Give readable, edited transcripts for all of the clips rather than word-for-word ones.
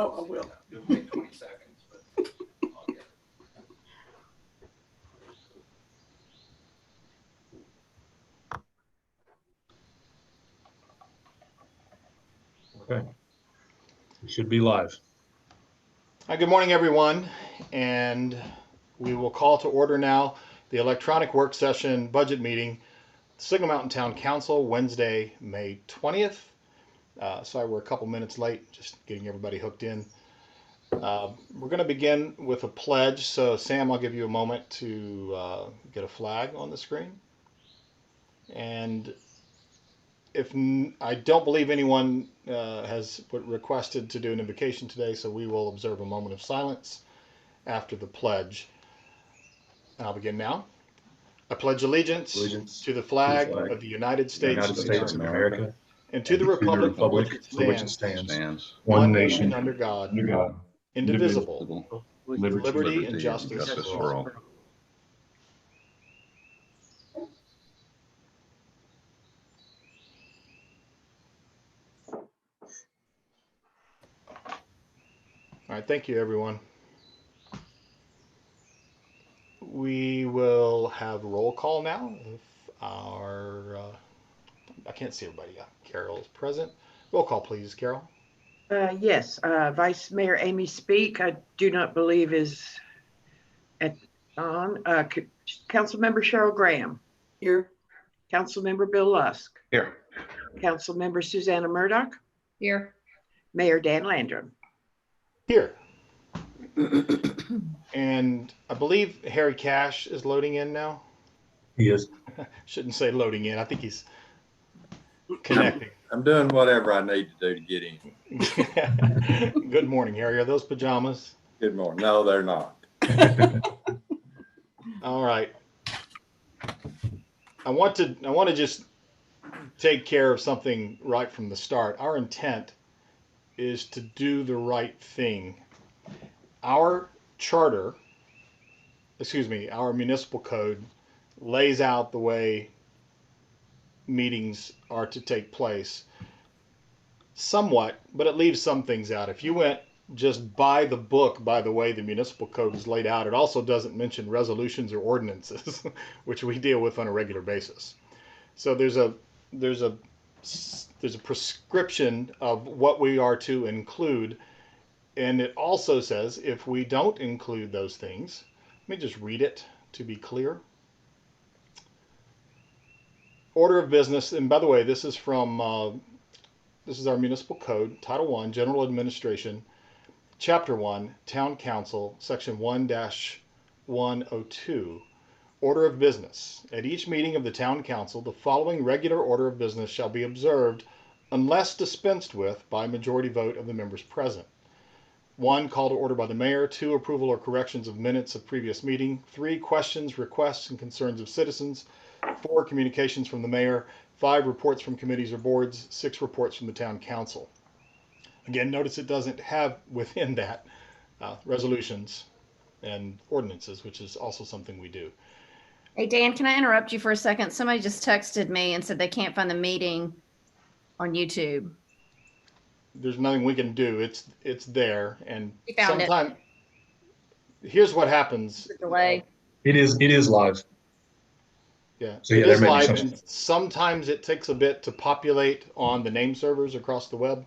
Oh, I will. It'll take 20 seconds, but I'll get it. Okay. We should be live. Hi, good morning, everyone, and we will call to order now the electronic work session budget meeting, Signal Mountain Town Council, Wednesday, May 20th. Sorry, we're a couple minutes late, just getting everybody hooked in. We're going to begin with a pledge, so Sam, I'll give you a moment to get a flag on the screen. And I don't believe anyone has requested to do an invocation today, so we will observe a moment of silence after the pledge. And I'll begin now. I pledge allegiance to the flag of the United States of America, and to the republic for which it for which it stands, stands, one nation under God, under God, indivisible, with liberty, liberty and justice for all. All right, thank you, everyone. We will have roll call now. If I can't see everybody. Yeah, Carol is present. Roll call, please, Carol. Yes, Vice Mayor Amy Speak, I do not believe is on. Councilmember Cheryl Graham. Here. Councilmember Bill Lusk. Here. Councilmember Susanna Murdoch. Here. Mayor Dan Landrum. Here. And I believe Harry Cash is loading in now. He is. Shouldn't say loading in. I think he's connecting. I'm doing whatever I need to do to get in. Good morning, Harry. Are those pajamas? Good morning. No, they're not. All right. I want to just take care of something right from the start. Our intent is to do the right thing. Our charter, our municipal code lays out the way meetings are to take place somewhat, but it leaves some things out. If you went just by the book, by the way the municipal code is laid out, it also doesn't mention resolutions or ordinances, which we deal with on a regular basis. So there's a prescription of what we are to include. And it also says if we don't include those things, let me just read it to be clear. Order of business, and by the way, this is from, this is our municipal code, Title I, General Administration, Chapter 1, Town Council, Section 1-102. Order of business. At each meeting of the Town Council, the following regular order of business shall be observed unless dispensed with by majority vote of the members present. 1, call to order by the mayor. 2, approval or corrections of minutes of previous meeting. 3, questions, requests, and concerns of citizens. 4, communications from the mayor. 5, reports from committees or boards. 6, reports from the town council. Again, notice it doesn't have within that resolutions and ordinances, which is also something we do. Hey, Dan, can I interrupt you for a second? Somebody just texted me and said they can't find the meeting on YouTube. There's nothing we can do. It's there, and We found it. sometime here's what happens. Delay. It is live. Yeah, So, yeah, it is there may be live, some- and sometimes it takes a bit to populate on the name servers across the web.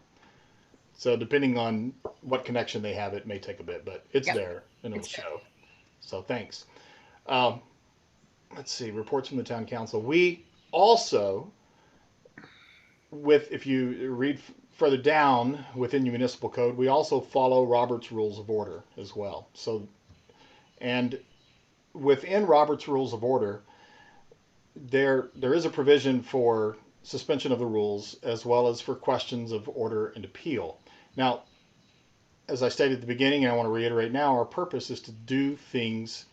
So depending on what connection they have, it may take a bit, but it's there and it'll show. So thanks. Let's see, reports from the town council. We also, if you read further down within your municipal code, we also follow Robert's Rules of Order as well. So, and within Robert's Rules of Order, there is a provision for suspension of the rules as well as for questions of order and appeal. Now, as I stated at the beginning, and I want to reiterate now, our purpose is to do things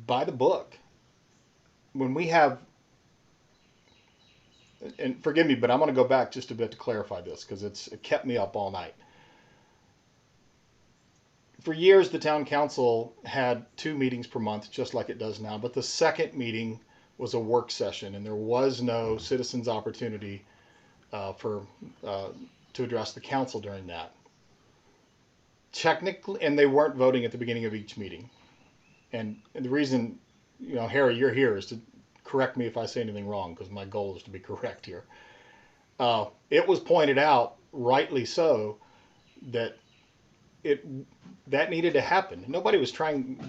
by the book. When we have, and forgive me, but I'm going to go back just a bit to clarify this because it kept me up all night. For years, the town council had 2 meetings per month, just like it does now, but the second meeting was a work session, and there was no citizens' opportunity to address the council during that. technically, and they weren't voting at the beginning of each meeting. And the reason, Harry, you're here is to correct me if I say anything wrong, because my goal is to be correct here. It was pointed out, rightly so, that that needed to happen. Nobody was trying.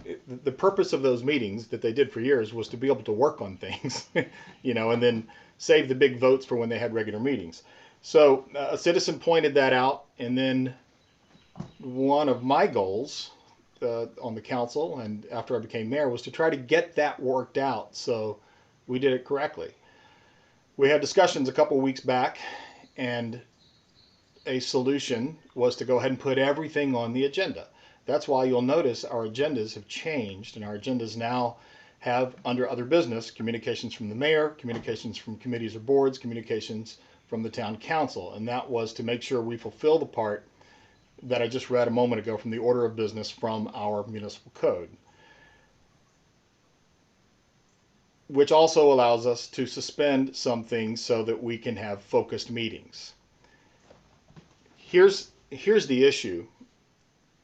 The purpose of those meetings that they did for years was to be able to work on things, and then save the big votes for when they had regular meetings. So a citizen pointed that out, and then one of my goals on the council and after I became mayor was to try to get that worked out so we did it correctly. We had discussions a couple weeks back, and a solution was to go ahead and put everything on the agenda. That's why you'll notice our agendas have changed, and our agendas now have, under other business, communications from the mayor, communications from committees or boards, communications from the town council. And that was to make sure we fulfill the part that I just read a moment ago from the order of business from our municipal code, which also allows us to suspend some things so that we can have focused meetings. Here's the issue,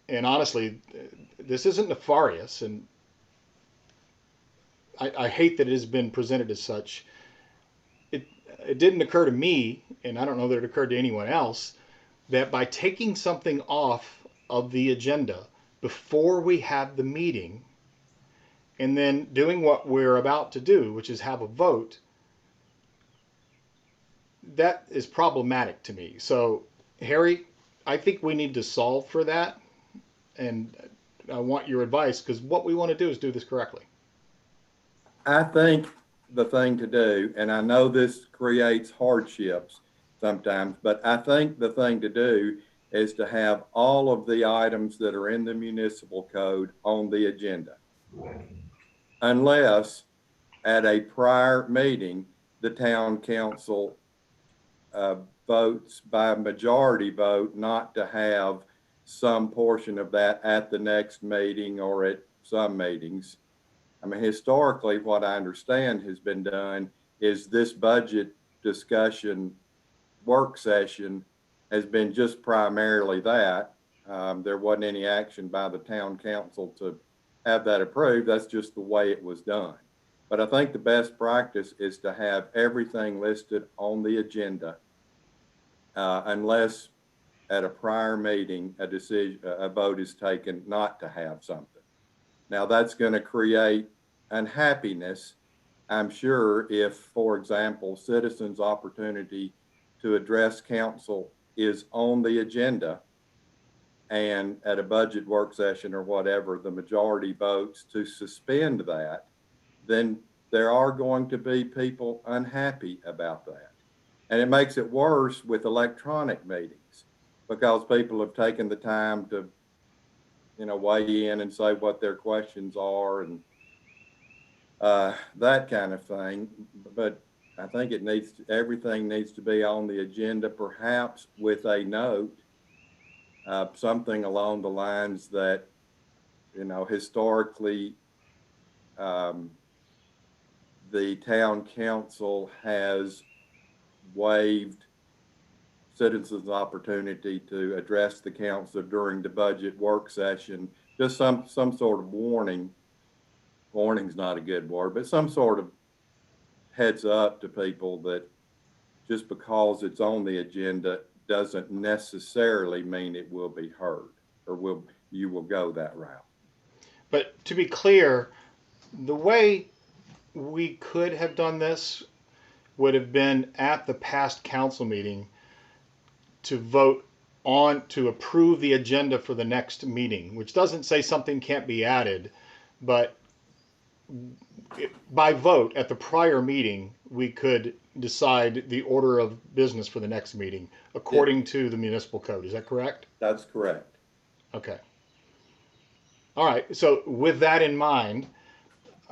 and honestly, this isn't nefarious, and I hate that it has been presented as such. It didn't occur to me, and I don't know that it occurred to anyone else, that by taking something off of the agenda before we have the meeting, and then doing what we're about to do, which is have a vote, that is problematic to me. So, Harry, I think we need to solve for that, and I want your advice, because what we want to do is do this correctly. I think the thing to do, and I know this creates hardships sometimes, but I think the thing to do is to have all of the items that are in the municipal code on the agenda. Unless at a prior meeting, the town council votes by majority vote not to have some portion of that at the next meeting or at some meetings. I mean, historically, what I understand has been done is this budget discussion work session has been just primarily that. There wasn't any action by the town council to have that approved. That's just the way it was done. But I think the best practice is to have everything listed on the agenda, unless at a prior meeting a vote is taken not to have something. Now that's going to create unhappiness, I'm sure, if, for example, citizens' opportunity to address council is on the agenda, and at a budget work session or whatever, the majority votes to suspend that, then there are going to be people unhappy about that. And it makes it worse with electronic meetings, because people have taken the time to, weigh in and say what their questions are and that kind of thing. But I think everything needs to be on the agenda, perhaps with a note, something along the lines that, historically, the town council has waived citizens' opportunity to address the council during the budget work session. Just some sort of warning. Warning's not a good word, but some sort of heads up to people that just because it's on the agenda doesn't necessarily mean it will be heard or you will go that route. But to be clear, the way we could have done this would have been at the past council meeting to vote on to approve the agenda for the next meeting, which doesn't say something can't be added, but by vote at the prior meeting, we could decide the order of business for the next meeting according to the municipal code. Is that correct? That's correct. Okay. All right. So with that in mind,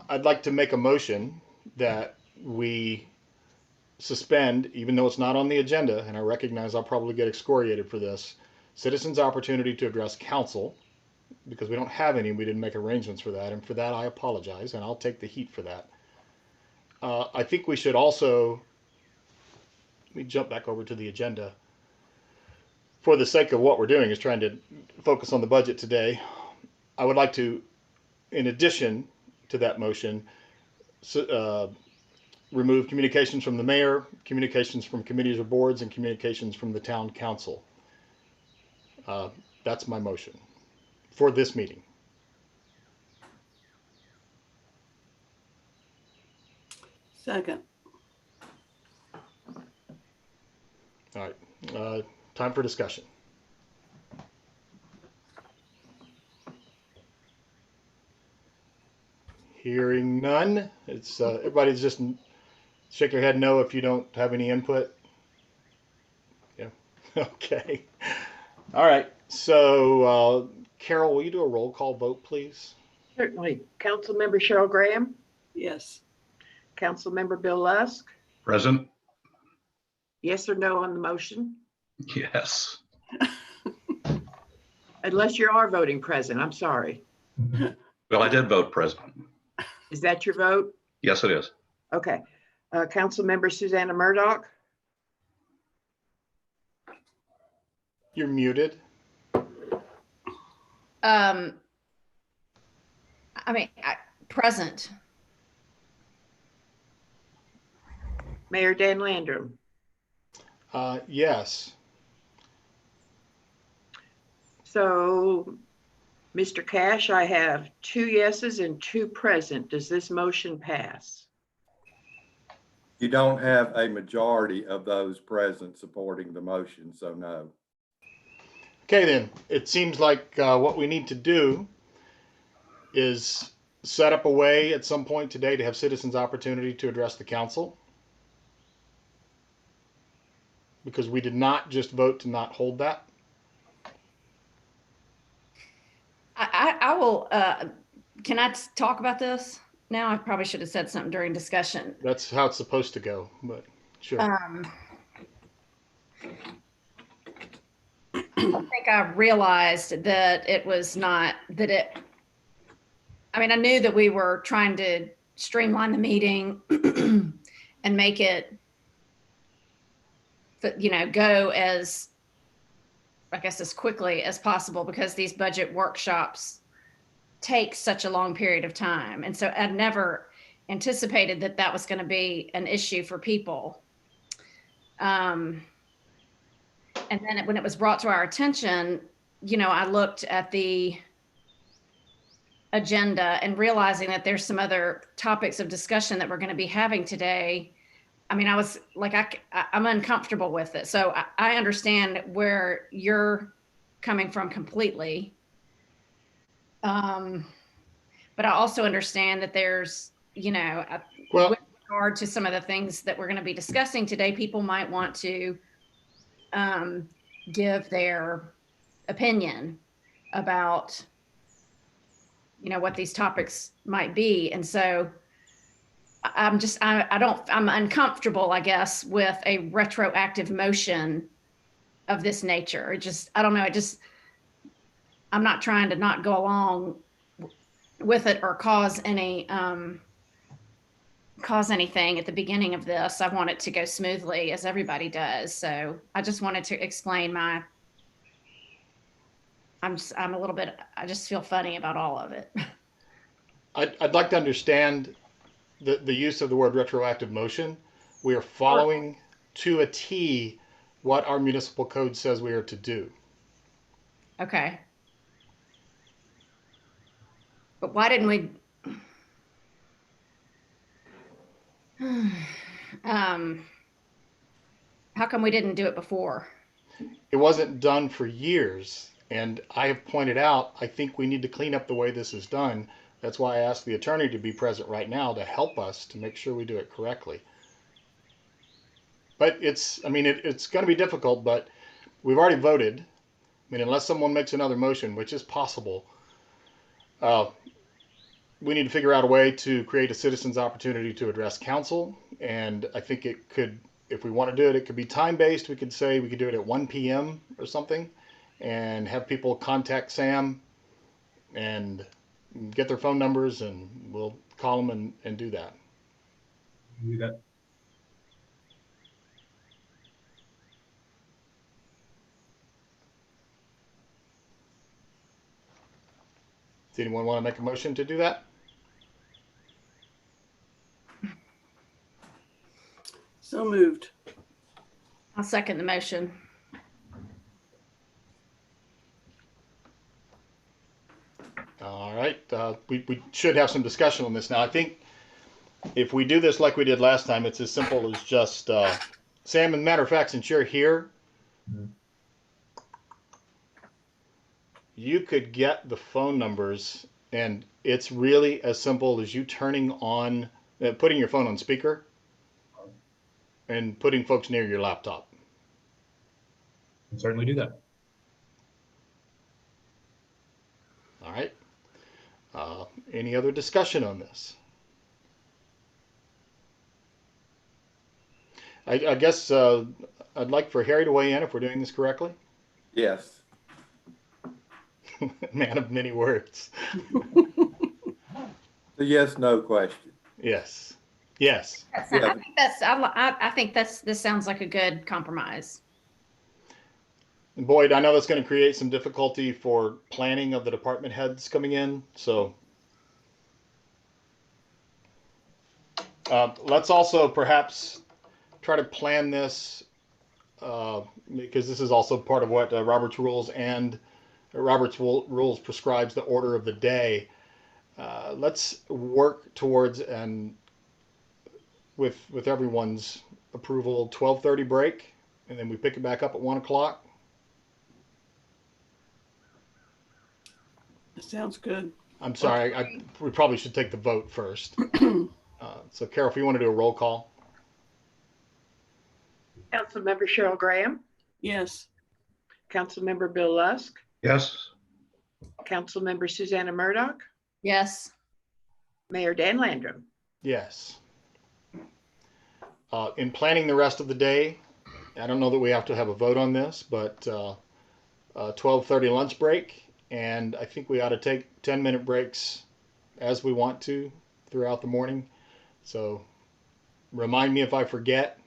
I'd like to make a motion that we suspend, even though it's not on the agenda, and I recognize I'll probably get excoriated for this, citizens' opportunity to address council, because we don't have any, we didn't make arrangements for that, and for that I apologize, and I'll take the heat for that. I think we should also, let me jump back over to the agenda, for the sake of what we're doing is trying to focus on the budget today, I would like to, in addition to that motion, remove communications from the mayor, communications from committees or boards, and communications from the town council. That's my motion for this meeting. Second. All right, time for discussion. Hearing none, it's everybody's just shake your head no if you don't have any input. Yeah, okay. All right, so Carol, will you do a roll call vote, please? Certainly. Councilmember Cheryl Graham, Yes. Councilmember Bill Lusk, Present? yes or no on the motion? Yes. Unless you are voting present, I'm sorry. Well, I did vote present. Is that your vote? Yes, it is. Okay. Councilmember Susanna Murdoch, You're muted. Present. Mayor Dan Landrum, Yes. so Mr. Cash, I have 2 yeses and 2 present. Does this motion pass? You don't have a majority of those present supporting the motion, so no. Okay, then it seems like what we need to do is set up a way at some point today to have citizens' opportunity to address the council. Because we did not just vote to not hold that. I will, can I talk about this now? I probably should have said something during discussion. That's how it's supposed to go, but sure. I think I realized that it was not, that it, I mean, I knew that we were trying to streamline the meeting and make it, go as, I guess, as quickly as possible, because these budget workshops take such a long period of time. And so I'd never anticipated that that was going to be an issue for people. And then when it was brought to our attention, I looked at the agenda and realizing that there's some other topics of discussion that we're going to be having today. I mean, I was like, I'm uncomfortable with it. So I understand where you're coming from completely. But I also understand that there's, Well, with regard to some of the things that we're going to be discussing today, people might want to give their opinion about, what these topics might be. And so I'm uncomfortable, I guess, with a retroactive motion of this nature. I don't know. I'm not trying to not go along with it or cause anything at the beginning of this. I want it to go smoothly, as everybody does. So I just wanted to explain I just feel funny about all of it. I'd like to understand the use of the word retroactive motion. We are following to a T what our municipal code says we are to do. Okay. But why didn't we? How come we didn't do it before? It wasn't done for years. And I have pointed out, I think we need to clean up the way this is done. That's why I asked the attorney to be present right now to help us to make sure we do it correctly. But it's going to be difficult, but we've already voted. I mean, unless someone makes another motion, which is possible, we need to figure out a way to create a citizen's opportunity to address council. And I think it could, if we want to do it, it could be time-based. We could say we could do it at 1 p.m. or something and have people contact Sam and get their phone numbers, and we'll call them and do that. Do that. Does anyone want to make a motion to do that? So moved. I'll second the motion. All right, we should have some discussion on this now. I think if we do this like we did last time, it's as simple as just, Sam, as a matter of fact, since you're here, you could get the phone numbers, and it's really as simple as you turning on, putting your phone on speaker and putting folks near your laptop. Can certainly do that. All right. Any other discussion on this? I guess I'd like for Harry to weigh in if we're doing this correctly. Yes. Man of many words. The yes, no question. Yes. Yes. I think this sounds like a good compromise. Boyd, I know that's going to create some difficulty for planning of the department heads coming in. So let's also perhaps try to plan this because this is also part of what Robert's Rules prescribes the order of the day. Let's work towards, and with everyone's approval, 12:30 break, and then we pick it back up at 1 o'clock. That sounds good. I'm sorry, we probably should take the vote first. So Carol, if you want to do a roll call. Councilmember Cheryl Graham, Yes. Councilmember Bill Lusk, Yes. Councilmember Susanna Murdoch, Yes. Mayor Dan Landrum. Yes. In planning the rest of the day, I don't know that we have to have a vote on this, but 12:30 lunch break, and I think we ought to take 10-minute breaks as we want to throughout the morning. So remind me if I forget.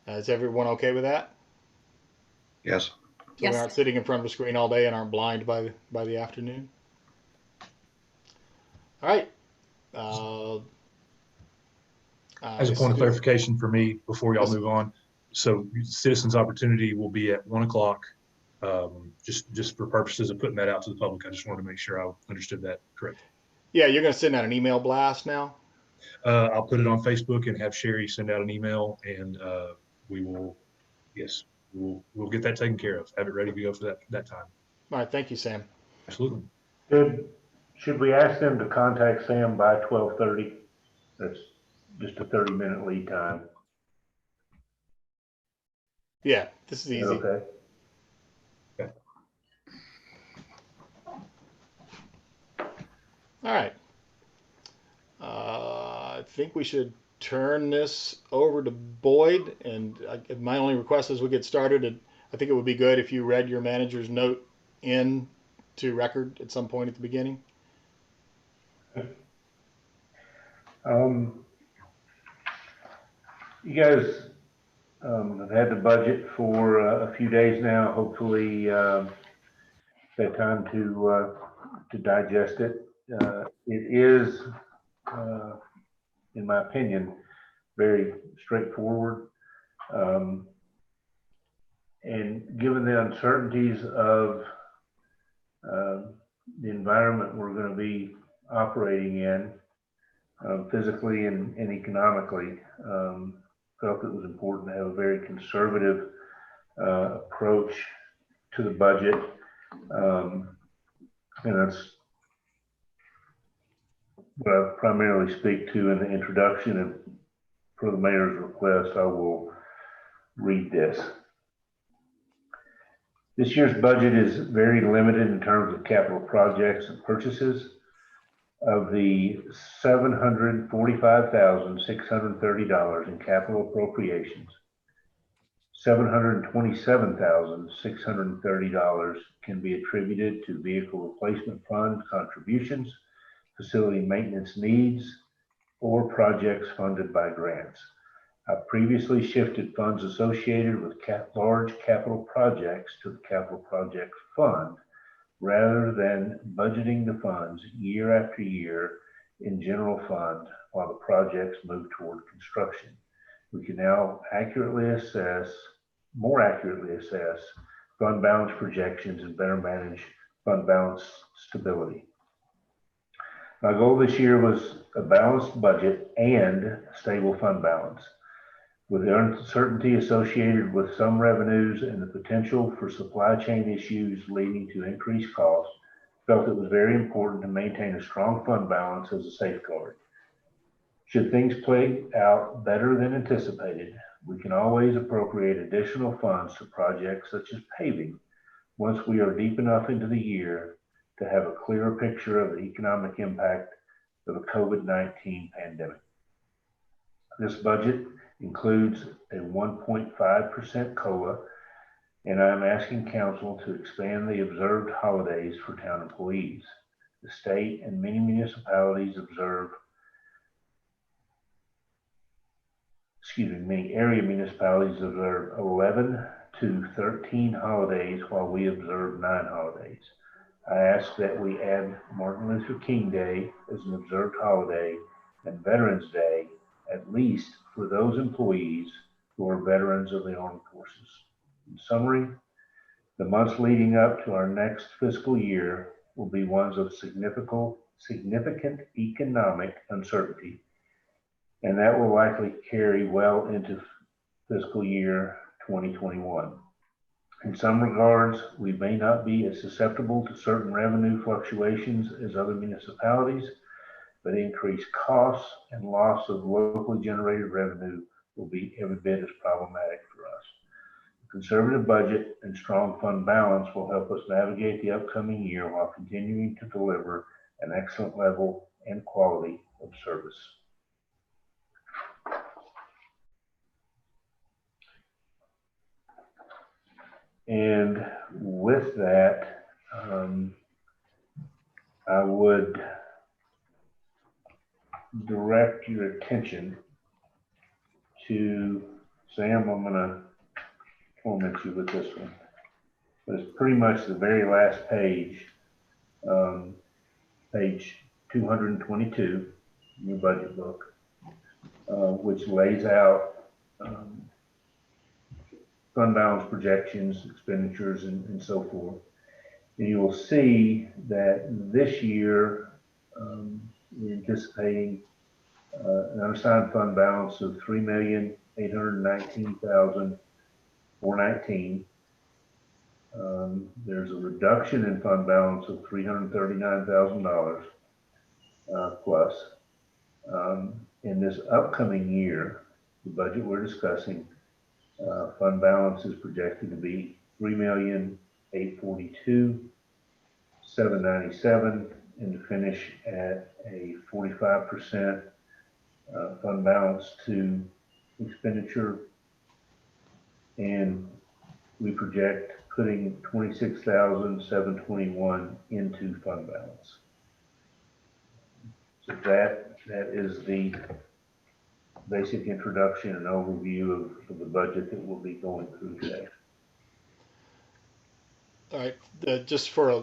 Is everyone okay with that? Yes. So Yes. we aren't sitting in front of a screen all day and aren't blind by the afternoon. All right. As a point of clarification for me, before y'all move on, so citizens' opportunity will be at 1 o'clock. Just for purposes of putting that out to the public, I just wanted to make sure I understood that correctly. Yeah, you're going to send out an email blast now? I'll put it on Facebook and have Sherry send out an email, and we will, yes, we'll get that taken care of. Have it ready to go for that time. All right, thank you, Sam. Absolutely. Should we ask them to contact Sam by 12:30? That's just a 30-minute lead time. Yeah, this is easy. Okay. All right. I think we should turn this over to Boyd. And my only request as we get started, I think it would be good if you read your manager's note in to record at some point at the beginning. You guys have had the budget for a few days now. Hopefully, had time to digest it. It is, in my opinion, very straightforward. And given the uncertainties of the environment we're going to be operating in, physically and economically, felt it was important to have a very conservative approach to the budget. And that's what I primarily speak to in the introduction. And for the mayor's request, I will read this. This year's budget is very limited in terms of capital projects and purchases. Of the $745,630 in capital appropriations, $727,630 can be attributed to vehicle replacement fund contributions, facility maintenance needs, or projects funded by grants. I previously shifted funds associated with large capital projects to the capital projects fund rather than budgeting the funds year after year in general fund while the projects move toward construction. We can now more accurately assess fund balance projections and better manage fund balance stability. My goal this year was a balanced budget and stable fund balance. With the uncertainty associated with some revenues and the potential for supply chain issues leading to increased costs, felt it was very important to maintain a strong fund balance as a safeguard. Should things play out better than anticipated, we can always appropriate additional funds to projects such as paving once we are deep enough into the year to have a clearer picture of the economic impact of the COVID-19 pandemic. This budget includes a 1.5% COLA, and I'm asking council to expand the observed holidays for town employees. The state and many many area municipalities observe 11 to 13 holidays while we observe 9 holidays. I ask that we add Martin Luther King Day as an observed holiday and Veterans Day, at least for those employees who are veterans of the armed forces. In summary, the months leading up to our next fiscal year will be ones of significant economic uncertainty, and that will likely carry well into fiscal year 2021. In some regards, we may not be as susceptible to certain revenue fluctuations as other municipalities, but increased costs and loss of locally generated revenue will be every bit as problematic for us. A conservative budget and strong fund balance will help us navigate the upcoming year while continuing to deliver an excellent level and quality of service. And with that, I would direct your attention to Sam. I'm going to torment you with this one. But it's pretty much the very last page, page 222 in your budget book, which lays out fund balance projections, expenditures, and so forth. And you will see that this year, we're anticipating an unassigned fund balance of $3,819,419. There's a reduction in fund balance of $339,000 plus. In this upcoming year, the budget we're discussing, fund balance is projected to be $3,842,797, and to finish at a 45% fund balance to expenditure. And we project putting $26,721 into fund balance. So that is the basic introduction and overview of the budget that we'll be going through today. All right, just for a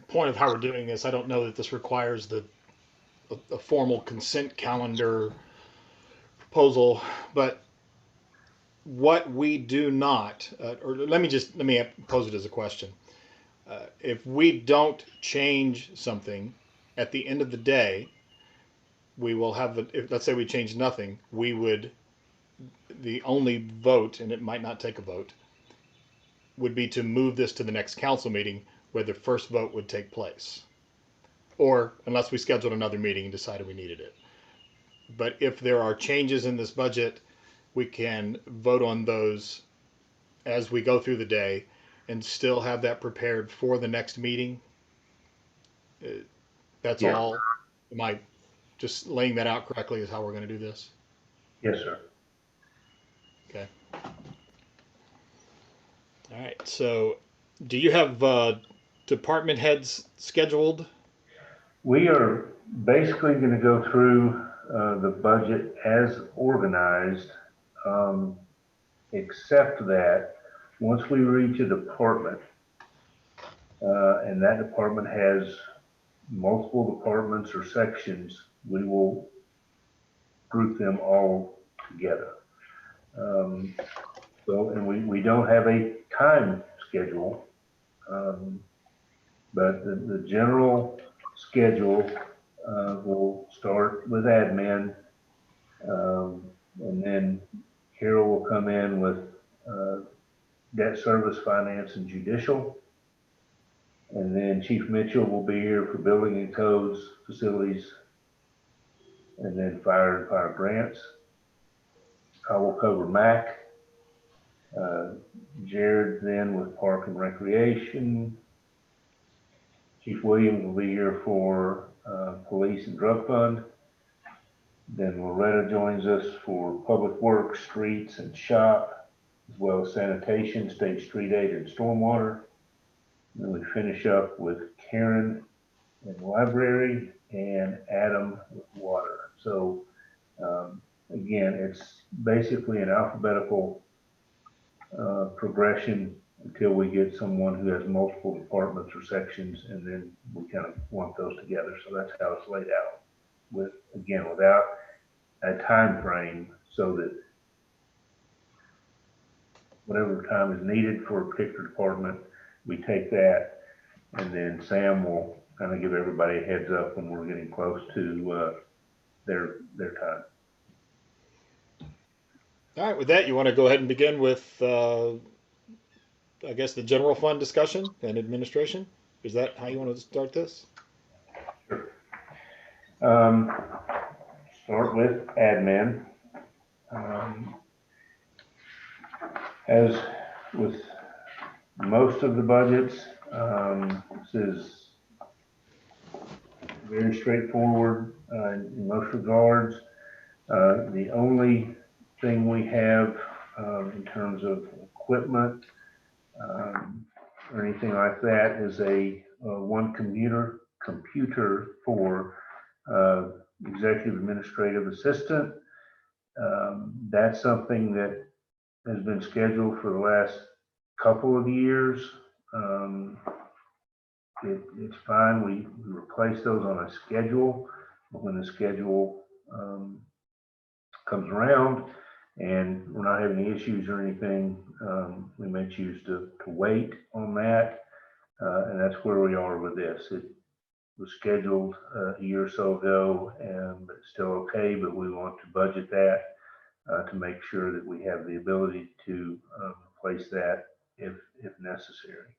point of how we're doing this, I don't know that this requires a formal consent calendar proposal, but what we do not, or let me pose it as a question. If we don't change something at the end of the day, we will have, let's say we change nothing, the only vote, and it might not take a vote, would be to move this to the next council meeting where the first vote would take place. Or unless we scheduled another meeting and decided we needed it. But if there are changes in this budget, we can vote on those as we go through the day and still have that prepared for the next meeting. That's all. Am I just laying that out correctly is how we're going to do this? Yes, sir. Okay. All right. So do you have department heads scheduled? We are basically going to go through the budget as organized, except that once we reach a department, and that department has multiple departments or sections, we will group them all together. And we don't have a time schedule, but the general schedule will start with admin, and then Carol will come in with debt service, finance, and judicial. And then Chief Mitchell will be here for building and codes, facilities, and then fire and fire grants. I will cover MAC. Jared then with Park and Recreation. Chief Williams will be here for Police and Drug Fund. Then Loretta joins us for Public Works, Streets, and Shop, as well as Sanitation, State Street Aid, and Stormwater. And then we finish up with Karen in Library and Adam with Water. So again, it's basically an alphabetical progression until we get someone who has multiple departments or sections, and then we kind of lump those together. So that's how it's laid out, with, again, without a time frame, so that whatever time is needed for a particular department, we take that, and then Sam will kind of give everybody a heads up when we're getting close to their time. All right, with that, you want to go ahead and begin with, I guess, the general fund discussion and administration? Is that how you want to start this? Sure. Start with admin. As with most of the budgets, this is very straightforward in most regards. The only thing we have in terms of equipment or anything like that is a one computer for executive administrative assistant. That's something that has been scheduled for the last couple of years. It's fine. We replace those on a schedule, but when the schedule comes around and we're not having any issues or anything, we may choose to wait on that. And that's where we are with this. It was scheduled a year or so ago, and it's still okay, but we want to budget that to make sure that we have the ability to replace that if necessary.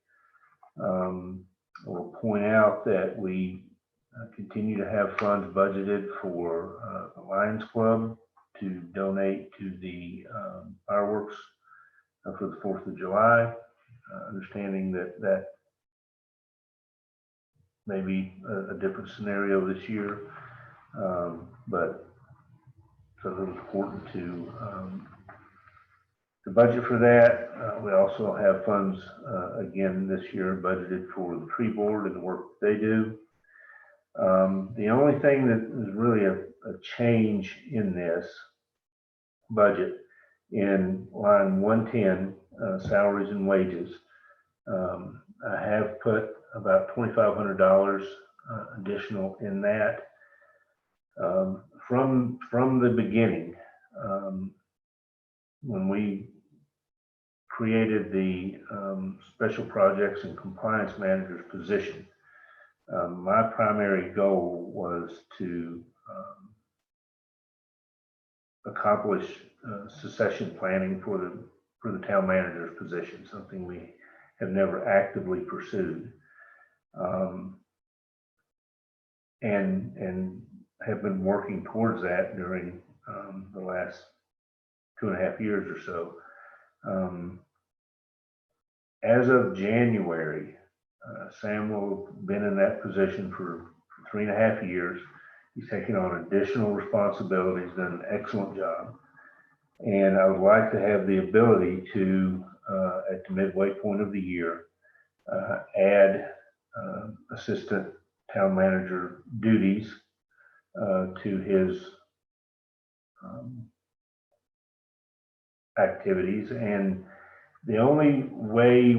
I will point out that we continue to have funds budgeted for the Lions Club to donate to the fireworks for the 4th of July, understanding that may be a different scenario this year, but so it was important to budget for that. We also have funds again this year budgeted for the tree board and the work they do. The only thing that is really a change in this budget in line 110, salaries and wages, I have put about $2,500 additional in that. From the beginning, when we created the special projects and compliance manager's position, my primary goal was to accomplish succession planning for the town manager's position, something we have never actively pursued, and have been working towards that during the last 2.5 years or so. As of January, Sam will have been in that position for 3.5 years. He's taken on additional responsibilities, done an excellent job. And I would like to have the ability to, at the midway point of the year, add assistant town manager duties to his activities. And the only way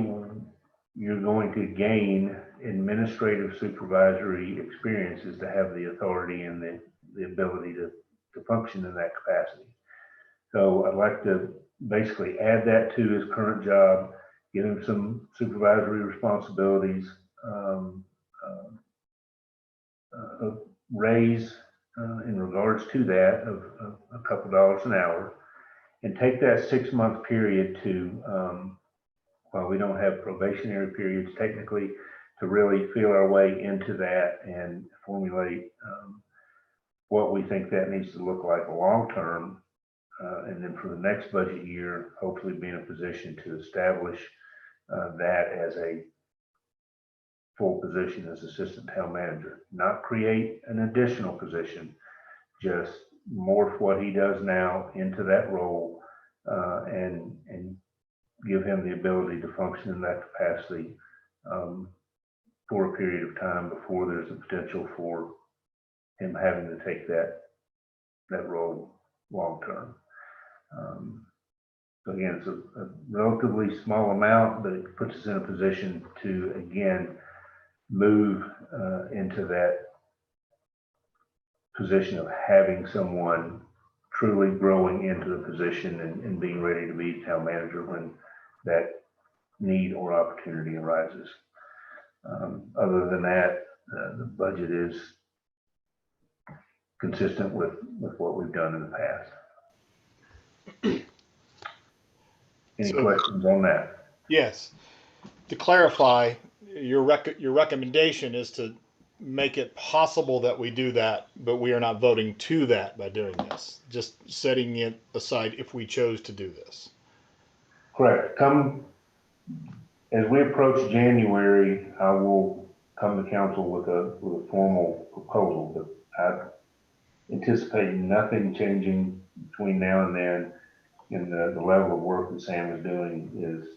you're going to gain administrative supervisory experiences to have the authority and the ability to function in that capacity. So I'd like to basically add that to his current job, give him some supervisory responsibilities, a raise in regards to that of a couple dollars an hour, and take that 6-month period to, while we don't have probationary periods technically, to really feel our way into that and formulate what we think that needs to look like long term. And then for the next budget year, hopefully be in a position to establish that as a full position as assistant town manager, not create an additional position, just morph what he does now into that role and give him the ability to function in that capacity for a period of time before there's a potential for him having to take that role long term. So again, it's a relatively small amount, but it puts us in a position to, again, move into that position of having someone truly growing into the position and being ready to be town manager when that need or opportunity arises. Other than that, the budget is consistent with what we've done in the past. Any questions on that? Yes. To clarify, your recommendation is to make it possible that we do that, but we are not voting to that by doing this. Just setting it aside if we chose to do this. Correct. As we approach January, I will come to council with a formal proposal, but I anticipate nothing changing between now and then. And the level of work that Sam is doing is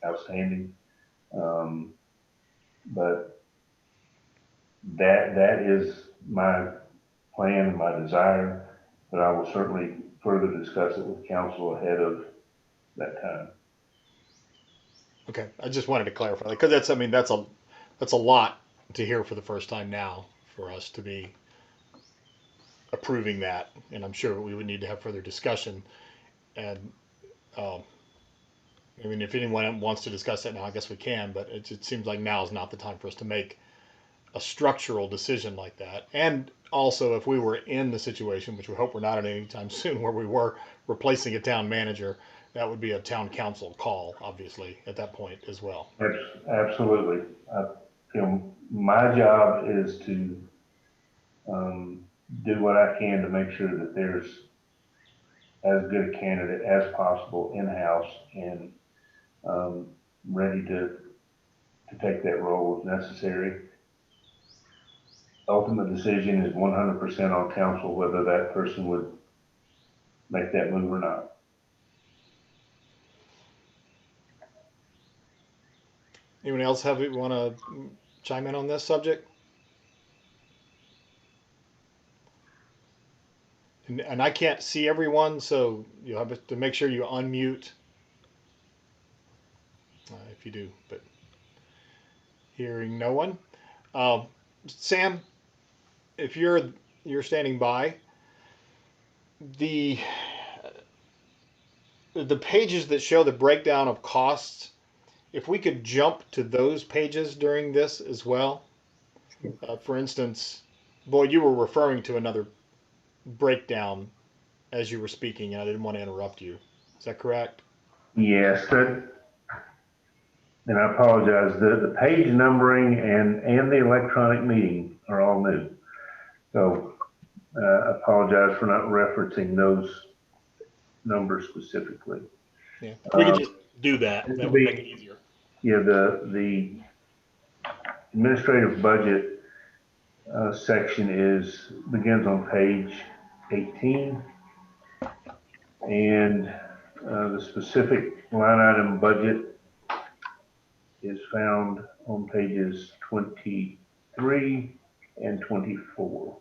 outstanding. But that is my plan and my desire, but I will certainly further discuss it with council ahead of that time. Okay, I just wanted to clarify because that's a lot to hear for the first time now for us to be approving that, and I'm sure we would need to have further discussion. And I mean, if anyone wants to discuss that now, I guess we can, but it seems like now is not the time for us to make a structural decision like that. And also, if we were in the situation, which we hope we're not at any time soon, where we were replacing a town manager, that would be a town council call, obviously, at that point as well. Absolutely. My job is to do what I can to make sure that there's as good a candidate as possible in-house and ready to take that role if necessary. Ultimate decision is 100% on council whether that person would make that move or not. Anyone else want to chime in on this subject? And I can't see everyone, so you have to make sure you unmute if you do. But hearing no one, Sam, if you're standing by, the pages that show the breakdown of costs, if we could jump to those pages during this as well. For instance, Boyd, you were referring to another breakdown as you were speaking, and I didn't want to interrupt you. Is that correct? Yes, and I apologize. The page numbering and the electronic meeting are all new. So I apologize for not referencing those numbers specifically. Yeah, we could just do that. That would make it easier. Yeah, the administrative budget section begins on page 18, and the specific line item budget is found on pages 23 and 24.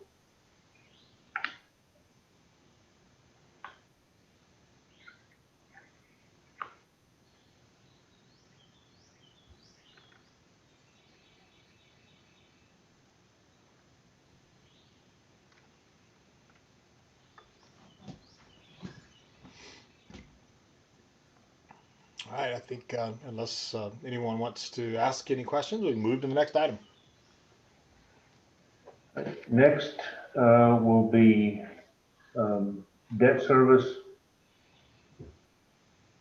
All right, I think unless anyone wants to ask any questions, we can move to the next item. Next will be debt service,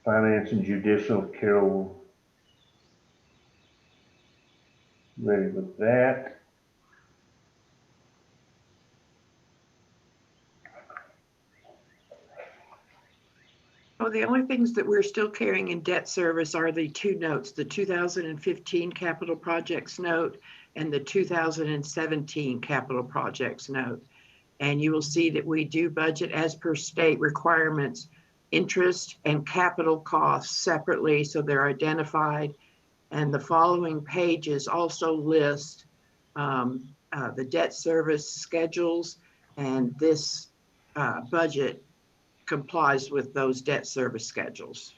finance and judicial. Carol, ready with that? Oh, the only things that we're still carrying in debt service are the two notes, the 2015 capital projects note and the 2017 capital projects note. And you will see that we do budget as per state requirements, interest and capital costs separately, so they're identified. And the following pages also list the debt service schedules, and this budget complies with those debt service schedules.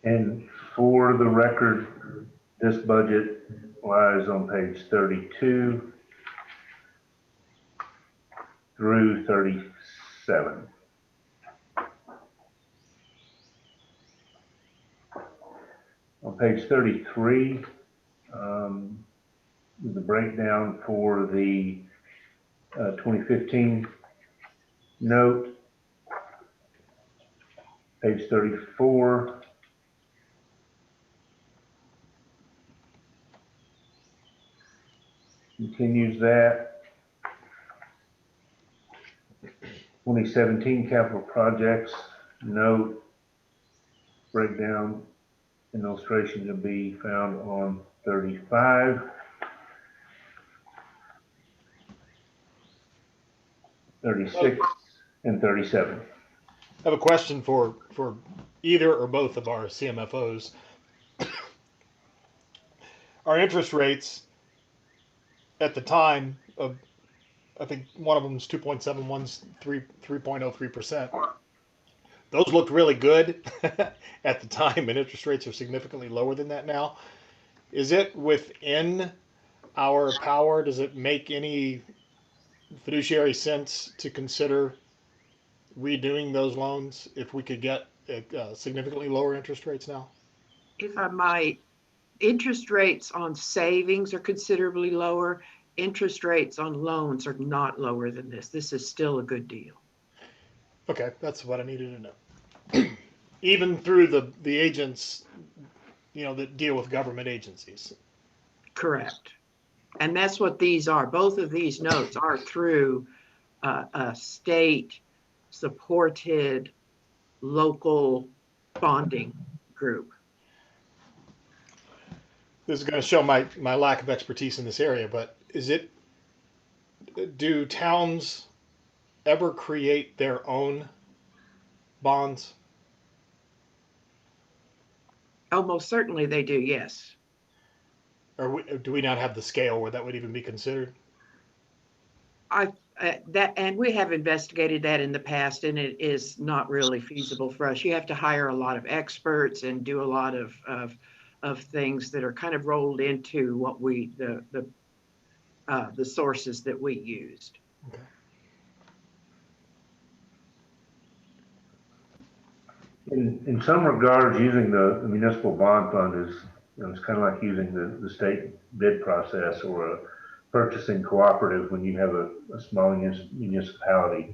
And for the record, this budget lies on page 32 through 37. On page 33, is the breakdown for the 2015 note. Page 34 continues that. 2017 capital projects note breakdown and illustration to be found on 35. 36 and 37. I have a question for either or both of our CMFOs. Our interest rates at the time of, I think one of them is 2.71, 3.03%. Those looked really good at the time, and interest rates are significantly lower than that now. Is it within our power? Does it make any fiduciary sense to consider redoing those loans if we could get significantly lower interest rates now? If I might, interest rates on savings are considerably lower. Interest rates on loans are not lower than this. This is still a good deal. Okay, that's what I needed to know. Even through the agents, that deal with government agencies. Correct. And that's what these are. Both of these notes are through a state supported local bonding group. This is going to show my lack of expertise in this area, but do towns ever create their own bonds? Oh, most certainly they do, yes. Or do we not have the scale where that would even be considered? And we have investigated that in the past, and it is not really feasible for us. You have to hire a lot of experts and do a lot of things that are kind of rolled into what the sources that we used. Okay. In some regards, using the municipal bond fund is, it's kind of like using the state bid process or a purchasing cooperative when you have a small municipality.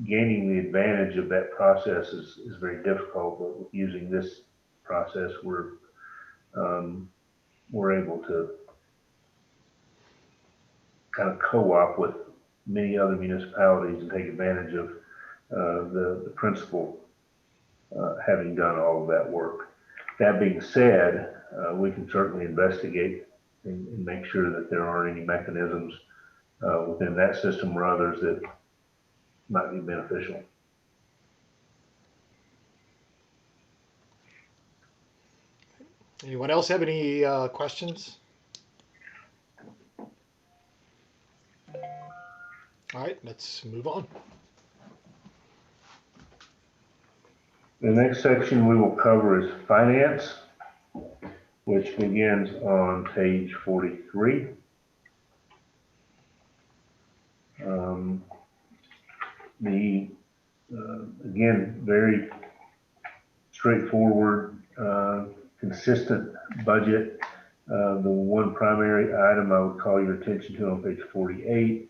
Gaining the advantage of that process is very difficult, but with using this process, we're able to kind of co-op with many other municipalities and take advantage of the principal having done all of that work. That being said, we can certainly investigate and make sure that there aren't any mechanisms within that system or others that might be beneficial. Anyone else have any questions? All right, let's move on. The next section we will cover is finance, which begins on page 43. Again, very straightforward, consistent budget. The one primary item I would call your attention to on page 48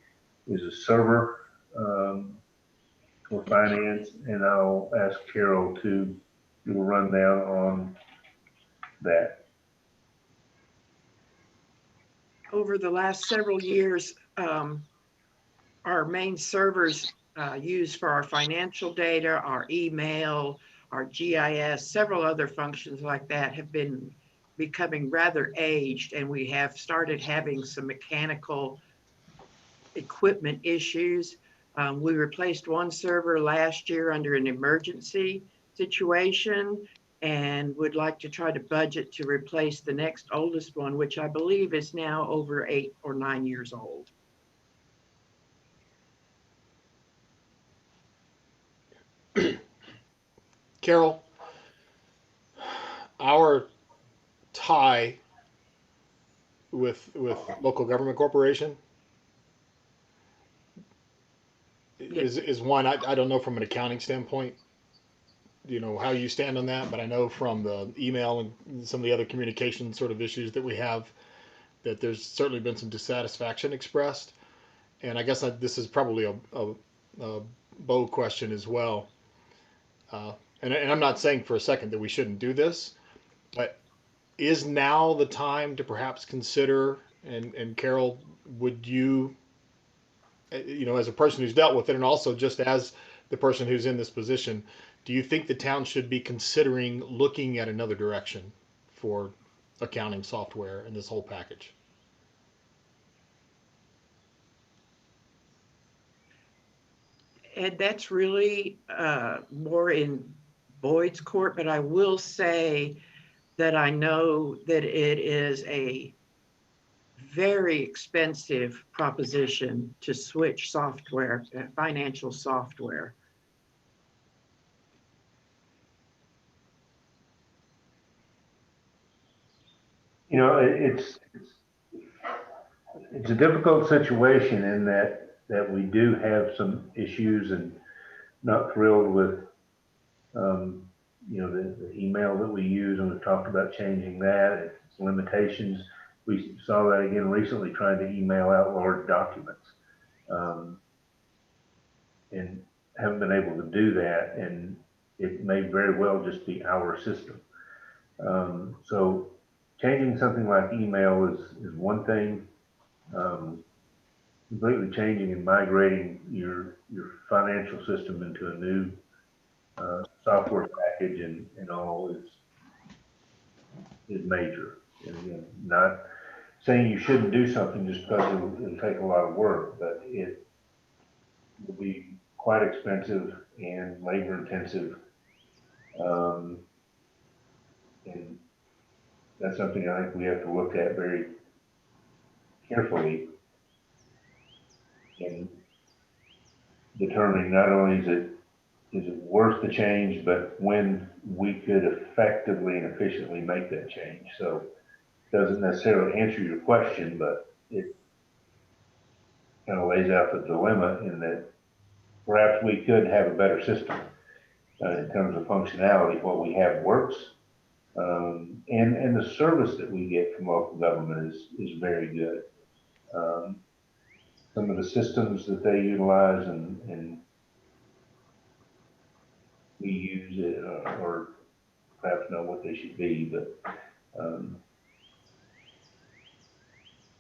is a server for finance, and I'll ask Carol to do a rundown on that. Over the last several years, our main servers used for our financial data, our email, our GIS, several other functions like that have been becoming rather aged, and we have started having some mechanical equipment issues. We replaced one server last year under an emergency situation, and would like to try to budget to replace the next oldest one, which I believe is now over 8 or 9 years old. Carol, our tie with local government corporation is one I don't know from an accounting standpoint, you know, how you stand on that, but I know from the email and some of the other communication sort of issues that we have that there's certainly been some dissatisfaction expressed. And I guess this is probably a Bo question as well. And I'm not saying for a second that we shouldn't do this, but is now the time to perhaps consider, and Carol, would you, you know, as a person who's dealt with it and also just as the person who's in this position, do you think the town should be considering looking at another direction for accounting software and this whole package? And that's really more in Boyd's court, but I will say that I know that it is a very expensive proposition to switch software, financial software. You know, it's a difficult situation in that we do have some issues and not thrilled with, you know, the email that we use, and we've talked about changing that, its limitations. We saw that again recently trying to email out large documents, and haven't been able to do that, and it may very well just be our system. So changing something like email is one thing. Completely changing and migrating your financial system into a new software package and all is major. And again, not saying you shouldn't do something just because it'll take a lot of work, but it will be quite expensive and labor intensive. And that's something I think we have to look at very carefully in determining not only is it worth the change, but when we could effectively and efficiently make that change. So it doesn't necessarily answer your question, but it kind of lays out the dilemma in that perhaps we could have a better system in terms of functionality. What we have works, and the service that we get from local government is very good. Some of the systems that they utilize and we use it, or perhaps know what they should be, but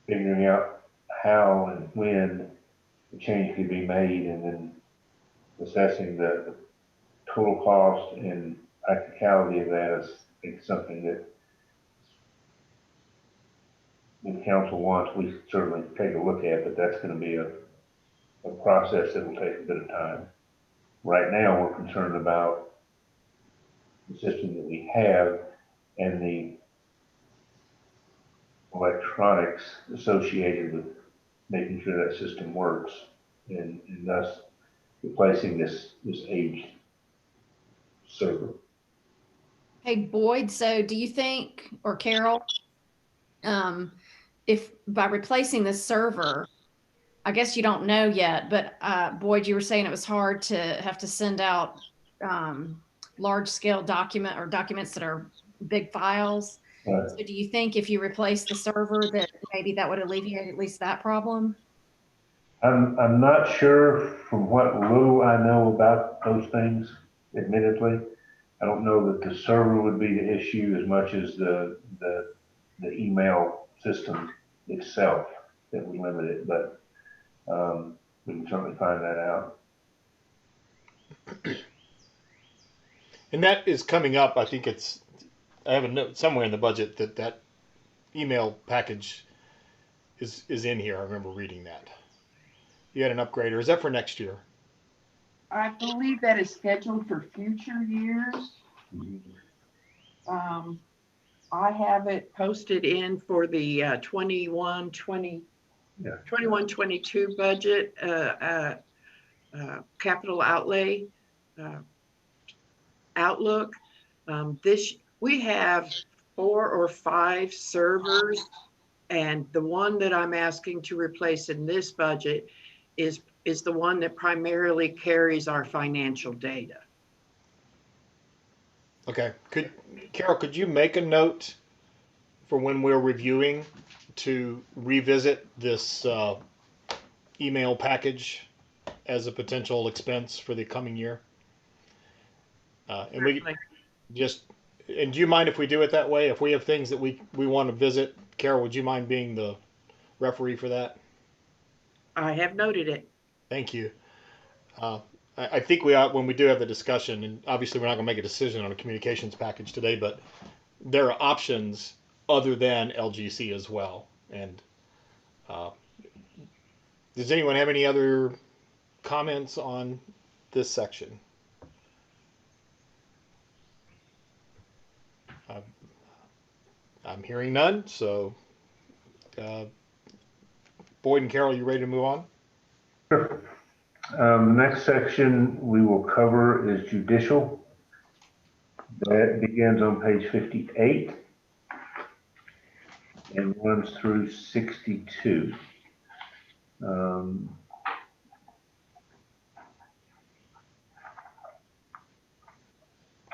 figuring out how and when the change could be made, and then assessing the total cost and practicality of that is, I think, something that if council wants, we certainly take a look at, but that's going to be a process that will take a bit of time. Right now, we're concerned about the system that we have and the electronics associated with making sure that system works, and thus replacing this aged server. Hey, Boyd, so do you think, or Carol, if by replacing the server, I guess you don't know yet, but Boyd, you were saying it was hard to have to send out large scale document or documents that are big files. Right. So do you think if you replace the server that maybe that would alleviate at least that problem? I'm not sure from what little I know about those things, admittedly. I don't know that the server would be the issue as much as the email system itself that we limit it, but we can certainly find that out. And that is coming up. I think I have a note somewhere in the budget that email package is in here. I remember reading that. You had an upgrade, or is that for next year? I believe that is scheduled for future years. I have it posted in for the 21-22 budget capital outlay outlook. We have 4 or 5 servers, and the one that I'm asking to replace in this budget is the one that primarily carries our financial data. Okay. Carol, could you make a note for when we're reviewing to revisit this email package as a potential expense for the coming year? And we just, and do you mind if we do it that way? If we have things that we want to visit, Carol, would you mind being the referee for that? I have noted it. Thank you. I think we ought, when we do have the discussion, and obviously we're not going to make a decision on a communications package today, but there are options other than LGC as well. And does anyone have any other comments on this section? I'm hearing none, so Boyd and Carol, you ready to move on? Sure. The next section we will cover is judicial. That begins on page 58 and runs through 62.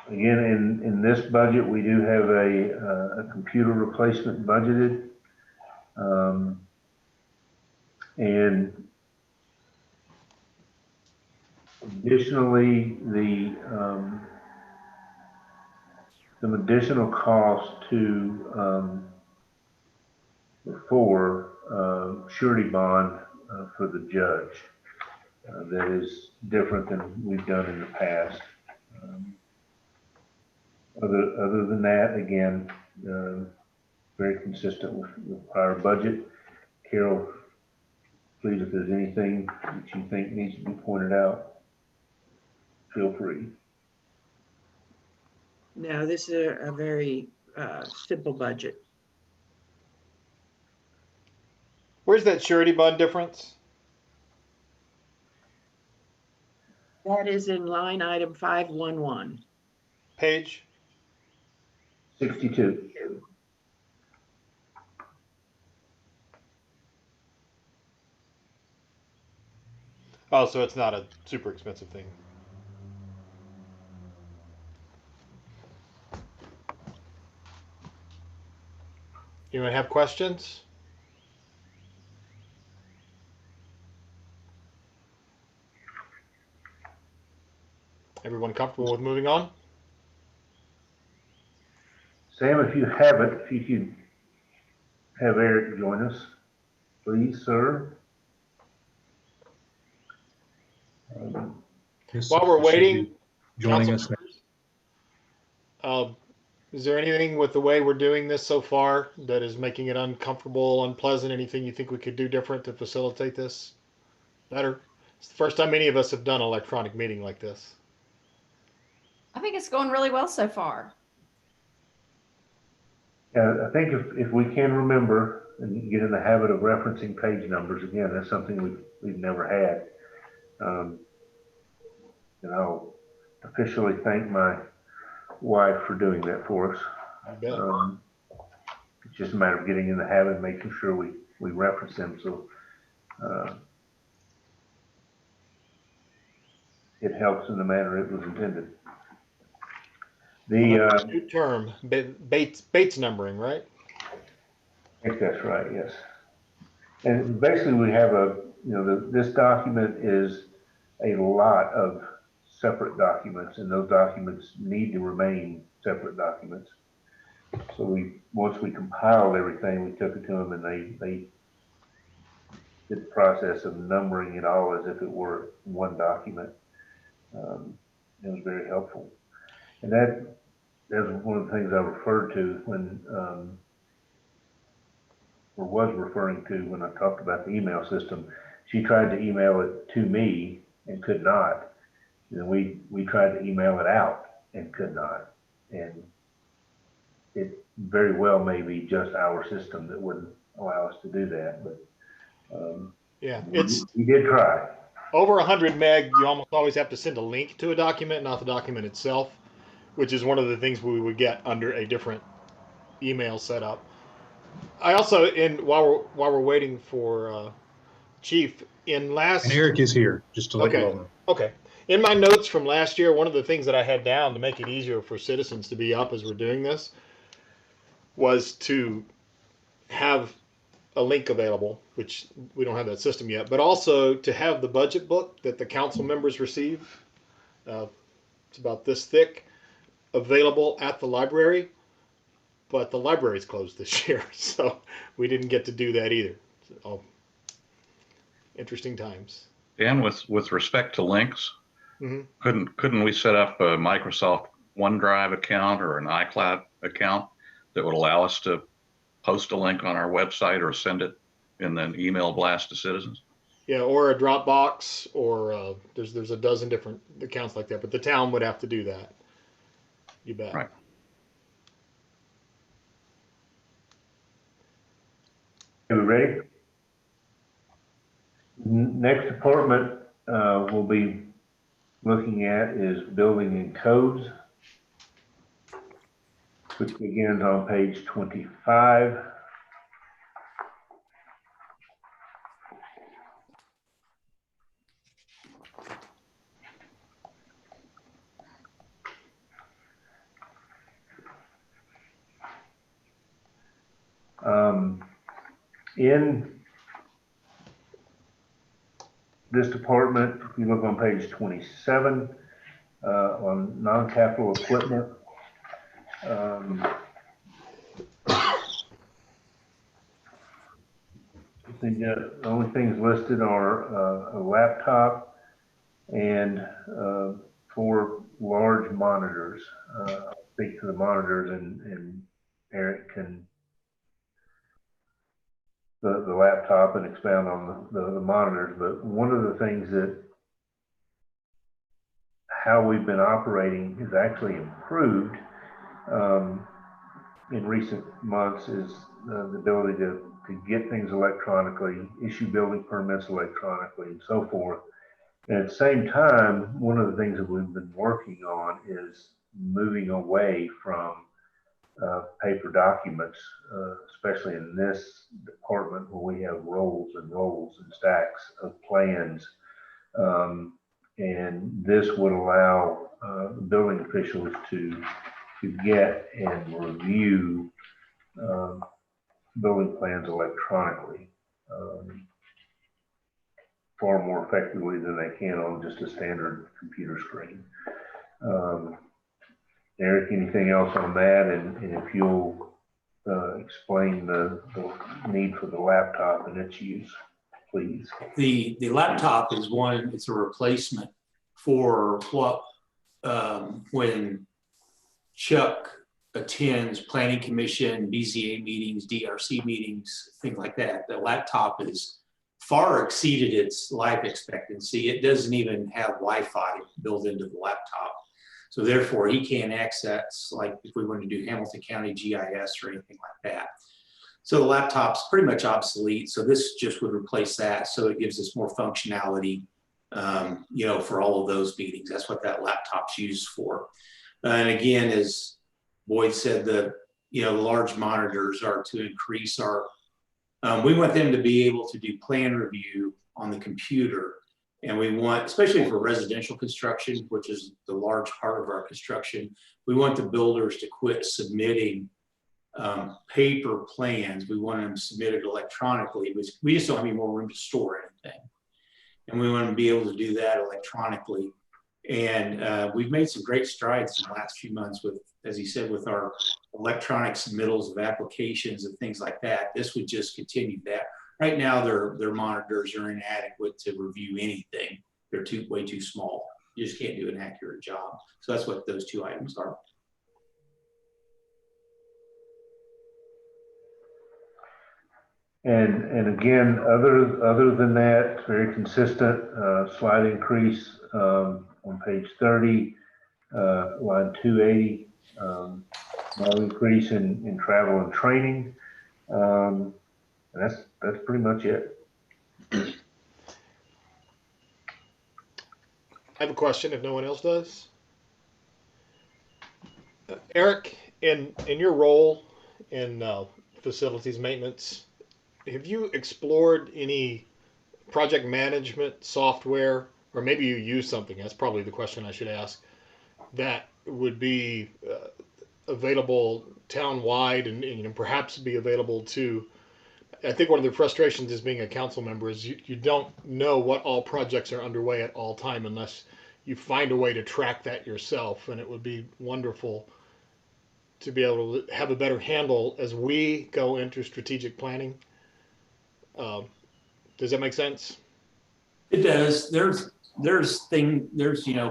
Again, in this budget, we do have a computer replacement budgeted. And additionally, some additional cost for surety bond for the judge that is different than we've done in the past. Other than that, again, very consistent with prior budget. Carol, please, if there's anything that you think needs to be pointed out, feel free. No, this is a very simple budget. Where's that surety bond difference? That is in line item 511. Page? 62. Oh, so it's not a super expensive thing. Anyone have questions? Everyone comfortable with moving on? Sam, if you have it, if you could have Eric join us, please, sir. Yes, While we're should be waiting, joining us now. Is there anything with the way we're doing this so far that is making it uncomfortable, unpleasant? Anything you think we could do different to facilitate this better? It's the first time any of us have done an electronic meeting like this. I think it's going really well so far. I think if we can remember and get in the habit of referencing page numbers, again, that's something we've never had. And I'll officially thank my wife for doing that for us. I bet. It's just a matter of getting in the habit and making sure we reference them so it helps in the manner it was intended. The, New term, Bates numbering, right? I think that's right, yes. And basically we have this document is a lot of separate documents, and those documents need to remain separate documents. So once we compiled everything, we took it to them and they did the process of numbering it all as if it were one document. It was very helpful. And that was one of the things I referred to when, or was referring to when I talked about the email system. She tried to email it to me and could not. And then we tried to email it out and could not. And it very well may be just our system that wouldn't allow us to do that. But Yeah, we did try. over 100 meg. You almost always have to send a link to a document, not the document itself, which is one of the things we would get under a different email setup. I also, while we're waiting for Chief, in last. And Eric is here, just to let you all know. Okay. In my notes from last year, one of the things that I had down to make it easier for citizens to be up as we're doing this was to have a link available, which we don't have that system yet, but also to have the budget book that the council members receive. It's about this thick, available at the library, but the library's closed this year, so we didn't get to do that either. So, interesting times. Dan, with respect to links, Mm-hmm. couldn't we set up a Microsoft OneDrive account or an iCloud account that would allow us to post a link on our website or send it in an email blast to citizens? Yeah, or a Dropbox, or there's a dozen different accounts like that, but the town would have to do that. You bet. Right. Are we ready? Next department we'll be looking at is building and codes, which begins on page 25. In this department, if you look on page 27, on non-capital equipment, the only things listed are a laptop and 4 large monitors. I'll speak to the monitors and Eric can the laptop and expound on the monitors. But one of the things that how we've been operating is actually improved in recent months is the ability to get things electronically, issue building permits electronically, and so forth. And at the same time, one of the things that we've been working on is moving away from paper documents, especially in this department where we have rolls and rolls and stacks of plans. And this would allow building officials to get and review building plans electronically far more effectively than they can on just a standard computer screen. Eric, anything else on that? And if you'll explain the need for the laptop and its use, please. The laptop is it's a replacement for what when Chuck attends planning commission, BZA meetings, DRC meetings, things like that. The laptop is far exceeded its life expectancy. It doesn't even have Wi-Fi built into the laptop. So therefore he can't access, like if we wanted to do Hamilton County GIS or anything like that. So the laptop's pretty much obsolete. So this just would replace that. So it gives us more functionality, for all of those meetings. That's what that laptop's used for. And again, as Boyd said, the large monitors are to increase our, we want them to be able to do plan review on the computer And we want, especially for residential construction, which is the large part of our construction, we want the builders to quit submitting paper plans. We want them submitted electronically. We just don't have any more room to store anything. And we want to be able to do that electronically. And we've made some great strides in the last few months with, as he said, with our electronic submittals of applications and things like that. This would just continue that. Right now, their monitors are inadequate to review anything. They're way too small. You just can't do an accurate job. So that's what those two items are. And again, other than that, it's very consistent, slight increase on page 30, line 280, small increase in travel and training. And that's pretty much it. I have a question if no one else does. Eric, in your role in facilities maintenance, have you explored any project management software, or maybe you use something, that's probably the question I should ask, that would be available town-wide and perhaps be available to, I think one of the frustrations as being a council member is you don't know what all projects are underway at all time unless you find a way to track that yourself, and it would be wonderful to be able to have a better handle as we go into strategic planning. Does that make sense? It does. There's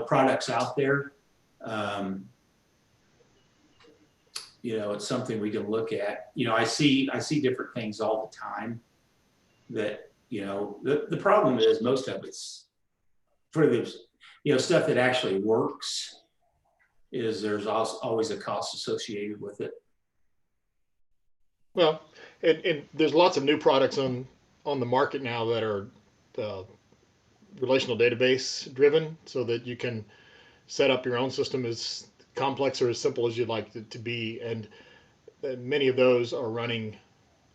products out there. It's something we can look at. I see different things all the time that, the problem is most of it's for the, stuff that actually works is there's always a cost associated with it. Well, and there's lots of new products on the market now that are relational database driven, so that you can set up your own system as complex or as simple as you'd like it to be. And many of those are running,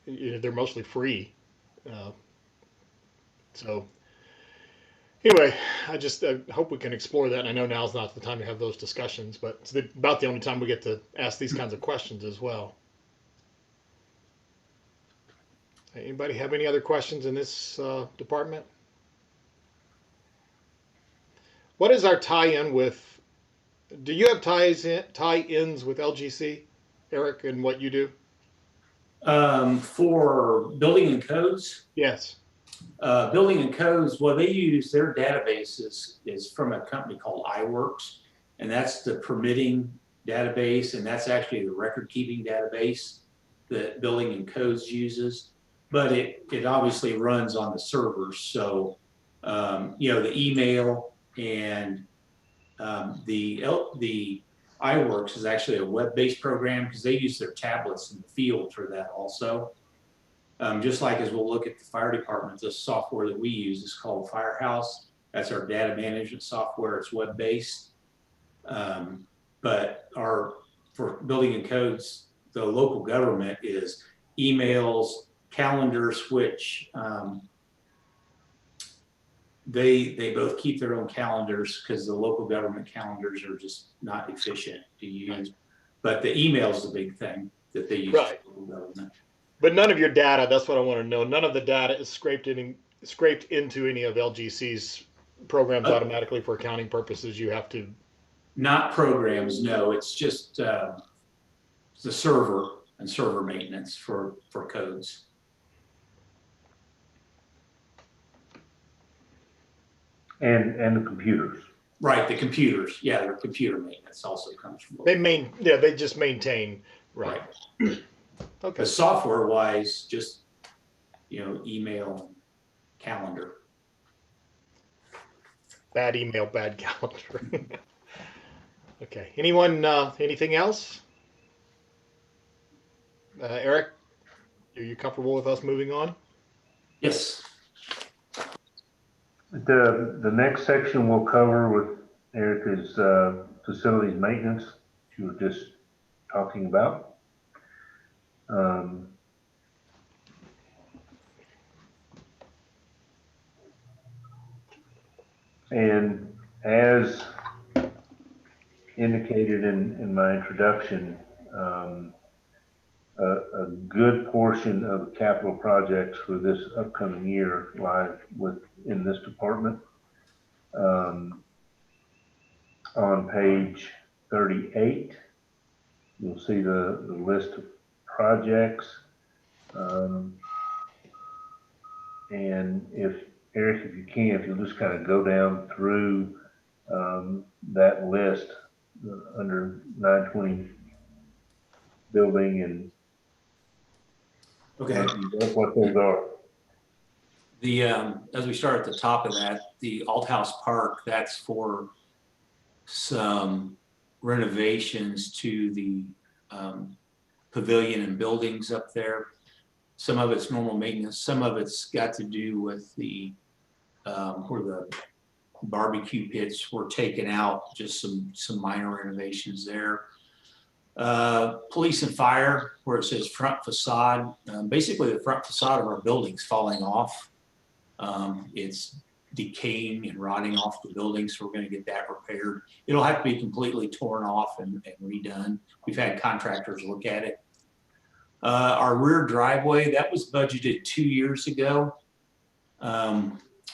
they're mostly free. So anyway, I hope we can explore that. And I know now's not the time to have those discussions, but it's about the only time we get to ask these kinds of questions as well. Anybody have any other questions in this department? What is our tie-in with, do you have tie-ins with LGC, Eric, and what you do? For building and codes? Yes. Building and codes, well, they use their database is from a company called iWorks, and that's the permitting database, and that's actually the record-keeping database that building and codes uses. But it obviously runs on the servers. So, the email and the iWorks is actually a web-based program because they use their tablets in the field for that also. Just like as we'll look at the fire department, the software that we use is called Firehouse. That's our data management software. It's web-based. But for building and codes, the local government is emails, calendars, which they both keep their own calendars because the local government calendars are just not efficient to use. But the email is the big thing that they use for local government. But none of your data, that's what I want to know. None of the data is scraped into any of LGC's programs automatically for accounting purposes. You have to. Not programs, no. It's just the server and server maintenance for codes. And the computers. Right, the computers. Yeah, their computer maintenance also comes from. They just maintain. Right. Okay. Software wise, just email, and calendar. Bad email, bad calendar. Okay. Anyone? Anything else? Eric, are you comfortable with us moving on? Yes. The next section we'll cover with Eric is facilities maintenance, which you were just talking about. And as indicated in my introduction, a good portion of the capital projects for this upcoming year lie within this department. On page 38, you'll see the list of projects. And if, Eric, if you can, if you'll just kind of go down through that list under 920 building and Okay. what those are. The, as we start at the top of that, the Alt House Park, that's for some renovations to the pavilion and buildings up there. Some of it's normal maintenance. Some of it's got to do with the where the barbecue pits were taken out, just some minor renovations there. Police and fire, where it says front facade, basically the front facade of our building's falling off. It's decaying and rotting off the building, so we're going to get that repaired. It'll have to be completely torn off and redone. We've had contractors look at it. Our rear driveway, that was budgeted 2 years ago.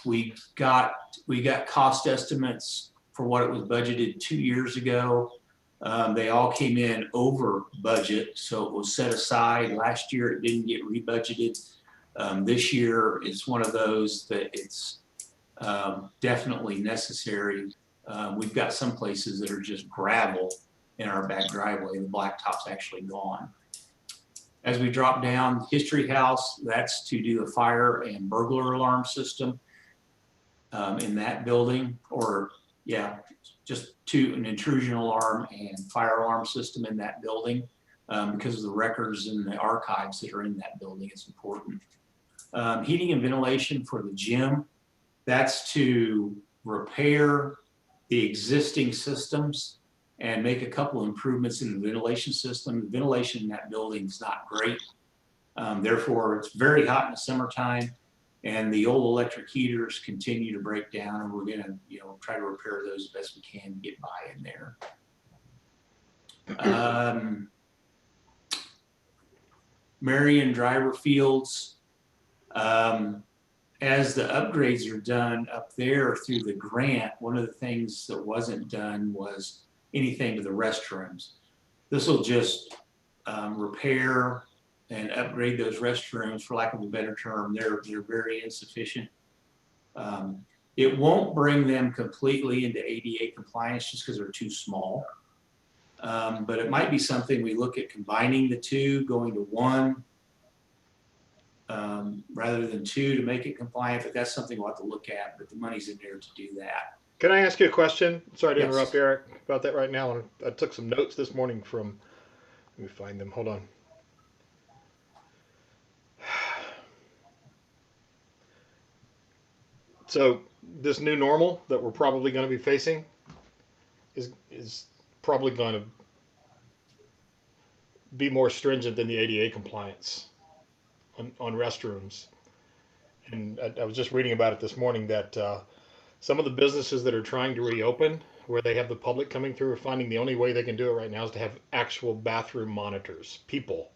We got cost estimates for what it was budgeted 2 years ago. They all came in over budget, so it was set aside. Last year it didn't get rebudgeted. This year is one of those that it's definitely necessary. We've got some places that are just gravel in our back driveway. The blacktop's actually gone. As we drop down, History House, that's to do the fire and burglar alarm system in that building, or yeah, just to an intrusion alarm and fire alarm system in that building because of the records and the archives that are in that building. It's important. Heating and ventilation for the gym, that's to repair the existing systems and make a couple of improvements in the ventilation system. The ventilation in that building is not great. Therefore, it's very hot in the summertime, and the old electric heaters continue to break down, and we're gonna, try to repair those as best we can to get by in there. Marion Driver Fields, as the upgrades are done up there through the grant, one of the things that wasn't done was anything to the restrooms. This will just repair and upgrade those restrooms, for lack of a better term. They're very insufficient. It won't bring them completely into ADA compliance just because they're too small. But it might be something we look at combining the two, going to one rather than two to make it compliant. But that's something we'll have to look at, but the money's in there to do that. Can I ask you a question? Sorry to Yes. interrupt, Eric, about that right now. I took some notes this morning from, let me find them, hold on. So this new normal that we're probably going to be facing is probably going to be more stringent than the ADA compliance on restrooms. And I was just reading about it this morning that some of the businesses that are trying to reopen, where they have the public coming through, are finding the only way they can do it right now is to have actual bathroom monitors, people,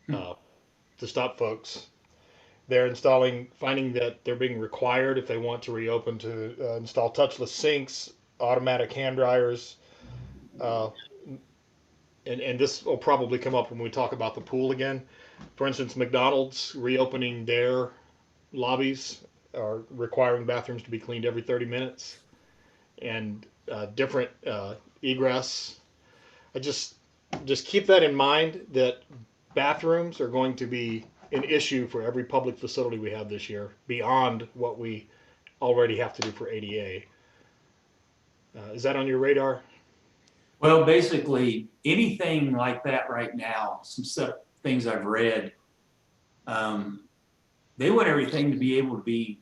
to stop folks. They're finding that they're being required, if they want to reopen, to install touchless sinks, automatic hand dryers, and this will probably come up when we talk about the pool again. For instance, McDonald's reopening their lobbies are requiring bathrooms to be cleaned every 30 minutes, and different egress. I just keep that in mind, that bathrooms are going to be an issue for every public facility we have this year, beyond what we already have to do for ADA. Is that on your radar? Well, basically anything like that right now, things I've read, they want everything to be able to be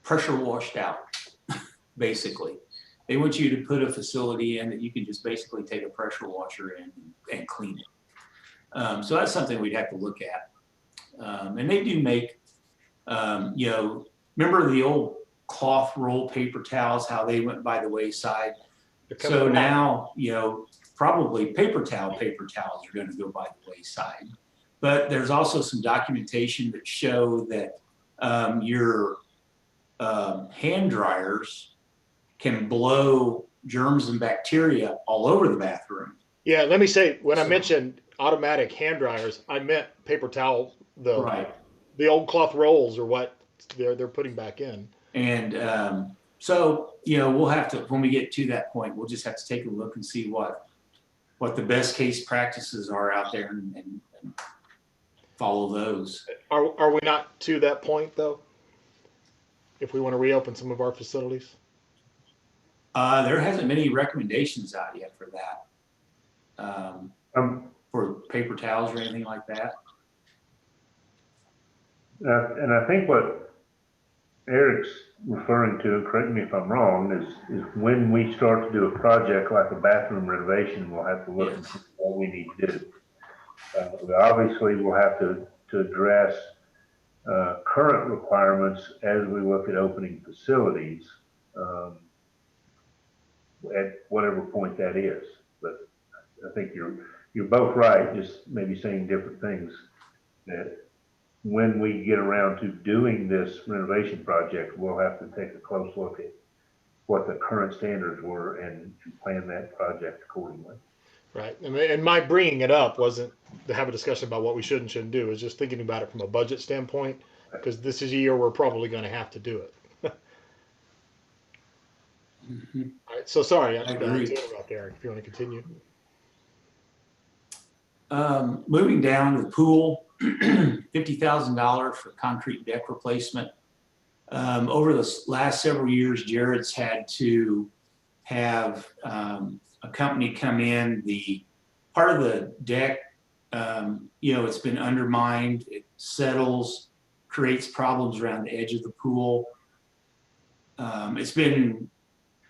pressure washed out, basically. They want you to put a facility in that you can just basically take a pressure washer in and clean it. So that's something we'd have to look at. And they do make, remember the old cloth roll paper towels, how they went by the wayside. They're coming So back. now, probably paper towels are going to go by the wayside. But there's also some documentation that show that your hand dryers can blow germs and bacteria all over the bathroom. Yeah, let me say, when I mentioned automatic hand dryers, I meant paper towel, the old cloth rolls are what they're putting back in. And so, we'll have to, when we get to that point, we'll just have to take a look and see what the best case practices are out there and follow those. Are we not to that point though? If we want to reopen some of our facilities? There hasn't been any recommendations out yet for that. For paper towels or anything like that. And I think what Eric's referring to, and correct me if I'm wrong, is when we start to do a project like a bathroom renovation, we'll have to look and see what we need to do. Obviously, we'll have to address current requirements as we look at opening facilities at whatever point that is. But I think you're both right, just maybe saying different things. That when we get around to doing this renovation project, we'll have to take a close look at what the current standards were and plan that project accordingly. Right. And my bringing it up wasn't to have a discussion about what we should and shouldn't do. It was just thinking about it from a budget standpoint, because this is a year we're probably going to have to do it. Mm-hmm. All right. So sorry, I agree. interrupt, Eric, if you want to continue. Moving down to the pool, $50,000 for concrete deck replacement. Over the last several years, Jared's had to have a company come in. The part of the deck, it's been undermined. It settles, creates problems around the edge of the pool. It's been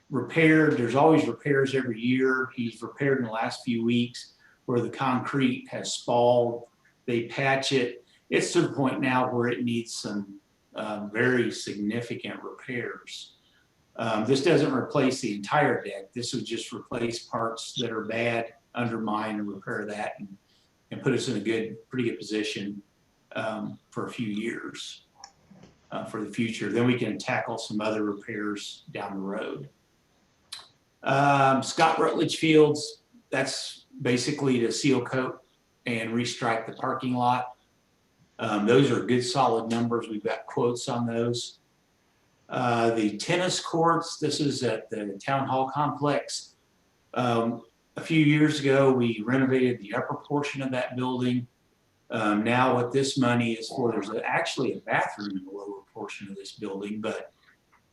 repaired. There's always repairs every year. He's repaired in the last few weeks where the concrete has spalled. They patch it. It's to the point now where it needs some very significant repairs. This doesn't replace the entire deck. This would just replace parts that are bad, undermine, and repair that, and put us in a pretty good position for a few years for the future. Then we can tackle some other repairs down the road. Scott Rutledge Fields, that's basically to seal coat and restrike the parking lot. Those are good solid numbers. We've got quotes on those. The tennis courts, this is at the town hall complex. A few years ago, we renovated the upper portion of that building. Now what this money is for, there's actually a bathroom in the lower portion of this building, but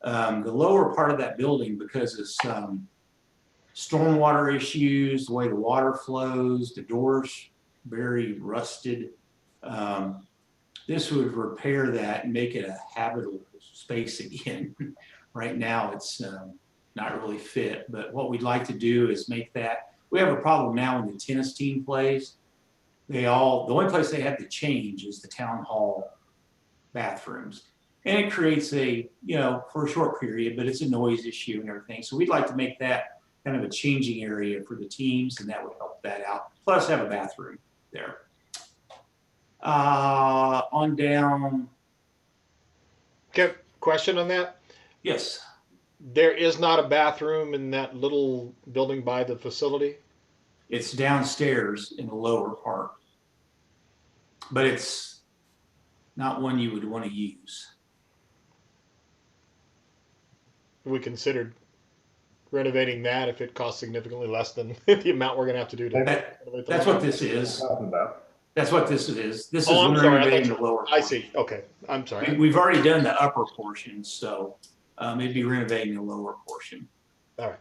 the lower part of that building, because of some stormwater issues, the way the water flows, the doors very rusted. This would repair that and make it a habitable space again. Right now, it's not really fit, but what we'd like to do is make that. We have a problem now when the tennis team plays. The only place they have to change is the town hall bathrooms. And it creates for a short period, but it's a noise issue and everything. So we'd like to make that kind of a changing area for the teams, and that would help that out. Plus have a bathroom there. On down. Okay, question on that? Yes. There is not a bathroom in that little building by the facility? It's downstairs in the lower part, but it's not one you would want to use. We considered renovating that if it costs significantly less than the amount we're going to have to do to That's what this is. That's what this is. This is I'm sorry, renovating the lower portion. I see. Okay. I'm sorry. We've already done the upper portion, so it'd be renovating the lower portion. All right.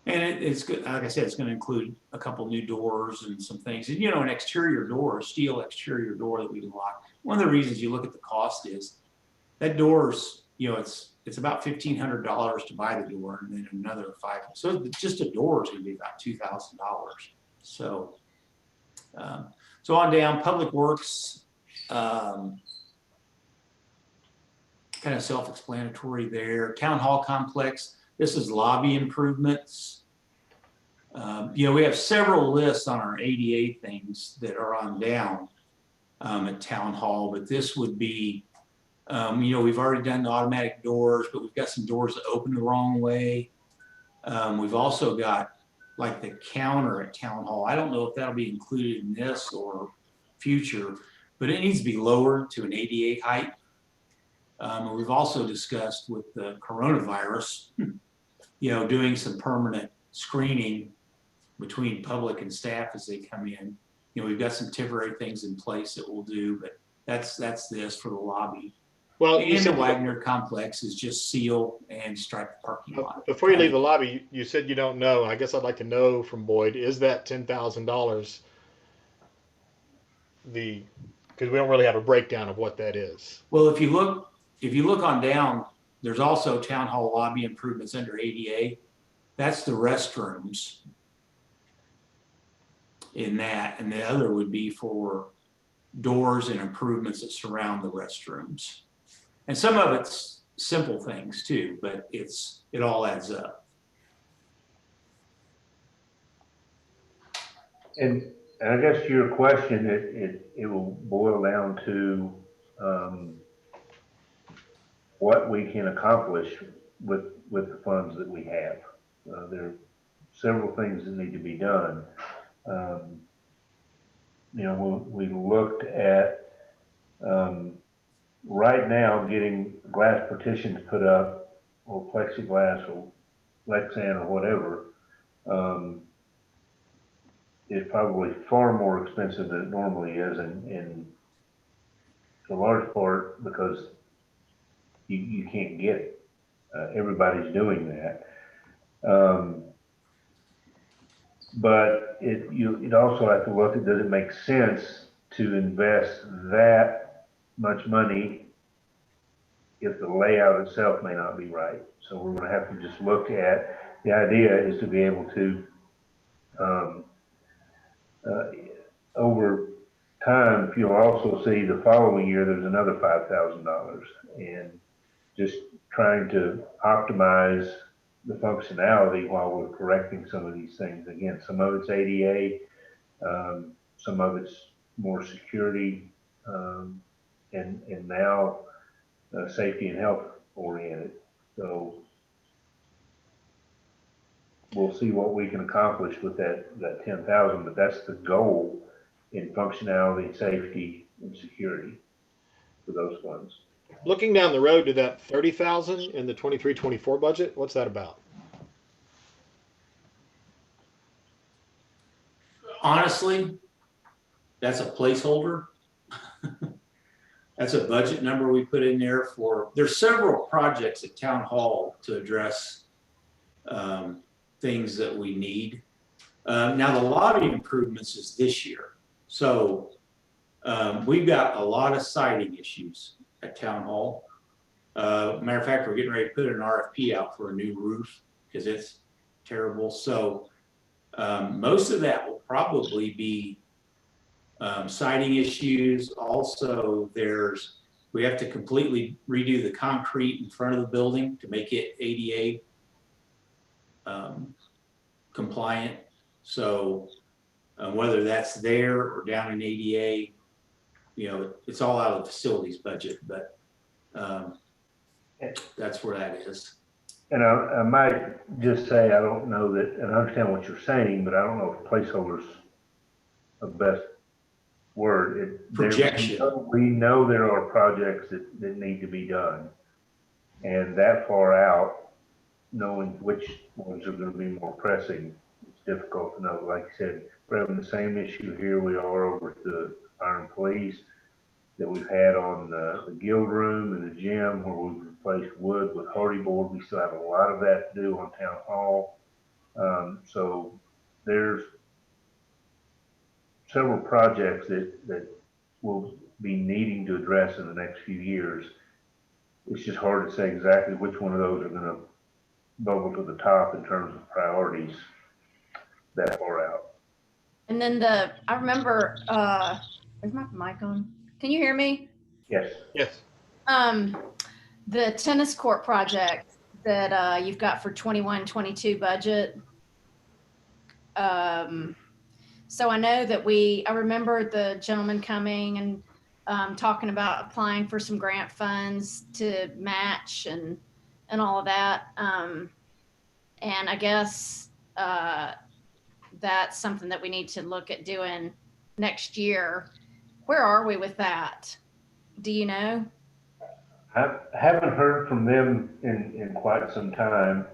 And it's good. Like I said, it's going to include a couple new doors and some things. And, an exterior door, a steel exterior door that we can lock. One of the reasons you look at the cost is that door's, it's about $1,500 to buy the door, and then another $5,000. So just a door is going to be about $2,000. So, so on down, Public Works. kind of self-explanatory there. Town Hall complex, this is lobby improvements. We have several lists on our ADA things that are on down at Town Hall, but this would be, we've already done the automatic doors, but we've got some doors that open the wrong way. We've also got like the counter at Town Hall. I don't know if that'll be included in this or future, but it needs to be lowered to an ADA height. We've also discussed with the coronavirus, doing some permanent screening between public and staff as they come in. We've got some temporary things in place that we'll do, but that's this for the lobby. Well, And the Wagner complex is just seal and stripe the parking lot. before you leave the lobby, you said you don't know. I guess I'd like to know from Boyd, is that $10,000 because we don't really have a breakdown of what that is. Well, if you look on down, there's also Town Hall lobby improvements under ADA. That's the restrooms in that, and the other would be for doors and improvements that surround the restrooms. And some of it's simple things too, but it all adds up. And I guess to your question, it will boil down to what we can accomplish with the funds that we have. There are several things that need to be done. We looked at right now getting glass partitions put up, or plexiglass or Lexan or whatever, is probably far more expensive than it normally is, in a large part because you can't get it. Everybody's doing that. But you'd also have to look at, does it make sense to invest that much money if the layout itself may not be right? So we're going to have to just look at, the idea is to be able to, over time, if you'll also see the following year, there's another $5,000, and just trying to optimize the functionality while we're correcting some of these things. Again, some of it's ADA, some of it's more security, and now safety and health oriented. So we'll see what we can accomplish with that 10,000, but that's the goal in functionality, safety, and security for those funds. Looking down the road to that 30,000 in the 23-24 budget, what's that about? Honestly, that's a placeholder. That's a budget number we put in there for, there's several projects at Town Hall to address things that we need. Now the lobby improvements is this year. So we've got a lot of siding issues at Town Hall. Matter of fact, we're getting ready to put an RFP out for a new roof because it's terrible. So most of that will probably be siding issues. Also, we have to completely redo the concrete in front of the building to make it ADA compliant. So whether that's there or down in ADA, it's all out of the facilities budget, but that's where that is. And I might just say, I don't know that, and I understand what you're saying, but I don't know if placeholder's the best word. Projection. We know there are projects that need to be done. And that far out, knowing which ones are going to be more pressing, it's difficult to know. Like I said, we're having the same issue here we are over at our employees that we've had on the guild room and the gym, where we've replaced wood with hardy board. We still have a lot of that to do on Town Hall. So there's several projects that we'll be needing to address in the next few years. It's just hard to say exactly which one of those are going to bubble to the top in terms of priorities that far out. And then I remember, is my mic on? Can you hear me? Yes. Yes. the tennis court project that you've got for 21-22 budget. So I know that I remember the gentleman coming and talking about applying for some grant funds to match and all of that. And I guess that's something that we need to look at doing next year. Where are we with that? Do you know? I haven't heard from them in quite some time.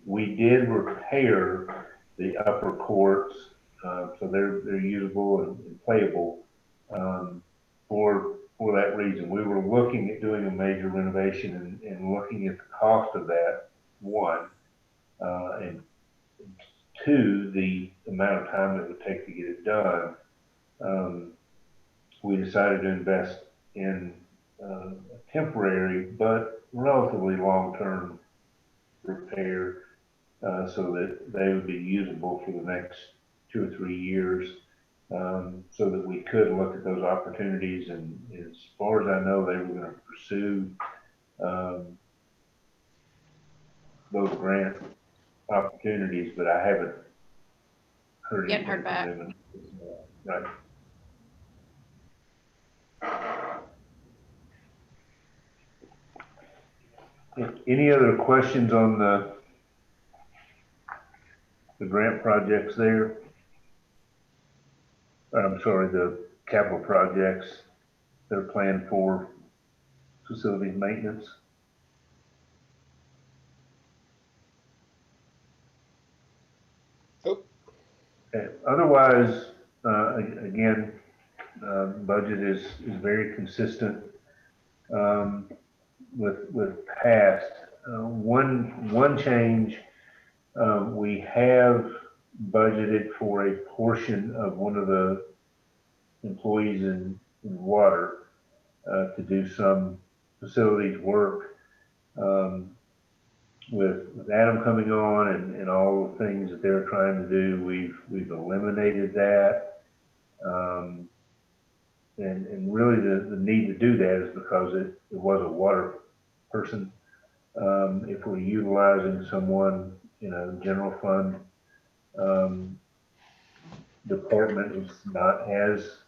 We did repair the upper courts, so they're usable and playable for that reason. We were looking at doing a major renovation and looking at the cost of that, one, and two, the amount of time it would take to get it done. We decided to invest in a temporary but relatively long-term repair so that they would be usable for the next 2 or 3 years, so that we could look at those opportunities. And as far as I know, they were going to pursue those grant opportunities, but I haven't heard anything back. from them. Right. Any other questions on the grant projects there? I'm sorry, the capital projects that are planned for facilities maintenance? Oh. Otherwise, again, budget is very consistent with past. One change, we have budgeted for a portion of one of the employees in water to do some facilities work. With Adam coming on and all the things that they're trying to do, we've eliminated that. And really the need to do that is because it was a water person. If we're utilizing someone in a general fund department, it's not as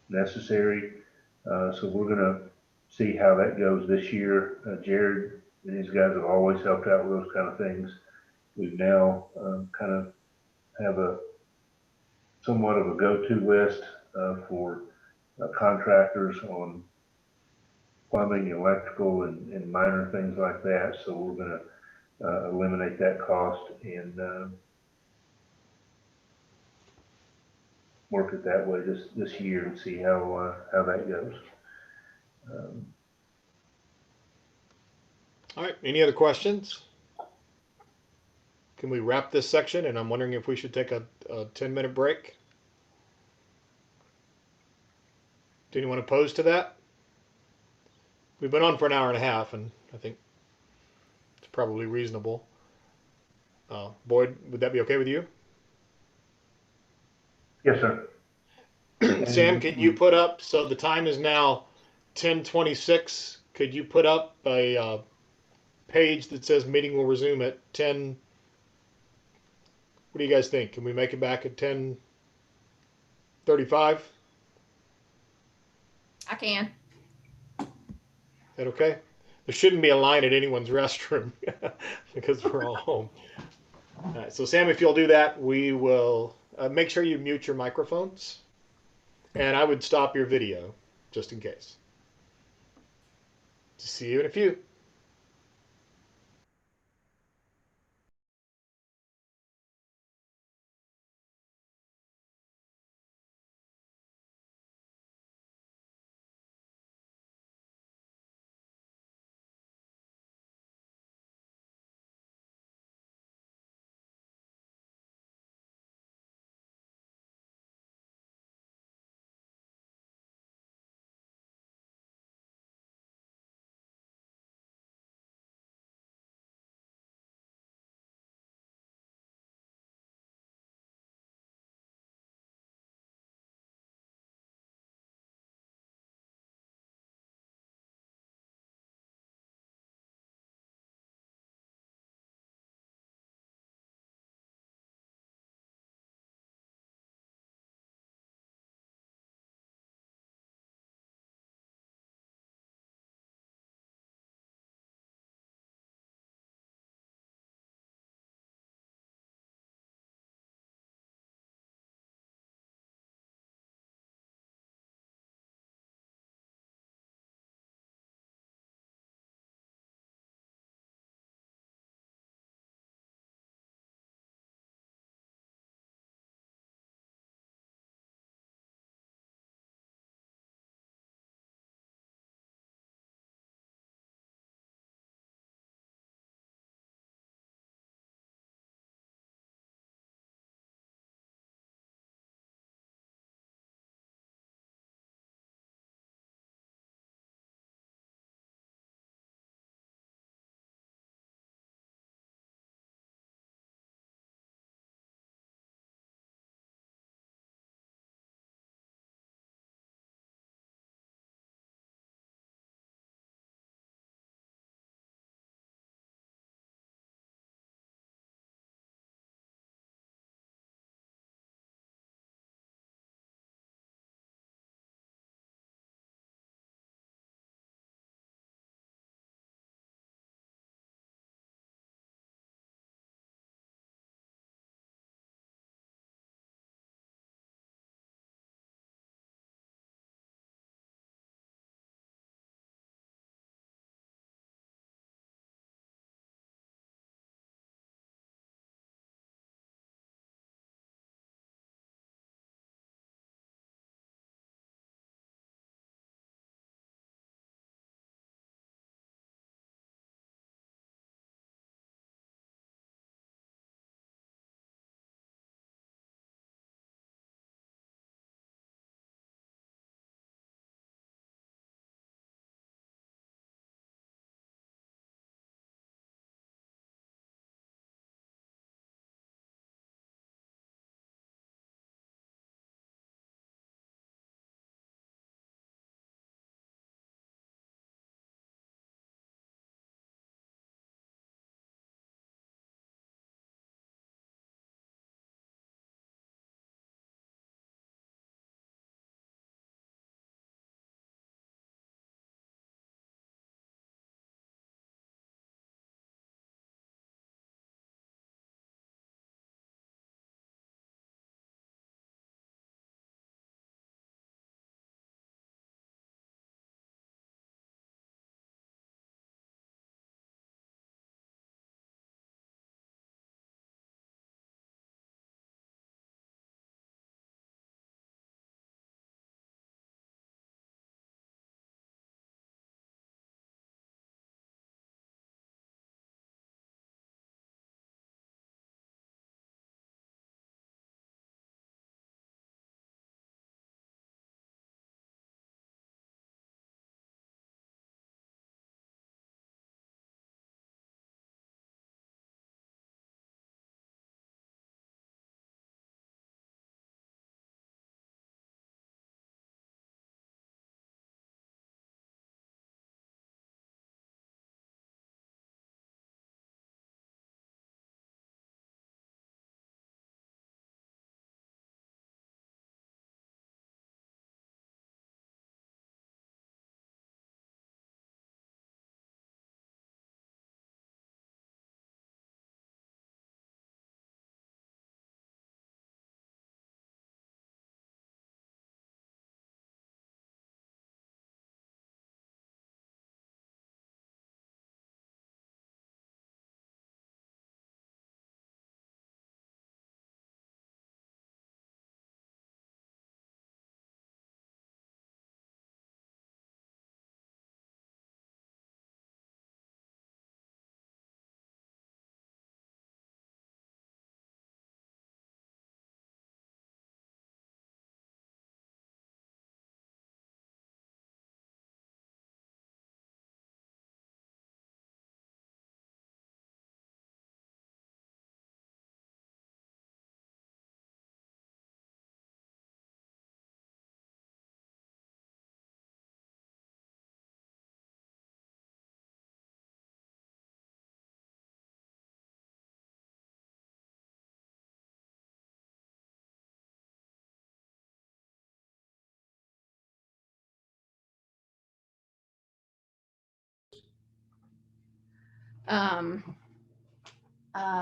necessary. So we're gonna see how that goes this year. Jared and these guys have always helped out with those kind of things. We've now kind of have a somewhat of a go-to list for contractors on plumbing, electrical, and minor things like that. So we're going to eliminate that cost and work it that way this year and see how that goes. All right, any other questions? Can we wrap this section? And I'm wondering if we should take a 10-minute break. Do anyone oppose to that? We've been on for an hour and a half, and I think it's probably reasonable. Boyd, would that be okay with you? Yes, sir. Sam, can you put up, so the time is now 10:26. Could you put up a page that says meeting will resume at 10? What do you guys think? Can we make it back at 10:35? I can. Is that okay? There shouldn't be a line at anyone's restroom because we're all home. All right, so Sam, if you'll do that, we will make sure you mute your microphones. And I would stop your video just in case. See you in a few. I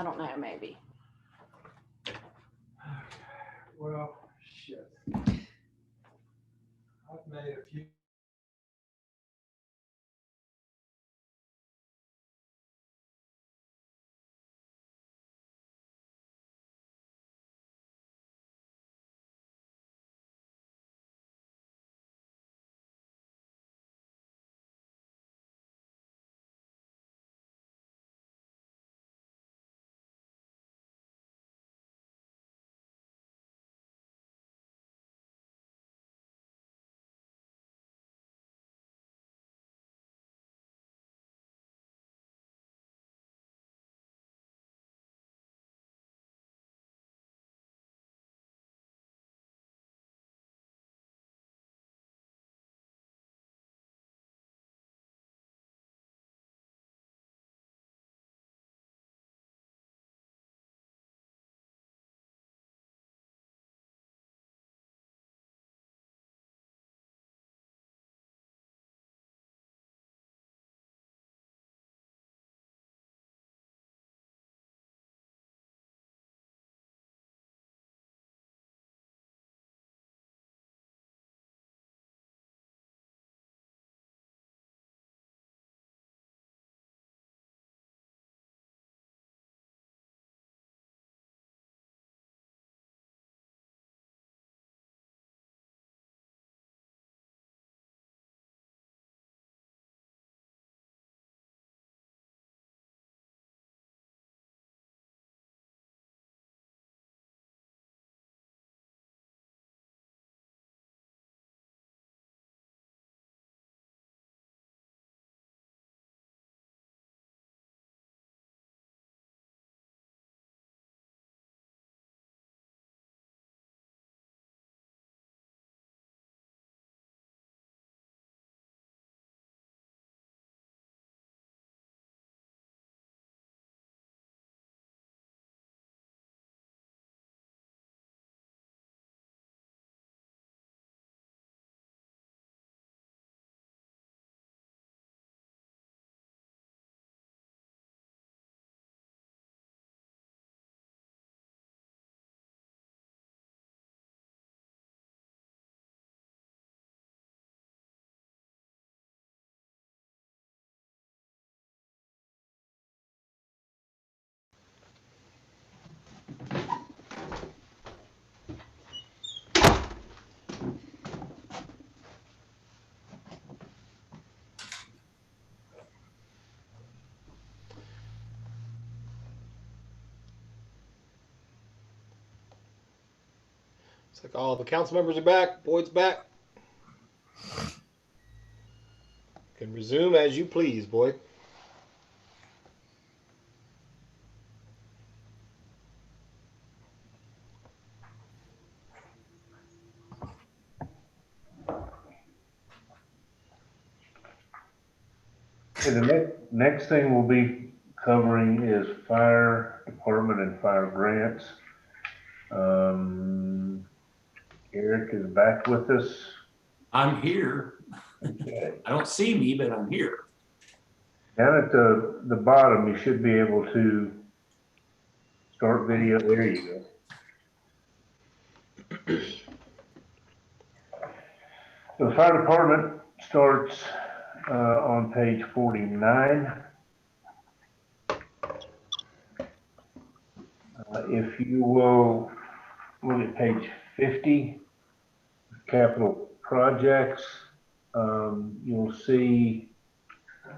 don't know, maybe. Well, shit. I've made a few. It's like all the council members are back. Boyd's back. Can resume as you please, Boyd. Okay, the next thing we'll be covering is fire department and fire grants. Eric is back with us. I'm here. Okay. I don't see me, but I'm here. Down at the bottom, you should be able to start video. There you go. So the fire department starts on page 49. If you will look at page 50, capital projects, you'll see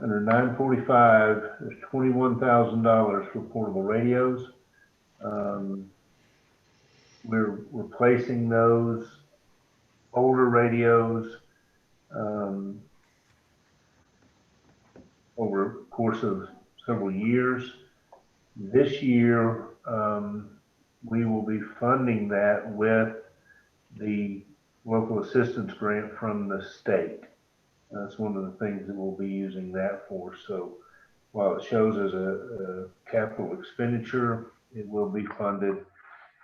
under 945, there's $21,000 for portable radios. We're replacing those older radios over the course of several years. This year, we will be funding that with the local assistance grant from the state. That's one of the things that we'll be using that for. So while it shows as a capital expenditure, it will be funded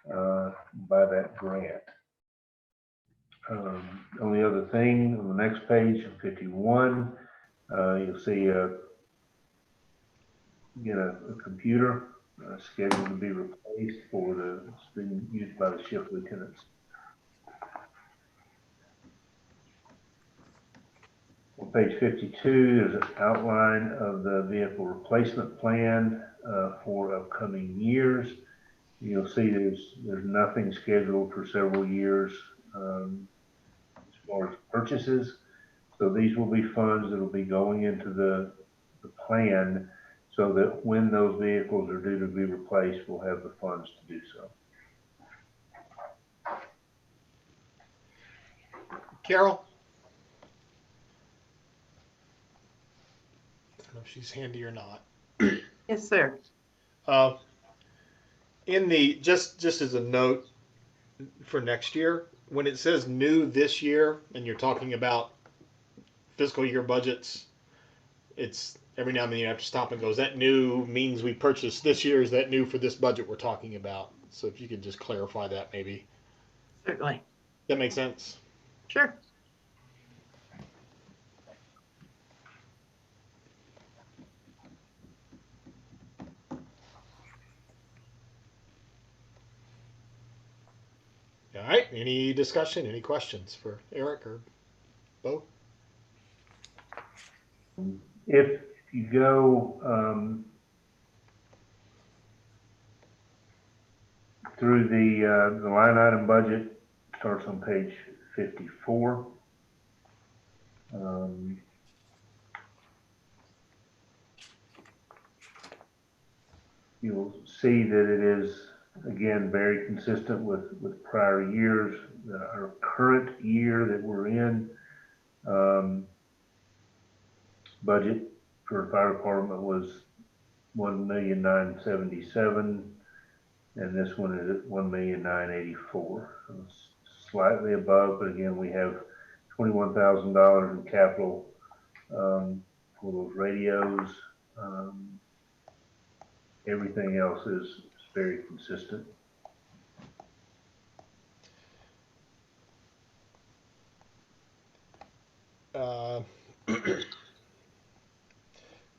by that grant. Only other thing on the next page, 51, you'll see get a computer scheduled to be replaced it's being used by the shift lieutenants. On page 52, there's an outline of the vehicle replacement plan for upcoming years. You'll see there's nothing scheduled for several years as far as purchases. So these will be funds that will be going into the plan so that when those vehicles are due to be replaced, we'll have the funds to do so. Carol? I don't know if she's handy or not. Yes, sir. In the just as a note for next year, when it says new this year and you're talking about fiscal year budgets, it's every now and then you have to stop and go, is that new means we purchased this year? Is that new for this budget we're talking about? So if you could just clarify that, maybe. Certainly. That makes sense. Sure. All right. Any discussion? Any questions for Eric or Bo? If you go through the line item budget, starts on page 54. You'll see that it is, again, very consistent with prior years. Our current year that we're in, budget for fire department was $1,977,000, and this one is at $1,984,000. So it's slightly above, but again, we have $21,000 in capital for those radios. Everything else is very consistent.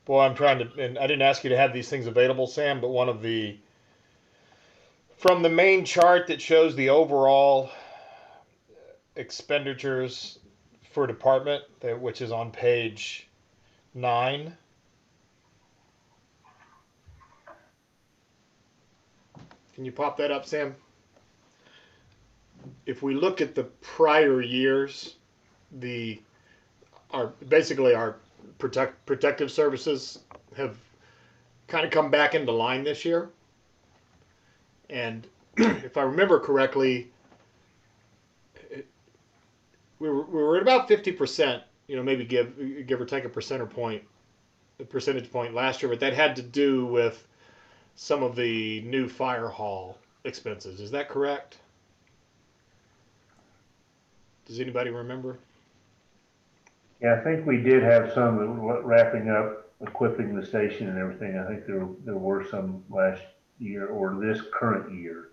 Boy, I'm trying to, and I didn't ask you to have these things available, Sam, but from the main chart that shows the overall expenditures for department, which is on page 9. Can you pop that up, Sam? If we look at the prior years, our protective services have kind of come back into line this year. And if I remember correctly, we were at about 50%, maybe give or take a percentage point last year, but that had to do with some of the new fire hall expenses. Is that correct? Does anybody remember? Yeah, I think we did have some wrapping up, equipping the station and everything. I think there were some last year or this current year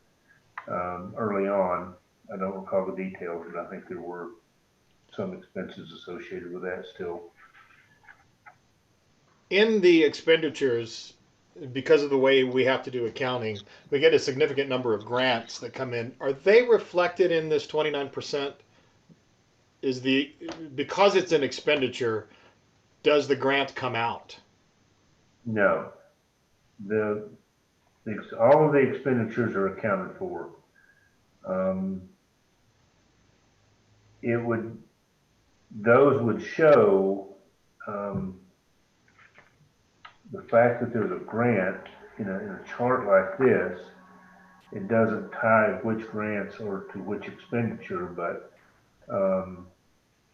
early on. I don't recall the details, but I think there were some expenses associated with that still. In the expenditures, because of the way we have to do accounting, we get a significant number of grants that come in. Are they reflected in this 29%? Because it's an expenditure, does the grant come out? No. All of the expenditures are accounted for. Those would show the fact that there's a grant in a chart like this. It doesn't tie which grants are to which expenditure, but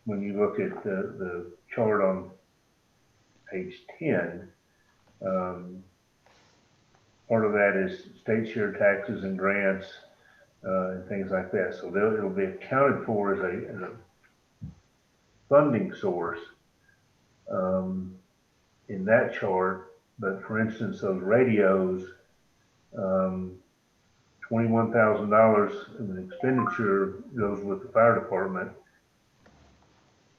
when you look at the chart on page 10, part of that is state share taxes and grants and things like that. So it'll be accounted for as a funding source in that chart. But for instance, those radios, $21,000 in an expenditure goes with the fire department.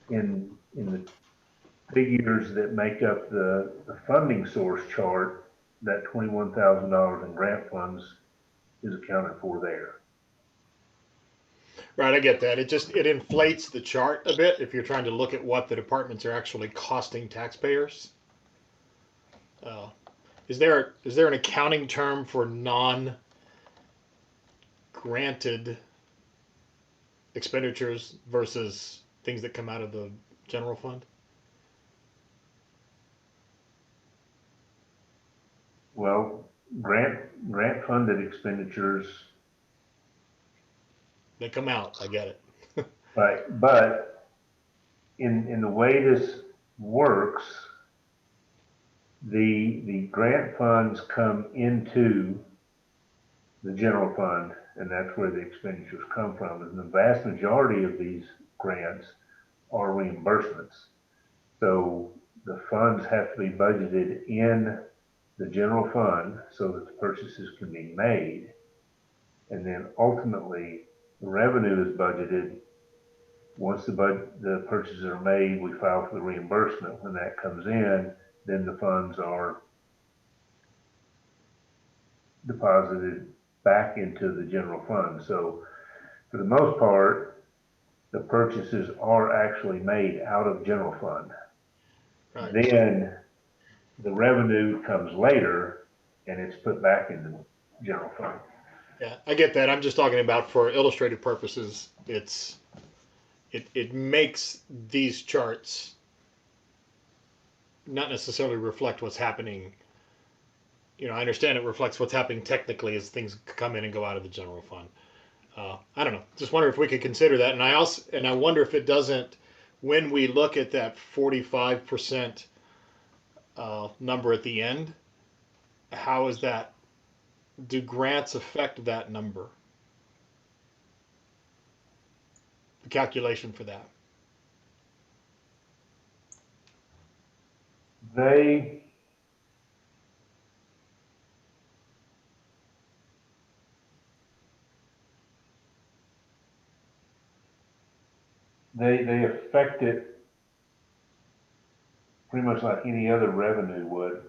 In the figures that make up the funding source chart, that $21,000 in grant funds is accounted for there. Right, I get that. It inflates the chart a bit if you're trying to look at what the departments are actually costing taxpayers. Is there an accounting term for non-granted expenditures versus things that come out of the general fund? Well, grant funded expenditures, They come out, I get it. right? But in the way this works, the grant funds come into the general fund, and that's where the expenditures come from. And the vast majority of these grants are reimbursements. So the funds have to be budgeted in the general fund so that the purchases can be made. And then ultimately, the revenue is budgeted. Once the purchases are made, we file for the reimbursement. When that comes in, then the funds are deposited back into the general fund. So for the most part, the purchases are actually made out of general fund. Right. Then the revenue comes later and it's put back in the general fund. Yeah, I get that. I'm just talking about for illustrative purposes. It makes these charts not necessarily reflect what's happening. I understand it reflects what's happening technically as things come in and go out of the general fund. I don't know. Just wonder if we could consider that. And I wonder if it doesn't, when we look at that 45% number at the end, how is that? Do grants affect that number? The calculation for that. They affect it pretty much like any other revenue would.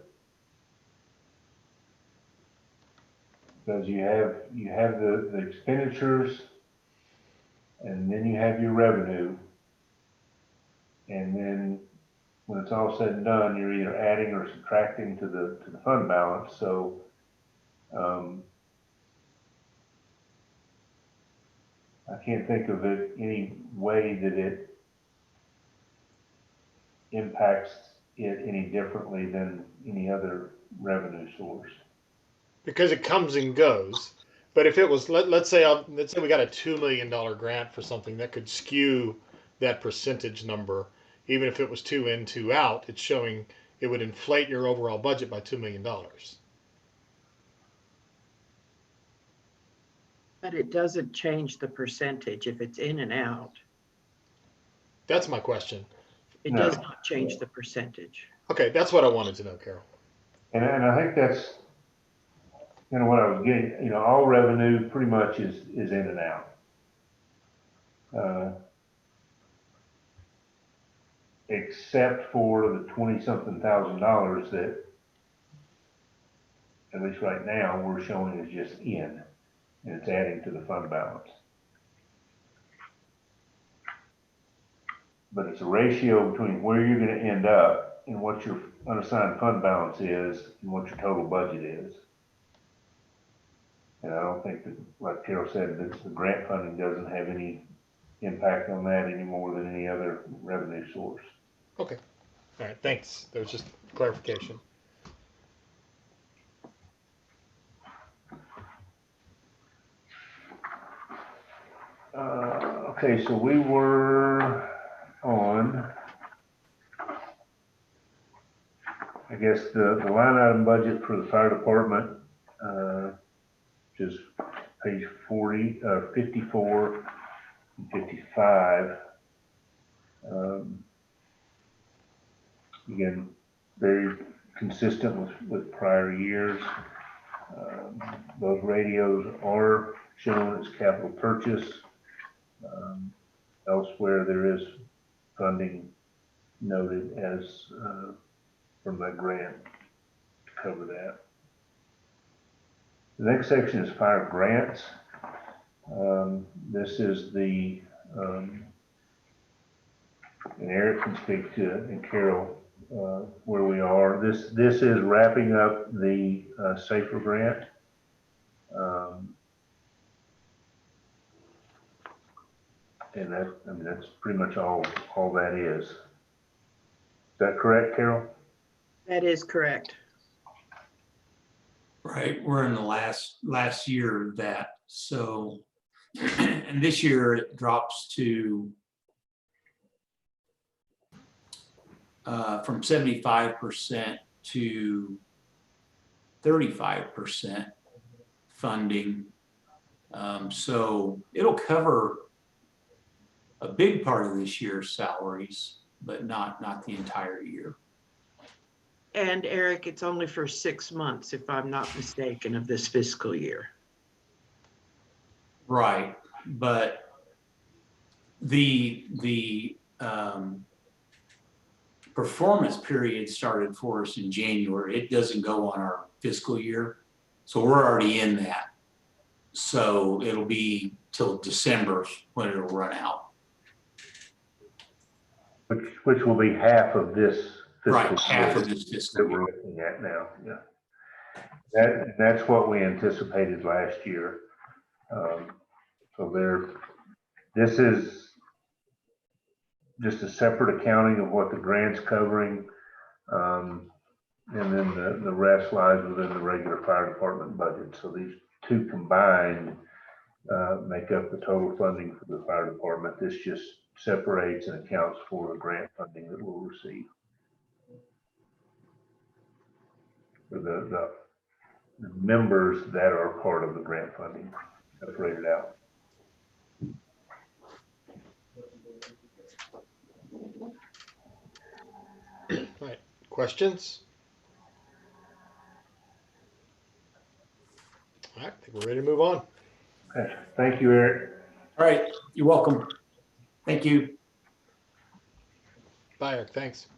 Because you have the expenditures, and then you have your revenue, and then when it's all said and done, you're either adding or subtracting to the fund balance. So I can't think of it any way that it impacts it any differently than any other revenue source. Because it comes and goes. But if it was, let's say we got a $2 million grant for something that could skew that percentage number, even if it was 2 in, 2 out, it's showing it would inflate your overall budget by $2 million. But it doesn't change the percentage if it's in and out. That's my question. It No. does not change the percentage. Okay, that's what I wanted to know, Carol. And I think that's what I was getting. All revenue pretty much is in and out. Except for the 20-something thousand dollars that, at least right now, we're showing is just in, and it's adding to the fund balance. But it's a ratio between where you're going to end up and what your unassigned fund balance is and what your total budget is. And I don't think that, like Carol said, that the grant funding doesn't have any impact on that any more than any other revenue source. Okay. All right, thanks. That was just clarification. Okay, so we were on, I guess, the line item budget for the fire department, which is page 54 and 55. Again, very consistent with prior years. Those radios are shown as capital purchase. Elsewhere, there is funding noted as from that grant to cover that. The next section is fire grants. This is and Eric can speak to it, and Carol, where we are. This is wrapping up the SAFER grant. And that's pretty much all that is. Is that correct, Carol? That is correct. Right, we're in the last year of that. So, and this year it drops to from 75% to 35% funding. So it'll cover a big part of this year's salaries, but not the entire year. And Eric, it's only for 6 months, if I'm not mistaken, of this fiscal year. Right, but the performance period started for us in January. It doesn't go on our fiscal year, so we're already in that. So it'll be till December when it'll run out. Which will be half of this fiscal Right, half year of this that fiscal year. we're looking at now. Yeah, that's what we anticipated last year. So this is just a separate accounting of what the grant's covering, and then the rest lies within the regular fire department budget. So these two combined make up the total funding for the fire department. This just separates and accounts for the grant funding that we'll receive. For the members that are part of the grant funding, separated out. All right, questions? All right, I think we're ready to move on. Okay. Thank you, Eric. All right, you're welcome. Thank you. Bye, Eric, thanks.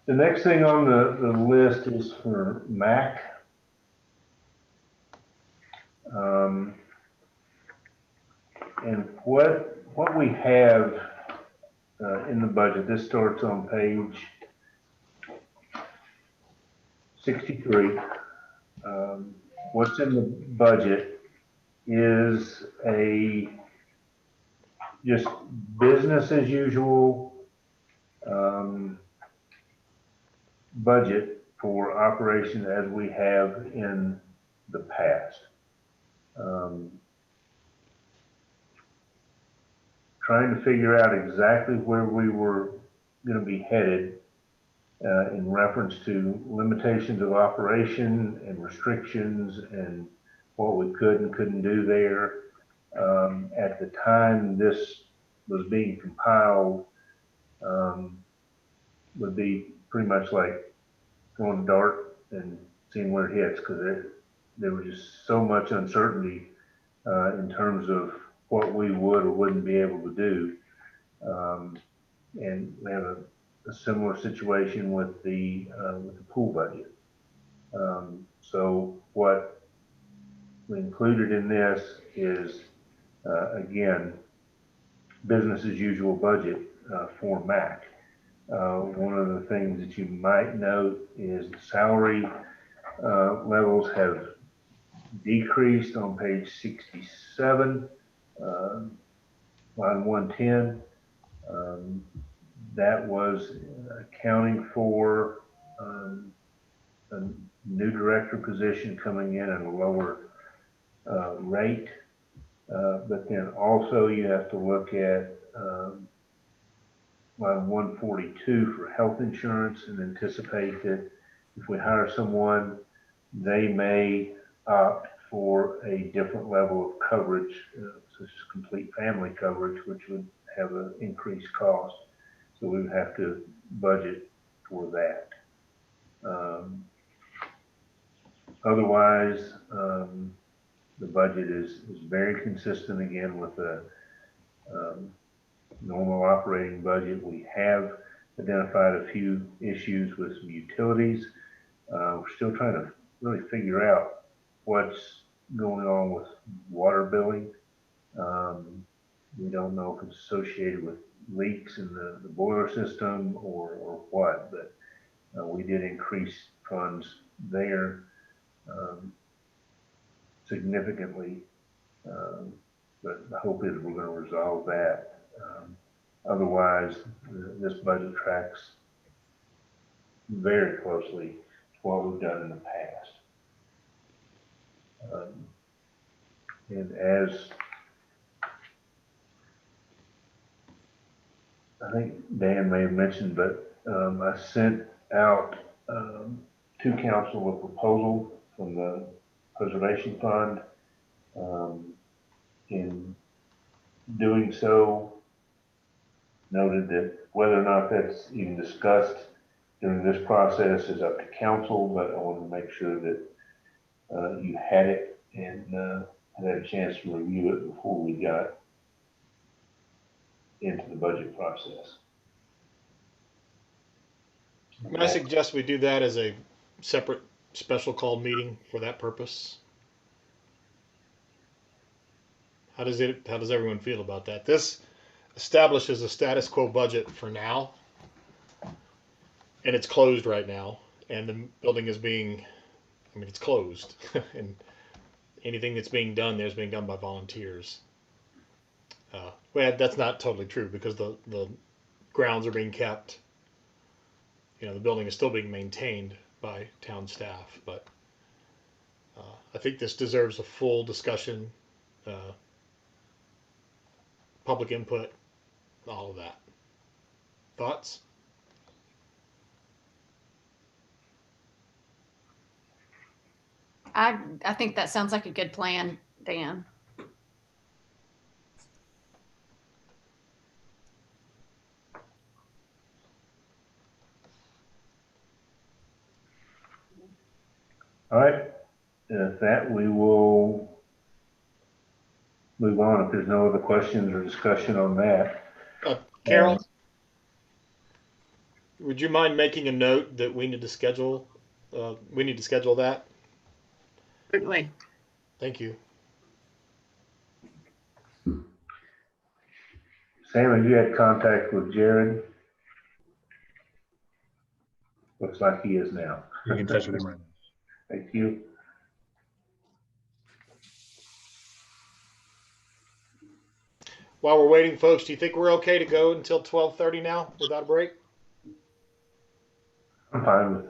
The next thing on the list is for MAC. And what we have in the budget, this starts on page 63. What's in the budget is just business as usual budget for operation as we have in the past. Trying to figure out exactly where we were going to be headed in reference to limitations of operation and restrictions and what we could and couldn't do there. At the time this was being compiled, would be pretty much like throwing a dart and seeing where it hits, because there was just so much uncertainty in terms of what we would or wouldn't be able to do. And we have a similar situation with the pool budget. So what we included in this is, again, business as usual budget for MAC. One of the things that you might note is the salary levels have decreased on page 67, line 110. That was accounting for a new director position coming in at a lower rate. But then also you have to look at line 142 for health insurance, and anticipate that if we hire someone, they may opt for a different level of coverage, such as complete family coverage, which would have an increased cost. So we would have to budget for that. Otherwise, the budget is very consistent again with the normal operating budget. We have identified a few issues with some utilities We're still trying to really figure out what's going on with water billing. We don't know if it's associated with leaks in the boiler system or what, but we did increase funds there significantly. But the hope is we're going to resolve that. Otherwise, this budget tracks very closely to what we've done in the past. And as I think Dan may have mentioned, but I sent out to council a proposal from the Preservation Fund. In doing so, noted that whether or not that's even discussed during this process is up to council, but I wanted to make sure that you had it and had a chance to review it before we got into the budget process. I suggest we do that as a separate special call meeting for that purpose. How does everyone feel about that? This establishes a status quo budget for now, and it's closed right now, and the building is it's closed, and anything that's being done there is being done by volunteers. Well, that's not totally true because the grounds are being kept. The building is still being maintained by town staff, but I think this deserves a full discussion, public input, all of that. Thoughts? I think that sounds like a good plan, Dan. All right, with that, we will move on if there's no other questions or discussion on that. Carol, would you mind making a note that we need to schedule that? Certainly. Thank you. Sam, have you had contact with Jared? Looks like he is now. You're in touch with him right now. Thank you. While we're waiting, folks, do you think we're okay to go until 12:30 now without a break? I'm fine with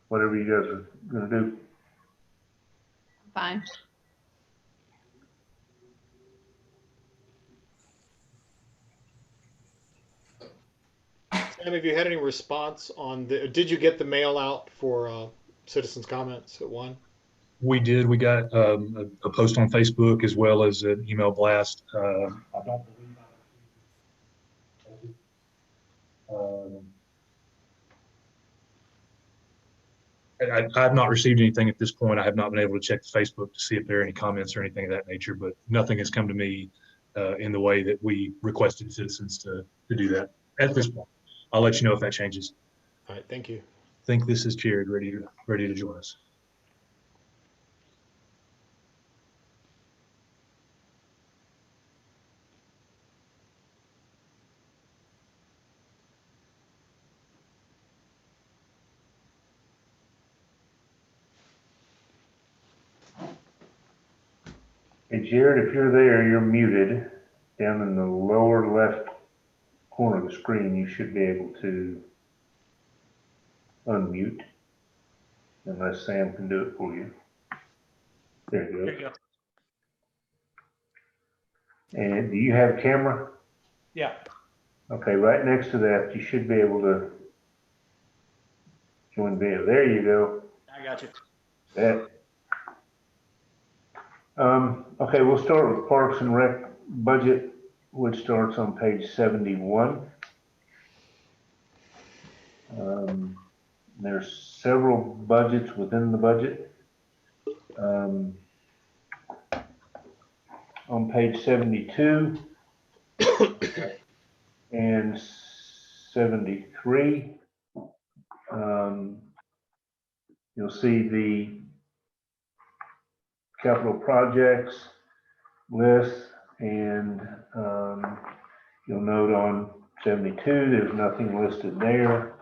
whatever you guys are going to do. Fine. Sam, have you had any response on did you get the mail out for citizens' comments at 1? We did. We got a post on Facebook as well as an email blast. I don't believe I have not received anything at this point. I have not been able to check the Facebook to see if there are any comments or anything of that nature, but nothing has come to me in the way that we requested citizens to do that at this point. I'll let you know if that changes. All right, thank you. I think this is Jared ready to join us. Hey, Jared, if you're there, you're muted. Down in the lower left corner of the screen, you should be able to unmute, unless Sam can do it for you. There you go. And do you have a camera? Yeah. Okay, right next to that, you should be able to join video. There you go. I got you. That. Okay, we'll start with Parks and Rec budget, which starts on page 71. There's several budgets within the budget. On page 72 and 73, You'll see the capital projects list, and you'll note on 72, there's nothing listed there.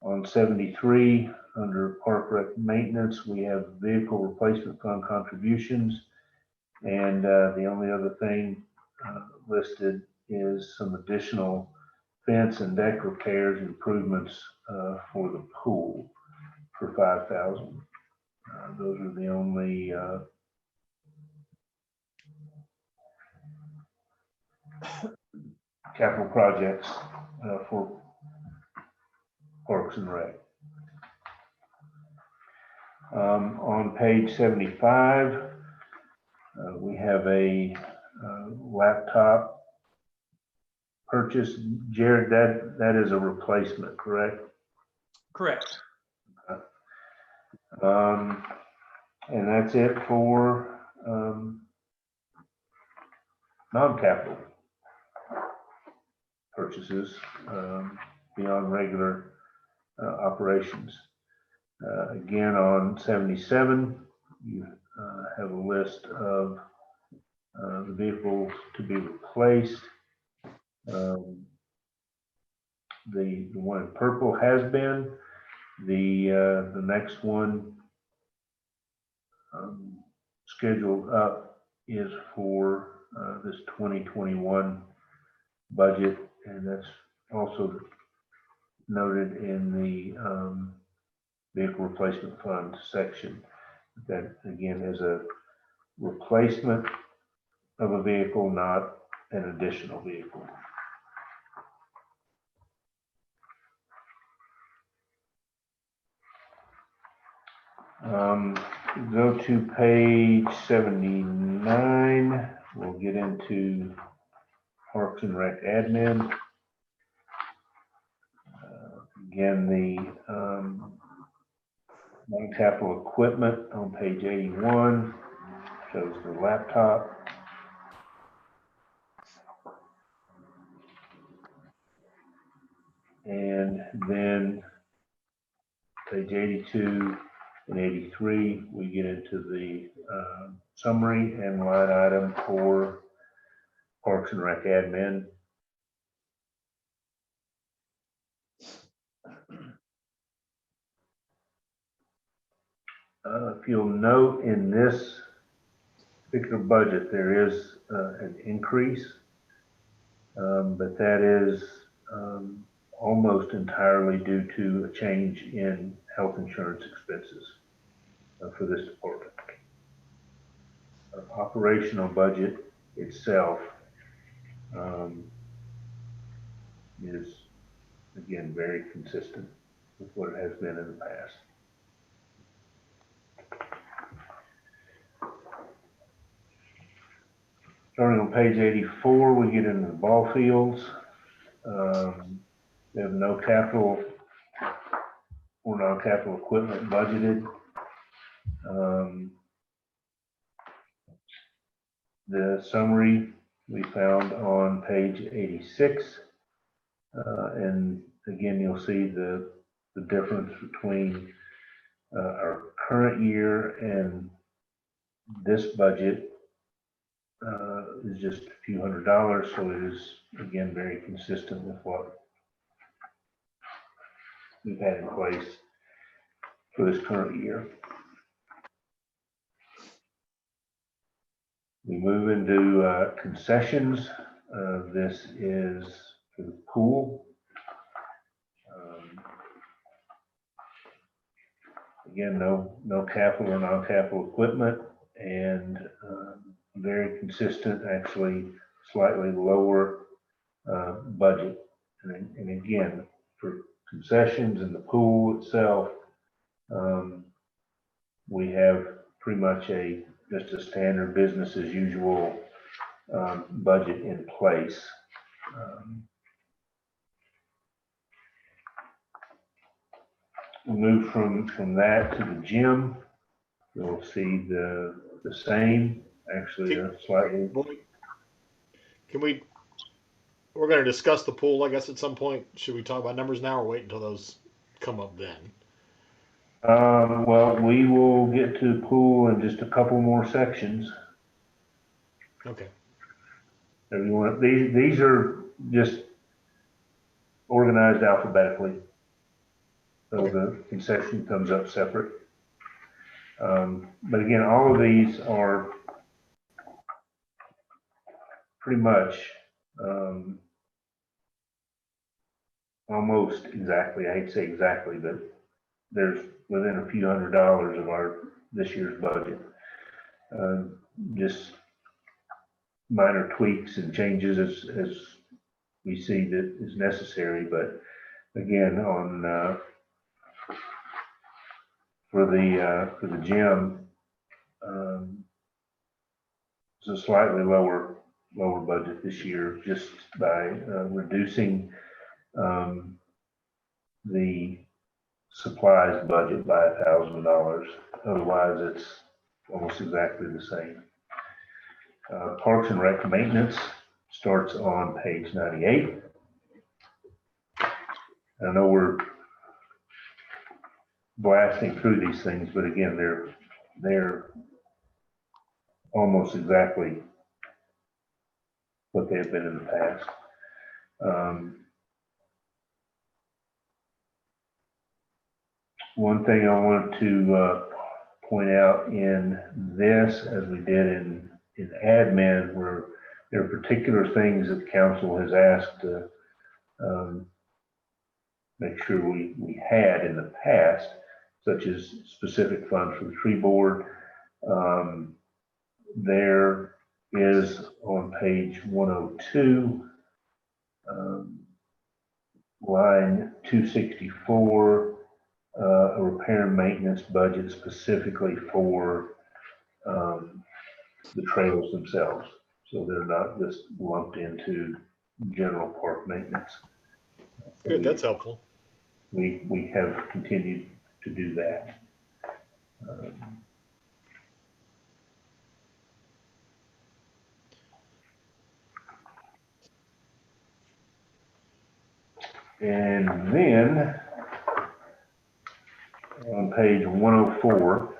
On 73, under Park Rec Maintenance, we have vehicle replacement fund contributions. And the only other thing listed is some additional fence and deck repairs, improvements for the pool for 5,000. Those are the only capital projects for Parks and Rec. On page 75, we have a laptop purchase. Jared, that is a replacement, correct? Correct. And that's it for non-capital purchases beyond regular operations. Again, on 77, you have a list of the vehicles to be replaced. The one in purple has been. The next one scheduled up is for this 2021 budget, and that's also noted in the vehicle replacement fund section. That again is a replacement of a vehicle, not an additional vehicle. Go to page 79. We'll get into Parks and Rec admin. Again, the non-capital equipment on page 81 shows the laptop. And then page 82 and 83, we get into the summary and line item for Parks and Rec admin. If you'll note in this particular budget, there is an increase, but that is almost entirely due to a change in health insurance expenses for this department. Our operational budget itself is, again, very consistent with what it has been in the past. Starting on page 84, we get into the ball fields. We have no capital or non-capital equipment budgeted. The summary we found on page 86. And again, you'll see the difference between our current year and this budget is just a few $100s, so it is again very consistent with what we've had in place for this current year. We move into concessions. This is for the pool. Again, no capital or non-capital equipment, and very consistent, actually slightly lower budget. And again, for concessions and the pool itself, we have pretty much just a standard business as usual budget in place. We move from that to the gym. You'll see the same, actually slightly. We're going to discuss the pool, I guess, at some point. Should we talk about numbers now or wait until those come up then. Well, we will get to pool in just a couple more sections. Okay. Everyone, these are just organized alphabetically. So the concession comes up separate. But again, all of these are pretty much almost exactly, I hate to say exactly, but there's within a few $100s of our this year's budget. Just minor tweaks and changes as we see that is necessary. But again, on for the gym, it's a slightly lower budget this year, just by reducing the supplies budget by $1,000. Otherwise, it's almost exactly the same. Parks and Rec maintenance starts on page 98. I know we're blasting through these things, but again, they're almost exactly what they have been in the past. One thing I wanted to point out in this, as we did in admin, where there are particular things that the council has asked to make sure we had in the past, such as specific funds for the tree board. There is on page 102, line 264, a repair and maintenance budget specifically for the trails themselves. So they're not just lumped into general park maintenance. Good, that's helpful. We have continued to do that. And then on page 104,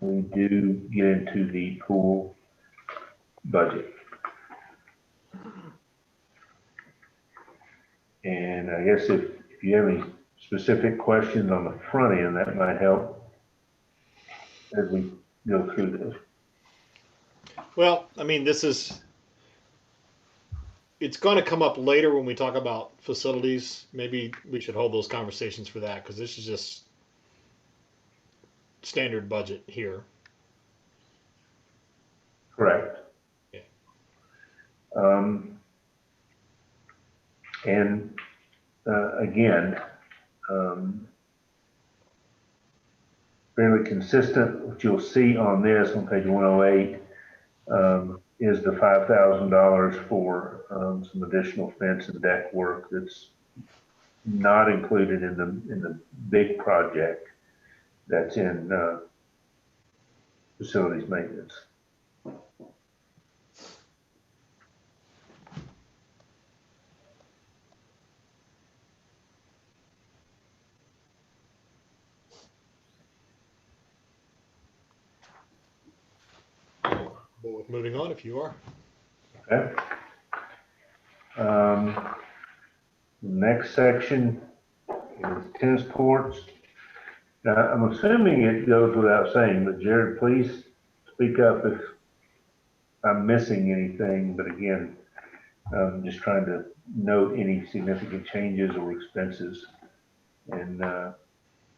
we do get into the pool budget. And I guess if you have any specific questions on the front end, that might help as we go through this. Well, I mean, it's going to come up later when we talk about facilities. Maybe we should hold those conversations for that, because this is just standard budget here. Correct. Yeah. And again, fairly consistent. What you'll see on this on page 108 is the $5,000 for some additional fence and deck work that's not included in the big project that's in facilities maintenance. Well, moving on, if you are. Okay. Next section is tennis courts. Now, I'm assuming it goes without saying, but Jared, please speak up if I'm missing anything. But again, I'm just trying to note any significant changes or expenses. And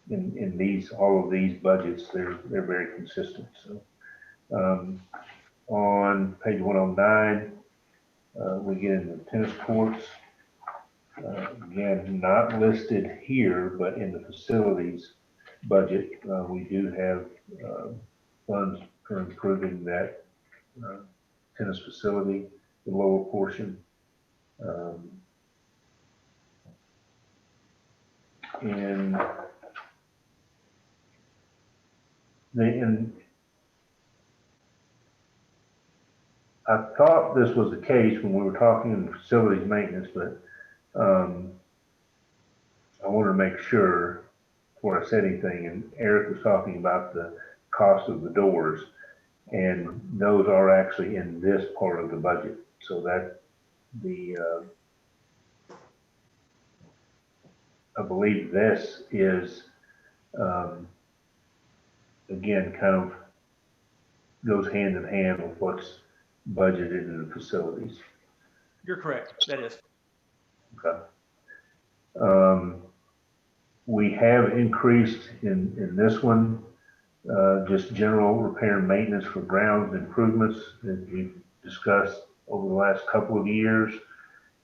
in these, all of these budgets, they're very consistent. So on page 109, we get into tennis courts. Again, not listed here, but in the facilities budget, we do have funds for improving that tennis facility, the lower portion. And I thought this was the case when we were talking in facilities maintenance, but I wanted to make sure before I said anything, and Eric was talking about the cost of the doors, and those are actually in this part of the budget. So that I believe this is, again, kind of goes hand in hand with what's budgeted in the facilities. You're correct. That is. Okay. We have increased in this one, just general repair and maintenance for grounds improvements that we've discussed over the last couple of years.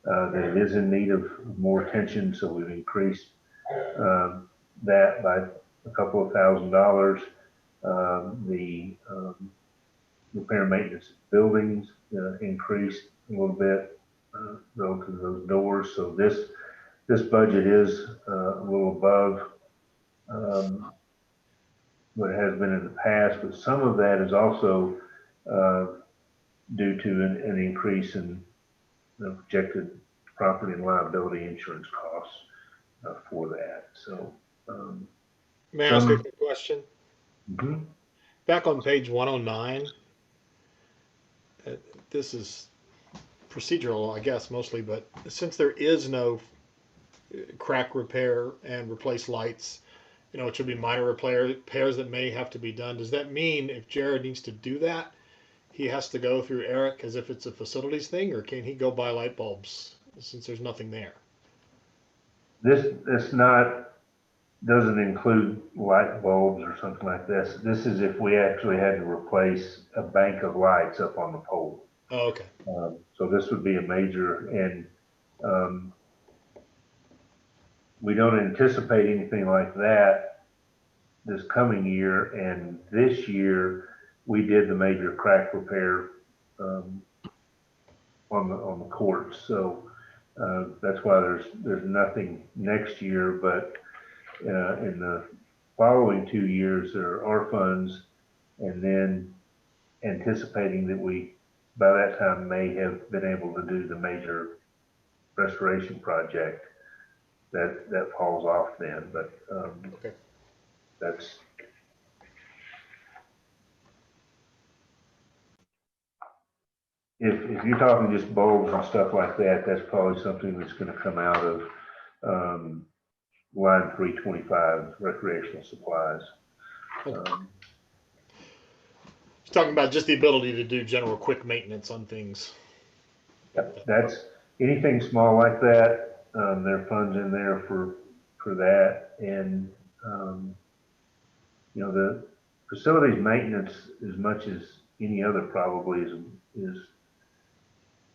That it is in need of more attention, so we've increased that by a couple of $1,000s. The repair and maintenance buildings increased a little bit relative to those doors. So this budget is a little above what it has been in the past, but some of that is also due to an increase in the projected property and liability insurance costs for that. So, May I ask a quick question? mhm. Back on page 109, this is procedural, I guess, mostly, but since there is no crack repair and replace lights, it should be minor repairs that may have to be done. Does that mean if Jared needs to do that, he has to go through Eric as if it's a facilities thing, or can he go buy light bulbs since there's nothing there? This doesn't include light bulbs or something like this. This is if we actually had to replace a bank of lights up on the pole. Oh, okay. So this would be a major, and we don't anticipate anything like that this coming year. And this year we did the major crack repair on the courts. So that's why there's nothing next year, but in the following 2 years there are funds, and then anticipating that we by that time may have been able to do the major restoration project that falls off then. But Okay. that's if you're talking just bulbs and stuff like that, that's probably something that's going to come out of line 325, recreational supplies. He's talking about just the ability to do general quick maintenance on things. Yep, that's anything small like that. There are funds in there for that, and the facilities maintenance, as much as any other, probably is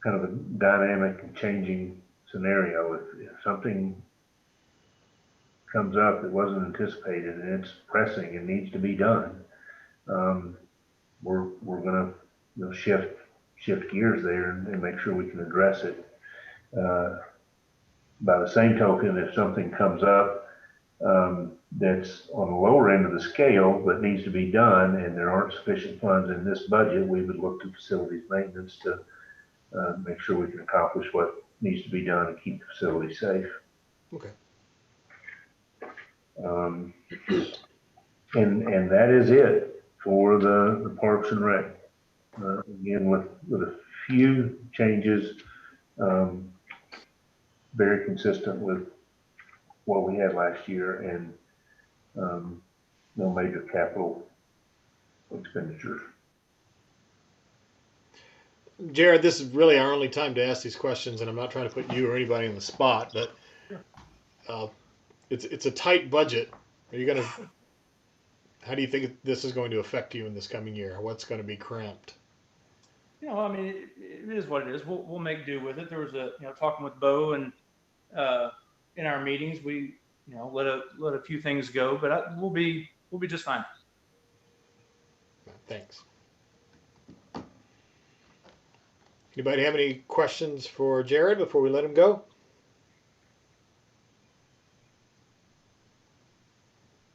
kind of a dynamic and changing scenario. If something comes up that wasn't anticipated and it's pressing and needs to be done, we're going to shift gears there and make sure we can address it. By the same token, if something comes up that's on the lower end of the scale but needs to be done and there aren't sufficient funds in this budget, we would look to facilities maintenance to make sure we can accomplish what needs to be done and keep the facility safe. Okay. And that is it for the Parks and Rec. Again, with a few changes, very consistent with what we had last year, and no major capital expenditures. Jared, this is really our only time to ask these questions, and I'm not trying to put you or anybody on the spot, but it's a tight budget. How do you think this is going to affect you in this coming year? What's going to be cramped? I mean, it is what it is. We'll make do with it. There was talking with Bo, and in our meetings, we, let a few things go, but we'll be just fine. Thanks. Anybody have any questions for Jared before we let him go?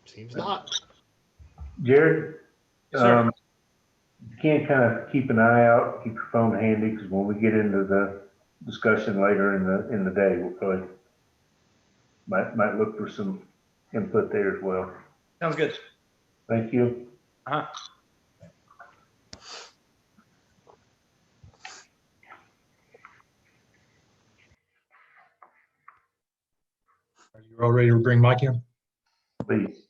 Seems not. Jared, Sir. you can kind of keep an eye out, keep your phone handy, because when we get into the discussion later in the day, we'll probably might look for some input there as well. Sounds good. Thank you. Uh-huh. Are you all ready to bring Mike in? Please.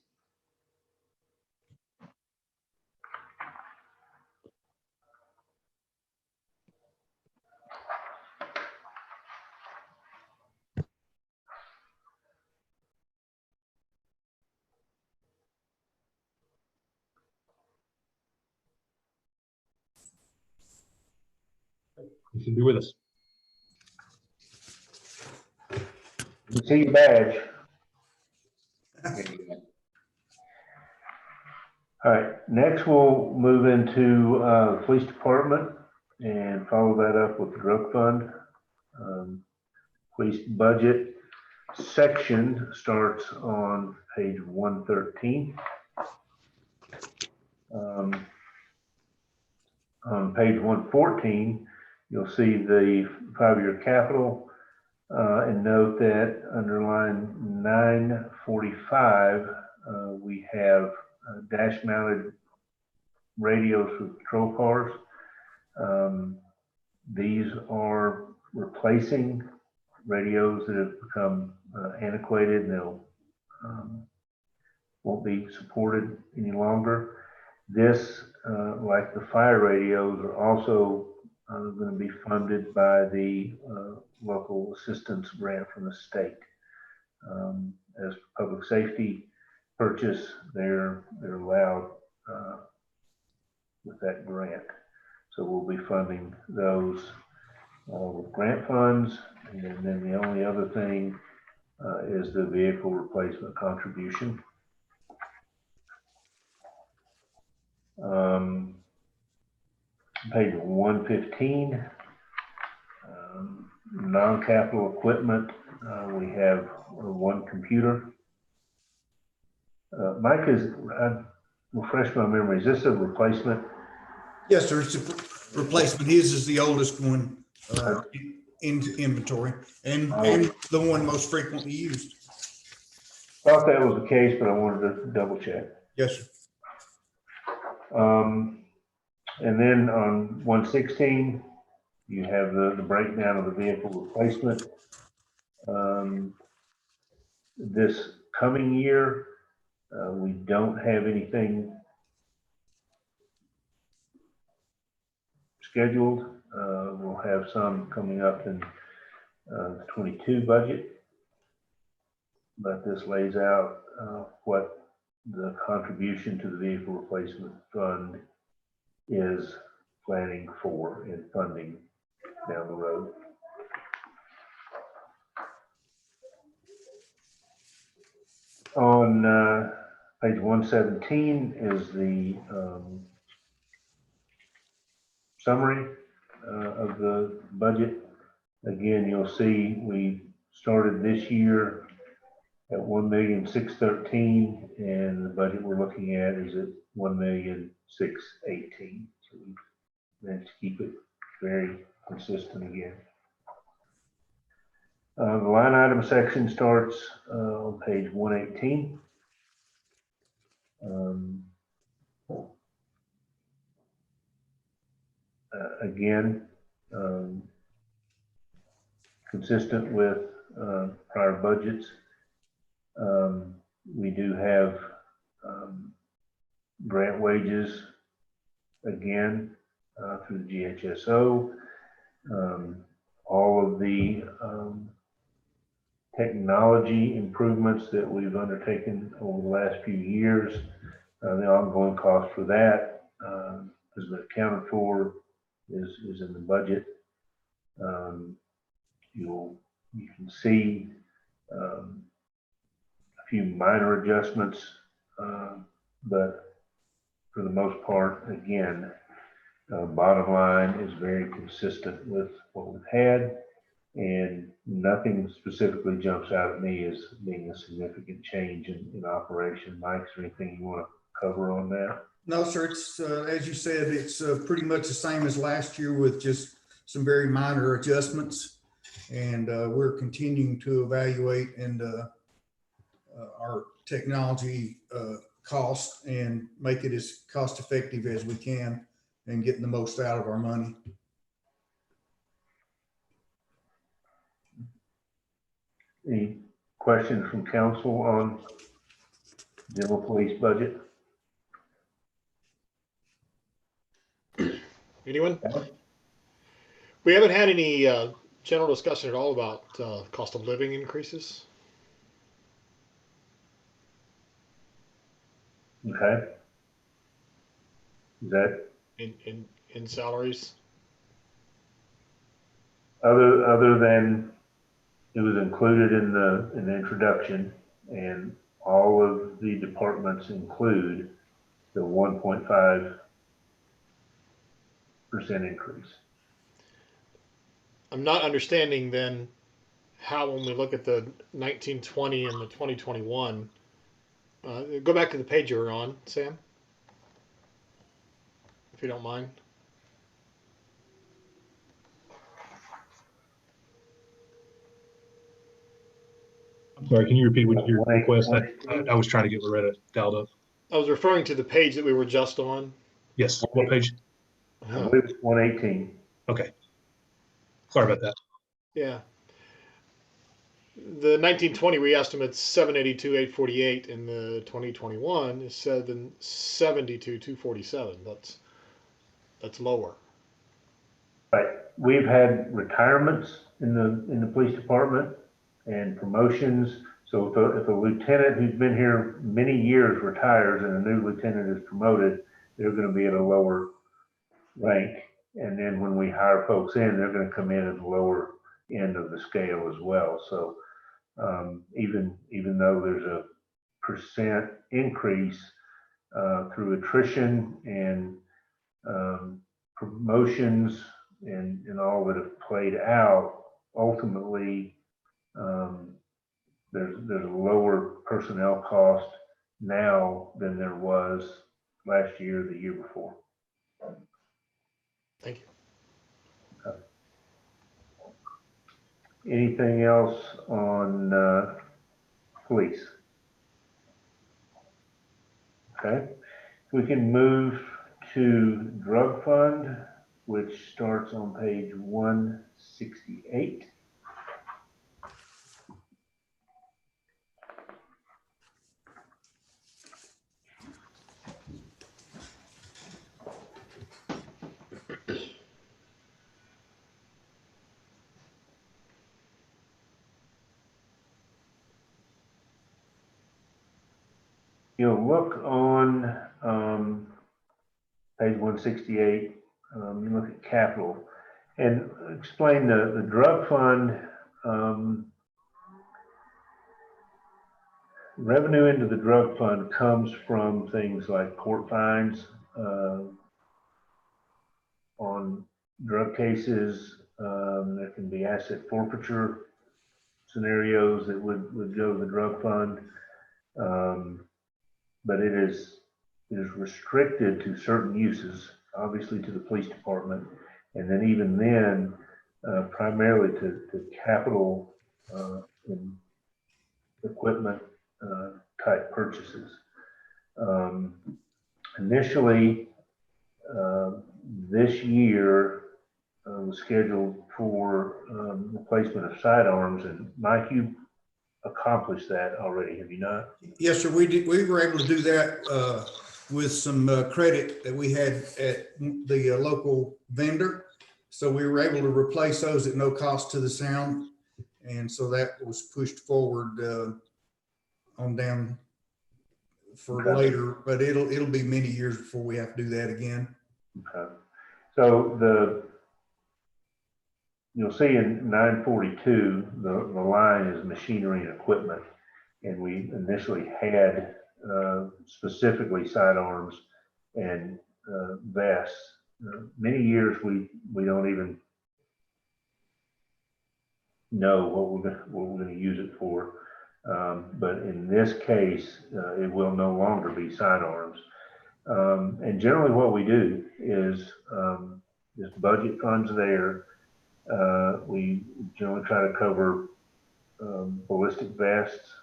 You should be with us. You see your badge. All right, next we'll move into the police department and follow that up with the drug fund. Police budget section starts on page 113. On page 114, you'll see the 5-year capital and note that under line 945, we have dash mounted radios for patrol cars. These are replacing radios that have become antiquated and they'll won't be supported any longer. This, like the fire radios, are also going to be funded by the local assistance grant from the state. As public safety purchase, they're allowed with that grant. So we'll be funding those with grant funds. And then the only other thing is the vehicle replacement contribution. Page 115, non-capital equipment, we have one computer. Mike, refresh my memory, is this a replacement? Yes, sir, it's a replacement. His is the oldest one in inventory and the one most frequently used. Thought that was the case, but I wanted to double check. Yes, sir. And then on 116, you have the breakdown of the vehicle replacement. This coming year, we don't have anything scheduled. We'll have some coming up in the 22 budget, but this lays out what the contribution to the vehicle replacement fund is planning for and funding down the road. On page 117 is the summary of the budget. Again, you'll see we started this year at 1,613,000, and the budget we're looking at is at 1,618,000. So we managed to keep it very consistent again. The line item section starts on page 118. Again, consistent with prior budgets. We do have grant wages again through the GHSO. All of the technology improvements that we've undertaken over the last few years, the ongoing cost for that has been accounted for, is in the budget. You can see a few minor adjustments, but for the most part, again, bottom line is very consistent with what we've had, and nothing specifically jumps out at me as being a significant change in operation. Mike, is there anything you want to cover on that? No, sir. It's as you said, it's pretty much the same as last year with just some very minor adjustments. And we're continuing to evaluate and our technology cost and make it as cost effective as we can and getting the most out of our money. Any questions from council on general police budget? Anyone? We haven't had any general discussion at all about cost of living increases. Okay. Is that in salaries? other than it was included in the introduction, and all of the departments include the 1.5% increase. I'm not understanding then how, when we look at the 1920 and the 2021, go back to the page you were on, Sam, if you don't mind. I'm sorry, can you repeat what your request? I was trying to get Loretta dialed up. I was referring to the page that we were just on. Yes, what page? I believe it's 118. Okay. Sorry about that. Yeah. The 1920 re-estimate's 782,848, and the 2021 is 772,247. That's lower. Right. We've had retirements in the police department and promotions. So if a lieutenant who's been here many years retires and a new lieutenant is promoted, they're going to be at a lower rank. And then when we hire folks in, they're going to come in at the lower end of the scale as well. So even though there's a percent increase through attrition and promotions and all that have played out, ultimately there's a lower personnel cost now than there was last year or the year before. Thank you. Okay. Anything else on police? Okay, we can move to drug fund, which starts on page 168. You'll look on page 168, you look at capital and explain the drug fund. Revenue into the drug fund comes from things like court fines on drug cases. There can be asset forfeiture scenarios that would go to the drug fund. But it is restricted to certain uses, obviously to the police department, and then even then, primarily to capital and equipment type purchases. Initially, this year was scheduled for replacement of sidearms, and Mike, you accomplished that already, have you not? Yes, sir. We did. We were able to do that with some credit that we had at the local vendor. So we were able to replace those at no cost to the sound, and so that was pushed forward on down for later. But it'll be many years before we have to do that again. Okay. So you'll see in 942, the line is machinery and equipment. And we initially had specifically sidearms and vests. Many years we don't even know what we're going to use it for. But in this case, it will no longer be sidearms. And generally what we do is budget funds there. We generally try to cover ballistic vests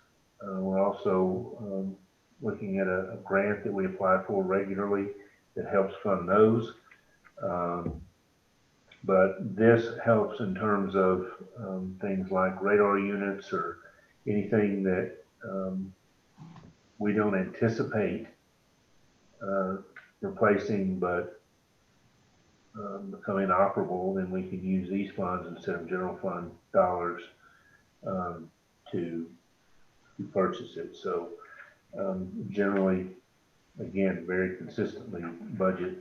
We're also looking at a grant that we apply for regularly that helps fund those. But this helps in terms of things like radar units or anything that we don't anticipate replacing, but become inoperable. Then we can use these funds instead of general fund dollars to purchase it. So generally, again, very consistently budget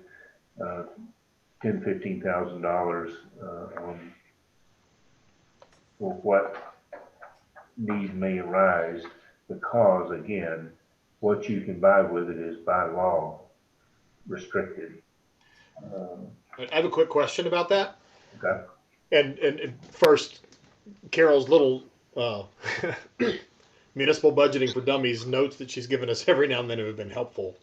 $10,000–$15,000 on for what need may arise, because again, what you can buy with it is by law restricted. I have a quick question about that. Okay. And first, Carol's little municipal budgeting for dummies notes that she's given us every now and then have been helpful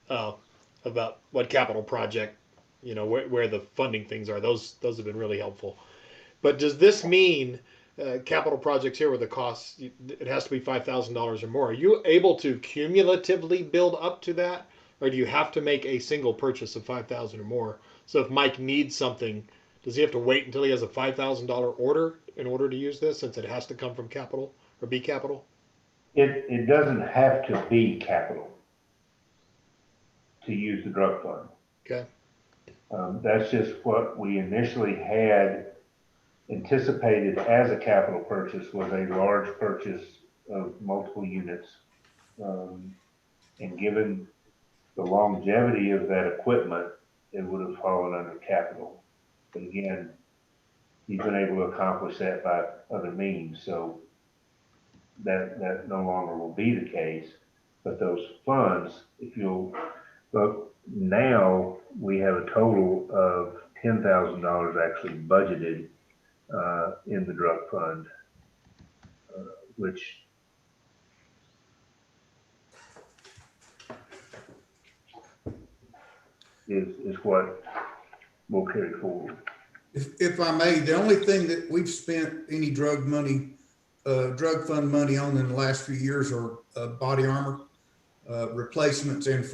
about what capital project, where the funding things are. Those have been really helpful. But does this mean capital projects here where the cost, it has to be $5,000 or more? Are you able to cumulatively build up to that? Or do you have to make a single purchase of $5,000 or more? So if Mike needs something, does he have to wait until he has a $5,000 order in order to use this, since it has to come from capital or be capital? It doesn't have to be capital to use the drug fund. Okay. That's just what we initially had anticipated as a capital purchase, was a large purchase of multiple units. And given the longevity of that equipment, it would have fallen under capital. But again, he's been able to accomplish that by other means, so that no longer will be the case. But those funds, if you'll look, now we have a total of $10,000 actually budgeted in the drug fund, which is what we'll carry forward. If I may, the only thing that we've spent any drug fund money on in the last few years are body armor replacements, and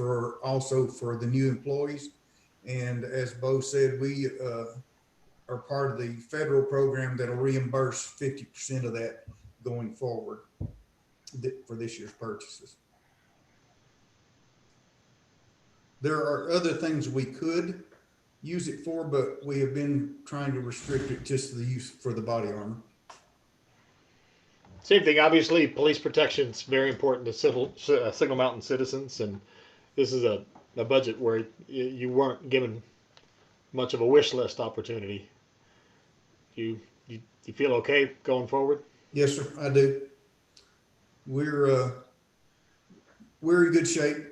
also for the new employees. And as Bo said, we are part of the federal program that'll reimburse 50% of that going forward for this year's purchases. There are other things we could use it for, but we have been trying to restrict it just to the use for the body armor. Same thing, obviously, police protection is very important to Signal Mountain citizens, and this is a budget where you weren't given much of a wish list opportunity. You feel okay going forward? Yes, sir, I do. We're in good shape.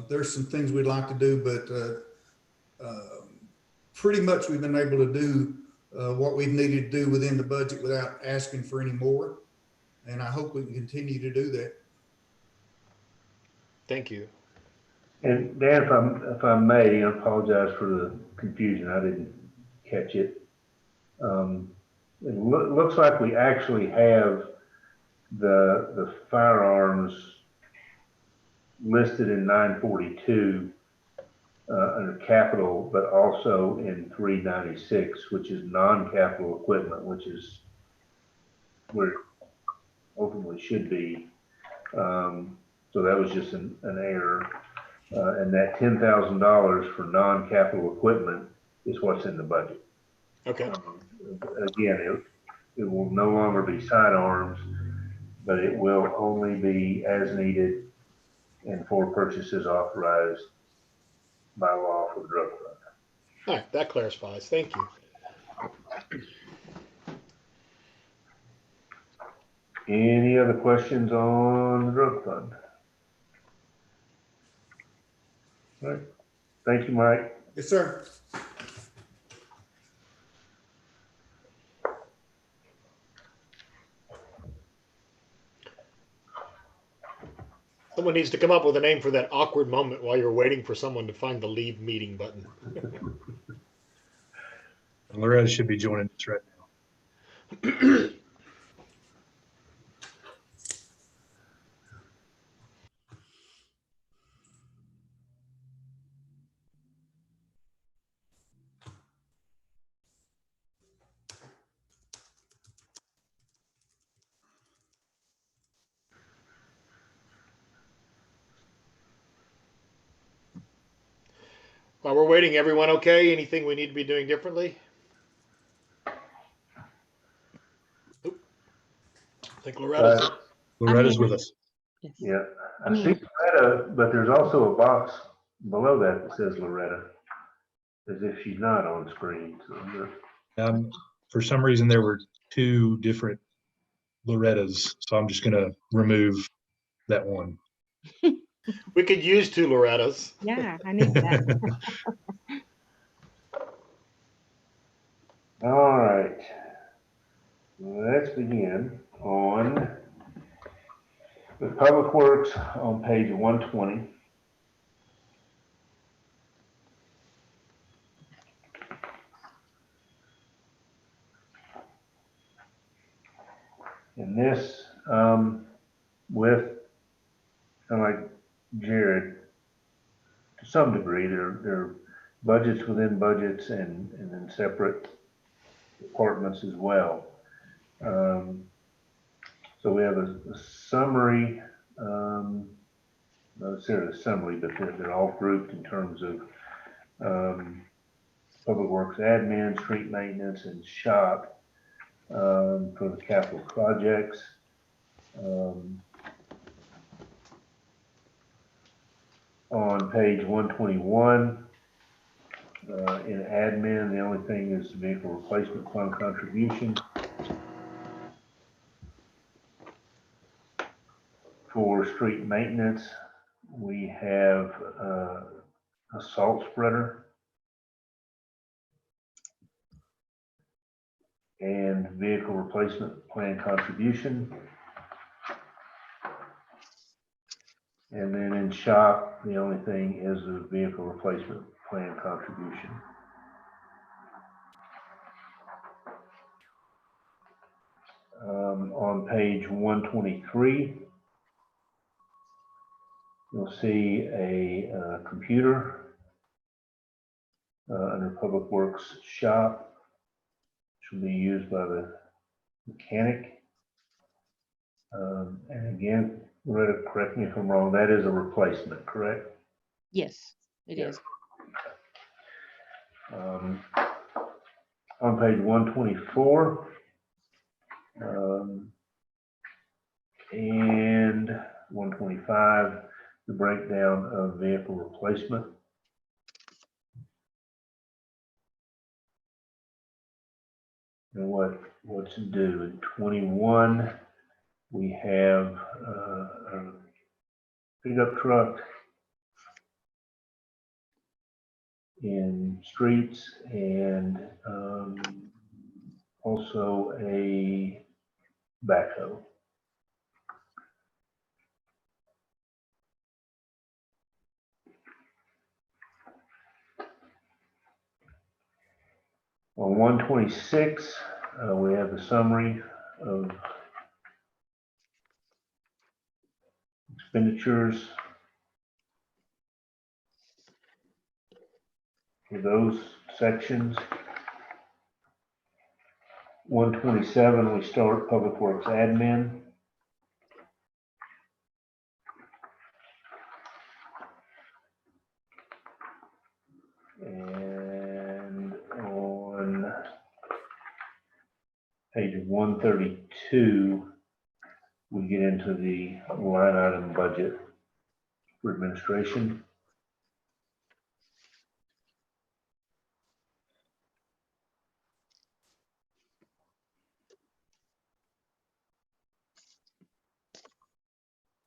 There's some things we'd like to do, but pretty much we've been able to do what we've needed to do within the budget without asking for any more. And I hope we can continue to do that. Thank you. And Dan, if I may, I apologize for the confusion. I didn't catch it. It looks like we actually have the firearms listed in 942 under capital, but also in 396, which is non-capital equipment, which is where it ultimately should be. So that was just an error. And that $10,000 for non-capital equipment is what's in the budget. Okay. Again, it will no longer be sidearms, but it will only be as needed and for purchases authorized by law for the drug fund. All right, that clarifies. Thank you. Any other questions on the drug fund? All right. Thank you, Mike. Yes, sir. Someone needs to come up with a name for that awkward moment while you're waiting for someone to find the leave meeting button. Loretta should be joining us right now. While we're waiting, everyone okay? Anything we need to be doing differently? Oop. I think Loretta's. Loretta's with us. Yeah, I see Loretta, but there's also a box below that that says Loretta, as if she's not on screen. So For some reason, there were two different Lorettas, so I'm just gonna remove that one. We could use two Lorettas. Yeah, I need that. all right, let's begin on the Public Works on page 120. And this, with kind of like Jared, to some degree, there are budgets within budgets and then separate departments as well. So we have a summary, not necessarily a summary, but they're all grouped in terms of Public Works admin, street maintenance, and shop for the capital projects. On page 121, in admin, the only thing is vehicle replacement fund contribution. For street maintenance, we have a salt spreader and vehicle replacement plan contribution. And then in shop, the only thing is the vehicle replacement plan contribution. On page 123, you'll see a computer under Public Works shop, which will be used by the mechanic. And again, Loretta, correct me if I'm wrong, that is a replacement, correct? Yes, it is. On page 124 and 125, the breakdown of vehicle replacement. And what's due in 21, we have a pickup truck in streets and also a backhoe. On 126, we have the summary of expenditures for those sections. 127, we start Public Works admin. And on page 132, we get into the line item budget for administration.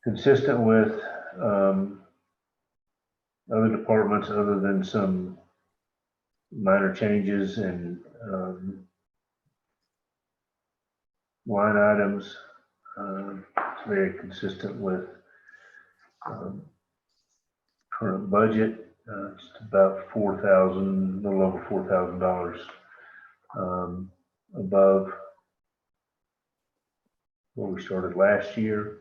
Consistent with other departments, other than some minor changes and line items, it's very consistent with current budget. It's about $4,000, a little over $4,000 above where we started last year.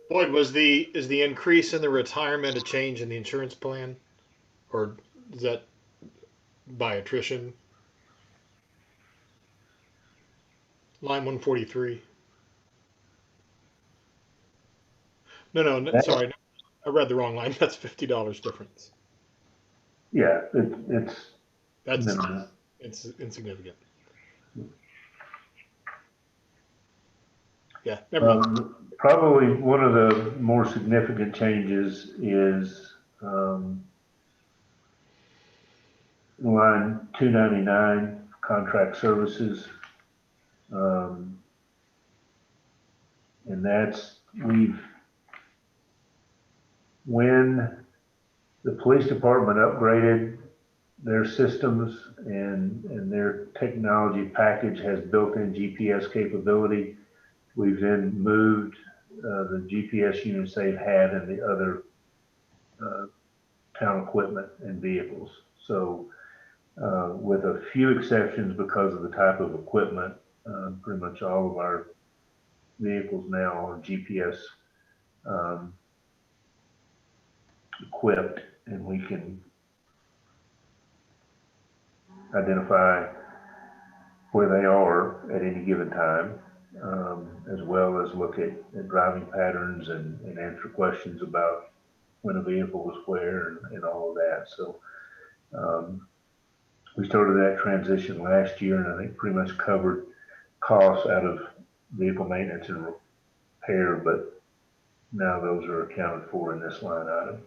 Boyd, is the increase in the retirement a change in the insurance plan, or is that by attrition? Line 143. Sorry. I read the wrong line. That's $50 difference. Yeah, it's That's minimal. it's insignificant. Yeah, never mind. Probably one of the more significant changes is line 299, contract services. And that's, when the police department upgraded their systems and their technology package has built-in GPS capability, we've then moved the GPS units they've had and the other town equipment and vehicles. So with a few exceptions because of the type of equipment, pretty much all of our vehicles now are GPS equipped, and we can identify where they are at any given time, as well as look at driving patterns and answer questions about when a vehicle was where and all of that. So we started that transition last year, and I think pretty much covered costs out of vehicle maintenance and repair, but now those are accounted for in this line item.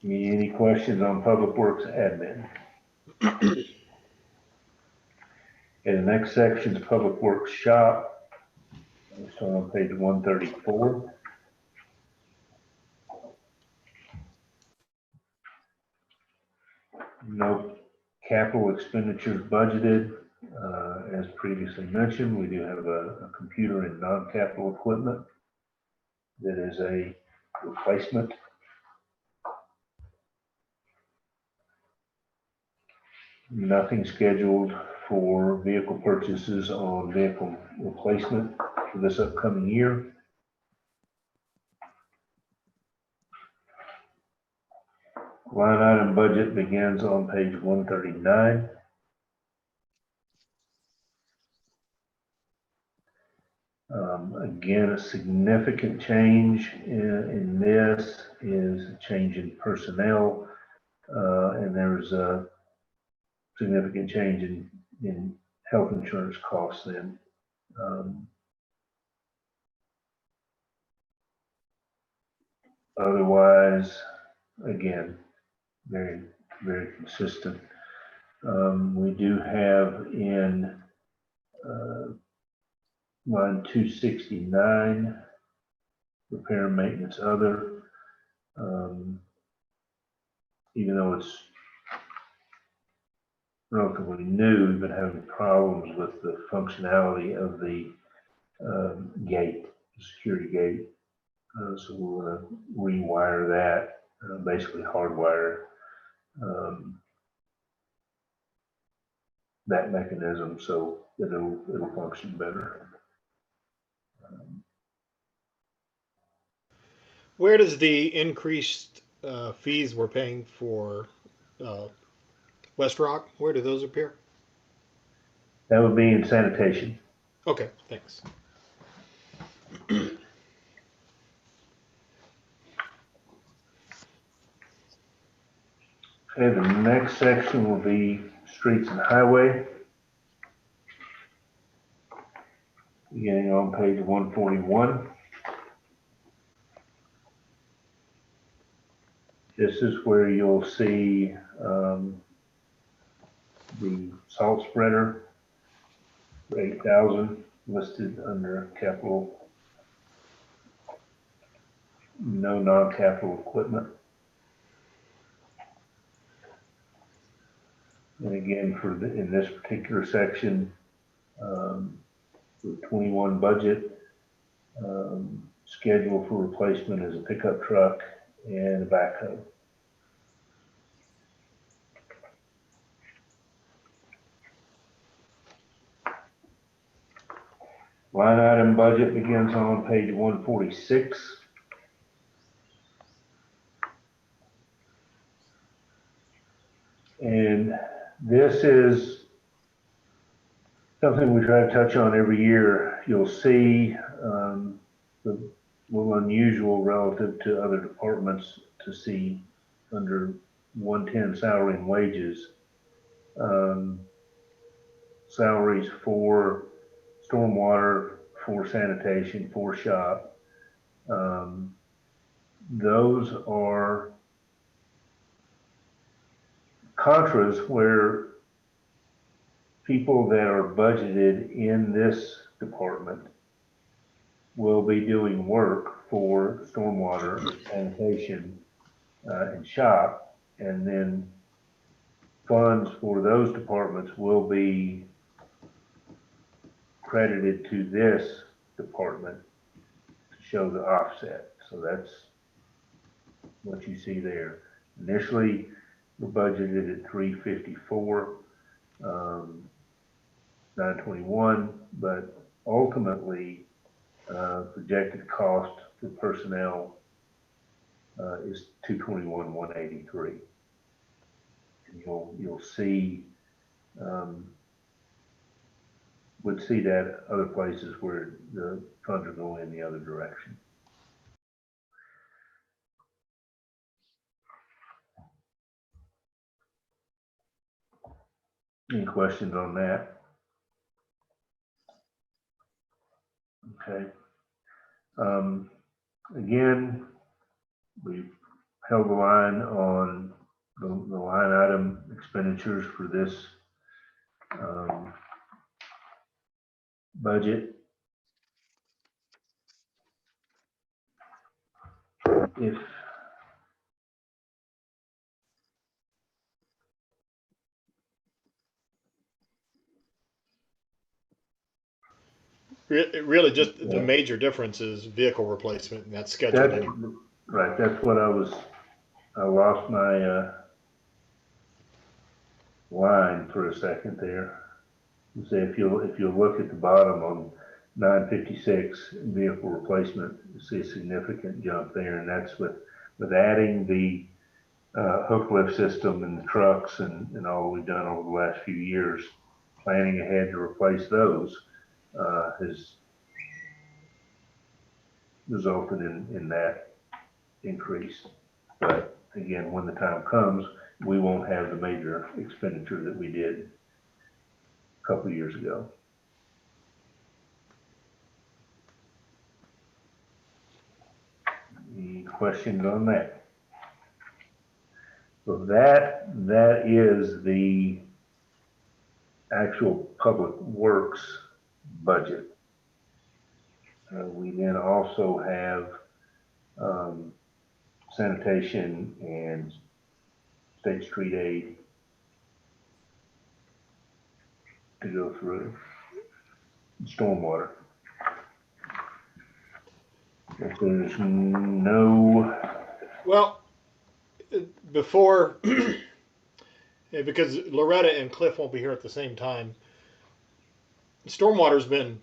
Any questions on Public Works admin? And the next section is Public Works shop. We start on page 134. No capital expenditures budgeted. As previously mentioned, we do have a computer and non-capital equipment that is a replacement. Nothing scheduled for vehicle purchases on vehicle replacement for this upcoming year. Line item budget begins on page 139. Again, a significant change in this is a change in personnel, and there's a significant change in health insurance costs then. Otherwise, again, very, very consistent. We do have in line 269, repair and maintenance other. Even though it's relatively new, we've been having problems with the functionality of the gate, the security gate. So we're going to rewire that, basically hardwire that mechanism so that it'll function better. Where does the increased fees we're paying for West Rock, where do those appear? That would be in sanitation. Okay, thanks. Okay, the next section will be streets and highway. Beginning on page 141. This is where you'll see the salt spreader for 8,000 listed under capital, no non-capital equipment. And again, in this particular section, the 21 budget, schedule for replacement is a pickup truck and a backhoe. Line item budget begins on page 146. And this is Something we try to touch on every year. You'll see the little unusual relative to other departments to see under 110 salary and wages, salaries for stormwater, for sanitation, for shop. Those are contras where people that are budgeted in this department will be doing work for stormwater, sanitation, and shop, and then funds for those departments will be credited to this department to show the offset. So that's what you see there. Initially, we're budgeted at 354, 921, but ultimately, projected cost for personnel is 221,183. And you'll see, would see that other places where the funds are going in the other direction. Any questions on that? Okay. Again, we've held the line on the line item expenditures for this budget. If Really, just the major difference is vehicle replacement, and that's scheduled. Right, that's what I lost my line for a second there. Say if you look at the bottom on 956 vehicle replacement, you see a significant jump there, and that's with adding the hook lift system and the trucks and all we've done over the last few years, planning ahead to replace those has resulted in that increase. But again, when the time comes, we won't have the major expenditure that we did a couple of years ago. Any questions on that? So that is the actual public works budget. We then also have sanitation and state street aid to go through. Stormwater. If there's no... Well, before, because Loretta and Cliff won't be here at the same time, Stormwater's been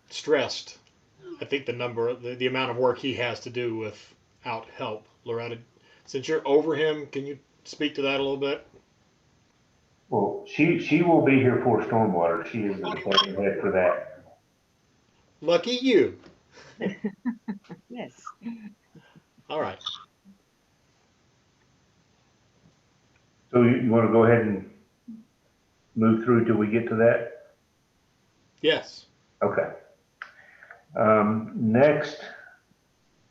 stressed. I think the amount of work he has to do without help. Loretta, since you're over him, can you speak to that a little bit? Well, she will be here for stormwater. She is the department head for that. Lucky you. Yes. All right. So you want to go ahead and move through till we get to that? Yes. Okay. Next,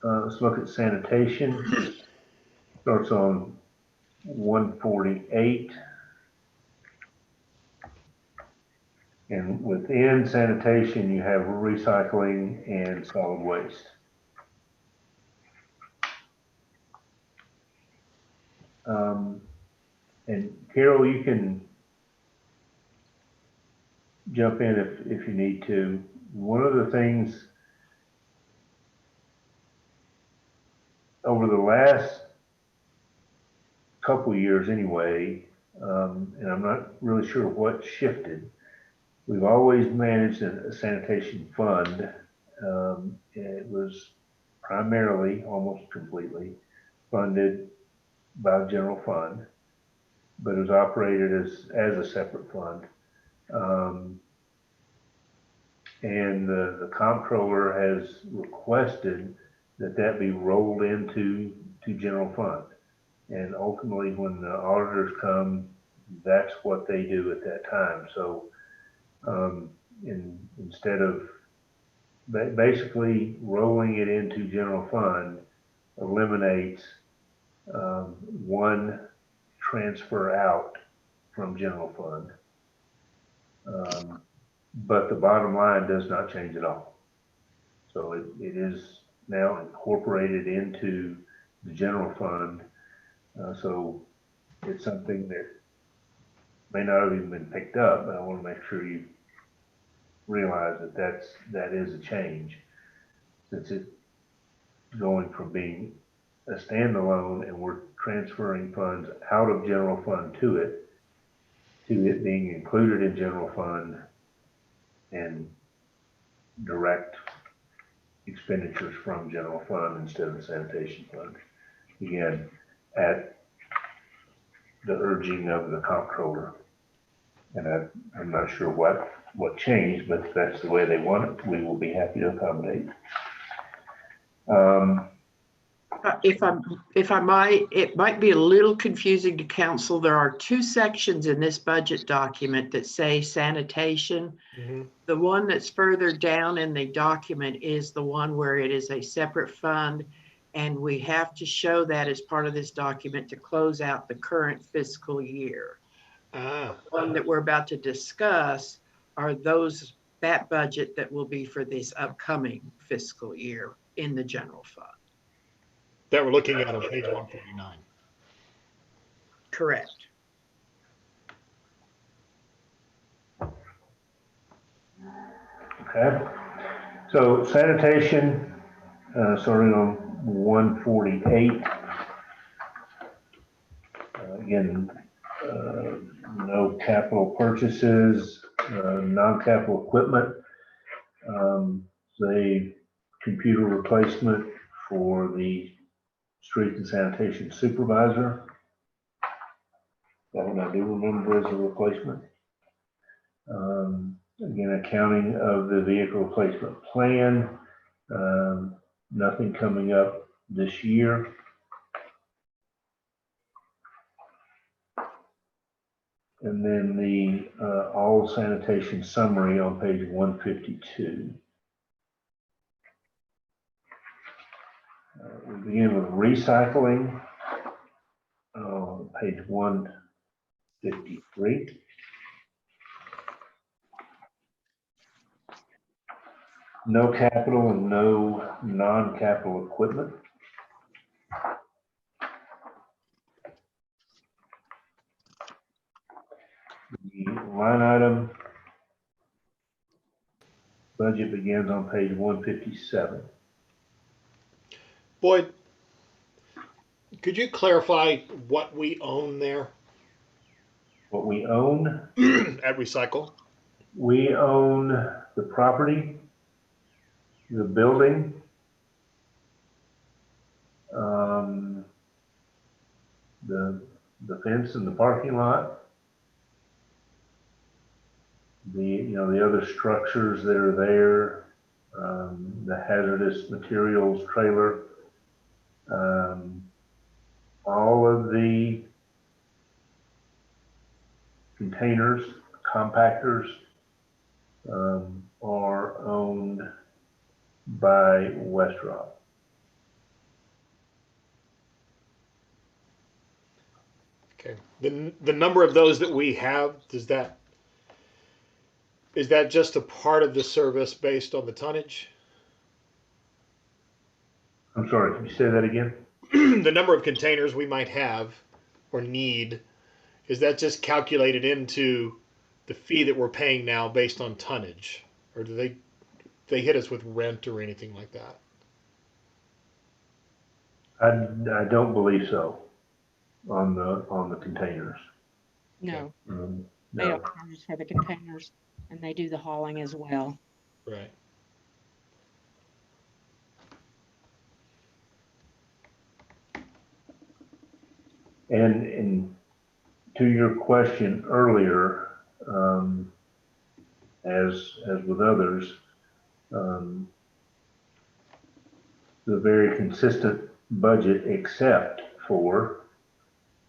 let's look at sanitation. Starts on 148. And within sanitation, you have recycling and solid waste. And Carol, you can jump in if you need to. One of the things over the last couple of years anyway, and I'm not really sure what shifted, we've always managed a sanitation fund. It was primarily, almost completely, funded by the general fund, but it was operated as a separate fund. And the comptroller has requested that that be rolled into general fund. And ultimately, when the auditors come, that's what they do at that time. So instead of basically rolling it into general fund eliminates one transfer out from general fund. But the bottom line does not change at all. So it is now incorporated into the general fund. So it's something that may not have even been picked up, but I want to make sure you realize that that is a change, since it's going from being a standalone and we're transferring funds out of general fund to it being included in general fund and direct expenditures from general fund instead of the sanitation fund. Again, at the urging of the comptroller. And I'm not sure what changed, but if that's the way they want it, we will be happy to accommodate. If I might, it might be a little confusing to council. There are two sections in this budget document that say sanitation. Mm-hmm. The one that's further down in the document is the one where it is a separate fund. And we have to show that as part of this document to close out the current fiscal year. The one that we're about to discuss are that budget that will be for this upcoming fiscal year in the general fund. That we're looking at on page 149. Correct. Okay. So sanitation, starting on 148. Again, no capital purchases, non-capital equipment. The computer replacement for the street and sanitation supervisor. That one I do remember as a replacement. Again, accounting of the vehicle replacement plan. Nothing coming up this year. And then the all sanitation summary on page 152. We begin with recycling, page 153. No capital and no non-capital equipment. The line item budget begins on page 157. Boyd, could you clarify what we own there? What we own at Recycle? We own the property, the building, the fence and the parking lot, the other structures that are there, the hazardous materials trailer, all of the containers, compactors are owned by Westrock. Okay. The number of those that we have, is that just a part of the service based on the tonnage? I'm sorry, can you say that again? The number of containers we might have or need, is that just calculated into the fee that we're paying now based on tonnage? Or do they hit us with rent or anything like that? I don't believe so on the containers. No, No. they don't charge us for the containers, and they do the hauling as well. Right. And to your question earlier, as with others, the very consistent budget except for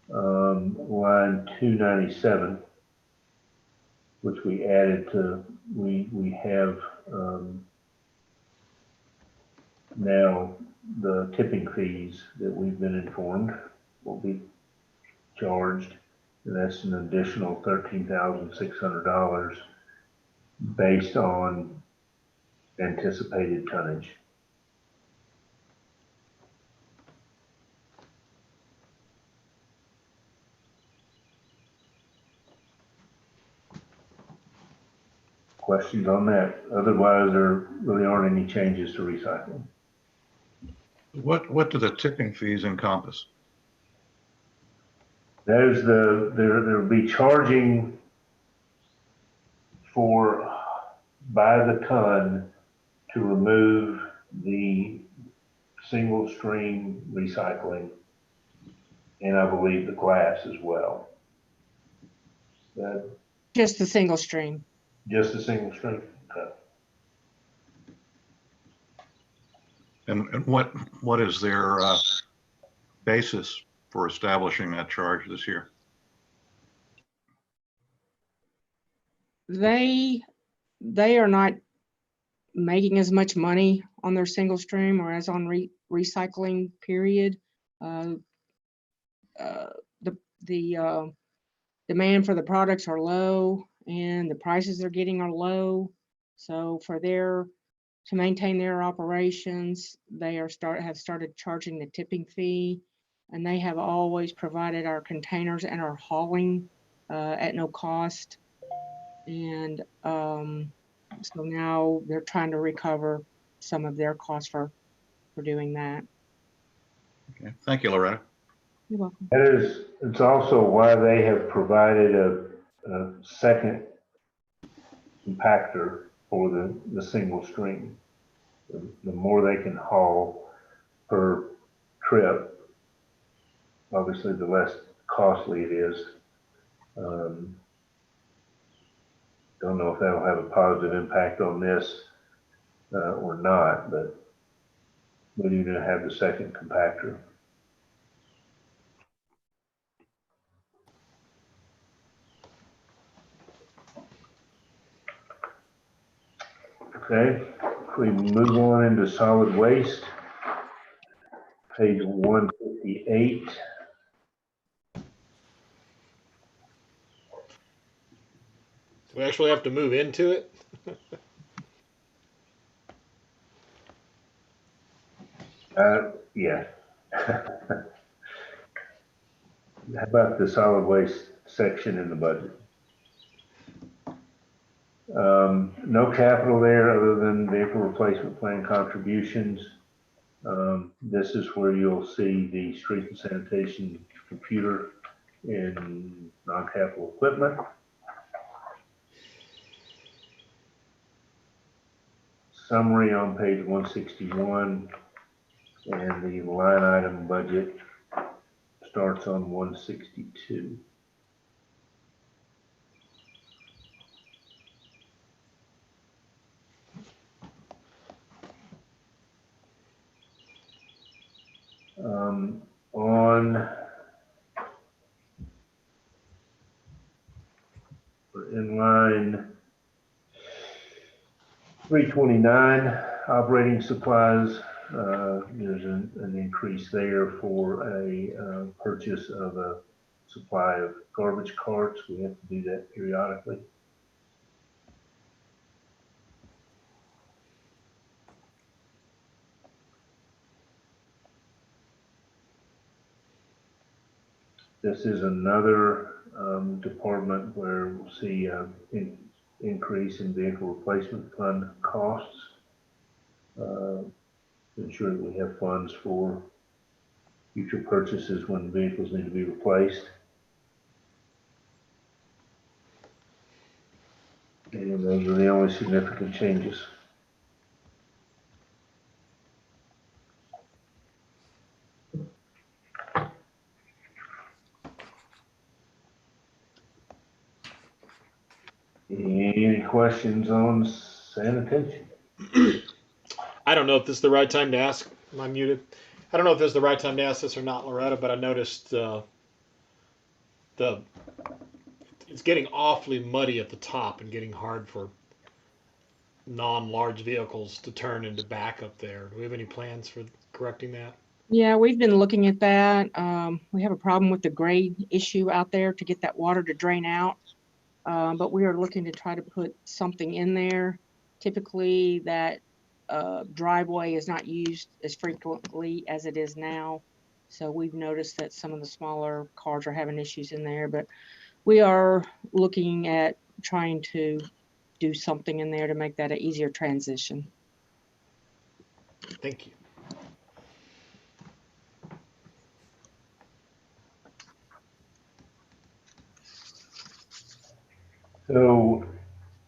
line 297, which we added to, we have now the tipping fees that we've been informed will be charged. And that's an additional $13,600 based on anticipated tonnage. Questions on that? Otherwise, there really aren't any changes to recycling. What do the tipping fees encompass? There's there'll be charging for by the ton to remove the single stream recycling, and I believe the glass as well. Just the single stream. Just a single stream. Okay. And what is their basis for establishing that charge this year? They are not making as much money on their single stream or as on recycling period. The demand for the products are low and the prices they're getting are low. So to maintain their operations, they have started charging the tipping fee, and they have always provided our containers and our hauling at no cost. And so now they're trying to recover some of their costs for doing that. Okay, thank you, Loretta. You're welcome. It's also why they have provided a second compactor for the single stream. The more they can haul per trip, obviously the less costly it is. Don't know if that'll have a positive impact on this or not, but we need to have the second compactor. Okay, if we move on into solid waste, page 158. We actually have to move into it. Yeah. How about the solid waste section in the budget? No capital there other than vehicle replacement plan contributions. This is where you'll see the street and sanitation computer in non-capital equipment. Summary on page 161, and the line item budget starts on 162. In line 329, operating supplies, there's an increase there for a purchase of a supply of garbage carts. We have to do that periodically. This is another department where we'll see an increase in vehicle replacement fund costs to ensure that we have funds for future purchases when vehicles need to be replaced. And those are the only significant changes. Any questions on sanitation? I don't know if this is the right time to ask. Am I muted? I don't know if this is the right time to ask this or not, Loretta, but I noticed it's getting awfully muddy at the top and getting hard for non-large vehicles to turn into back up there. Do we have any plans for correcting that? Yeah, we've been looking at that. We have a problem with the grade issue out there to get that water to drain out. But we are looking to try to put something in there. Typically that driveway is not used as frequently as it is now. So we've noticed that some of the smaller cars are having issues in there, but we are looking at trying to do something in there to make that an easier transition. Thank you. So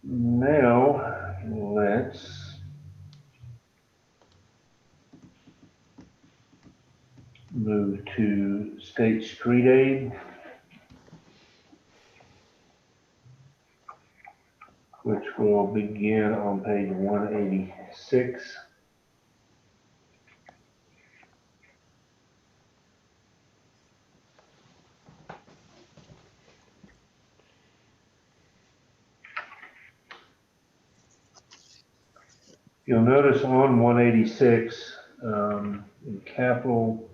now let's move to state street aid, which will begin on page 186. You'll notice on 186, in capital,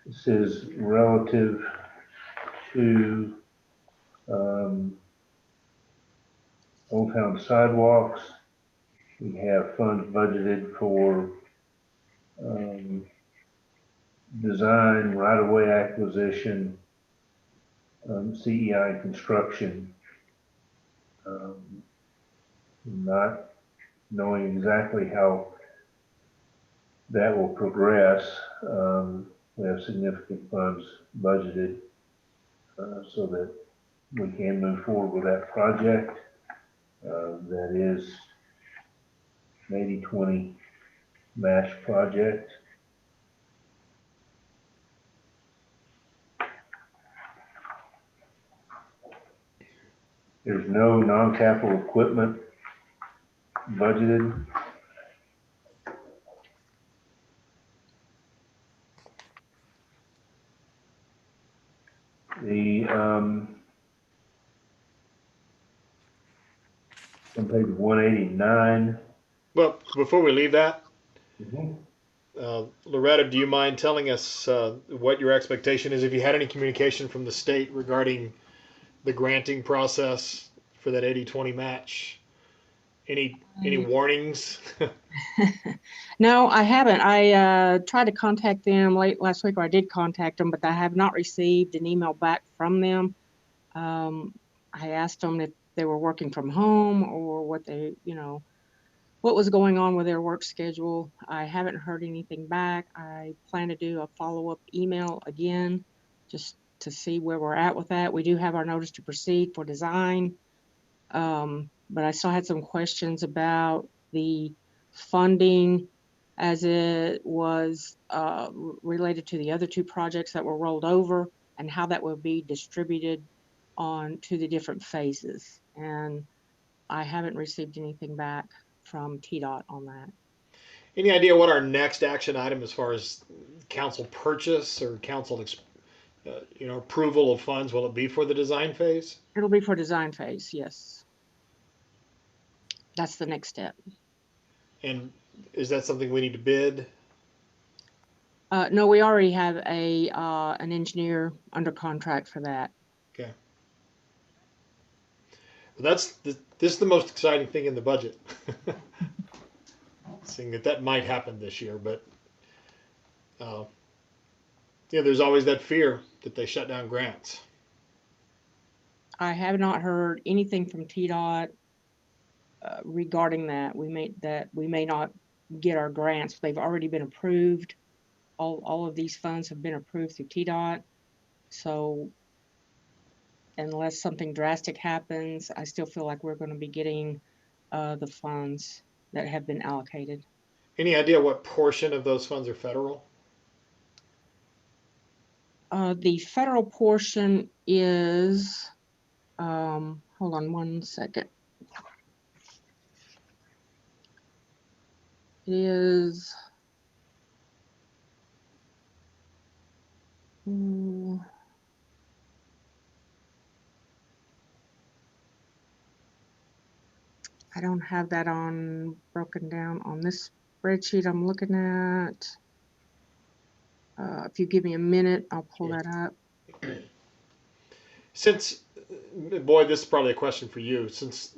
it says relative to Old Town sidewalks. We have funds budgeted for design, right-of-way acquisition, CEI construction. Not knowing exactly how that will progress. We have significant funds budgeted so that we can move forward with that project. That is an 80-20 match project. There's no non-capital equipment budgeted. The on page 189. Well, before we leave that, Loretta, do you mind telling us what your expectation is? If you had any communication from the state regarding the granting process for that 80-20 match, any warnings? No, I haven't. I tried to contact them late last week, or I did contact them, but I have not received an email back from them. I asked them if they were working from home or what they, what was going on with their work schedule. I haven't heard anything back. I plan to do a follow-up email again, just to see where we're at with that. We do have our notice to proceed for design. But I still had some questions about the funding as it was related to the other two projects that were rolled over and how that will be distributed on to the different phases. And I haven't received anything back from TDOT on that. Any idea what our next action item as far as council purchase or council approval of funds, will it be for the design phase? It'll be for design phase, yes. That's the next step. And is that something we need to bid? No, we already have an engineer under contract for that. Okay. Well, this is the most exciting thing in the budget. Seeing that might happen this year, but there's always that fear that they shut down grants. I have not heard anything from TDOT regarding that. We may not get our grants. They've already been approved. All of these funds have been approved through TDOT. So unless something drastic happens, I still feel like we're going to be getting the funds that have been allocated. Any idea what portion of those funds are federal? The federal portion is, hold on one second. It is. I don't have that on broken down on this spreadsheet I'm looking at. If you give me a minute, I'll pull that up. Since, boy, this is probably a question for you. Since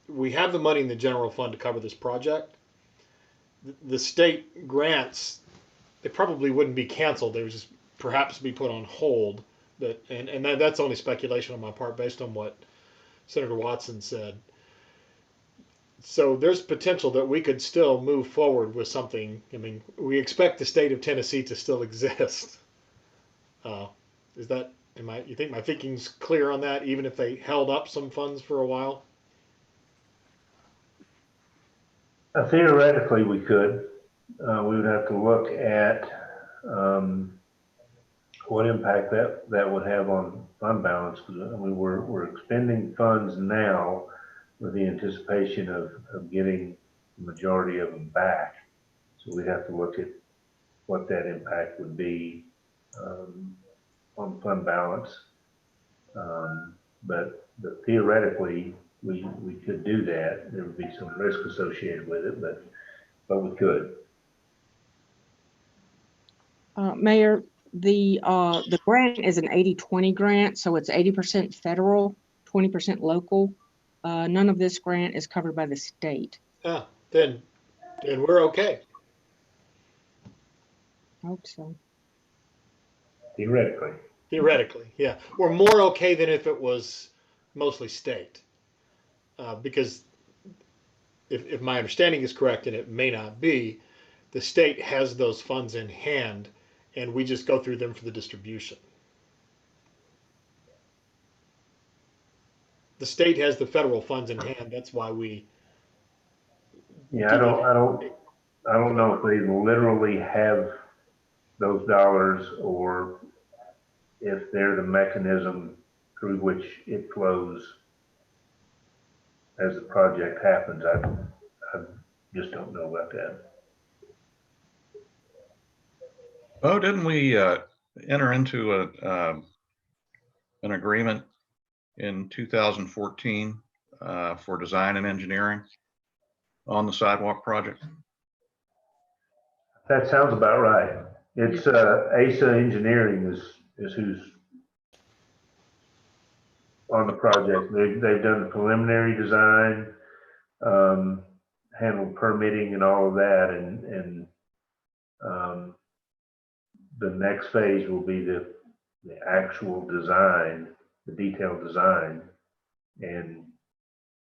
we have the money in the general fund to cover this project, the state grants, they probably wouldn't be canceled. They would just perhaps be put on hold. But and that's only speculation on my part based on what Senator Watson said. So there's potential that we could still move forward with something. I mean, we expect the state of Tennessee to still exist. Is that, you think my thinking's clear on that, even if they held up some funds for a while? Theoretically, we could. We would have to look at what impact that would have on fund balance. Because I mean, we're expending funds now with the anticipation of getting the majority of them back. So we'd have to look at what that impact would be on fund balance. But theoretically, we could do that. There would be some risk associated with it, but we could. Mayor, the grant is an 80-20 grant, so it's 80% federal, 20% local. None of this grant is covered by the state. Then we're okay. I hope so. Theoretically, yeah. We're more okay than if it was mostly state. Because if my understanding is correct, and it may not be, the state has those funds in hand, and we just go through them for the distribution. The state has the federal funds in hand. That's why we. Yeah, I don't know if they literally have those dollars or if they're the mechanism through which it flows as the project happens. I just don't know about that. Oh, didn't we enter into an agreement in 2014 for design and engineering on the sidewalk project? That sounds about right. It's ASA Engineering is who's on the project. They've done the preliminary design, handled permitting and all of that, and the next phase will be the actual design, the detailed design, and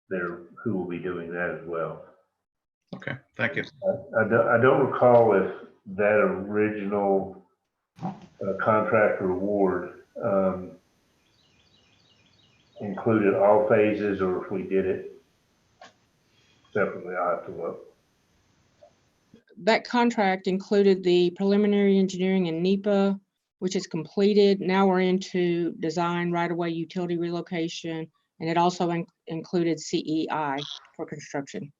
who will be doing that as well. Okay, thank you. I don't recall if that original contract award included all phases or if we did it separately. I'll have to look. That contract included the preliminary engineering and NEPA, which is completed. Now we're into design, right-of-way, utility relocation, and it also included CEI for construction.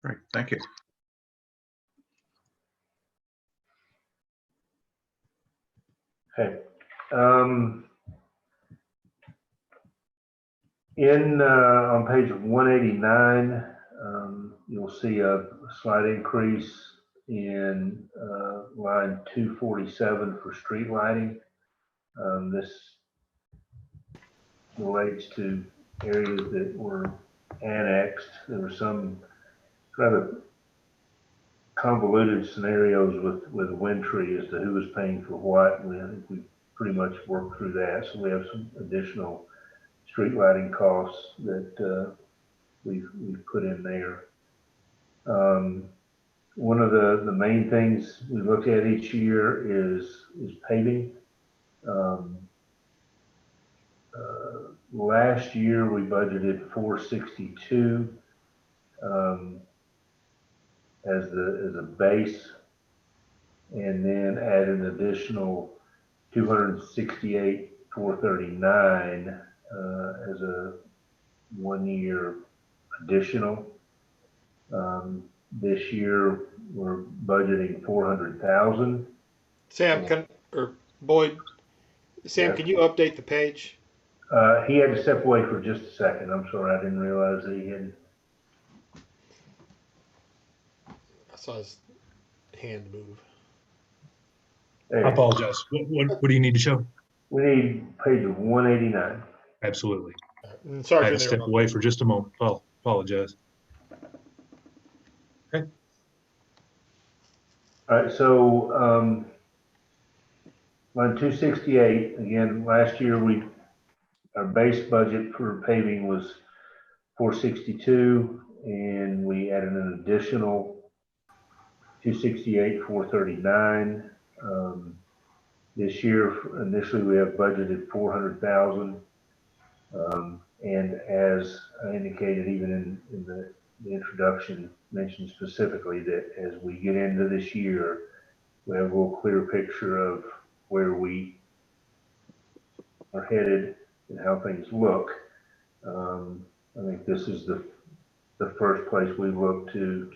Great, thank you. Okay. On page 189, you'll see a slight increase in line 247 for street lighting. This relates to areas that were annexed. There were some rather convoluted scenarios with Windtree as to who was paying for what. I think we pretty much worked through that. So we have some additional street lighting costs that we've put in there. One of the main things we look at each year is paving. Last year we budgeted 462 as a base, and then add an additional 268 439 as a 1 year additional. This year, we're budgeting 400,000. Sam, Boyd, Sam, Yes. can you update the page? He had to step away for just a second. I'm sorry, I didn't realize that he had. I saw his hand move. There. I apologize. What do you need to show? We need page 189. Absolutely. Sorry I for had to step interrupting. away for just a moment. Apologize. Okay. All right, so line 268, again, last year our base budget for paving was 462, and we added an additional 268, 439. This year, initially, we have budgeted 400,000. And as I indicated, even in the introduction, mentioned specifically that as we get into this year, we have a little clearer picture of where we are headed and how things look. I think this is the first place we look to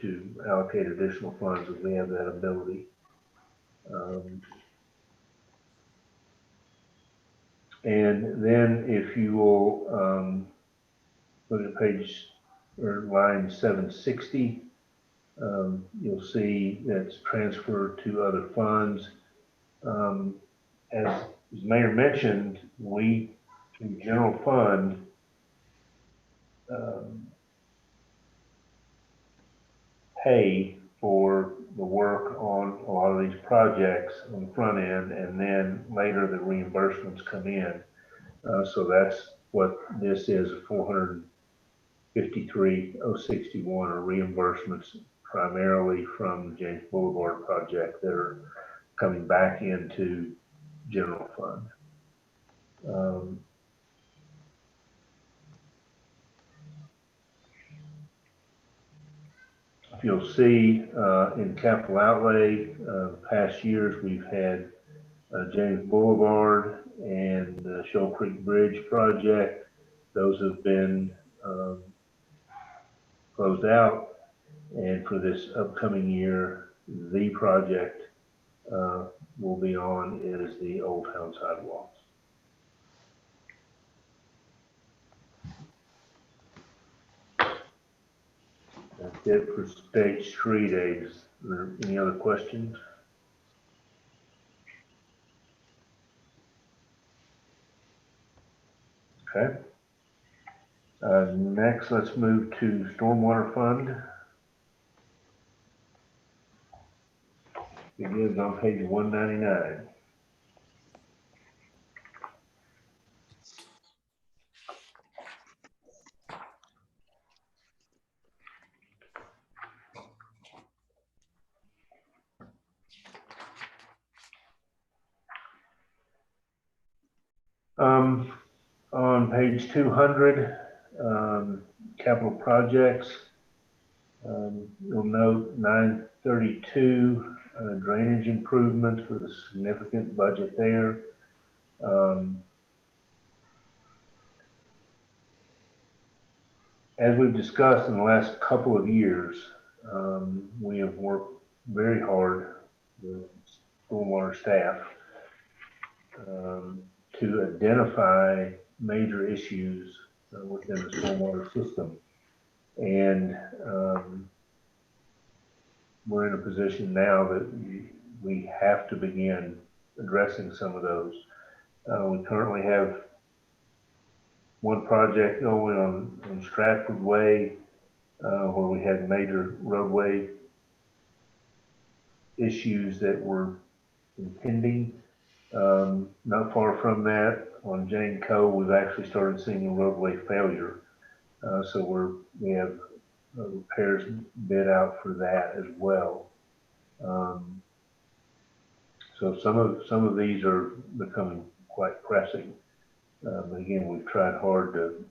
allocate additional funds if we have that ability. And then if you will look at page or line 760, you'll see that's transferred to other funds. As Mayor mentioned, we, in general fund, pay for the work on a lot of these projects on the front end, and then later the reimbursements come in. So that's what this is, 453,061 are reimbursements primarily from the James Boulevard project that are coming back into general fund. If you'll see in capital outlay, past years we've had James Boulevard and the Shoal Creek Bridge project. Those have been closed out. And for this upcoming year, the project will be on is the Old Town sidewalks. That's it for State Street aids. Are there any other questions? Okay. Next, let's move to Stormwater Fund. Begins on page 199. On page 200, capital projects, you'll note 932 drainage improvements with a significant budget there. As we've discussed in the last couple of years, we have worked very hard, the stormwater staff, to identify major issues within the stormwater system. And we're in a position now that we have to begin addressing some of those. We currently have one project going on Stratford Way, where we had major roadway issues that were impending. Not far from that, on Jane Cove, we've actually started seeing a roadway failure. So we have repairs bid out for that as well. So some of these are becoming quite pressing. But again, we've tried hard to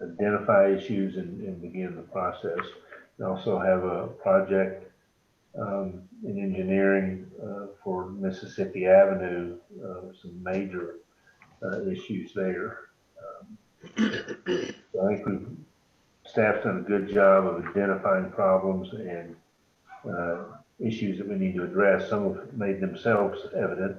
identify issues and begin the process. We also have a project in engineering for Mississippi Avenue, some major issues there. So I think we've staff's done a good job of identifying problems and issues that we need to address. Some have made themselves evident,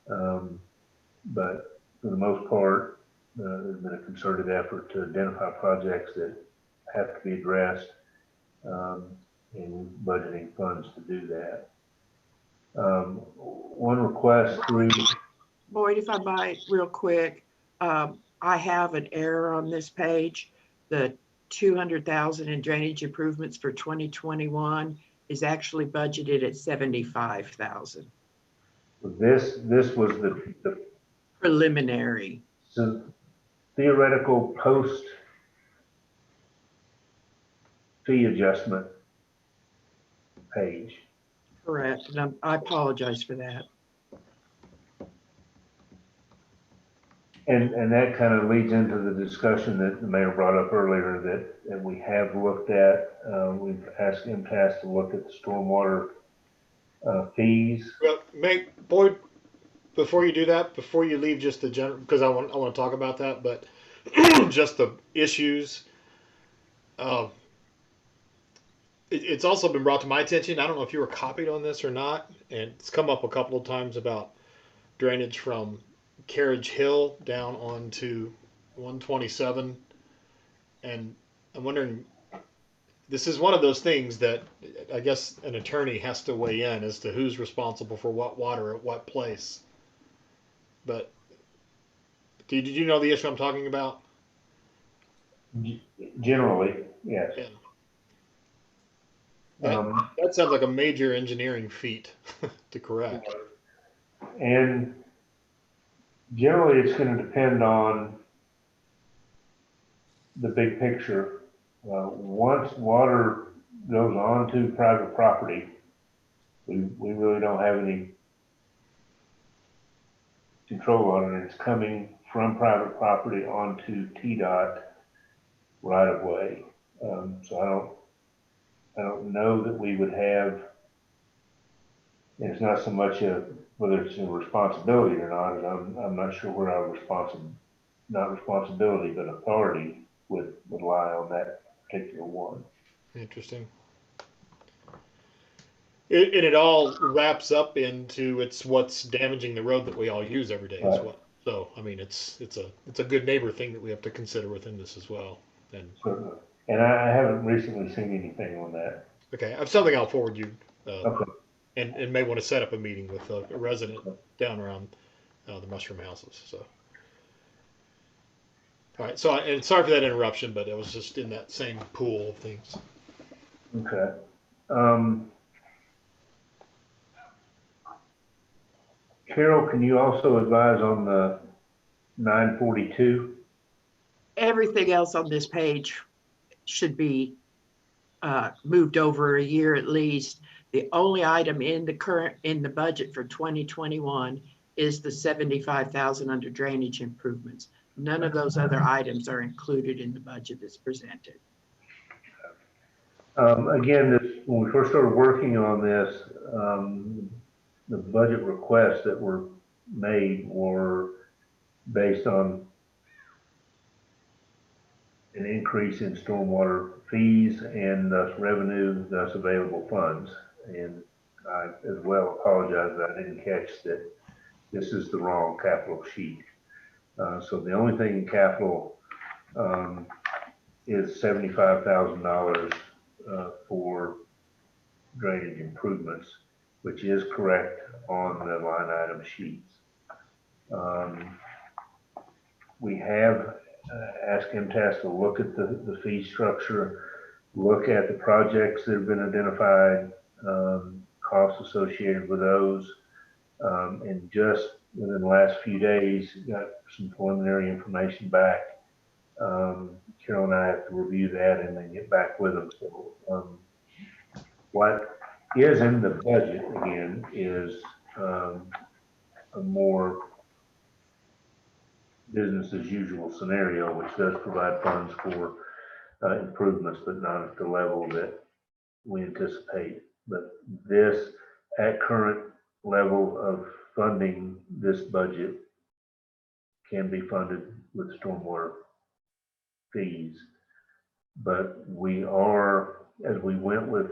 but for the most part, there's been a concerted effort to identify projects that have to be addressed, and budgeting funds to do that. One request, Boyd, if I might, real quick, I have an error on this page. The 200,000 in drainage improvements for 2021 is actually budgeted at 75,000 this was the preliminary. theoretical post fee adjustment page. Correct, and I apologize for that. And that kind of leads into the discussion that the mayor brought up earlier that we have looked at. We've asked MTAS to look at the stormwater fees. Well, Boyd, before you do that, before you leave just the general, because I want to talk about that, but just the issues. It's also been brought to my attention. I don't know if you were copied on this or not, and it's come up a couple of times about drainage from Carriage Hill down onto 127. And I'm wondering, this is one of those things that I guess an attorney has to weigh in as to who's responsible for what water at what place. But did you know the issue I'm talking about? Generally, yes. Yeah. That sounds like a major engineering feat to correct. And generally, it's going to depend on the big picture. Once water goes onto private property, we really don't have any control on it. It's coming from private property onto TDOT right of way. So I don't know that we would have, and it's not so much whether it's a responsibility or not, and I'm not sure where our not responsibility, but authority would lie on that particular one. Interesting. It all wraps up into what's damaging the road that we all use every day as well. So I mean, it's a good neighbor thing that we have to consider within this as well. And certainly. And I haven't recently seen anything on that. Okay, I have something I'll forward you. Okay. And may want to set up a meeting with a resident down around the mushroom houses. So, all right. So, and sorry for that interruption, but it was just in that same pool of things. Okay. Carol, can you also advise on the 942? Everything else on this page should be moved over a year at least. The only item in the budget for 2021 is the 75,000 under drainage improvements. None of those other items are included in the budget that's presented. Again, when we first started working on this, the budget requests that were made were based on an increase in stormwater fees and thus revenue, thus available funds. And I as well apologize that I didn't catch that this is the wrong capital sheet. So the only thing in capital is $75,000 for drainage improvements, which is correct on the line item sheets. We have asked MTAS to look at the fee structure, look at the projects that have been identified, costs associated with those, and just within the last few days got some preliminary information back. Carol and I have to review that and then get back with them. So what is in the budget again is a more business as usual scenario, which does provide funds for improvements, but not at the level that we anticipate. But this, at current level of funding, this budget can be funded with stormwater fees. But we are, as we went with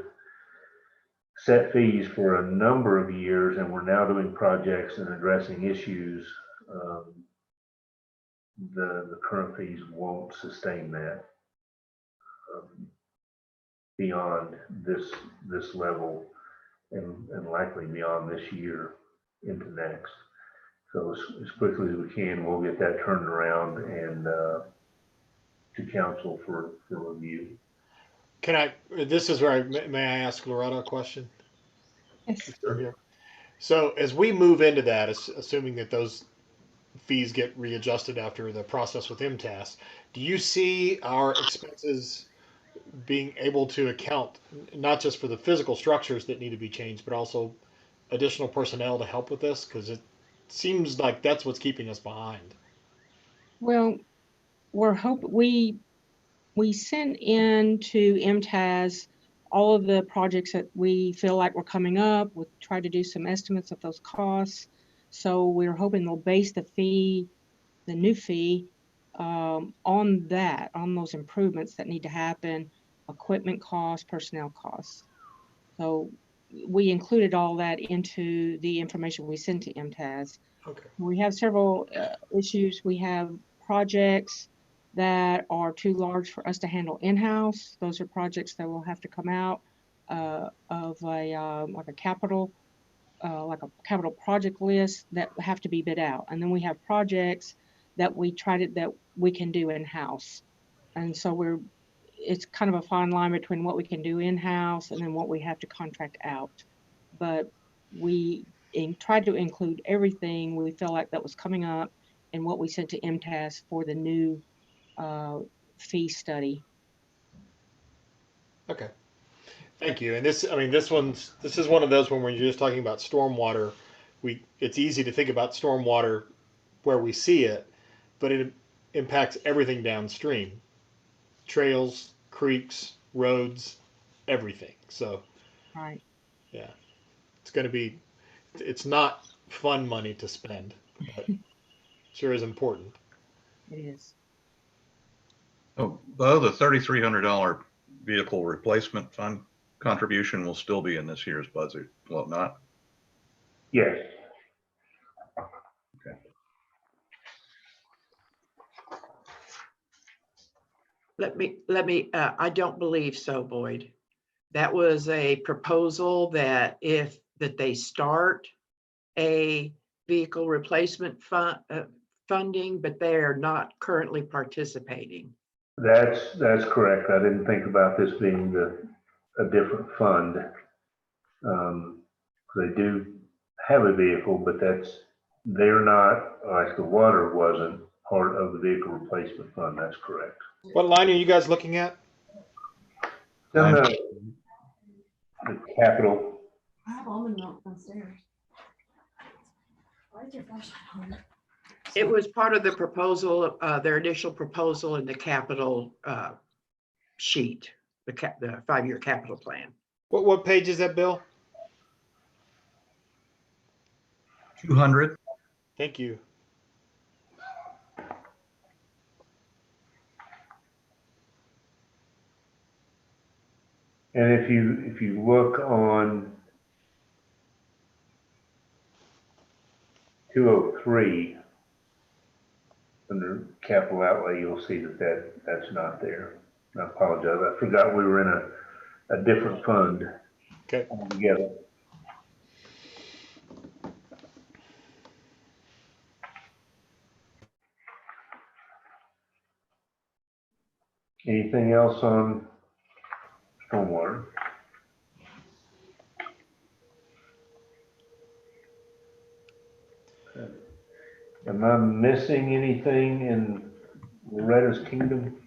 set fees for a number of years, and we're now doing projects and addressing issues, the current fees won't sustain that beyond this level and likely beyond this year into next. So as quickly as we can, we'll get that turned around and to council for review. This is where may I ask Loretta a question? Yes. Here. So as we move into that, assuming that those fees get readjusted after the process with MTAS, do you see our expenses being able to account not just for the physical structures that need to be changed, but also additional personnel to help with this? Because it seems like that's what's keeping us behind. Well, we sent in to MTAS all of the projects that we feel like were coming up. We tried to do some estimates of those costs. So we're hoping they'll base the fee, the new fee, on those improvements that need to happen, equipment costs, personnel costs. So we included all that into the information we sent to MTAS. Okay. We have several issues. We have projects that are too large for us to handle in-house. Those are projects that will have to come out of like a capital project list that have to be bid out. And then we have projects that we can do in-house. And so it's kind of a fine line between what we can do in-house and then what we have to contract out. But we tried to include everything we felt like that was coming up in what we sent to MTAS for the new fee study. Okay. Thank you. And this is one of those when we're just talking about stormwater, it's easy to think about stormwater where we see it, but it impacts everything downstream. Trails, creeks, roads, everything. So, right. Yeah, it's not fun money to spend, but sure is important. It is. Oh, though the $3,300 vehicle replacement fund contribution will still be in this year's budget, will it not? Yes. Okay. Let me, I don't believe so, Boyd. That was a proposal that they start a vehicle replacement funding, but they are not currently participating. That's correct. I didn't think about this being a different fund. They do have a vehicle, but they're not, like the water wasn't part of the vehicle replacement fund. That's correct. What line are you guys looking at? The capital. I have almond milk downstairs. Why is your flashlight on? It was part of the proposal, their initial proposal in the capital sheet, the 5-year capital plan. What page is that, Bill? 200. Thank you. And if you look on 203 under capital outlay, you'll see that's not there. I apologize. I forgot we were in a different fund. Okay. Altogether. Anything else on stormwater? Am I missing anything in Loretta's Queendom?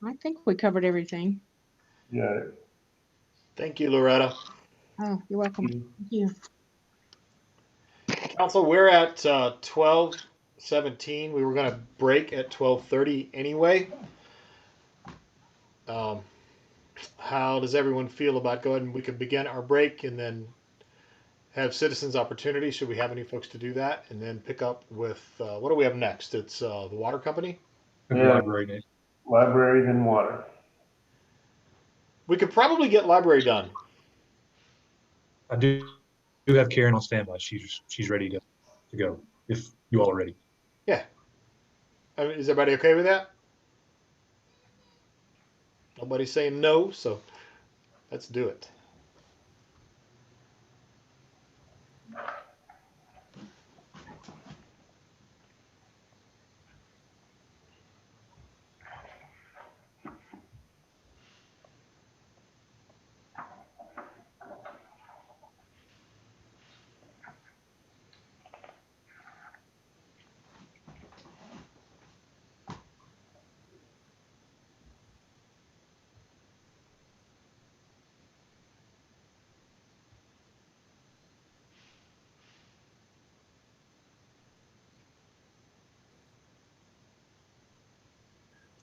I think we covered everything. Got it. Thank you, Loretta. Oh, you're welcome. Thank you. Council, we're at 12:17. We were going to break at 12:30 anyway. How does everyone feel about going? We could begin our break and then have citizens' opportunity, should we have any folks to do that, and then pick up with, what do we have next? It's the water company? The Yeah. library next. Library, then water. We could probably get library done. I do have Karen on standby. She's ready to go if you all are ready. Yeah. I mean, is everybody okay with that? Nobody's saying no, so let's do it.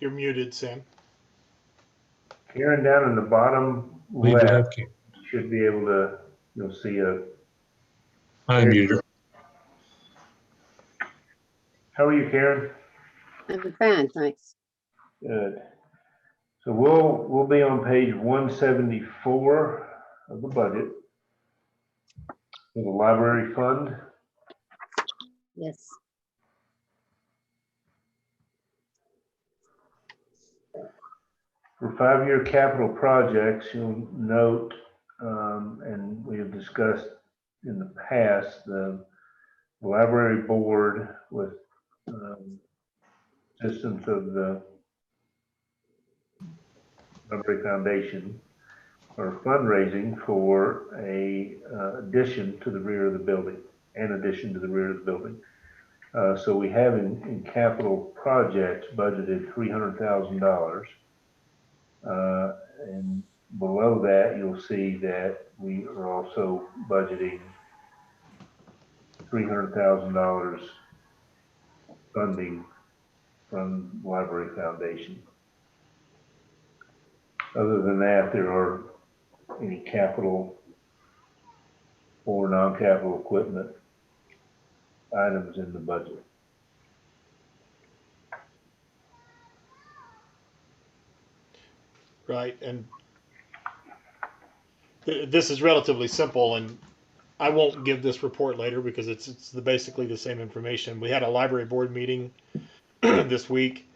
You're muted, Sam. Karen, down in the bottom We do have left, Karen. you should be able to, you'll see a. I unmuted her. How are you, Karen? I'm fine, thanks. Good. So we'll be on page 174 of the budget for the library fund. Yes. For 5-year capital projects, you'll note, and we have discussed in the past, the library board with assistance of the Library Foundation are fundraising for a addition to the rear of the building, an addition to the rear of the building. So we have in capital projects budgeted $300,000. And below that, you'll see that we are also budgeting $300,000 funding from Library Foundation. Other than that, there are any capital or non-capital equipment items in the budget. Right, and this is relatively simple, and I won't give this report later because it's basically the same information. We had a library board meeting this week.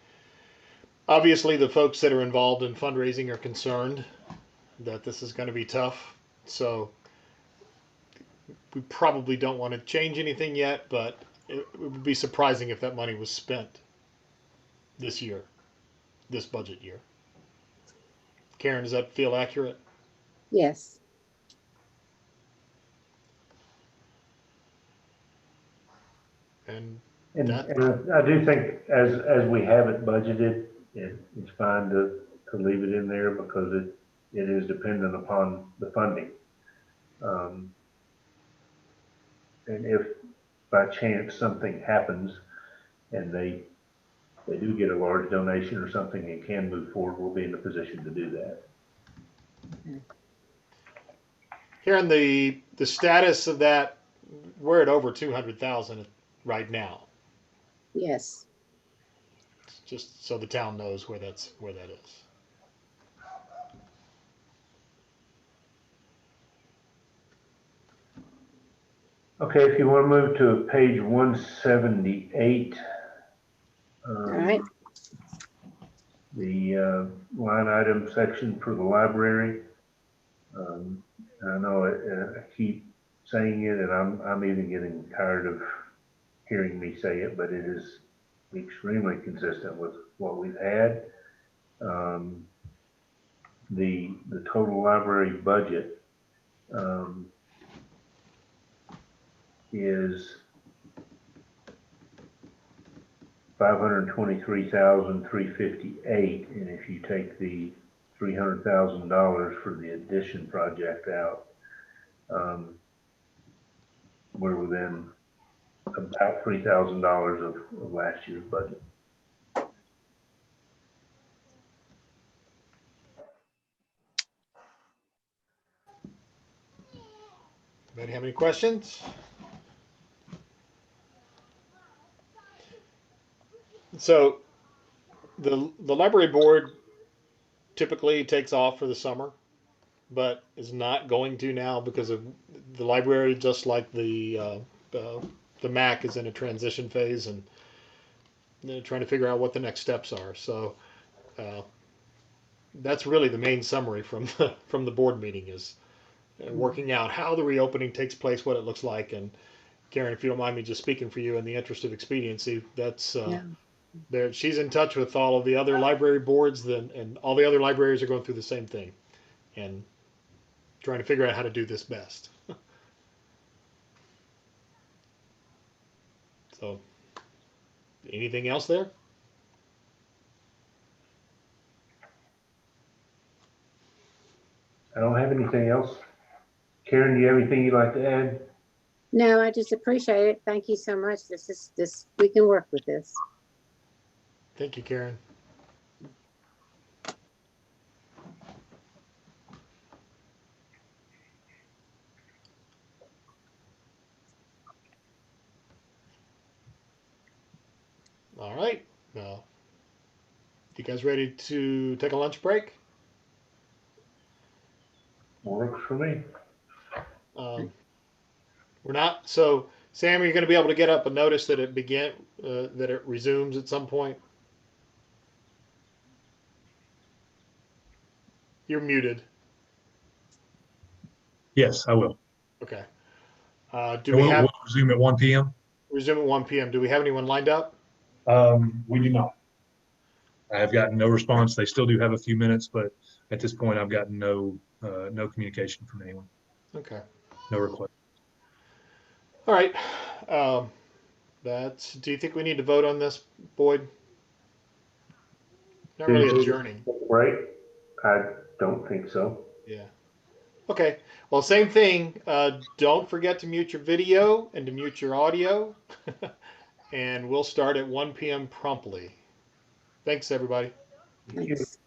Obviously, the folks that are involved in fundraising are concerned that this is going to be tough. So we probably don't want to change anything yet, but it would be surprising if that money was spent this year, this budget year. Karen, does that feel accurate? Yes. And I do think as we have it budgeted, it's fine to leave it in there because it is dependent upon the funding. And if by chance something happens and they do get a large donation or something and can move forward, we'll be in a position to do that. Here in the status of that, we're at over 200,000 right now. Yes. Just so the town knows where that is. Okay, if you want to move to page 178. All right. The line item section for the library. I know I keep saying it, and I'm even getting tired of hearing me say it, but it is extremely consistent with what we've had. The total library budget is $523,358, and if you take the $300,000 for the addition project out, we're within about $3,000 of last year's budget. Anybody have any questions? So the library board typically takes off for the summer, but is not going to now because of the library, just like the MAC is in a transition phase, and they're trying to figure out what the next steps are. So that's really the main summary from from the board meeting, is working out how the reopening takes place, what it looks like. And Karen, if you don't mind me just speaking for you in the interest of expediency, that's there. She's in touch with all of the other library boards, and all the other libraries are going through the same thing, and trying to figure out how to do this best. So, anything else there? I don't have anything else. Karen, do you have anything you'd like to add? No, I just appreciate it. Thank you so much. This, we can work with this. Thank you, Karen. All right. Now, you guys ready to take a lunch break? Works for me. We're not. So, Sam, are you going to be able to get up a notice that that it resumes at some point? You're muted. Yes, I will. Okay. Do And we we'll, have we'll resume at 1 p.m. resume at 1 p.m.? Do we have anyone lined up? We do not. I have gotten no response. They still do have a few minutes, but at this point, I've gotten no communication from anyone. Okay. No request. All right. Do you think we need to vote on this, Boyd? Not really adjourning. Right? I don't think so. Yeah. Okay. Well, same thing. Don't forget to mute your video and to mute your audio. And we'll start at 1 p.m. promptly. Thanks, everybody. Thanks.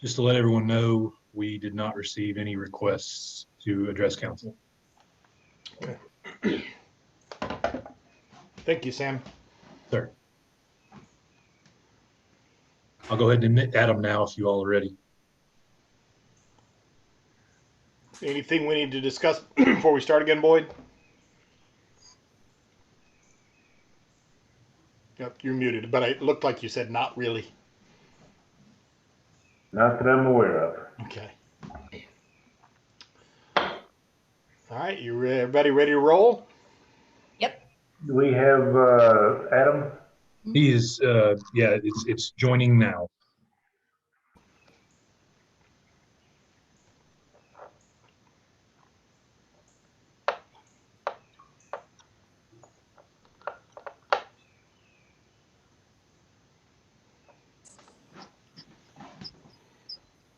Just to let everyone know, we did not receive any requests to address council. Thank you, Sam. Sir. I'll go ahead and add them now if you all are ready. Anything we need to discuss before we start again, Boyd? Yep, you're muted, but it looked like you said not really. Not that I'm aware of. Okay. All right, everybody ready to roll? Do we have Adam? He is, yeah, it's joining now.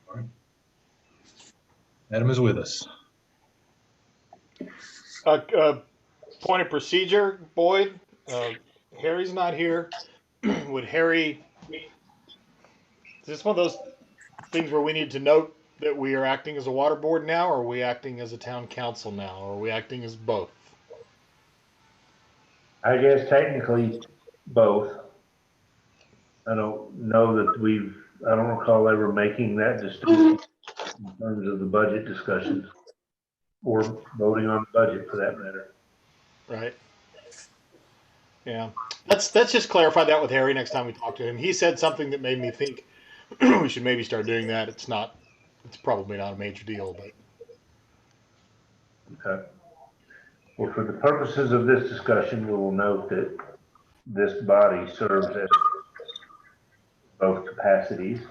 All right. Adam is with us. Point of procedure, Boyd. Harry's not here. Would Harry? Is this one of those things where we need to note that we are acting as a water board now, or are we acting as a town council now, or are we acting as both? I guess technically both. I don't know that I don't recall ever making that distinction in terms of the budget discussions or voting on the budget for that matter. Right. Yeah. Let's just clarify that with Harry next time we talk to him. He said something that made me think we should maybe start doing that. It's probably not a major deal, but. Okay. Well, for the purposes of this discussion, we will note that this body serves as both capacities.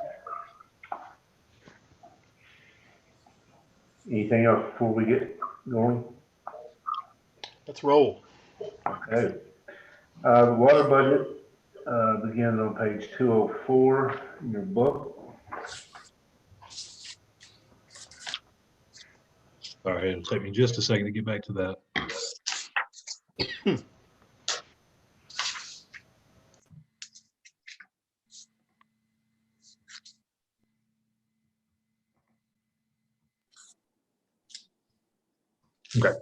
Anything else before we get going? Let's roll. Okay. The water budget begins on page 204 in your book. All right, it'll take me just a second to get back to that. Okay,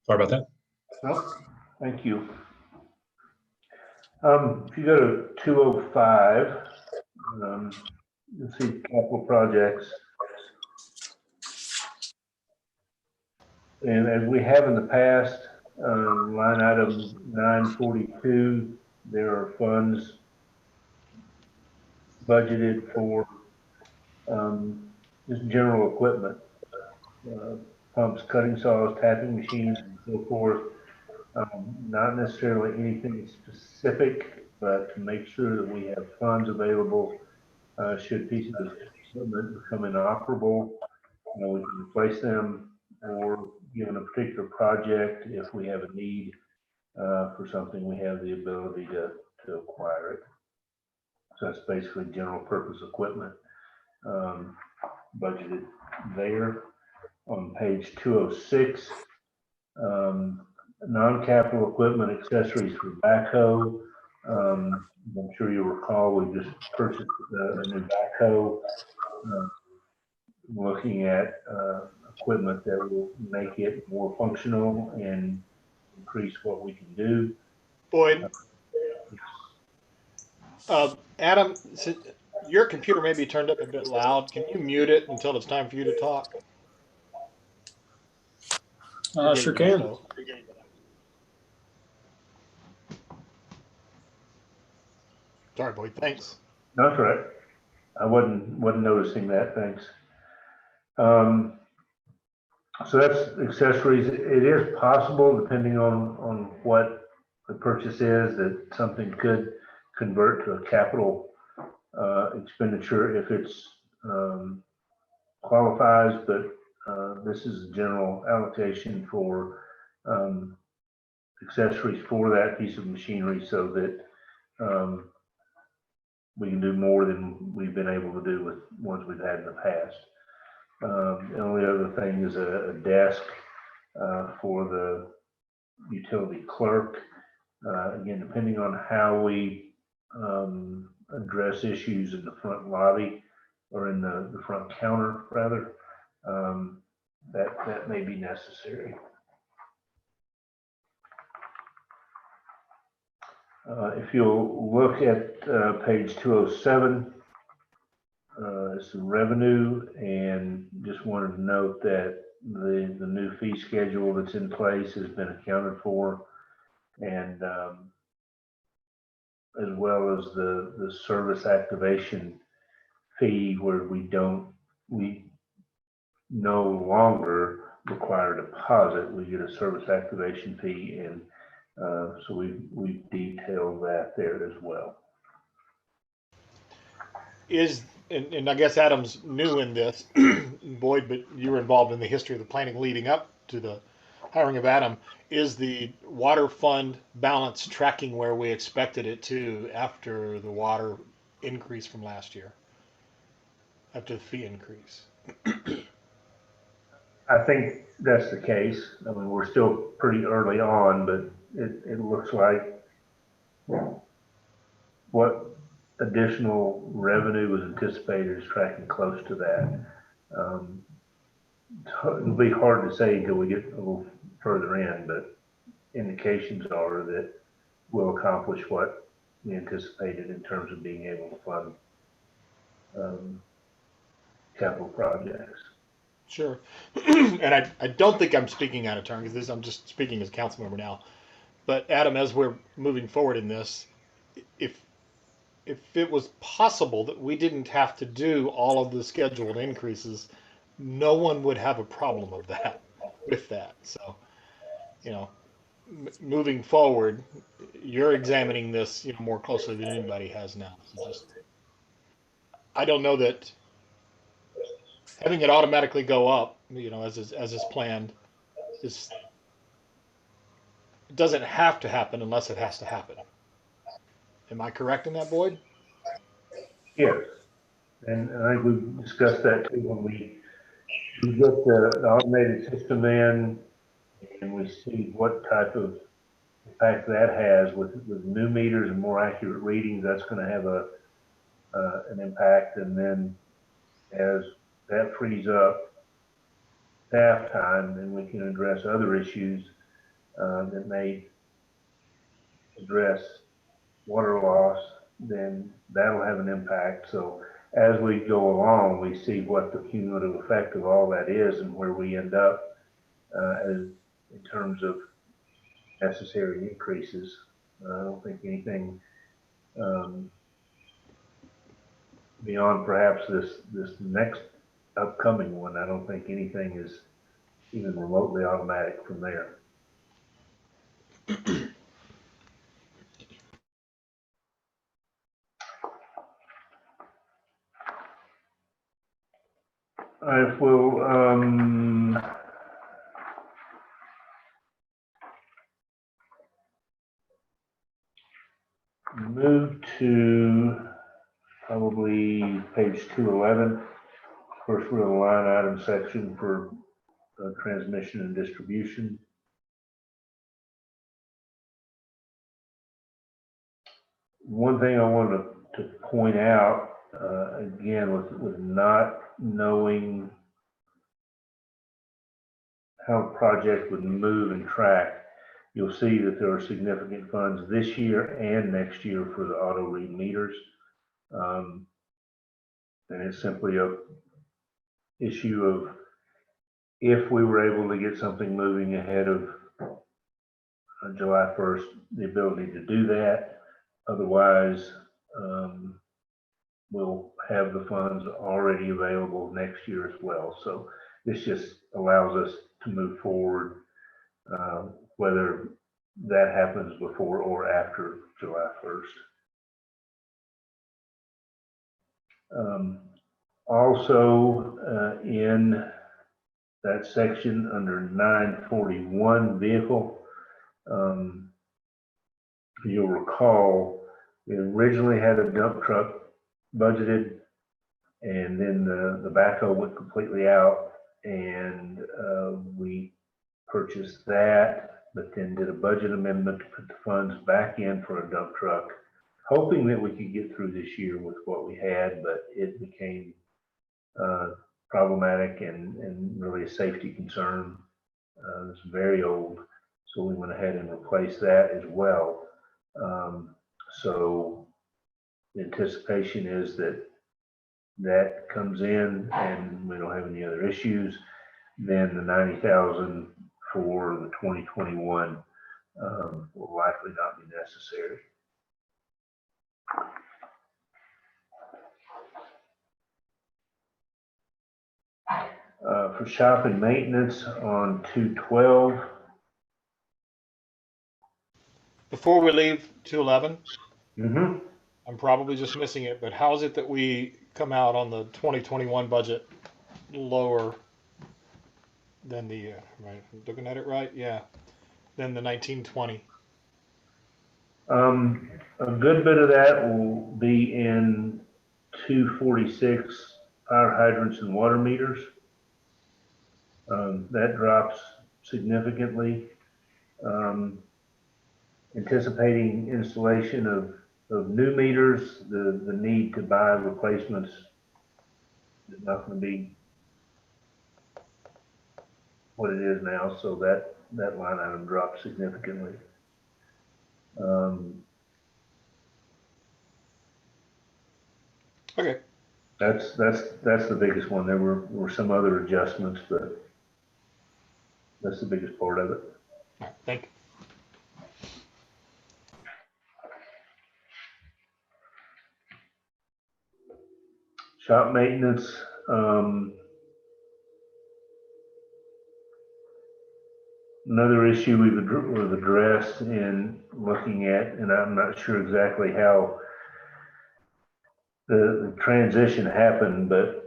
sorry about that. Oh, thank you. If you go to 205, you'll see capital projects. And as we have in the past, line item 942, there are funds budgeted for just general equipment, pumps, cutting saws, tapping machines, and so forth. Not necessarily anything specific, but to make sure that we have funds available should pieces of equipment become inoperable, we can replace them, or given a particular project, if we have a need for something, we have the ability to acquire it. So that's basically general purpose equipment budgeted there. On page 206, non-capital equipment accessories for backhoe. I'm sure you'll recall we just purchased a new backhoe. Looking at equipment that will make it more functional and increase what we can do. Boyd. Adam, your computer may be turned up a bit loud. Can you mute it until it's time for you to talk? Sure can. Sorry, Boyd. Thanks. No, that's right. I wasn't noticing that. Thanks. So that's accessories. It is possible, depending on what the purchase is, that something could convert to a capital expenditure if it's qualifies, but this is a general allocation for accessories for that piece of machinery so that we can do more than we've been able to do with ones we've had in the past. The only other thing is a desk for the utility clerk. Again, depending on how we address issues in the front lobby or in the front counter, rather, that may be necessary. If you'll look at page 207, it's revenue, and just wanted to note that the new fee schedule that's in place has been accounted for, and as well as the service activation fee, where we no longer require a deposit. We get a service activation fee, and so we detailed that there as well. And I guess Adam's new in this, Boyd, but you were involved in the history of the planning leading up to the hiring of Adam. Is the water fund balance tracking where we expected it to after the water increase from last year? After the fee increase? I think that's the case. I mean, we're still pretty early on, but it looks like what additional revenue was anticipated is tracking close to that. It'll be hard to say until we get a little further in, but indications are that will accomplish what we anticipated in terms of being able to fund capital projects. Sure. And I don't think I'm speaking out of turn because I'm just speaking as a council member now. But Adam, as we're moving forward in this, if it was possible that we didn't have to do all of the scheduled increases, no one would have a problem with that. So, moving forward, you're examining this, more closely than anybody has now. So I don't know that having it automatically go up, as is planned, it doesn't have to happen unless it has to happen. Am I correct in that, Boyd? Yes, and I think we discussed that too when we get the automated system in and we see what type of impact that has with new meters and more accurate readings. That's going to have an impact, and then as that frees up staff time, then we can address other issues that may address water loss, then that'll have an impact. So as we go along, we see what the cumulative effect of all that is and where we end up in terms of necessary increases. I don't think anything beyond perhaps this next upcoming one, I don't think anything is even remotely automatic from there. I will move to probably page 211. First, we're in the line item section for transmission and distribution. One thing I wanted to point out, again, with not knowing how the project would move and track, you'll see that there are significant funds this year and next year for the auto read meters. And it's simply a issue of if we were able to get something moving ahead of July 1st, the ability to do that. Otherwise, we'll have the funds already available next year as well. So this just allows us to move forward, whether that happens before or after July 1st. Also, in that section under 941 vehicle, you'll recall we originally had a dump truck budgeted, and then the backhoe went completely out, and we purchased that, but then did a budget amendment to put the funds back in for a dump truck, hoping that we could get through this year with what we had, but it became problematic and really a safety concern. It's very old, so we went ahead and replaced that as well. So the anticipation is that comes in and we don't have any other issues. Then the 90,000 for the 2021 will likely not be necessary. For shop and maintenance on 212. Before we leave 211, I'm probably just missing it, but how is it that we come out on the 2021 budget lower than the, right, looking at it right? Yeah, than the 1920? A good bit of that will be in 246 fire hydrants and water meters. That drops significantly. Anticipating installation of new meters, the need to buy replacements is not going to be what it is now, so that line item drops significantly. Okay. That's the biggest one. There were some other adjustments, but that's the biggest part of it. All right, thank you. Shop maintenance, another issue we've addressed in looking at, and I'm not sure exactly how the transition happened, but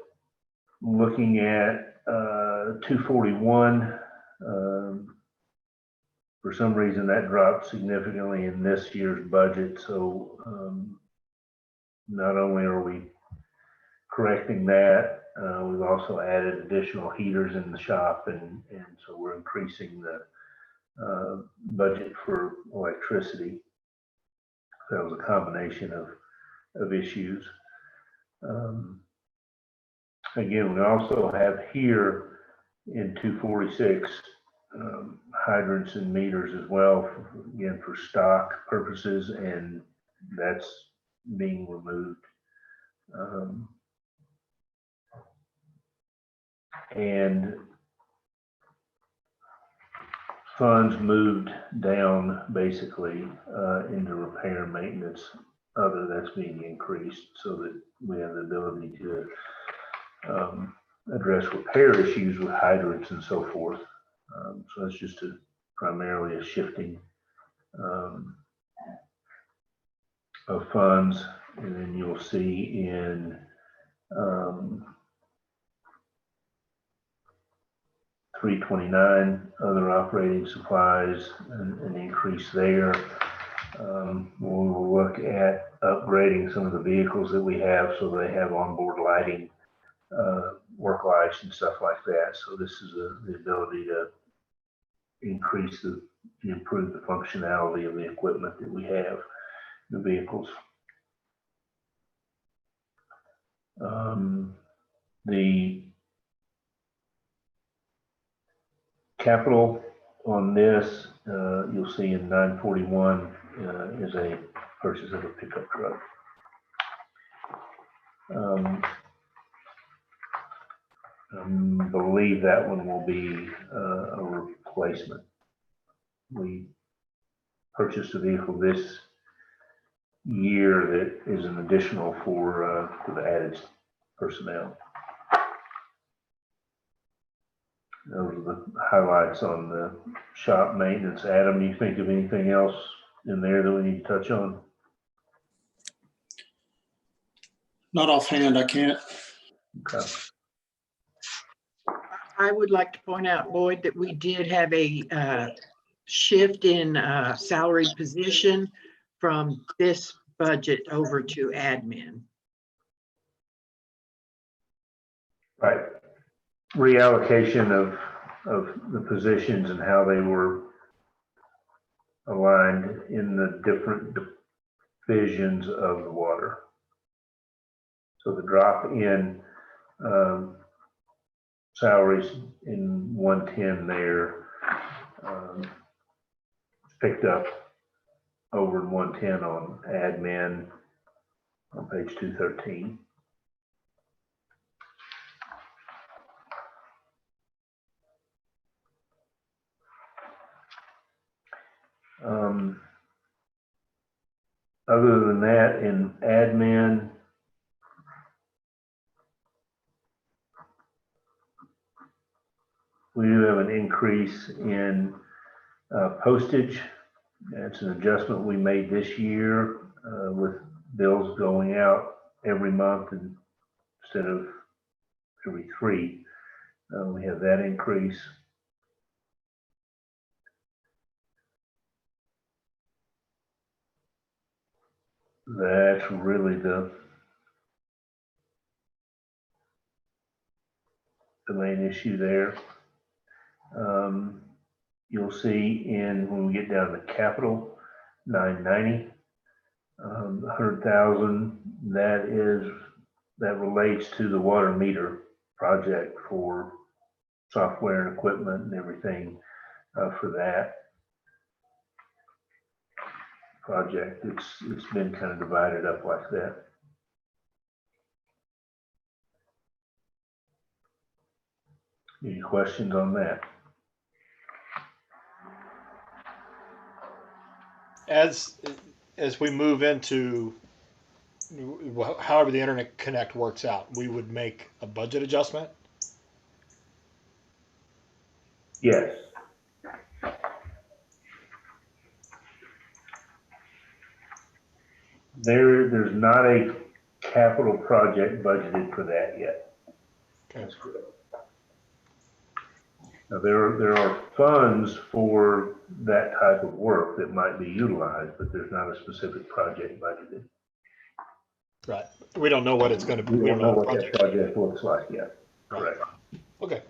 looking at 241, for some reason that dropped significantly in this year's budget. So not only are we correcting that, we've also added additional heaters in the shop, and so we're increasing the budget for electricity. That was a combination of issues. Again, we also have here in 246 hydrants and meters as well, again for stock purposes, and that's being removed. And funds moved down basically into repair and maintenance. Other that's being increased so that we have the ability to address repair issues with hydrants and so forth. So that's just primarily a shifting of funds. And then you'll see in 329 other operating supplies, an increase there. We'll look at upgrading some of the vehicles that we have so they have onboard lighting, work lights and stuff like that. So this is the ability to increase improve the functionality of the equipment that we have, the vehicles. The capital on this, you'll see in 941 is a purchase of a pickup truck. I believe that one will be a replacement. We purchased a vehicle this year that is an additional for the added personnel. Those are the highlights on the shop maintenance. Adam, do you think of anything else in there that we need to touch on? Not offhand, I can't. Okay. I would like to point out, Lloyd, that we did have a shift in salary position from this budget over to admin. Right. Reallocation of the positions and how they were aligned in the different divisions of the water. So the drop in salaries in 110 there picked up over in 110 on admin on page 213. Other than that, in admin, we do have an increase in postage. That's an adjustment we made this year with bills going out every month instead of every 3. We have that increase. That's really the main issue there. You'll see when we get down to capital, 990, 100,000. That relates to the water meter project for software and equipment and everything for that. project. It's been kind of divided up like that. Any questions on that? As we move into however the internet connect works out, we would make a budget adjustment. Yes. There's not a capital project budgeted for that yet. Okay. That's correct. Now, there are funds for that type of work that might be utilized, but there's not a specific project budgeted. Right. We don't know what it's going to be. We don't know what that project looks like yet. Correct. Okay.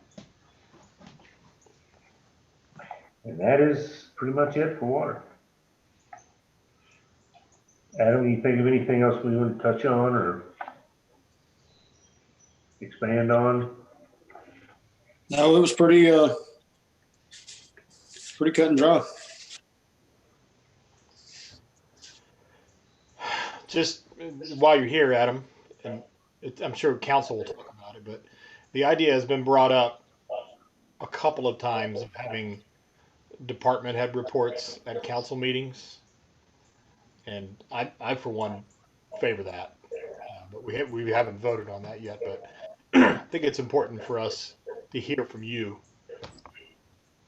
And that is pretty much it for water. Adam, you think of anything else we want to touch on or expand on? No, it was pretty cut and dry. Just while you're here, Adam, and I'm sure council will talk about it, but the idea has been brought up a couple of times of having department head reports at council meetings. And I for one, favor that. But we haven't voted on that yet, but I think it's important for us to hear from you,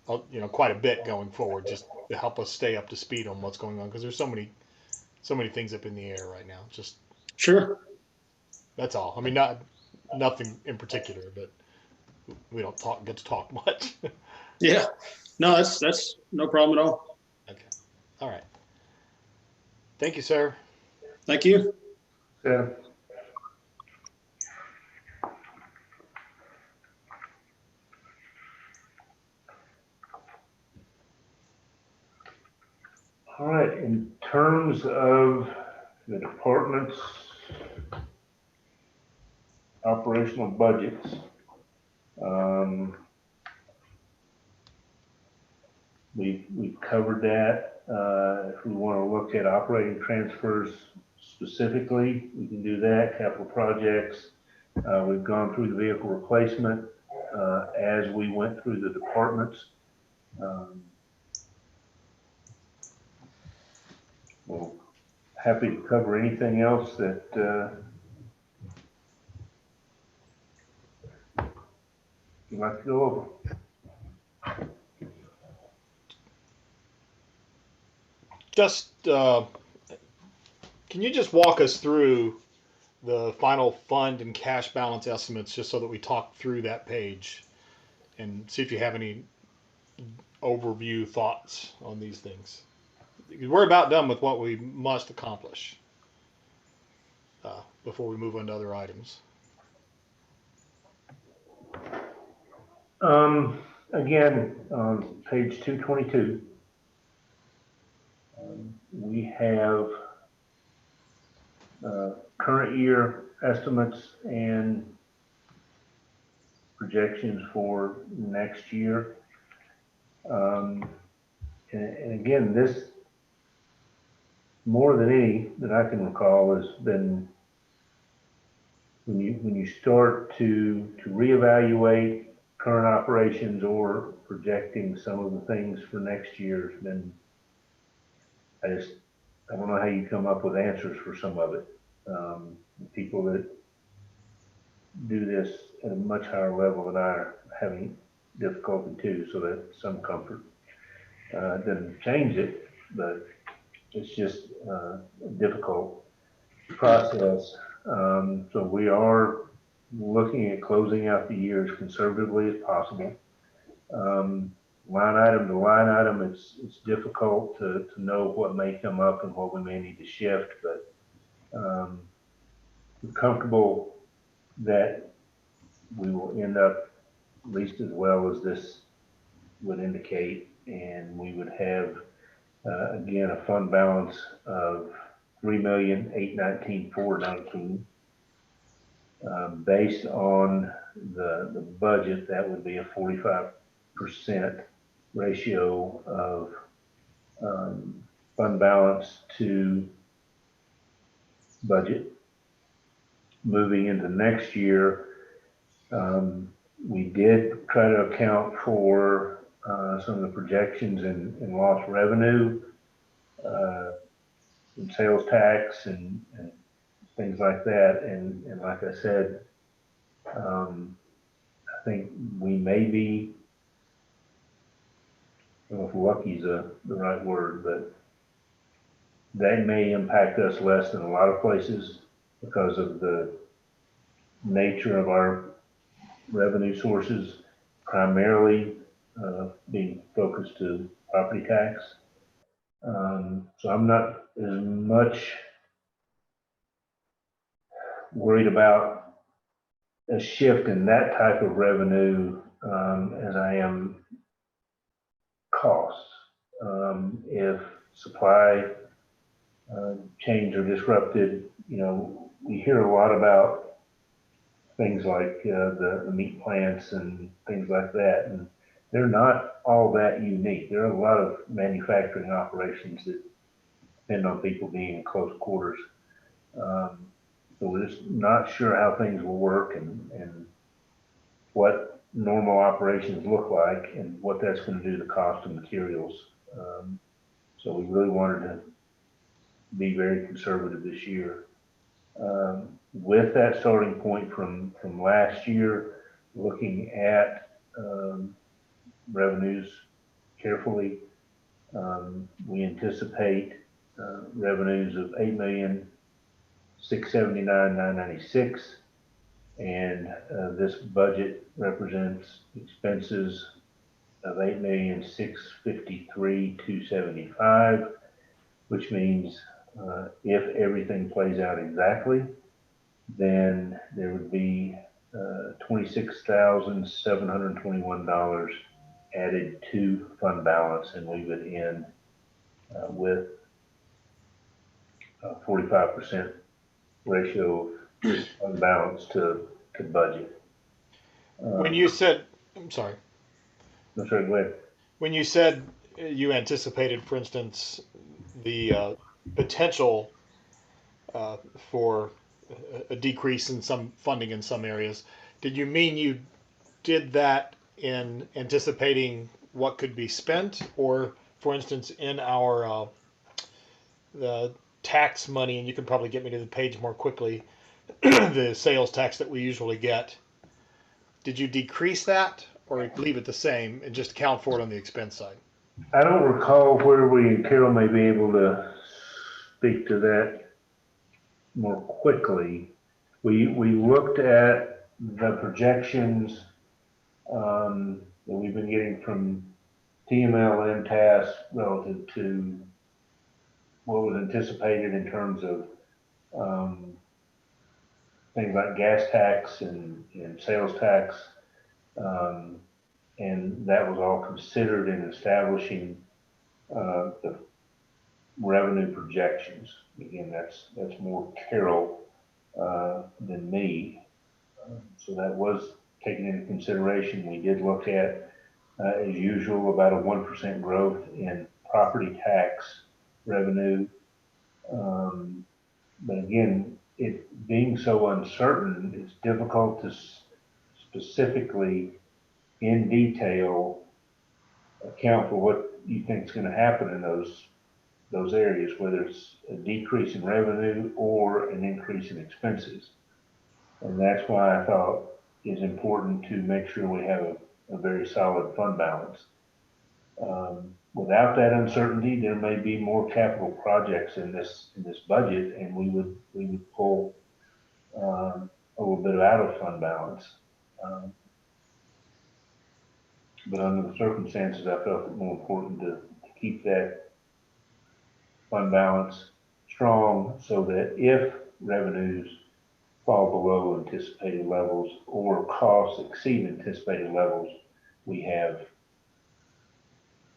quite a bit going forward, just to help us stay up to speed on what's going on. Because there's so many things up in the air right now. Just sure. That's all. I mean, nothing in particular, but we don't get to talk much. Yeah. No, that's no problem at all. Okay. All right. Thank you, sir. Thank you. Yeah. All right, in terms of the department's operational budgets, we've covered that. If we want to look at operating transfers specifically, we can do that. Capital projects, we've gone through the vehicle replacement as we went through the departments. Well, happy to cover anything else that you'd like to go over. Just, can you just walk us through the final fund and cash balance estimates, just so that we talk through that page and see if you have any overview thoughts on these things? We're about done with what we must accomplish before we move on to other items. Again, on page 222, we have current year estimates and projections for next year. And again, this, more than any that I can recall, has been when you start to reevaluate current operations or projecting some of the things for next year, then I don't know how you come up with answers for some of it. People that do this at a much higher level than I are having difficulty too, so that's some comfort. It doesn't change it, but it's just a difficult process. So we are looking at closing out the year as conservatively as possible. Line item to line item, it's difficult to know what may come up and what we may need to shift, but we're comfortable that we will end up at least as well as this would indicate, and we would have again a fund balance of $3,819,419. Based on the budget, that would be a 45% ratio of fund balance to budget. Moving into next year, we did try to account for some of the projections in lost revenue, in sales tax and things like that. And like I said, I think we may be, I don't know if lucky is the right word, but that may impact us less than a lot of places because of the nature of our revenue sources, primarily being focused to property tax. So I'm not as much worried about a shift in that type of revenue as I am costs. If supply chains are disrupted, we hear a lot about things like the meat plants and things like that, and they're not all that unique. There are a lot of manufacturing operations that depend on people being in close quarters. So we're just not sure how things will work and what normal operations look like and what that's going to do to the cost of materials. So we really wanted to be very conservative this year. With that starting point from last year, looking at revenues carefully, we anticipate revenues of $8,679,996, and this budget represents expenses of $8,653,275, which means if everything plays out exactly, then there would be $26,721 added to fund balance, and we would end with a 45% ratio of fund balance to budget. When you said, I'm sorry. No, sorry, go ahead. When you said you anticipated, for instance, the potential for a decrease in some funding in some areas, did you mean you did that in anticipating what could be spent, or for instance in our the tax money, and you can probably get me to the page more quickly, the sales tax that we usually get, did you decrease that or leave it the same and just account for it on the expense side? I don't recall where we, and Carol may be able to speak to that more quickly. We looked at the projections that we've been getting from TML and TAS relative to what was anticipated in terms of things like gas tax and sales tax, and that was all considered in establishing the revenue projections. Again, that's more Carol than me. So that was taken into consideration. We did look at, as usual, about a 1% growth in property tax revenue. But again, it being so uncertain, it's difficult to specifically, in detail, account for what you think is going to happen in those areas, whether it's a decrease in revenue or an increase in expenses. And that's why I thought it's important to make sure we have a very solid fund balance. Without that uncertainty, there may be more capital projects in this budget, and we would pull a little bit out of fund balance. But under the circumstances, I felt it more important to keep that fund balance strong so that if revenues fall below anticipated levels or costs exceed anticipated levels, we have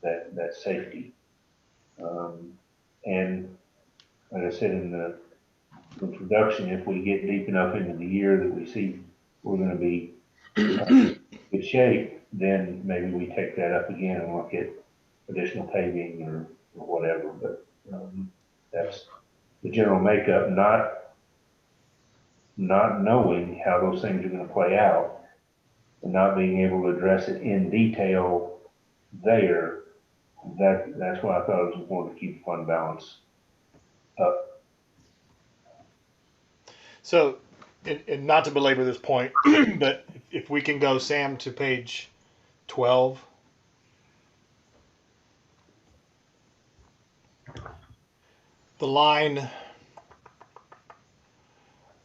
that safety. And like I said in the introduction, if we get deep enough into the year that we see we're going to be in good shape, then maybe we take that up again and look at additional paving or whatever. But That's the general makeup, not knowing how those things are going to play out and not being able to address it in detail there. That's why I thought it was important to keep the fund balance up. So, and not to belabor this point, but if we can go, Sam, to page 12. The line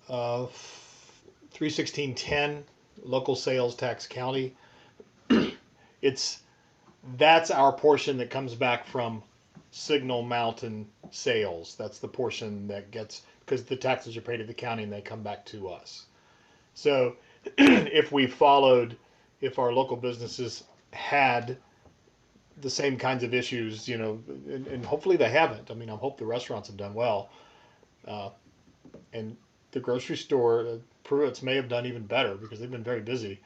31610, local sales tax county. That's our portion that comes back from Signal Mountain sales. That's the portion that gets, because the taxes are paid to the county and they come back to us. So if our local businesses had the same kinds of issues, and hopefully they haven't. I mean, I hope the restaurants have done well. And the grocery store, Pruitt's may have done even better because they've been very busy.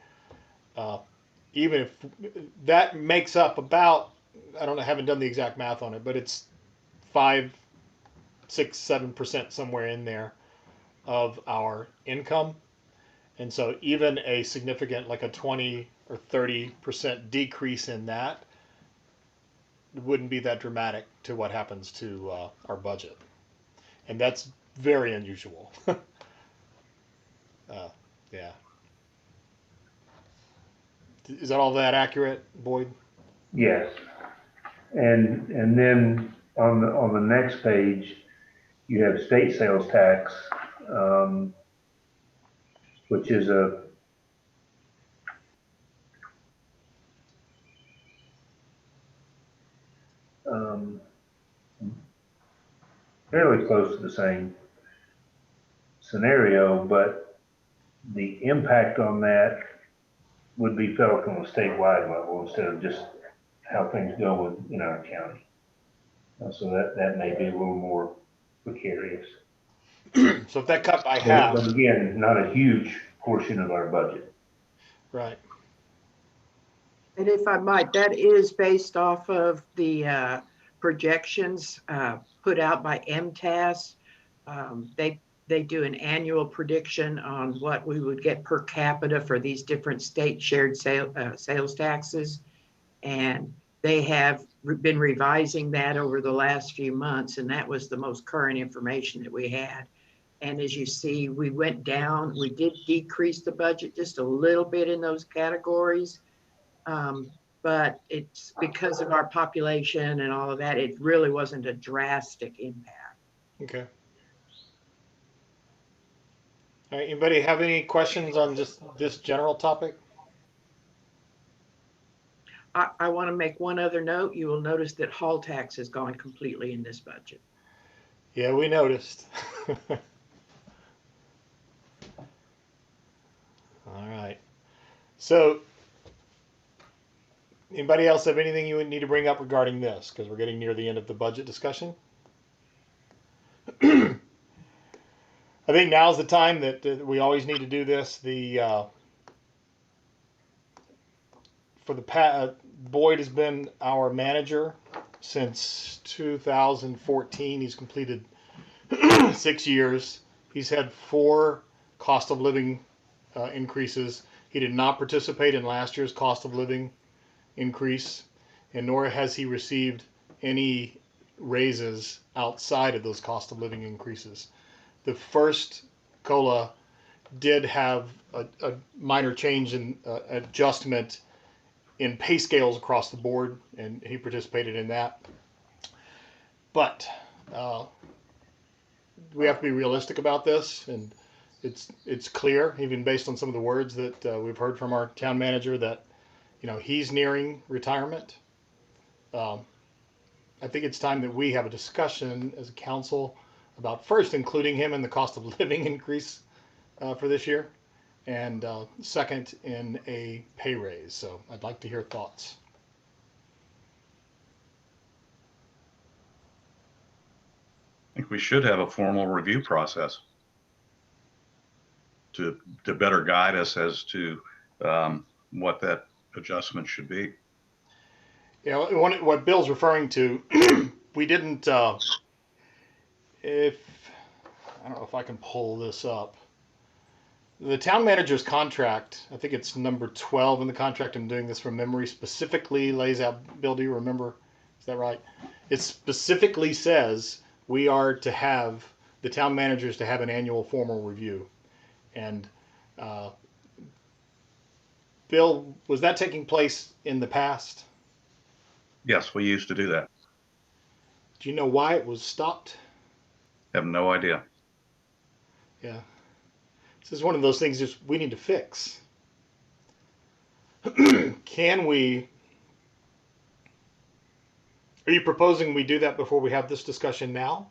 Even if that makes up about, I don't know, I haven't done the exact math on it, but it's 5, 6, 7% somewhere in there of our income. And so even a significant, like a 20 or 30% decrease in that wouldn't be that dramatic to what happens to our budget. And that's very unusual. Yeah. Is that all that accurate, Boyd? Yes. And then on the next page, you have state sales tax, which is a fairly close to the same scenario, but the impact on that would be felt on a statewide level instead of just how things go in our county. So that may be a little more precarious. So if that cut by half. But again, not a huge portion of our budget. Right. And if I might, that is based off of the projections put out by MTAS. They do an annual prediction on what we would get per capita for these different state shared sales taxes. And they have been revising that over the last few months. And that was the most current information that we had. And as you see, we went down, we did decrease the budget just a little bit in those categories. But it's because of our population and all of that, it really wasn't a drastic impact. Okay. All right, anybody have any questions on just this general topic? I want to make one other note. You will notice that hall tax has gone completely in this budget. Yeah, we noticed. All right. So, anybody else have anything you would need to bring up regarding this? Because we're getting near the end of the budget discussion. I think now's the time that we always need to do this. Boyd has been our manager since 2014. He's completed 6 years. He's had 4 cost of living increases. He did not participate in last year's cost of living increase, and nor has he received any raises outside of those cost of living increases. The first COLA did have a minor change in adjustment in pay scales across the board, and he participated in that. But we have to be realistic about this, and it's clear, even based on some of the words that we've heard from our town manager, that he's nearing retirement. I think it's time that we have a discussion as a council about first including him in the cost of living increase for this year, and second in a pay raise. So I'd like to hear thoughts. I think we should have a formal review process to better guide us as to what that adjustment should be. Yeah, what Bill's referring to, we didn't I don't know if I can pull this up. The town manager's contract, I think it's number 12 in the contract. I'm doing this from memory, specifically lays out, Bill, do you remember? Is that right? It specifically says we are to have, the town managers to have an annual formal review. And Bill, was that taking place in the past? Yes, we used to do that. Do you know why it was stopped? Have no idea. Yeah. This is one of those things just we need to fix. Can we, are you proposing we do that before we have this discussion now?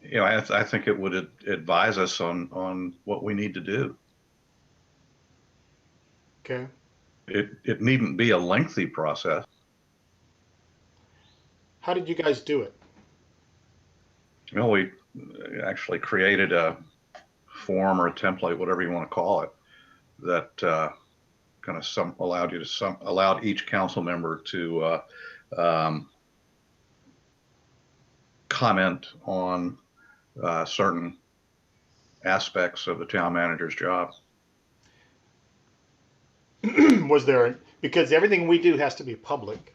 You know, I think it would advise us on what we need to do. Okay. It needn't be a lengthy process. How did you guys do it? You know, we actually created a form or a template, whatever you want to call it, that kind of allowed each council member to comment on certain aspects of the town manager's job. Was there, because everything we do has to be public,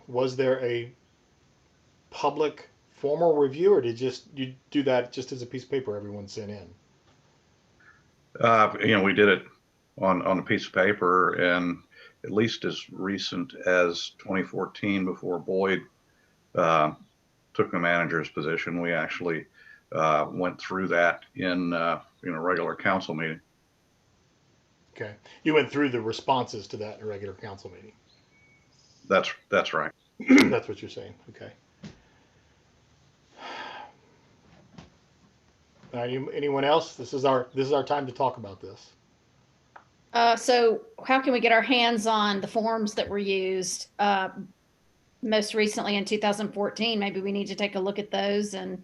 was there a public formal review, or did you do that just as a piece of paper everyone sent in? You know, we did it on a piece of paper, and at least as recent as 2014, before Boyd took the manager's position, we actually went through that in a regular council meeting. Okay, you went through the responses to that in a regular council meeting. That's right. That's what you're saying. Okay. All right, anyone else? This is our time to talk about this. So how can we get our hands on the forms that were used most recently in 2014? Maybe we need to take a look at those and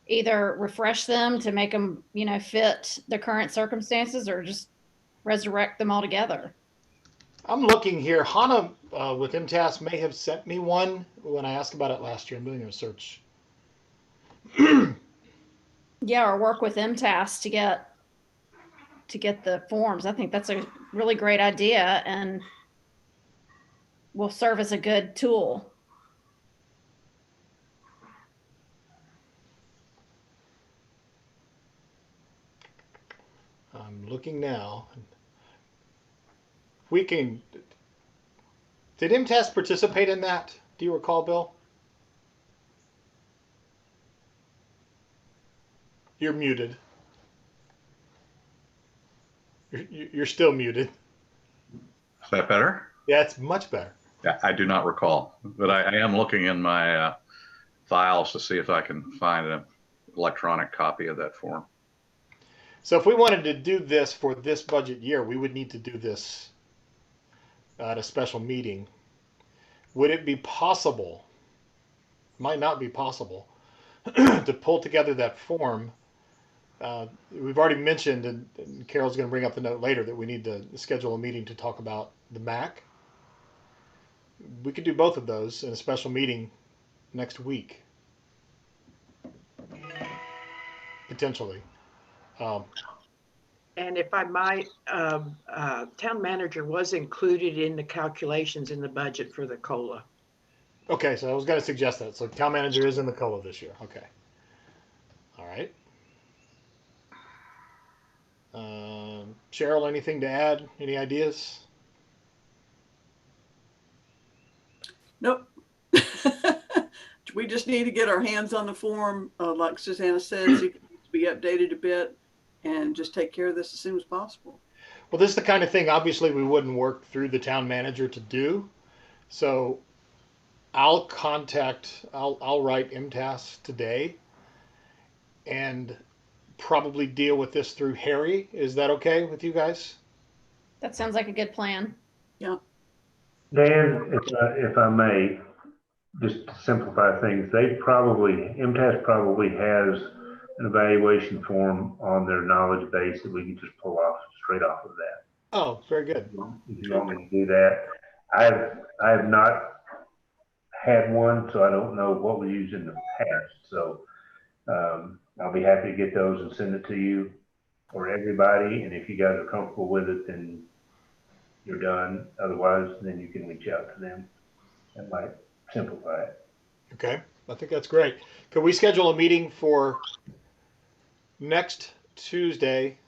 either refresh them to make them, fit the current circumstances, or just resurrect them altogether. I'm looking here. Hannah with MTAS may have sent me one when I asked about it last year. I'm doing a search. Yeah, or work with MTAS to get the forms. I think that's a really great idea and will serve as a good tool. I'm looking now. Did MTAS participate in that? Do you recall, Bill? You're muted. You're still muted. Is that better? Yeah, it's much better. Yeah, I do not recall, but I am looking in my files to see if I can find an electronic copy of that form. So if we wanted to do this for this budget year, we would need to do this at a special meeting. Would it be possible, might not be possible, to pull together that form? We've already mentioned, and Carol's going to bring up the note later, that we need to schedule a meeting to talk about the MAC. We could do both of those in a special meeting next week, potentially. And if I might, town manager was included in the calculations in the budget for the COLA. Okay, so I was going to suggest that. So town manager is in the COLA this year. Okay. All right. Cheryl, anything to add? Any ideas? Nope. We just need to get our hands on the form. Like Susanna says, it needs to be updated a bit, and just take care of this as soon as possible. Well, this is the kind of thing, obviously, we wouldn't work through the town manager to do. So I'll write MTAS today and probably deal with this through Harry. Is that okay with you guys? That sounds like a good plan. Yeah. Dan, if I may, just to simplify things, MTAS probably has an evaluation form on their knowledge base that we can just pull off straight off of that. Oh, very good. If you want me to do that, I have not had one, so I don't know what was used in the past. So I'll be happy to get those and send it to you or everybody. And if you guys are comfortable with it, then you're done. Otherwise, then you can reach out to them. That might simplify it. Okay, I think that's great. Could we schedule a meeting for next Tuesday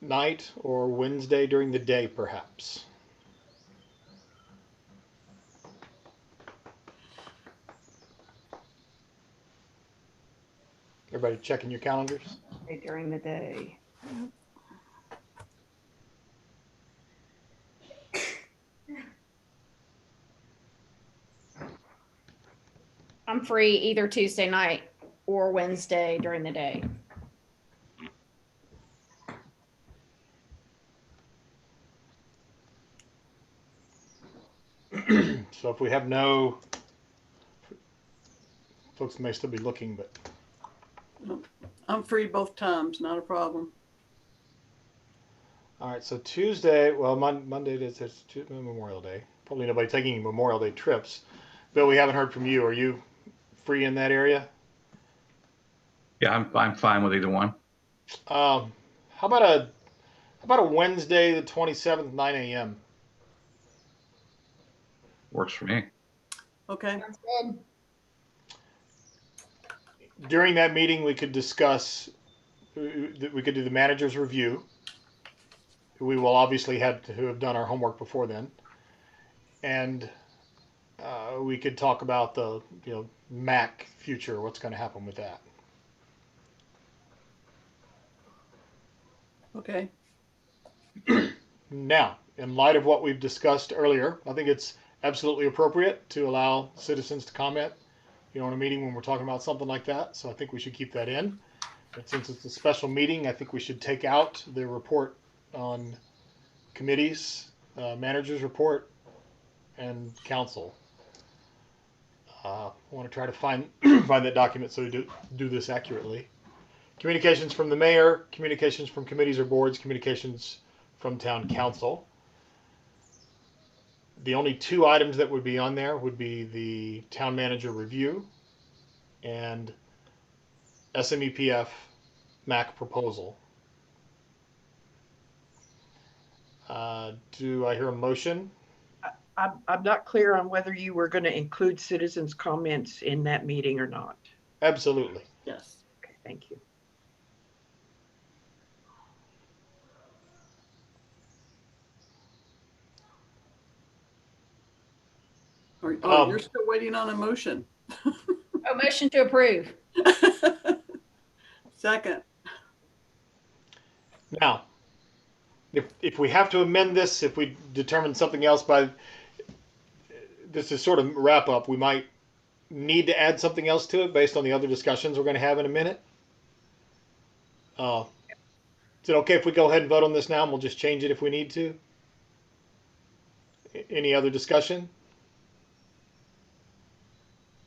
night or Wednesday during the day, perhaps? Everybody checking your calendars? During the day. I'm free either Tuesday night or Wednesday during the day. So if we have no, folks may still be looking, but I'm free both times, not a problem. all right. So Tuesday, well, Monday is Memorial Day. Probably nobody taking Memorial Day trips. Bill, we haven't heard from you. Are you free in that area? Yeah, I'm fine with either one. How about a Wednesday, the 27th, 9 a.m. Works for me. Okay. Sounds good. During that meeting, we could discuss, we could do the manager's review. We will obviously have to have done our homework before then. And we could talk about the, MAC future, what's going to happen with that. Okay. Now, in light of what we've discussed earlier, I think it's absolutely appropriate to allow citizens to comment, in a meeting when we're talking about something like that. So I think we should keep that in. But since it's a special meeting, I think we should take out the report on committees, manager's report, and council. I want to try to find that document so we do this accurately. Communications from the mayor, communications from committees or boards, communications from town council. The only two items that would be on there would be the town manager review and SMEPF MAC proposal. Do I hear a motion? I'm not clear on whether you were going to include citizens' comments in that meeting or not. Absolutely. Yes. Okay, thank you. You're still waiting on a motion. Oh, motion to approve. Second. Now, if we have to amend this, if we determine something else by this is sort of wrap up, we might need to add something else to it based on the other discussions we're going to have in a minute. Is it okay if we go ahead and vote on this now and we'll just change it if we need to? Any other discussion?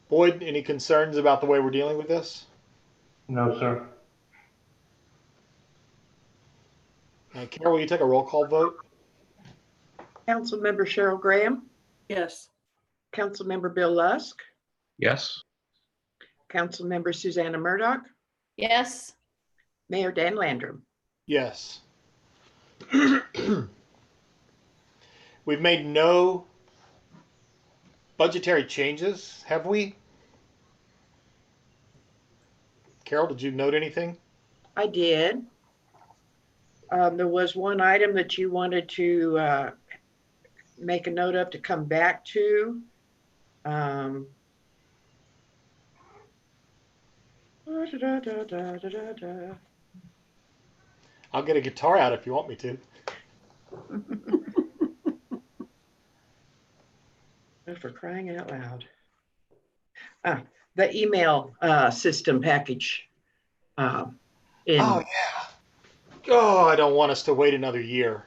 Boyd, any concerns about the way we're dealing with this? No, sir. Carol, will you take a roll call vote? Councilmember Cheryl Graham, Yes. Councilmember Bill Lusk, Yes. Councilmember Susanna Murdoch, Yes. Mayor Dan Landrum. Yes. We've made no budgetary changes, have we? Carol, did you note anything? I did. There was one item that you wanted to make a note of to come back to. I'll get a guitar out if you want me to. For crying out loud. The email system package. Oh, yeah. Oh, I don't want us to wait another year.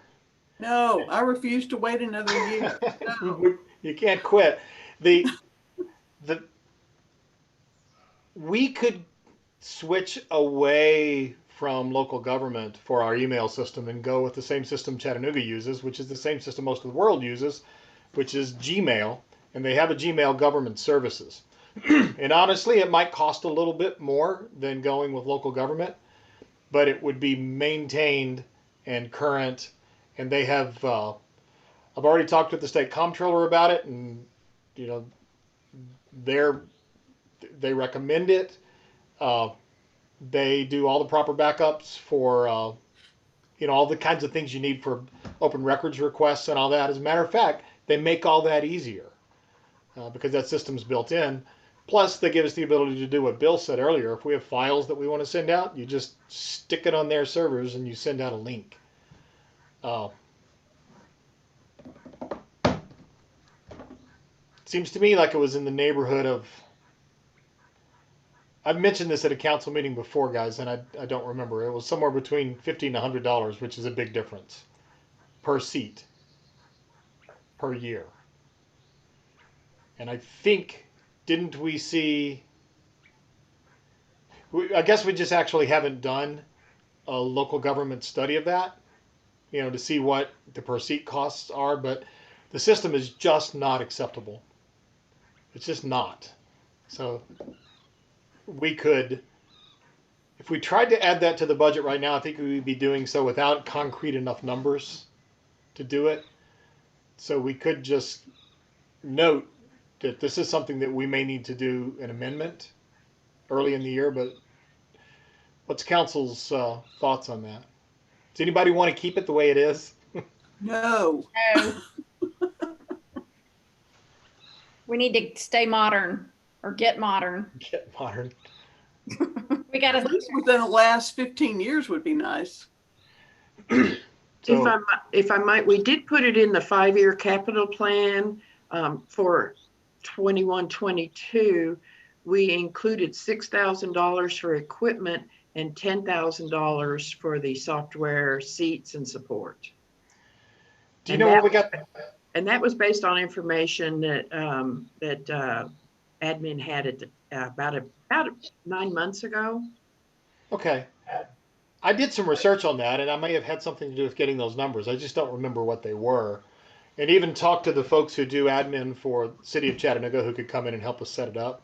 No, I refuse to wait another year. No. You can't quit. We could switch away from local government for our email system and go with the same system Chattanooga uses, which is the same system most of the world uses, which is Gmail. and they have a Gmail government services. And honestly, it might cost a little bit more than going with local government, but it would be maintained and current. And they have, I've already talked with the state comptroller about it, and you know, they recommend it. They do all the proper backups for, you know, all the kinds of things you need for open records requests and all that. As a matter of fact, they make all that easier because that system's built in. Plus, they give us the ability to do what Bill said earlier. If we have files that we want to send out, you just stick it on their servers and you send out a link. Seems to me like it was in the neighborhood of, I've mentioned this at a council meeting before, guys, and I don't remember. It was somewhere between $50 and $100, which is a big difference per seat, per year. And I think, didn't we see, I guess we just actually haven't done a local government study of that, you know, to see what the per seat costs are, but the system is just not acceptable. It's just not. So we could, if we tried to add that to the budget right now, I think we would be doing so without concrete enough numbers to do it. So we could just note that this is something that we may need to do an amendment early in the year, but what's council's thoughts on that? Does anybody want to keep it the way it is? No. No. We need to stay modern or get modern. Get modern. We got At to. least within the last 15 years would be nice. So, If I might, we did put it in the 5-year capital plan for 21-22. We included $6,000 for equipment and $10,000 for the software, seats, and support. do you know what we got? And that was based on information that admin had at about 9 months ago. Okay. I did some research on that, and I may have had something to do with getting those numbers. I just don't remember what they were. And even talked to the folks who do admin for the City of Chattanooga who could come in and help us set it up.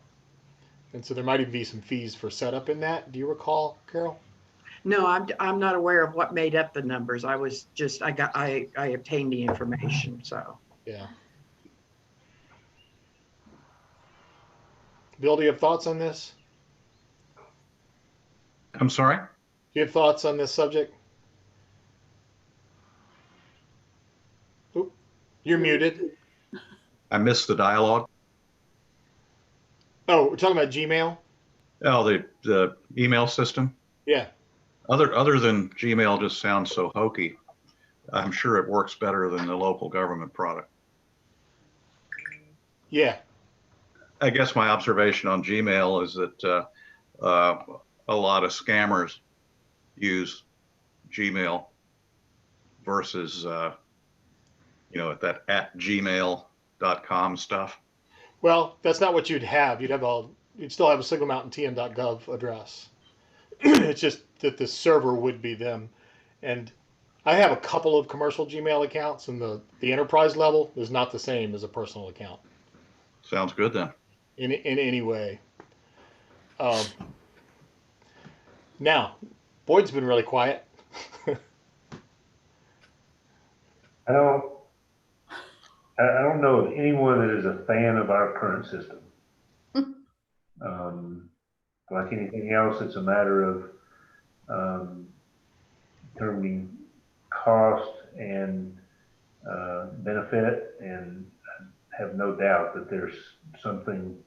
And so there might even be some fees for setup in that. Do you recall, Carol? No, I'm not aware of what made up the numbers. I was just, I obtained the information, so. Yeah. Bill, do you have thoughts on this? I'm sorry? Do you have thoughts on this subject? Oop, you're muted. I missed the dialogue. Oh, we're talking about Gmail? Oh, the email system. Yeah. Other than Gmail just sounds so hokey, I'm sure it works better than the local government product. Yeah. I guess my observation on Gmail is that a lot of scammers use Gmail versus, you know, at gmail.com stuff. Well, that's not what you'd have. You'd still have a singlemountaintn.gov address. It's just that the server would be them. And I have a couple of commercial Gmail accounts, and the enterprise level is not the same as a personal account. Sounds good then. In any way. Now, Boyd's been really quiet. I don't know of anyone that is a fan of our current system. Like anything else, it's a matter of determining cost and benefit, and I have no doubt that there's something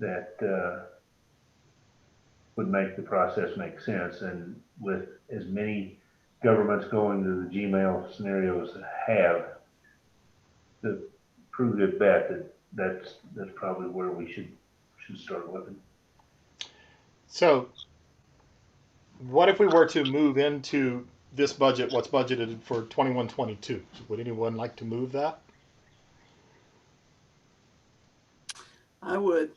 that would make the process make sense. And with as many governments going to the Gmail scenarios that have, the pretty good bet that's probably where we should start looking. So what if we were to move into this budget, what's budgeted for 21-22? Would anyone like to move that? I would.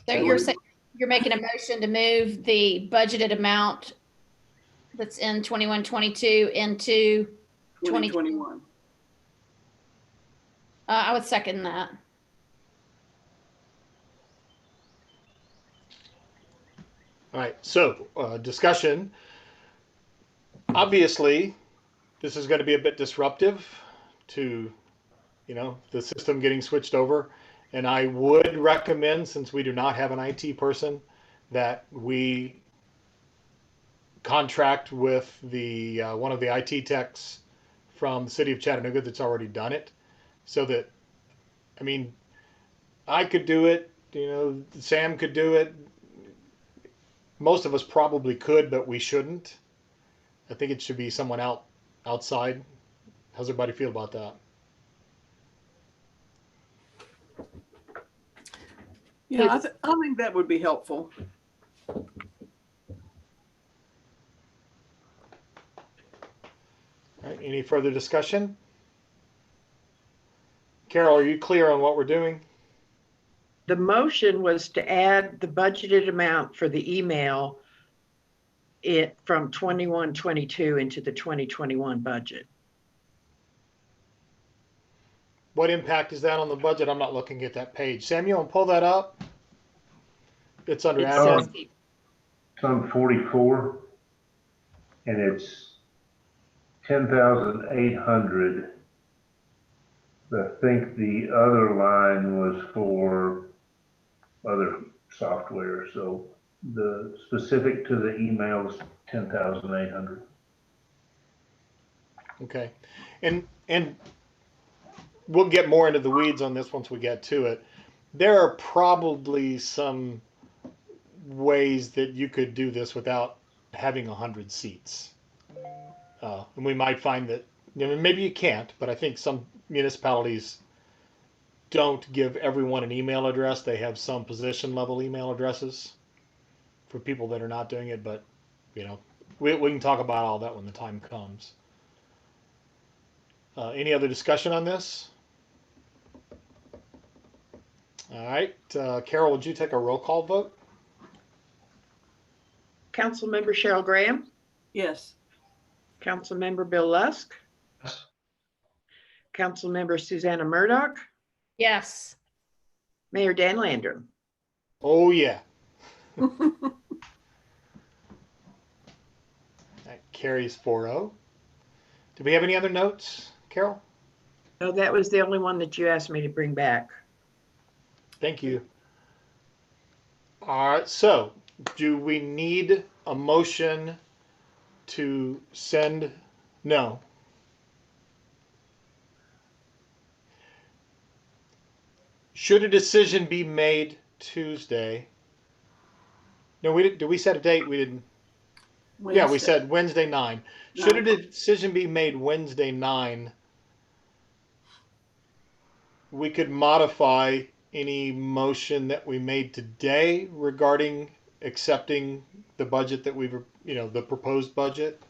So you're saying you're making a motion to move the budgeted amount that's in 21-22 into 2021. I would second that. All right, so discussion. Obviously, this is going to be a bit disruptive to, the system getting switched over. And I would recommend, since we do not have an IT person, that we contract with the one of the IT techs from the city of Chattanooga that's already done it, so that, I could do it, Sam could do it. Most of us probably could, but we shouldn't. I think it should be someone outside. How's everybody feel about that? Yeah, I think that would be helpful. All right, any further discussion? Carol, are you clear on what we're doing? The motion was to add the budgeted amount for the email from 21-22 into the 2021 budget. What impact is that on the budget? I'm not looking at that page. Sam, you want to pull that up? It's under admin. It's on 44, and it's 10,800. I think the other line was for other software, so the specific to the emails, 10,800. Okay, and we'll get more into the weeds on this once we get to it. There are probably some ways that you could do this without having 100 seats. And we might find that, maybe you can't, but I think some municipalities don't give everyone an email address. They have some position level email addresses for people that are not doing it, but we can talk about all that when the time comes. Any other discussion on this? All right, Carol, would you take a roll call vote? Councilmember Cheryl Graham? Yes. Councilmember Bill Lusk? Yes. Councilmember Susanna Murdoch? Yes. Mayor Dan Landrum? Oh, yeah. That carries 4-0. Do we have any other notes, Carol? No, that was the only one that you asked me to bring back. Thank you. All right, so do we need a motion to send? No. Should a decision be made Tuesday? No, we didn't. Did we set a date? We didn't. Wednesday. Yeah, we said Wednesday 9. Should a decision be made Wednesday 9, we could modify any motion that we made today regarding accepting the budget that we've, the proposed budget.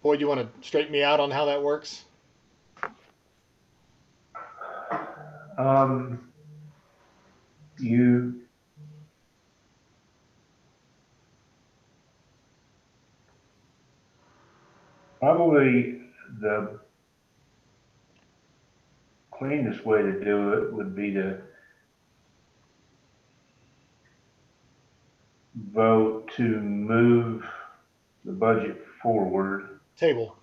Boyd, you want to straighten me out on how that works? You probably the cleanest way to do it would be to vote to move the budget forward Table.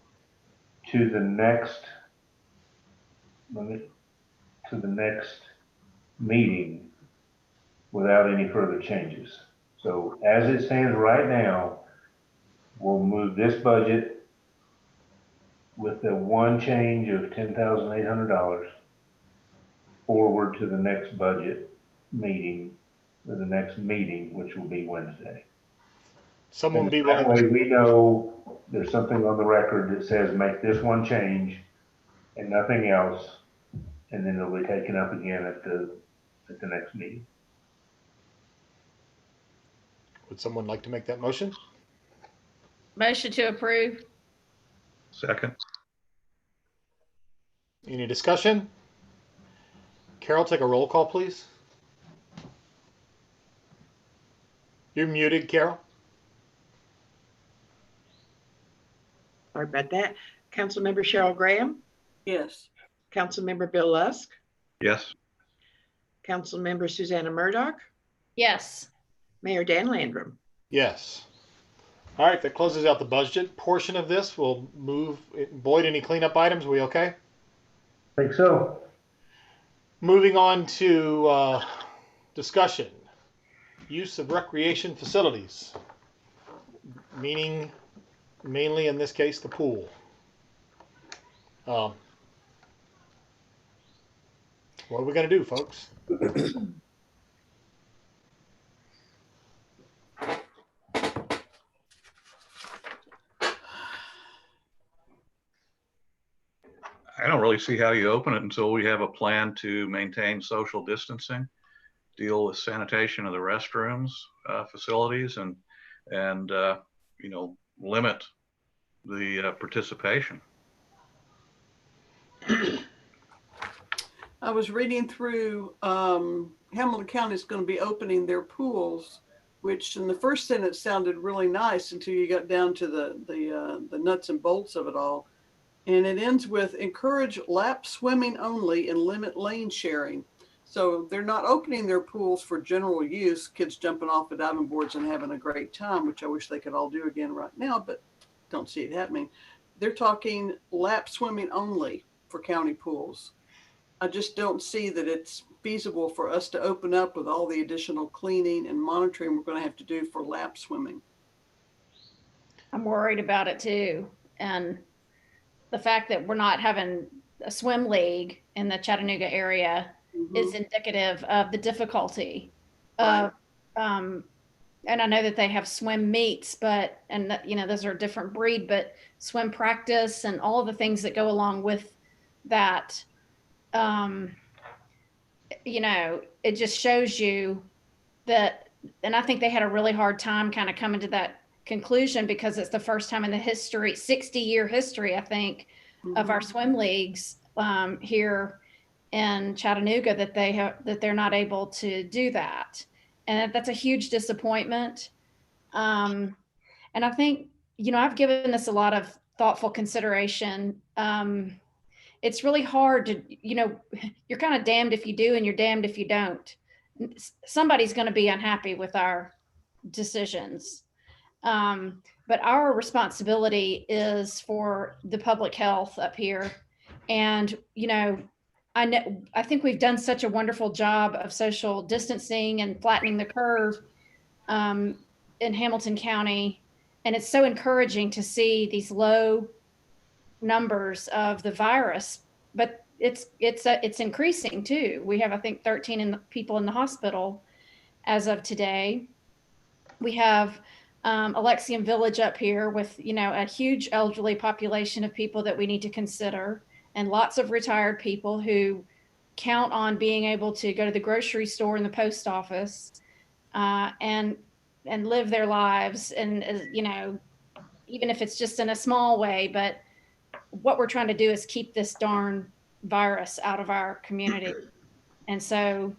to the next meeting without any further changes. So as it stands right now, we'll move this budget with the one change of $10,800 forward to the next budget meeting, or the next meeting, which will be Wednesday. Someone be that willing. way we know there's something on the record that says make this one change and nothing else, and then it'll be taken up again at the next meeting. Would someone like to make that motion? Motion to approve. Second. Any discussion? Carol, take a roll call, please. You're muted, Carol. Sorry about that. Councilmember Cheryl Graham? Yes. Councilmember Bill Lusk, Yes. Councilmember Susanna Murdoch, Yes. Mayor Dan Landrum. Yes. All right, that closes out the budget portion of this. We'll move. Boyd, any cleanup items? We okay? Think so. Moving on to discussion. Use of recreation facilities, meaning mainly in this case the pool. What are we going to do, folks? I don't really see how you open it until we have a plan to maintain social distancing, deal with sanitation of the restrooms, facilities, and you know, limit the participation. I was reading through, Hamilton County is going to be opening their pools, which in the first sentence sounded really nice until you got down to the nuts and bolts of it all. And it ends with encourage lap swimming only and limit lane sharing. So they're not opening their pools for general use, kids jumping off the diving boards and having a great time, which I wish they could all do again right now, but don't see it happening. They're talking lap swimming only for county pools. I just don't see that it's feasible for us to open up with all the additional cleaning and monitoring we're going to have to do for lap swimming. I'm worried about it too. And the fact that we're not having a swim league in the Chattanooga area is indicative of the difficulty of, and I know that they have swim meets, but, and you know, those are a different breed, but swim practice and all of the things that go along with that, you know, it just shows you that, and I think they had a really hard time kind of coming to that conclusion because it's the first time in the history, 60-year history, I think, of our swim leagues here in Chattanooga that they're not able to do that. And that's a huge disappointment. And I think, you know, I've given this a lot of thoughtful consideration. It's really hard to, you know, you're kind of damned if you do and you're damned if you don't. Somebody's going to be unhappy with our decisions. But our responsibility is for the public health up here. And, you know, I think we've done such a wonderful job of social distancing and flattening the curve in Hamilton County. And it's so encouraging to see these low numbers of the virus, but it's increasing too. We have, I think, 13 people in the hospital as of today. We have Alexian Village up here with, you know, a huge elderly population of people that we need to consider, and lots of retired people who count on being able to go to the grocery store and the post office and live their lives. And, you know, even if it's just in a small way, but what we're trying to do is keep this darn virus out of our community. And so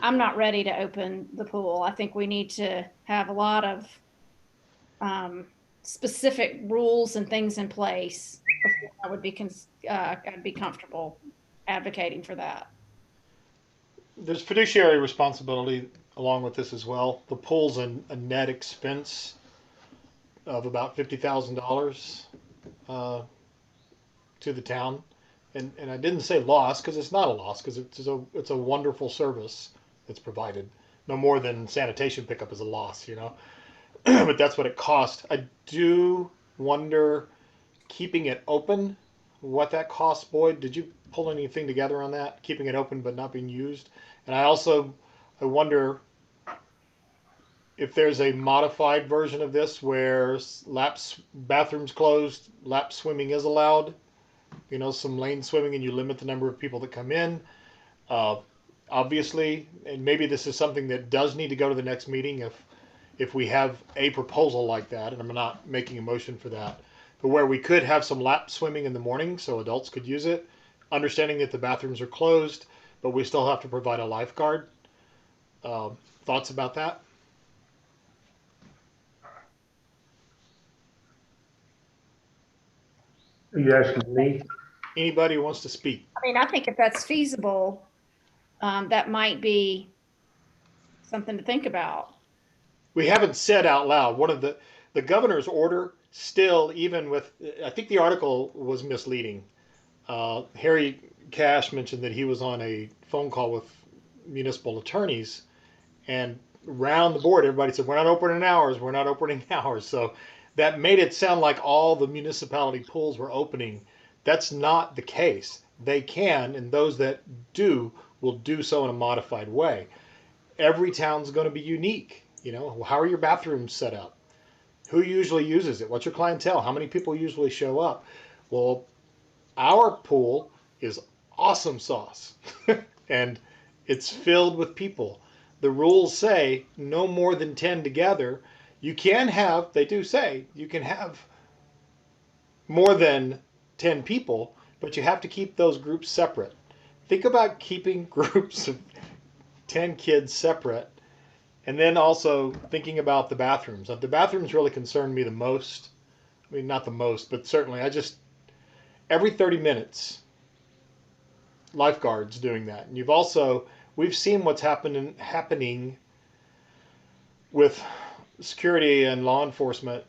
I'm not ready to open the pool. I think we need to have a lot of specific rules and things in place before I would be I'd be comfortable advocating for that. There's fiduciary responsibility along with this as well. The pool's a net expense of about $50,000 to the town, and I didn't say loss because it's not a loss, because it's a wonderful service that's provided. No more than sanitation pickup is a loss, you know. But that's what it cost. I do wonder, keeping it open, what that costs. Boyd, did you pull anything together on that? Keeping it open but not being used? And I wonder if there's a modified version of this where bathrooms closed, lap swimming is allowed. You know, some lane swimming, and you limit the number of people that come in. Obviously, and maybe this is something that does need to go to the next meeting if we have a proposal like that, and I'm not making a motion for that, but where we could have some lap swimming in the morning so adults could use it, understanding that the bathrooms are closed, but we still have to provide a lifeguard. Thoughts about that? Are you asking me? Anybody who wants to speak? I mean, I think if that's feasible, that might be something to think about. We haven't said out loud. One of the governor's order still, even with, I think the article was misleading. Harry Cash mentioned that he was on a phone call with municipal attorneys, and round the board, everybody said, we're not opening hours, we're not opening hours. So that made it sound like all the municipality pools were opening. That's not the case. They can, and those that do will do so in a modified way. Every town's going to be unique. You know, how are your bathrooms set up? Who usually uses it? What's your clientele? How many people usually show up? Well, our pool is awesome sauce and it's filled with people. The rules say no more than 10 together. You can have, they do say, you can have more than 10 people, but you have to keep those groups separate. Think about keeping groups of 10 kids separate, and then also thinking about the bathrooms. The bathrooms really concern me the most. I mean, not the most, but certainly every 30 minutes, lifeguards doing that. And we've seen what's happening with security and law enforcement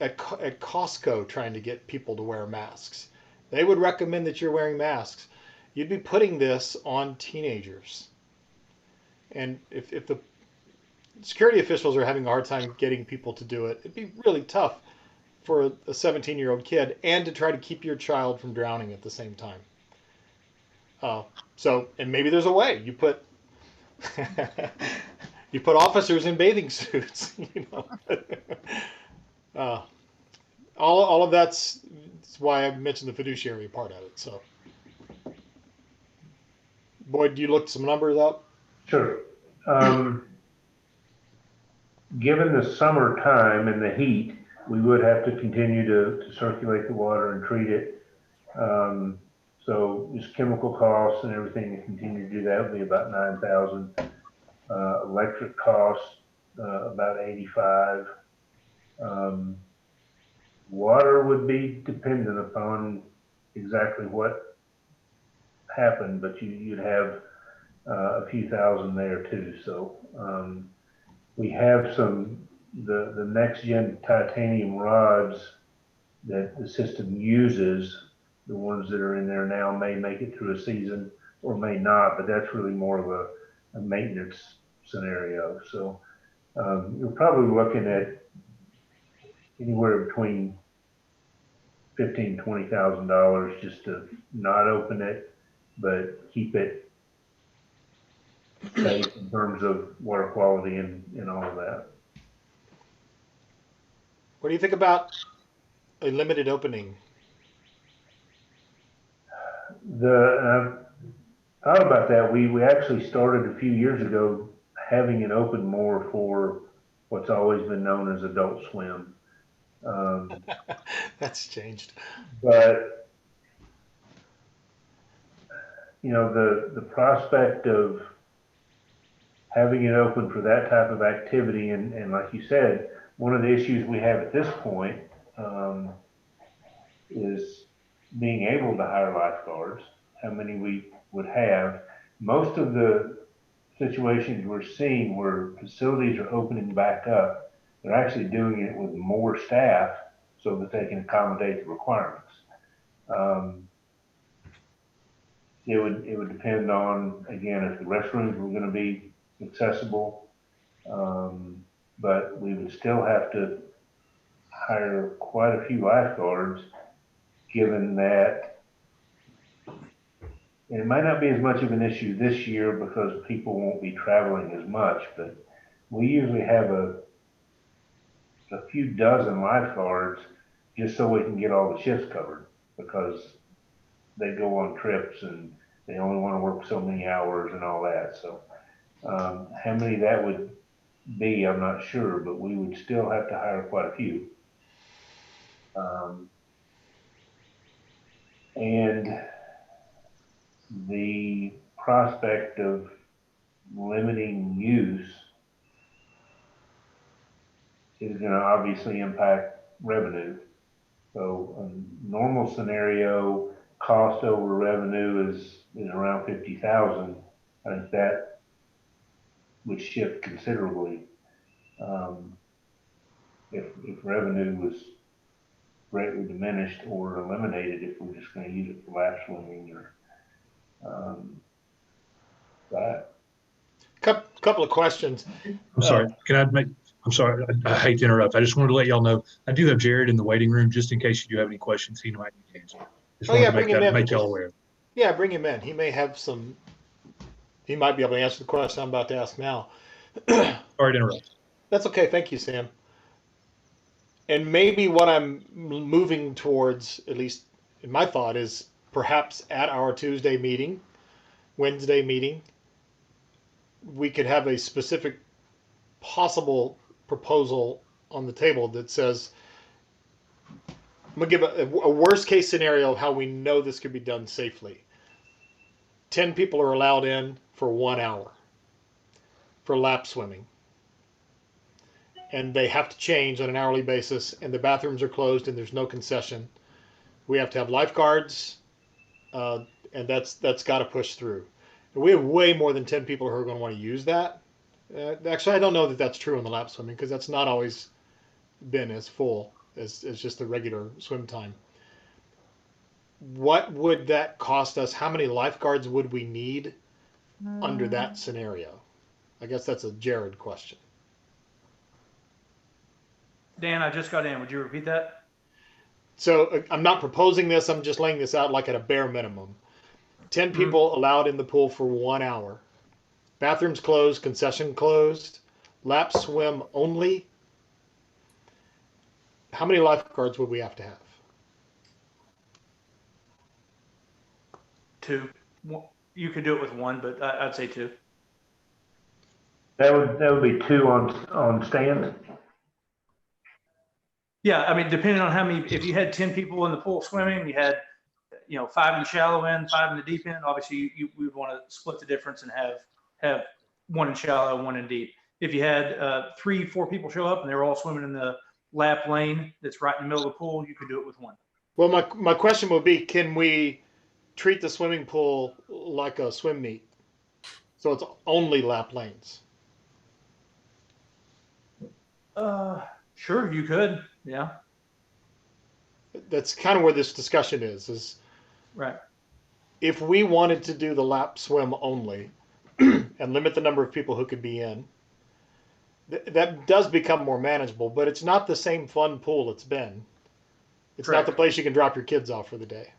at Costco trying to get people to wear masks. They would recommend that you're wearing masks. You'd be putting this on teenagers. And if the security officials are having a hard time getting people to do it, it'd be really tough for a 17-year-old kid, and to try to keep your child from drowning at the same time. And maybe there's a way. You put you put officers in bathing suits. You know, all of that's why I mentioned the fiduciary part of it. So, Boyd, you looked some numbers up? Sure. Given the summertime and the heat, we would have to continue to circulate the water and treat it. So just chemical costs and everything to continue to do that would be about $9,000. Electric costs, about $85,000. Water would be dependent upon exactly what happened, but you'd have a few thousand there too. So we have the next gen titanium rods that the system uses. The ones that are in there now may make it through a season or may not, but that's really more of a maintenance scenario. So you're probably looking at anywhere between $15,000 to $20,000 just to not open it, but keep it safe in terms of water quality and all of that. What do you think about a limited opening? I've thought about that. We actually started a few years ago having it open more for what's always been known as Adult Swim. That's changed. But you know, the prospect of having it open for that type of activity, and like you said, one of the issues we have at this point is being able to hire lifeguards, how many we would have. Most of the situations we're seeing where facilities are opening back up, they're actually doing it with more staff so that they can accommodate the requirements. It would depend on, again, if the restrooms were going to be accessible, but we would still have to hire quite a few lifeguards, given that it might not be as much of an issue this year because people won't be traveling as much, but we usually have a few dozen lifeguards just so we can get all the shifts covered, because they go on trips and they only want to work so many hours and all that. So how many that would be, I'm not sure, but we would still have to hire quite a few. And the prospect of limiting use is going to obviously impact revenue. So a normal scenario, cost over revenue is around 50,000. I think that would shift considerably if revenue was greatly diminished or eliminated, if we're just going to use it for lap swimming or that. Couple of questions. I'm sorry. I'm sorry. I hate to interrupt. I just wanted to let y'all know, I do have Jared in the waiting room, just in case you do have any questions he might need to answer. Just wanted to make y'all aware. Yeah, bring him in. He may have some, he might be able to answer the question I'm about to ask now. Sorry to interrupt. That's okay. Thank you, Sam. And maybe what I'm moving towards, at least in my thought, is perhaps at our Tuesday meeting, Wednesday meeting, we could have a specific possible proposal on the table that says, I'm going to give a worst case scenario of how we know this could be done safely. 10 people are allowed in for 1 hour for lap swimming. And they have to change on an hourly basis, and the bathrooms are closed and there's no concession. We have to have lifeguards, and that's got to push through. And we have way more than 10 people who are going to want to use that. Actually, I don't know that that's true in the lap swimming, because that's not always been as full as just the regular swim time. What would that cost us? How many lifeguards would we need under that scenario? I guess that's a Jared question. Dan, I just got in. Would you repeat that? So I'm not proposing this. I'm just laying this out like at a bare minimum. 10 people allowed in the pool for 1 hour. Bathrooms closed, concession closed, lap swim only. How many lifeguards would we have to have? 2. You could do it with 1, but I'd say 2. That would be 2 on stand. Yeah, I mean, depending on how many, if you had 10 people in the pool swimming, you had, 5 in the shallow end, 5 in the deep end, obviously we would want to split the difference and have 1 in shallow, 1 in deep. If you had 3, 4 people show up and they were all swimming in the lap lane that's right in the middle of the pool, you could do it with 1. Well, my question would be, can we treat the swimming pool like a swim meet? So it's only lap lanes. Sure, you could. Yeah. That's kind of where this discussion is right. If we wanted to do the lap swim only and limit the number of people who could be in, that does become more manageable, but it's not the same fun pool it's been. It's Correct. not the place you can drop your kids off for the day.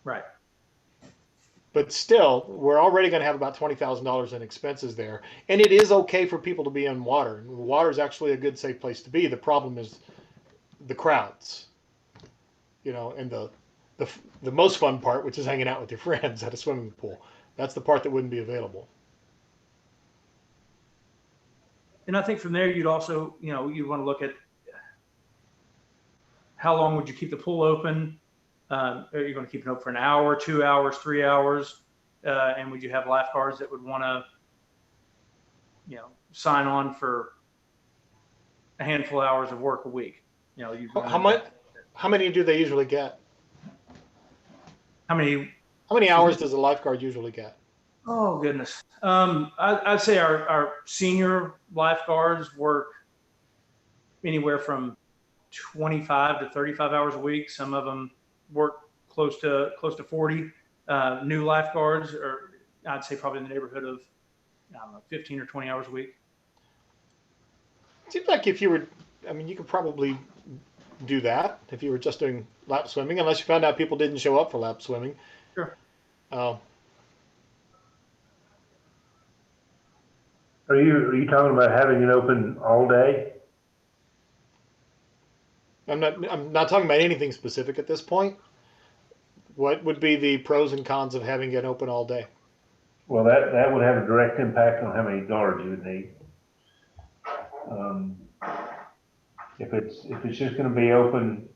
Right. But still, we're already going to have about $20,000 in expenses there. And it is okay for people to be in water. Water is actually a good, safe place to be. The problem is the crowds, and the most fun part, which is hanging out with your friends at a swimming pool. That's the part that wouldn't be available. And I think from there, you'd also, you'd want to look at how long would you keep the pool open? Are you going to keep it open for an hour, 2 hours, 3 hours? And would you have lifeguards that would want to, sign on for a handful of hours of work a week? How many do they usually get? How many hours does a lifeguard usually get? Oh, goodness. I'd say our senior lifeguards work anywhere from 25 to 35 hours a week. Some of them work close to 40. New lifeguards are, I'd say, probably in the neighborhood of 15 or 20 hours a week. It seems like if you were, you could probably do that if you were just doing lap swimming, unless you found out people didn't show up for lap swimming. Sure. Are you talking about having it open all day? I'm not talking about anything specific at this point. What would be the pros and cons of having it open all day? Well, that would have a direct impact on how many guards you would need. If it's just going to be open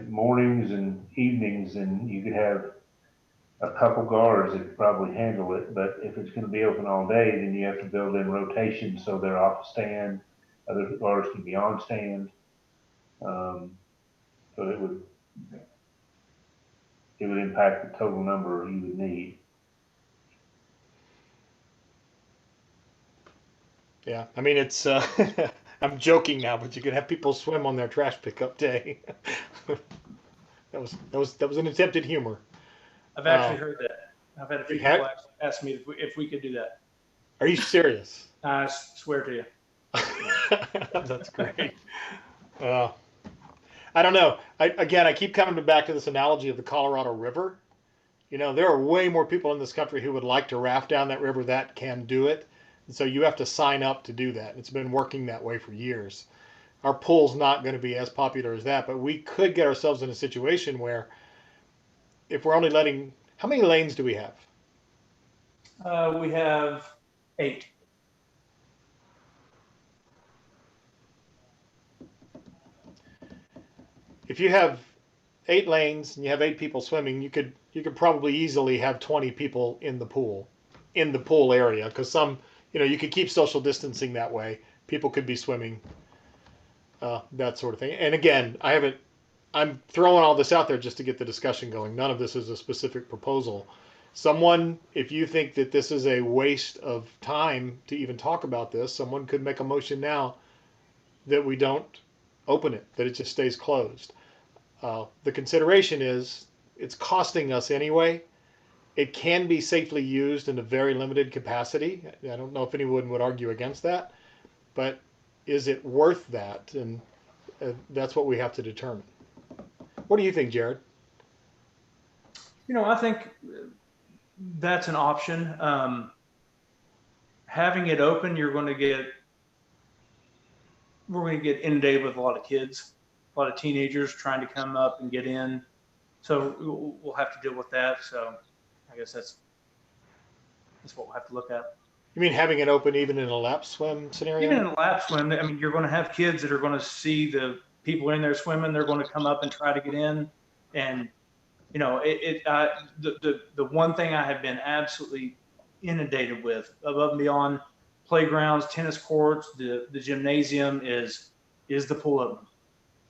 mornings and evenings, then you could have a couple guards that could probably handle it. But if it's going to be open all day, then you have to build in rotation so they're off stand, other guards can be on stand. So it would impact the total number you would need. Yeah, I mean, it's, I'm joking now, but you could have people swim on their trash pickup day. That was an attempted humor. I've actually heard that. I've had a few people ask me if we could do that. Are you serious? I swear to you. That's great. I don't know. I keep coming back to this analogy of the Colorado River. You know, there are way more people in this country who would like to raft down that river that can do it. And so you have to sign up to do that. It's been working that way for years. Our pool's not going to be as popular as that, but we could get ourselves in a situation where if we're only letting, how many lanes do we have? We have 8. If you have 8 lanes and you have 8 people swimming, you could probably easily have 20 people in the pool area, because some, you know, you could keep social distancing that way. People could be swimming, that sort of thing. And again, I'm throwing all this out there just to get the discussion going. None of this is a specific proposal. Someone, if you think that this is a waste of time to even talk about this, someone could make a motion now that we don't open it, that it just stays closed. The consideration is it's costing us anyway. It can be safely used in a very limited capacity. I don't know if anyone would argue against that, but is it worth that? And that's what we have to determine. What do you think, Jared? You know, I think that's an option. Having it open, we're going to get inundated with a lot of kids, a lot of teenagers trying to come up and get in. So we'll have to deal with that. So I guess that's what we'll have to look at. You mean having it open even in a lap swim scenario? Even in a lap swim, I mean, you're going to have kids that are going to see the people in there swimming. They're going to come up and try to get in. And, you know, the one thing I have been absolutely inundated with, above and beyond playgrounds, tennis courts, the gymnasium, is the pool opening.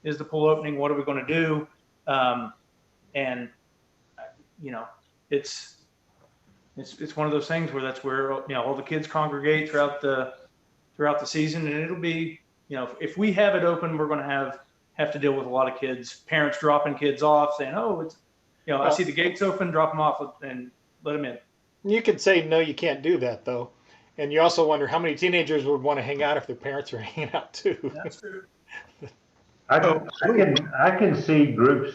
Is the pool opening? What are we going to do? And, you know, it's one of those things where that's where, you know, all the kids congregate throughout the season, and it'll be, you know, if we have it open, we're going to have to deal with a lot of kids, parents dropping kids off, saying, oh, it's, you know, I see the gates open, drop them off and let them in. You could say, no, you can't do that though. And you also wonder how many teenagers would want to hang out if their parents are hanging out too. That's true. I can see groups,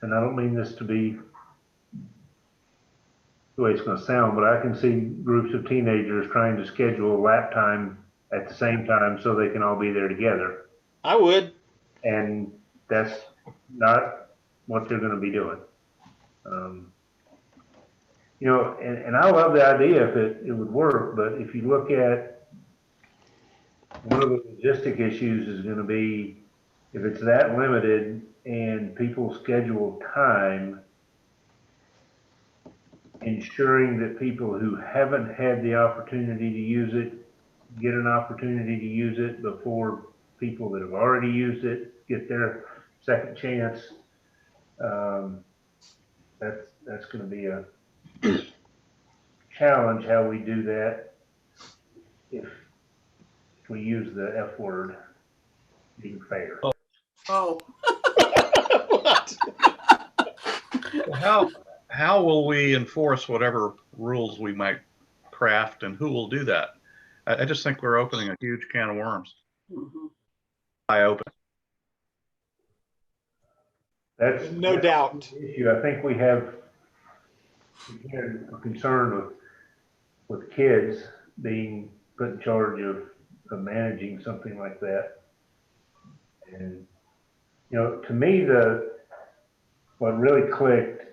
and I don't mean this to be the way it's going to sound, but I can see groups of teenagers trying to schedule lap time at the same time so they can all be there together. I would. And that's not what they're going to be doing. You know, and I love the idea if it would work, but if you look at one of the logistic issues is going to be if it's that limited and people schedule time, ensuring that people who haven't had the opportunity to use it get an opportunity to use it before people that have already used it get their second chance. That's going to be a challenge how we do that if we use the F word, being fair. Oh. How will we enforce whatever rules we might craft, and who will do that? I just think we're opening a huge can of worms. Mm-hmm. I open. That's no doubt. The issue. I think we have a concern with kids being put in charge of managing something like that. And, you know, to me, what really clicked,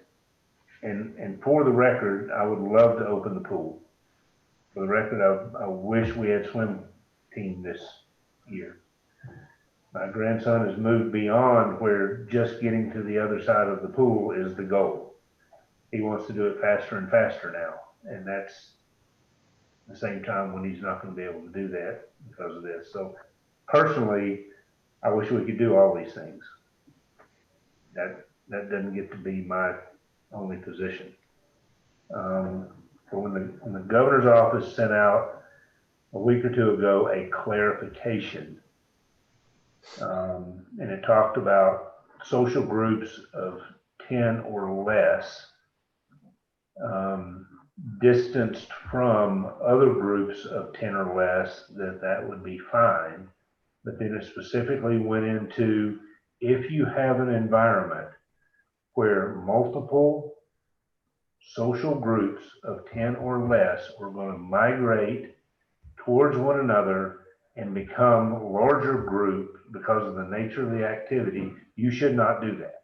and for the record, I would love to open the pool. For the record, I wish we had swim team this year. My grandson has moved beyond where just getting to the other side of the pool is the goal. He wants to do it faster and faster now. And that's the same time when he's not going to be able to do that because of this. So personally, I wish we could do all these things. that doesn't get to be my only position. But when the governor's office sent out a week or two ago a clarification, and it talked about social groups of 10 or less, distanced from other groups of 10 or less, that would be fine. But then it specifically went into, if you have an environment where multiple social groups of 10 or less are going to migrate towards one another and become a larger group because of the nature of the activity, you should not do that.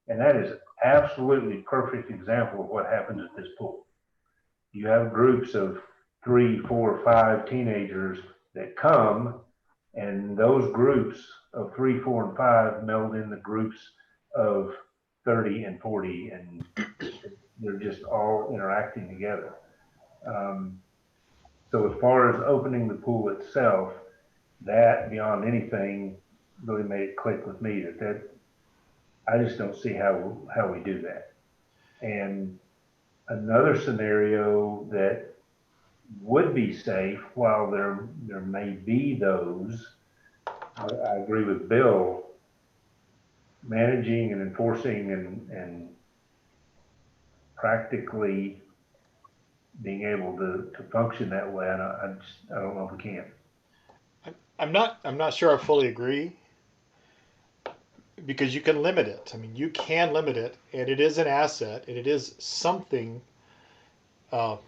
And that is absolutely perfect example of what happens at this pool. You have groups of 3, 4, 5 teenagers that come, and those groups of 3, 4, and 5 meld in the groups of 30 and 40, and they're just all interacting together. So as far as opening the pool itself, that beyond anything really made it click with me that I just don't see how we do that. And another scenario that would be safe, while there may be those, I agree with Bill, managing and enforcing and practically being able to function that way, I don't know if we can. I'm not sure I fully agree, because you can limit it. I mean, you can limit it, and it is an asset, and it is something. No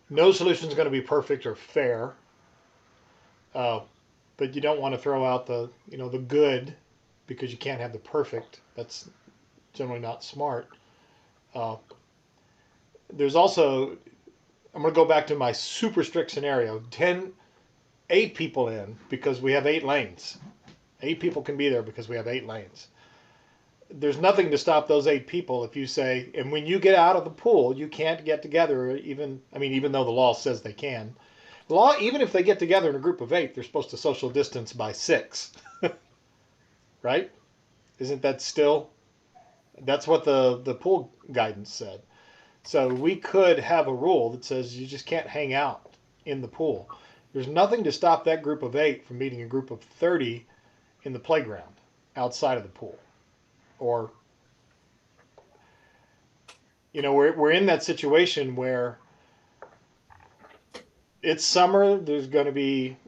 solution is going to be perfect or fair, but you don't want to throw out the good because you can't have the perfect. That's generally not smart. There's also, I'm going to go back to my super strict scenario, 8 people in because we have 8 lanes. 8 people can be there because we have 8 lanes. There's nothing to stop those 8 people if you say, and when you get out of the pool, you can't get together, even though the law says they can. The law, even if they get together in a group of 8, they're supposed to social distance by 6. Right? Isn't that still? That's what the pool guidance said. So we could have a rule that says you just can't hang out in the pool. There's nothing to stop that group of 8 from meeting a group of 30 in the playground outside of the pool. Or, we're in that situation where it's summer, there's going to be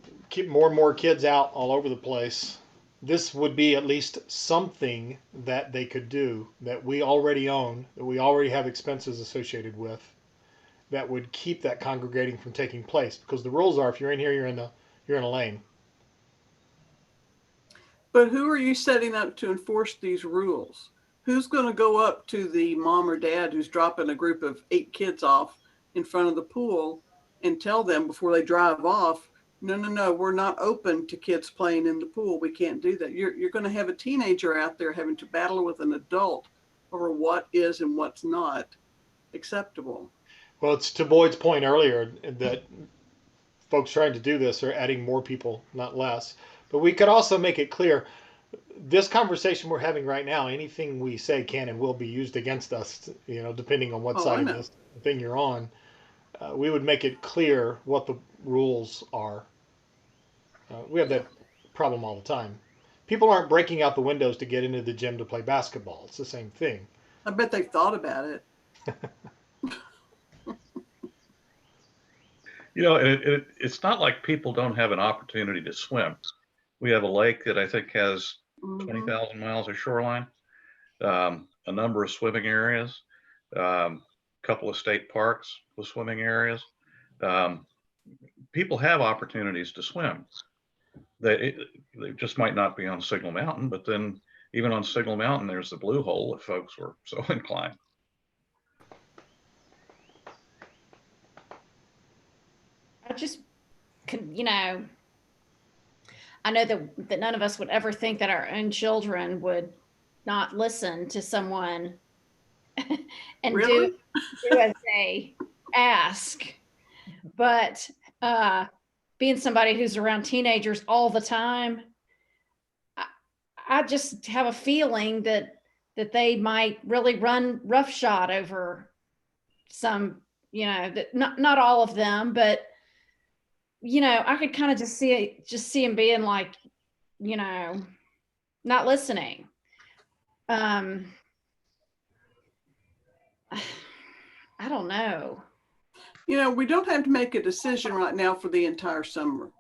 more and more kids out all over the place. This would be at least something that they could do that we already own, that we already have expenses associated with, that would keep that congregating from taking place. Because the rules are, if you're in here, you're in a lane. But who are you setting up to enforce these rules? Who's going to go up to the mom or dad who's dropping a group of 8 kids off in front of the pool and tell them before they drive off, no, we're not open to kids playing in the pool. We can't do that. You're going to have a teenager out there having to battle with an adult over what is and what's not acceptable. Well, it's to Boyd's point earlier that folks trying to do this are adding more people, not less. But we could also make it clear, this conversation we're having right now, anything we say can and will be used against us, depending on what side of this thing you're on. We would make it clear what the rules are. We have that problem all the time. People aren't breaking out the windows to get into the gym to play basketball. It's the same thing. I bet they've thought about it. It's not like people don't have an opportunity to swim. We have a lake that I think has 20,000 miles of shoreline, a number of swimming areas, a couple of state parks with swimming areas. People have opportunities to swim. They just might not be on Signal Mountain, but then even on Signal Mountain, there's the Blue Hole if folks were so inclined. I just, I know that none of us would ever think that our own children would not listen to someone and do as they ask. But being somebody who's around teenagers all the time, I just have a feeling that they might really run roughshod over some, that not all of them, but I could kind of just see him being like, not listening. I don't know. We don't have to make a decision right now for the entire summer.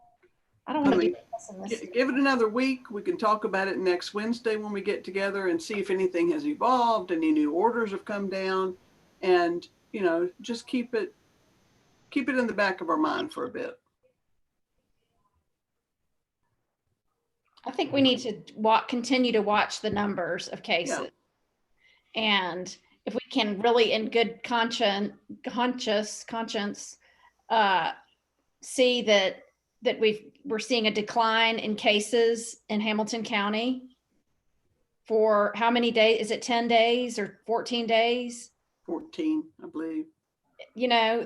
I don't want to be pessimistic. Give it another week. We can talk about it next Wednesday when we get together and see if anything has evolved, any new orders have come down, and just keep it in the back of our mind for a bit. I think we need to continue to watch the numbers of cases. Yeah. And if we can really in good conscience see that we're seeing a decline in cases in Hamilton County for how many days? Is it 10 days or 14 days? 14, I believe.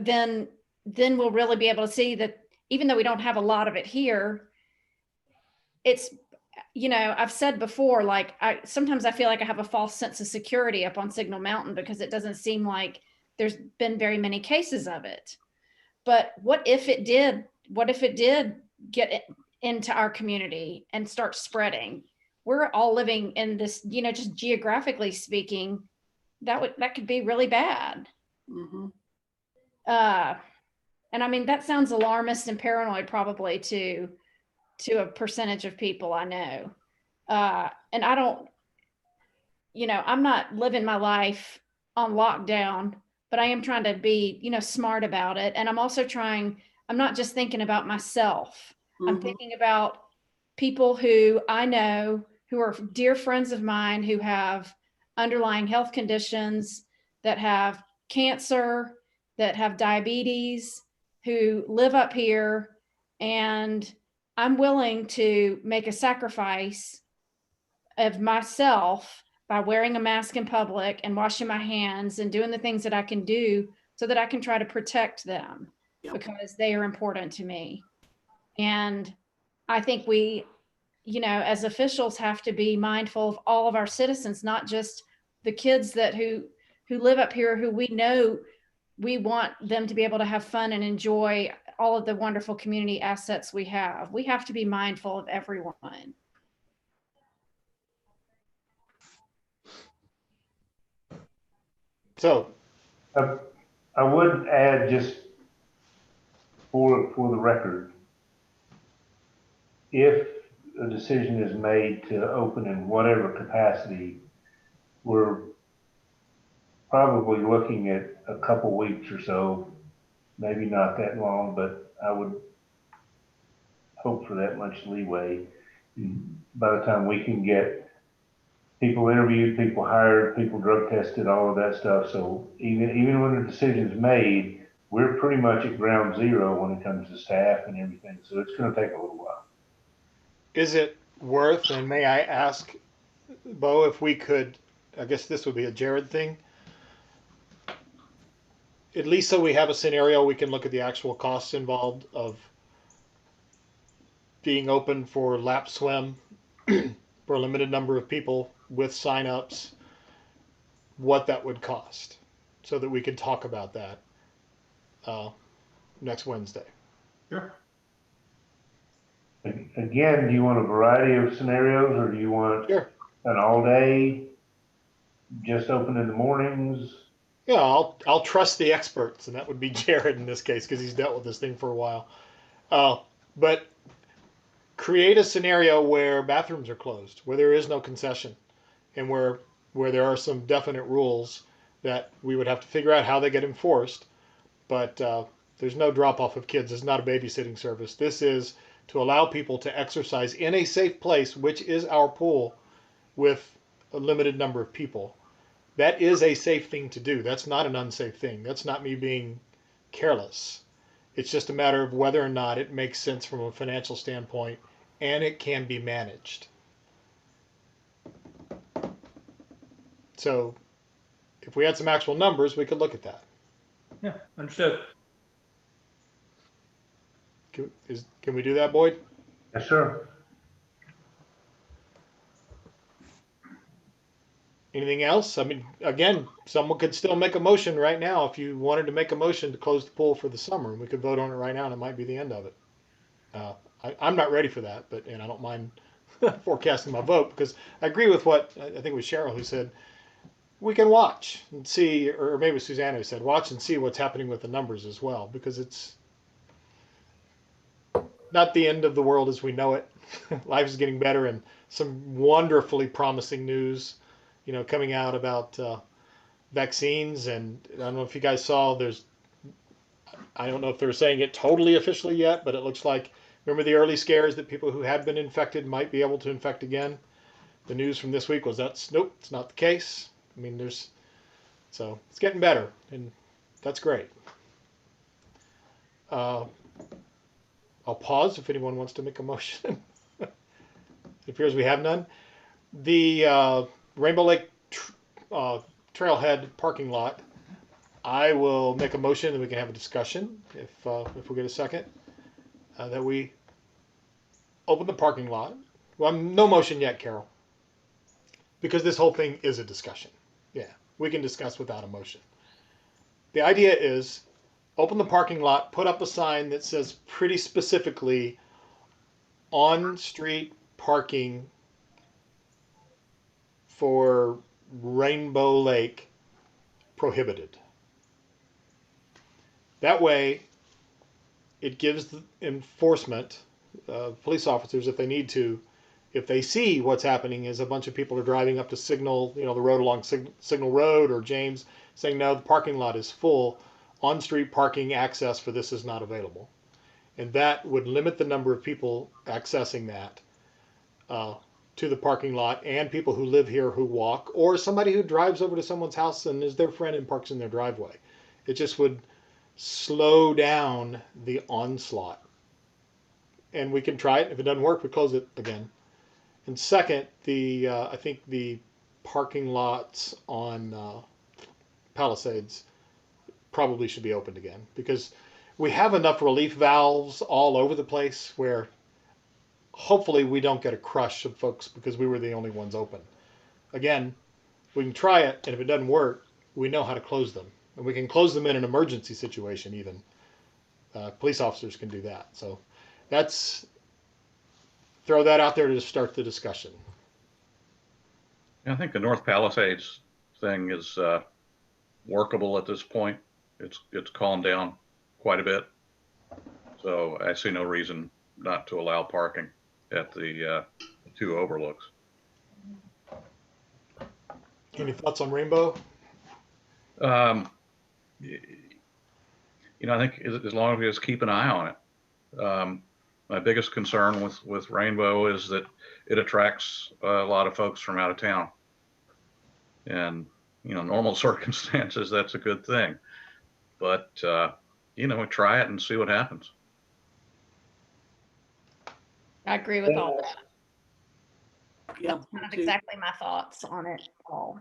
Then we'll really be able to see that even though we don't have a lot of it here, it's, I've said before, like sometimes I feel like I have a false sense of security up on Signal Mountain because it doesn't seem like there's been very many cases of it. But what if it did get into our community and start spreading? We're all living in this, just geographically speaking, that could be really bad. Mm-hmm. And I mean, that sounds alarmist and paranoid probably to a percentage of people I know. And I don't, I'm not living my life on lockdown, but I am trying to be, smart about it. And I'm also I'm not just thinking about myself. Mm-hmm. I'm thinking about people who I know who are dear friends of mine who have underlying health conditions, that have cancer, that have diabetes, who live up here. And I'm willing to make a sacrifice of myself by wearing a mask in public and washing my hands and doing the things that I can do so that I can try to protect them. Yep. Because they are important to me. And I think we, as officials have to be mindful of all of our citizens, not just the kids who live up here, who we know we want them to be able to have fun and enjoy all of the wonderful community assets we have. We have to be mindful of everyone. So I would add, just for the record, if a decision is made to open in whatever capacity, we're probably looking at a couple weeks or so, maybe not that long, but I would hope for that much leeway. By the time we can get people interviewed, people hired, people drug tested, all of that stuff. So even when the decision's made, we're pretty much at ground zero when it comes to staff and everything. So it's going to take a little while. Is it worth, and may I ask, Bo, if we could, I guess this would be a Jared thing, at least so we have a scenario we can look at the actual costs involved of being open for lap swim for a limited number of people with signups, what that would cost, so that we can talk about that next Wednesday. Sure. Again, do you want a variety of scenarios, or do you want an all day, just open in the mornings? Yeah, I'll trust the experts, and that would be Jared in this case because he's dealt with this thing for a while. But create a scenario where bathrooms are closed, where there is no concession, and where there are some definite rules that we would have to figure out how they get enforced. But there's no drop off of kids. It's not a babysitting service. This is to allow people to exercise in a safe place, which is our pool, with a limited number of people. That is a safe thing to do. That's not an unsafe thing. That's not me being careless. It's just a matter of whether or not it makes sense from a financial standpoint and it can be managed. So if we had some actual numbers, we could look at that. Yeah, understood. Can we do that, Boyd? Yes, sir. Anything else? I mean, again, someone could still make a motion right now if you wanted to make a motion to close the pool for the summer, and we could vote on it right now, and it might be the end of it. I'm not ready for that, and I don't mind forecasting my vote because I agree with what I think it was Cheryl who said. We can watch and see, or maybe Susanna who said, watch and see what's happening with the numbers as well, because it's not the end of the world as we know it. Life is getting better, and some wonderfully promising news, coming out about vaccines. And I don't know if you guys saw, I don't know if they're saying it totally officially yet, but it looks like, remember the early scares that people who had been infected might be able to infect again? The news from this week was nope, it's not the case. I mean, so it's getting better, and that's great. I'll pause if anyone wants to make a motion. It appears we have none. The Rainbow Lake Trailhead parking lot, I will make a motion and we can have a discussion if we get a second, that we open the parking lot. Well, no motion yet, Carol, because this whole thing is a discussion. Yeah, we can discuss without a motion. The idea is open the parking lot, put up a sign that says pretty specifically on-street parking for Rainbow Lake prohibited. That way, it gives the enforcement, police officers, if they need to, if they see what's happening is a bunch of people are driving up to Signal, the road along Signal Road or James, saying, no, the parking lot is full. On-street parking access for this is not available. And that would limit the number of people accessing that to the parking lot, and people who live here who walk, or somebody who drives over to someone's house and is their friend and parks in their driveway. It just would slow down the onslaught. And we can try it. If it doesn't work, we close it again. And second, I think the parking lots on Palisades probably should be opened again, because we have enough relief valves all over the place where hopefully we don't get a crush of folks because we were the only ones open. Again, we can try it, and if it doesn't work, we know how to close them. And we can close them in an emergency situation even. Police officers can do that. So throw that out there to start the discussion. I think the North Palisades thing is workable at this point. It's calmed down quite a bit. So I see no reason not to allow parking at the two overlooks. Any thoughts on Rainbow? I think as long as we just keep an eye on it. My biggest concern with Rainbow is that it attracts a lot of folks from out of town. And, normal circumstances, that's a good thing. But, we try it and see what happens. I agree with all that. Yeah, That's not exactly my thoughts on it all.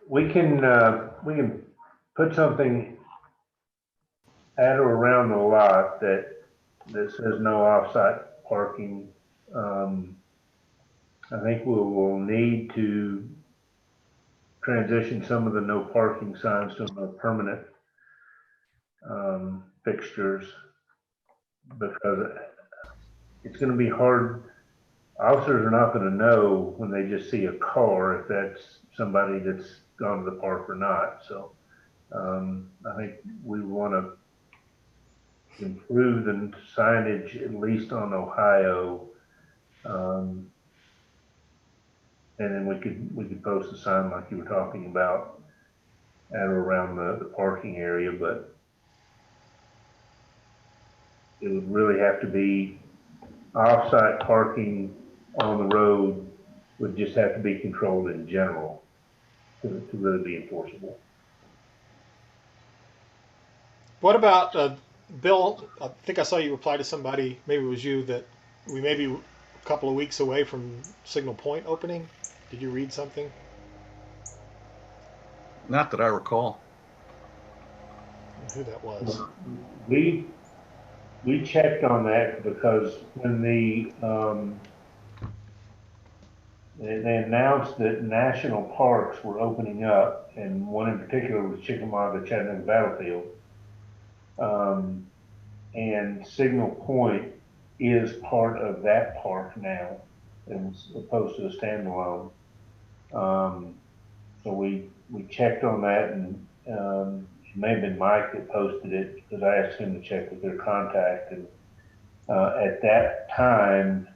We can put something at or around the lot that says no off-site parking. I think we will need to transition some of the no parking signs to more permanent fixtures, because it's going to be hard. Officers are not going to know when they just see a car if that's somebody that's gone to the park or not. So I think we want to improve the signage, at least on Ohio. And then we could post a sign like you were talking about at or around the parking area, but it would really have to be off-site parking on the road, would just have to be controlled in general to really be enforceable. What about, Bill, I think I saw you reply to somebody, maybe it was you, that we may be a couple of weeks away from Signal Point opening. Did you read something? Not that I recall. Who that was? We checked on that because when the They announced that national parks were opening up, and one in particular was Chickamauga Chattanooga Battlefield. And Signal Point is part of that park now, as opposed to a standalone. So we checked on that, and it may have been Mike that posted it, because I asked him to check with their contact. And at that time,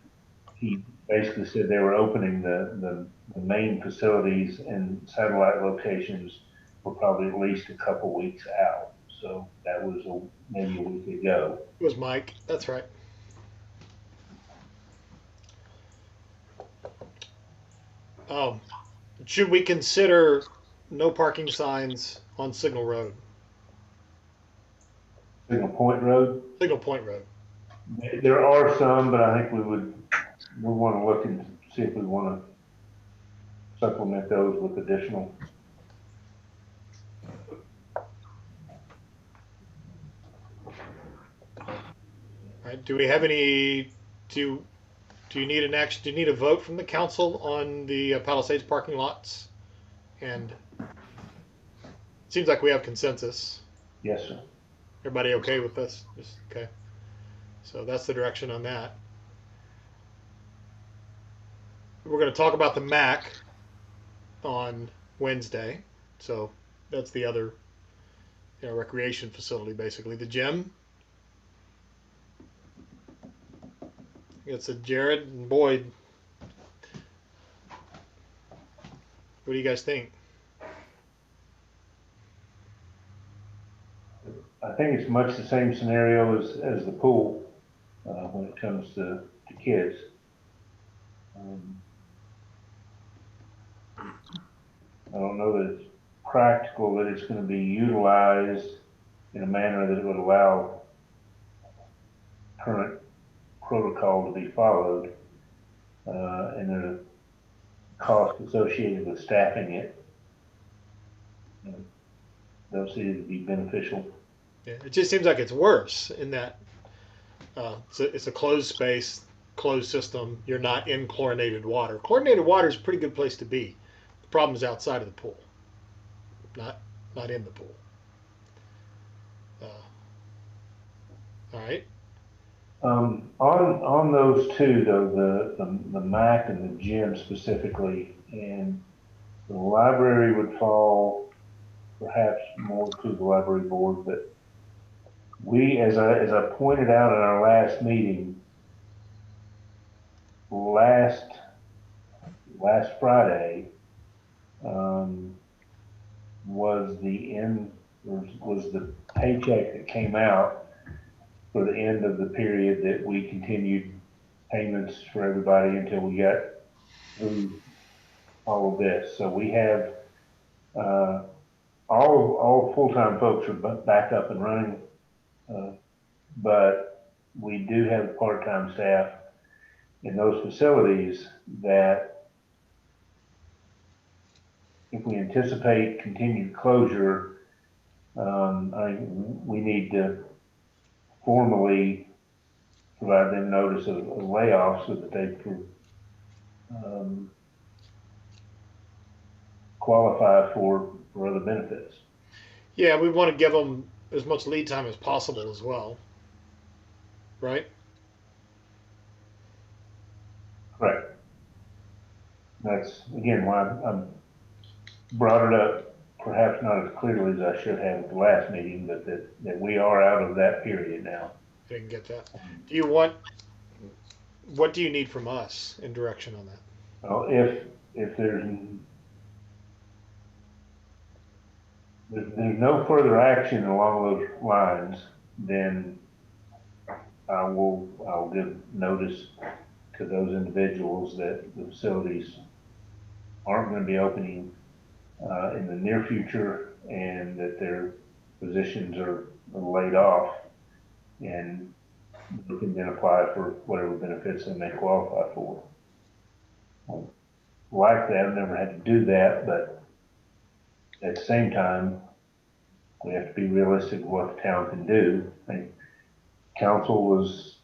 he basically said they were opening the main facilities, and satellite locations were probably at least a couple weeks out. So that was maybe a week ago. It was Mike. That's right. Should we consider no parking signs on Signal Road? Signal Point Road? Signal Point Road. There are some, but I think we want to look and see if we want to supplement those with additional. All right. Do we have any? Do you need an action? Do you need a vote from the council on the Palisades parking lots? And it seems like we have consensus. Yes, sir. Everybody okay with this? Okay. So that's the direction on that. We're going to talk about the MAC on Wednesday. So that's the other recreation facility, basically. The gym. It's a Jared and Boyd. What do you guys think? I think it's much the same scenario as the pool when it comes to kids. I don't know that it's practical that it's going to be utilized in a manner that would allow current protocol to be followed, and the cost associated with staffing it. Those seem to be beneficial. Yeah, it just seems like it's worse in that it's a closed space, closed system. You're not in chlorinated water. Chlorinated water is a pretty good place to be. The problem is outside of the pool, not in the pool. All right. On those two though, the MAC and the gym specifically, and the library would fall perhaps more to the library board, but we, as I pointed out in our last meeting, last Friday, was the paycheck that came out for the end of the period that we continued payments for everybody until we got through all of this. So we have all full-time folks are back up and running, but we do have part-time staff in those facilities that, if we anticipate continued closure, we need to formally provide them notice of layoffs so that they can qualify for other benefits. Yeah, we want to give them as much lead time as possible as well, right? Correct. That's again why I brought it up, perhaps not as clearly as I should have at the last meeting, but that we are out of that period now. I didn't get that. What do you need from us in direction on that? Well, if there's no further action along those lines, then I'll give notice to those individuals that the facilities aren't going to be opening in the near future, and that their positions are laid off, and they can then apply for whatever benefits they may qualify for. Likely, I've never had to do that, but at the same time, we have to be realistic of what the town can do. I think council was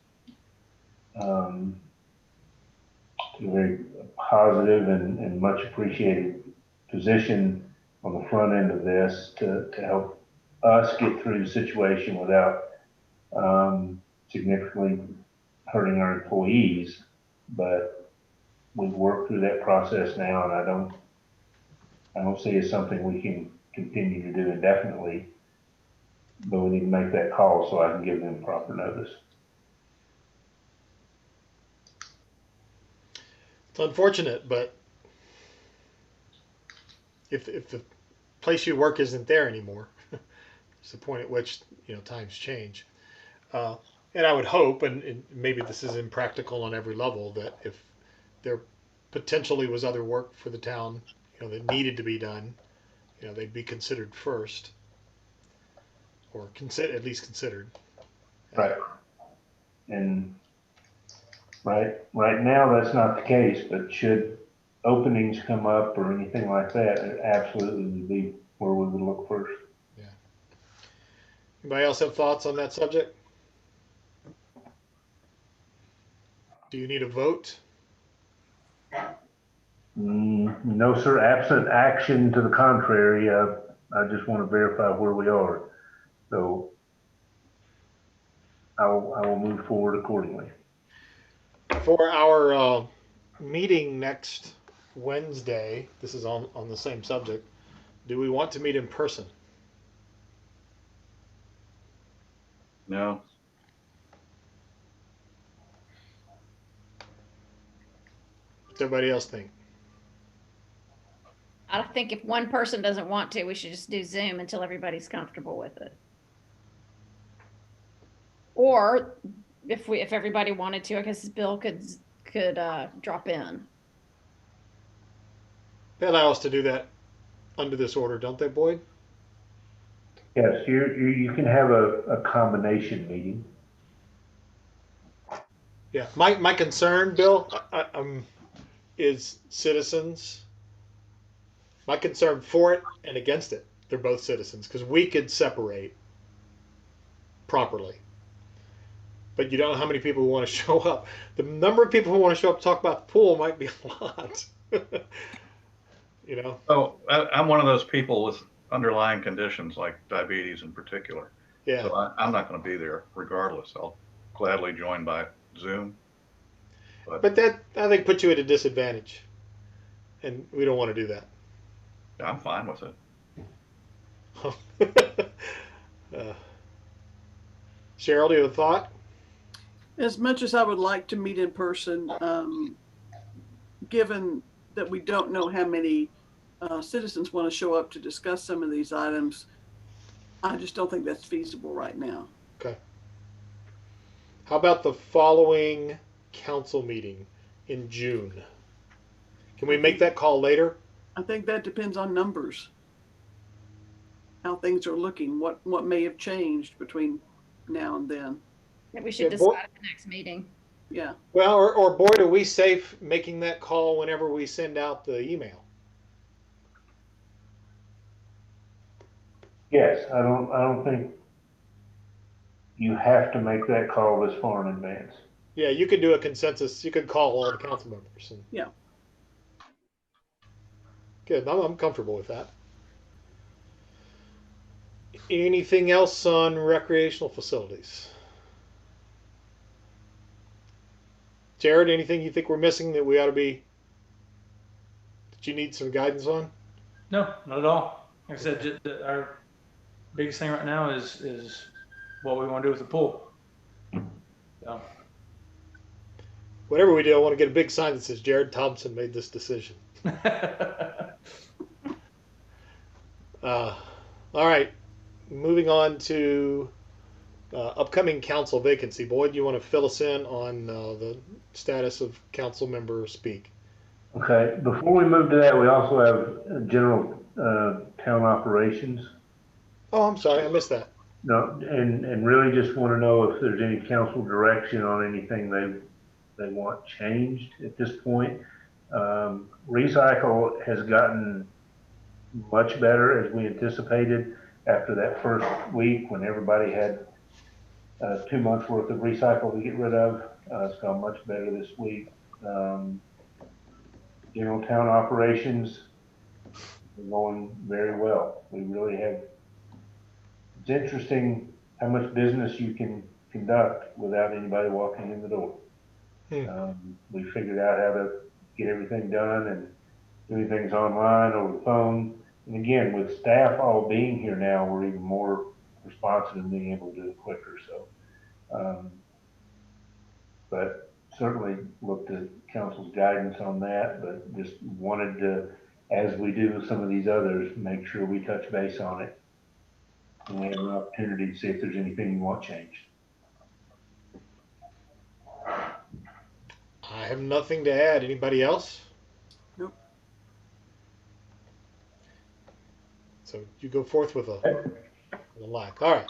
a very positive and much appreciated position on the front end of this to help us get through the situation without significantly hurting our employees. But we've worked through that process now, and I don't see it as something we can continue to do indefinitely. But we need to make that call so I can give them proper notice. It's unfortunate, but if the place you work isn't there anymore, it's the point at which, times change. And I would hope, and maybe this is impractical on every level, that if there potentially was other work for the town, that needed to be done, they'd be considered first, or at least considered. Right. And right now that's not the case, but should openings come up or anything like that, it absolutely would be where we would look first. Yeah. Anybody else have thoughts on that subject? Do you need a vote? No, sir. Absent action to the contrary, I just want to verify where we are. So I will move forward accordingly. For our meeting next Wednesday, this is on the same subject, do we want to meet in person? No. What's everybody else think? I think if one person doesn't want to, we should just do Zoom until everybody's comfortable with it. Or if everybody wanted to, I guess Bill could drop in. They allow us to do that under this order, don't they, Boyd? Yes, you can have a combination meeting. Yeah, my concern, Bill, is citizens. My concern for it and against it, they're both citizens, because we could separate properly. But you don't know how many people who want to show up. The number of people who want to show up to talk about the pool might be a lot. Oh, I'm one of those people with underlying conditions like diabetes in particular. Yeah. So I'm not going to be there regardless. I'll gladly join by Zoom. But that, I think, puts you at a disadvantage. And we don't want to do that. I'm fine with it. Cheryl, do you have a thought? As much as I would like to meet in person, given that we don't know how many citizens want to show up to discuss some of these items, I just don't think that's feasible right now. Okay. How about the following council meeting in June? Can we make that call later? I think that depends on numbers, how things are looking, what may have changed between now and then. Yeah, we should decide at the next meeting. Yeah. Well, or Boyd, are we safe making that call whenever we send out the email? Yes, I don't think you have to make that call this far in advance. Yeah, you could do a consensus. You could call all the council members. Yeah. Good. I'm comfortable with that. Anything else on recreational facilities? Jared, anything you think we're missing that we ought to be, that you need some guidance on? No, not at all. Like I said, our biggest thing right now is what we want to do with the pool. So. Whatever we do, I want to get a big sign that says Jared Thompson made this decision. All right, moving on to upcoming council vacancy. Boyd, you want to fill us in on the status of council member speak? Okay, before we move to that, we also have general town operations. Oh, I'm sorry, I missed that. No, and really just want to know if there's any council direction on anything they want changed at this point. Recycle has gotten much better as we anticipated after that first week when everybody had 2 months worth of recycle to get rid of. It's gone much better this week. general town operations are going very well. We really have, it's interesting how much business you can conduct without anybody walking in the door. We figured out how to get everything done and doing things online over the phone. And again, with staff all being here now, we're even more responsive and being able to do it quicker. So, but certainly looked at council's guidance on that, but just wanted to, as we do with some of these others, make sure we touch base on it. And we have an opportunity to see if there's anything you want changed. I have nothing to add. Anybody else? Nope. So you go forth with a lack. All right.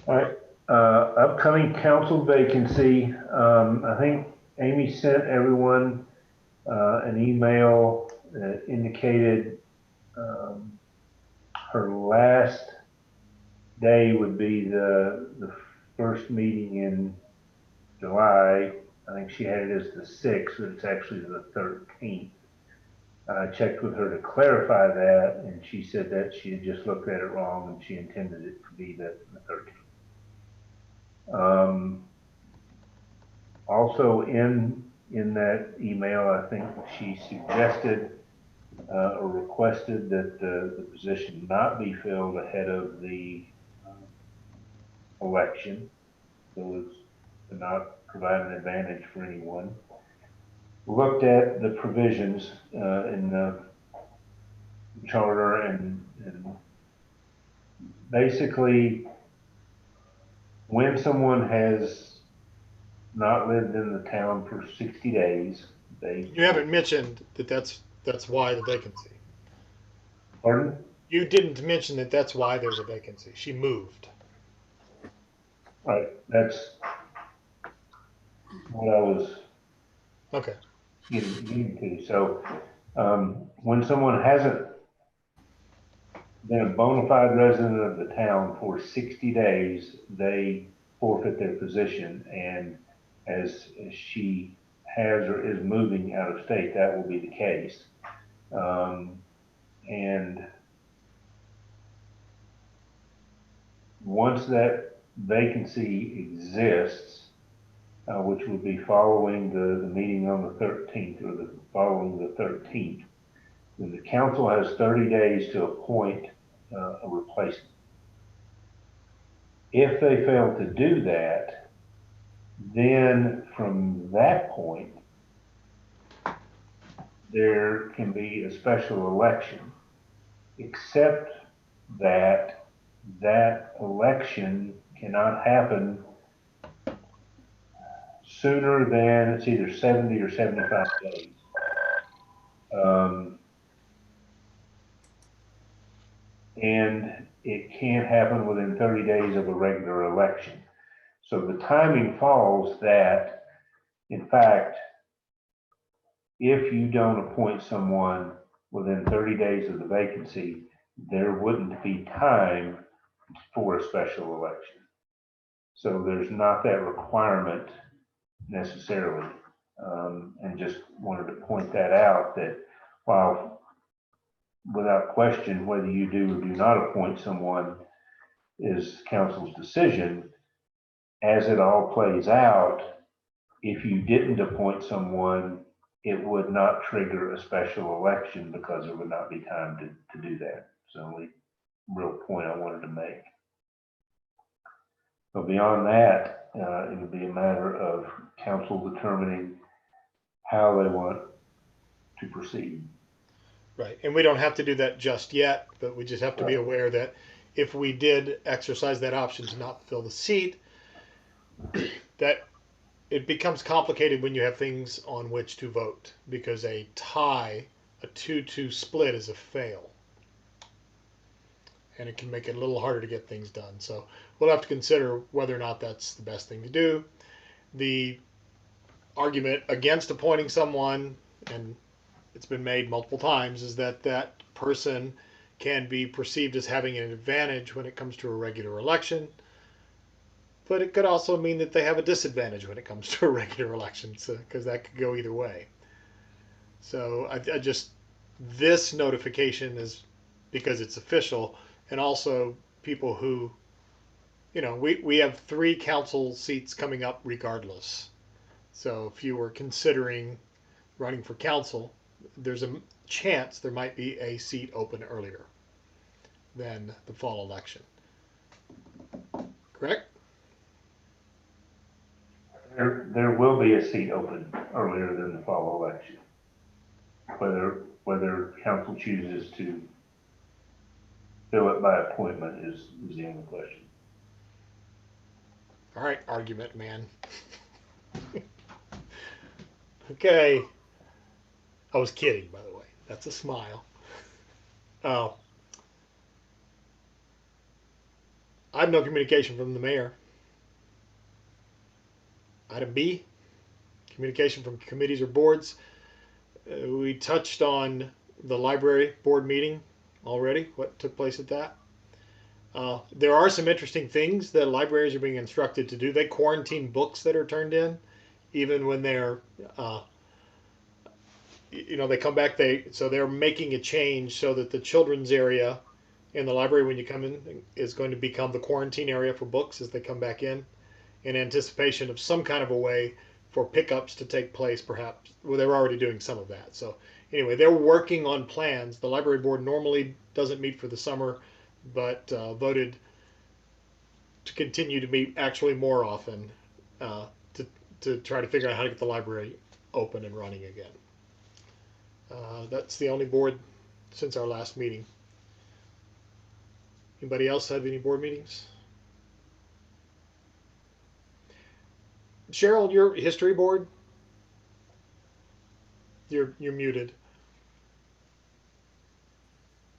All right. Upcoming council vacancy. I think Amy sent everyone an email that indicated her last day would be the first meeting in July. I think she had it as the 6th, but it's actually the 13th. I checked with her to clarify that, and she said that she had just looked at it wrong and she intended it to be the 13th. Also in that email, I think she suggested or requested that the position not be filled ahead of the election, so as to not provide an advantage for anyone. Looked at the provisions in the charter and basically when someone has not lived in the town for 60 days, You haven't mentioned that that's why the vacancy. Pardon? You didn't mention that that's why there's a vacancy. She moved. Right, that's what I was Okay. getting to. So when someone hasn't been a bona fide resident of the town for 60 days, they forfeit their position. And as she has or is moving out of state, that will be the case. And once that vacancy exists, which would be following the meeting on the 13th or following the 13th, then the council has 30 days to appoint a replacement. If they fail to do that, then from that point, there can be a special election, except that that election cannot happen sooner than it's either 70 or 75 days. And it can't happen within 30 days of a regular election. So the timing falls that, in fact, if you don't appoint someone within 30 days of the vacancy, there wouldn't be time for a special election. So there's not that requirement necessarily. And just wanted to point that out, that while without question whether you do or do not appoint someone is council's decision, as it all plays out, if you didn't appoint someone, it would not trigger a special election because there would not be time to do that. It's the only real point I wanted to make. But beyond that, it would be a matter of council determining how they want to proceed. Right. And we don't have to do that just yet, but we just have to be aware that if we did exercise that option to not fill the seat, that it becomes complicated when you have things on which to vote, because a tie, a 2-2 split is a fail. And it can make it a little harder to get things done. So we'll have to consider whether or not that's the best thing to do. The argument against appointing someone, and it's been made multiple times, is that that person can be perceived as having an advantage when it comes to a regular election. But it could also mean that they have a disadvantage when it comes to a regular election, because that could go either way. So I just, this notification is because it's official, and also people who, you know, we have 3 council seats coming up regardless. So if you were considering running for council, there's a chance there might be a seat open earlier than the fall election. Correct? There will be a seat open earlier than the fall election. Whether council chooses to fill it by appointment is the only question. All right, argument man. Okay. I was kidding, by the way. That's a smile. Oh. I have no communication from the mayor. Item B, communication from committees or boards. We touched on the library board meeting already, what took place at that. There are some interesting things that libraries are being instructed to do. They quarantine books that are turned in, even when they're, you know, they come back. So they're making a change so that the children's area in the library when you come in is going to become the quarantine area for books as they come back in anticipation of some kind of a way for pickups to take place, perhaps. Well, they're already doing some of that. So anyway, they're working on plans. The library board normally doesn't meet for the summer, but voted to continue to meet actually more often to try to figure out how to get the library open and running again. That's the only board since our last meeting. Anybody else have any board meetings? Cheryl, your history board, you're muted.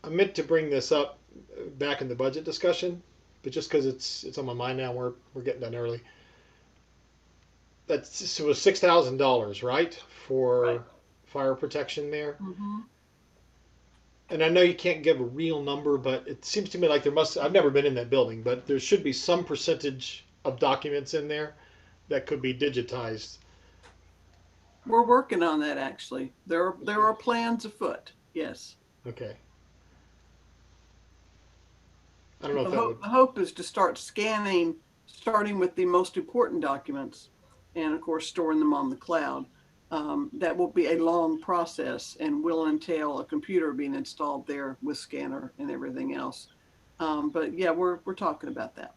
I meant to bring this up back in the budget discussion, but just because it's on my mind now, we're getting done early. It was $6,000, right, for fire protection there. Mm-hmm. And I know you can't give a real number, but it seems to me like there must. I've never been in that building, but there should be some percentage of documents in there that could be digitized. We're working on that, actually. There are plans afoot. Yes. Okay. I don't know if the hope is to start scanning, starting with the most important documents, and of course storing them on the cloud. That will be a long process and will entail a computer being installed there with scanner and everything else. But yeah, we're talking about that.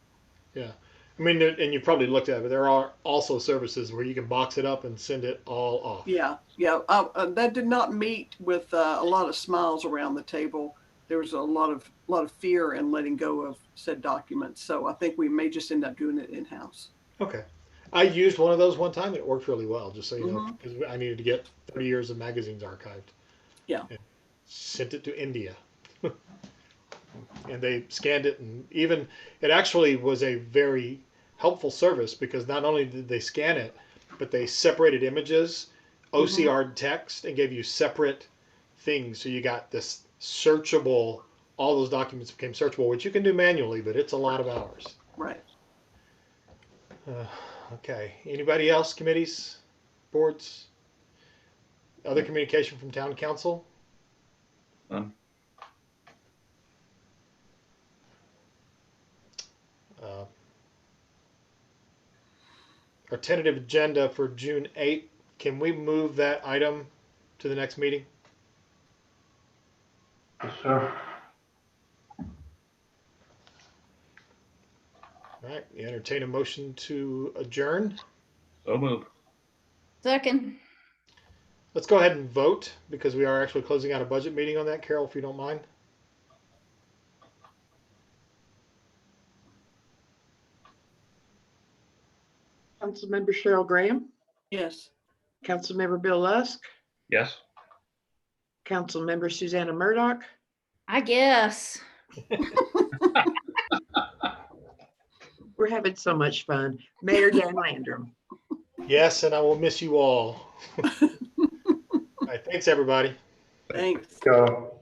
Yeah. I mean, and you've probably looked at it, but there are also services where you can box it up and send it all off. Yeah. That did not meet with a lot of smiles around the table. There was a lot of fear in letting go of said documents. So I think we may just end up doing it in-house. Okay. I used one of those one time. It worked really well, just so you know, because I needed to get 30 years of magazines archived. Yeah. And sent it to India. And they scanned it, and even it actually was a very helpful service because not only did they scan it, but they separated images, OCR text, and gave you separate things. So you got this searchable, all those documents became searchable, which you can do manually, but it's a lot of hours. Right. Okay. Anybody else? Committees, boards, other communication from town council? None. Our tentative agenda for June 8th, can we move that item to the next meeting? Yes, sir. All right, entertain a motion to adjourn. So move. Second. Let's go ahead and vote because we are actually closing out a budget meeting on that, Carol, if you don't mind. Councilmember Cheryl Graham, Yes. Councilmember Bill Lusk, Yes. Councilmember Susanna Murdoch, I guess. we're having so much fun, Mayor Dan Landrum. Yes, and I will miss you all. All right, thanks, everybody. Thanks. Go.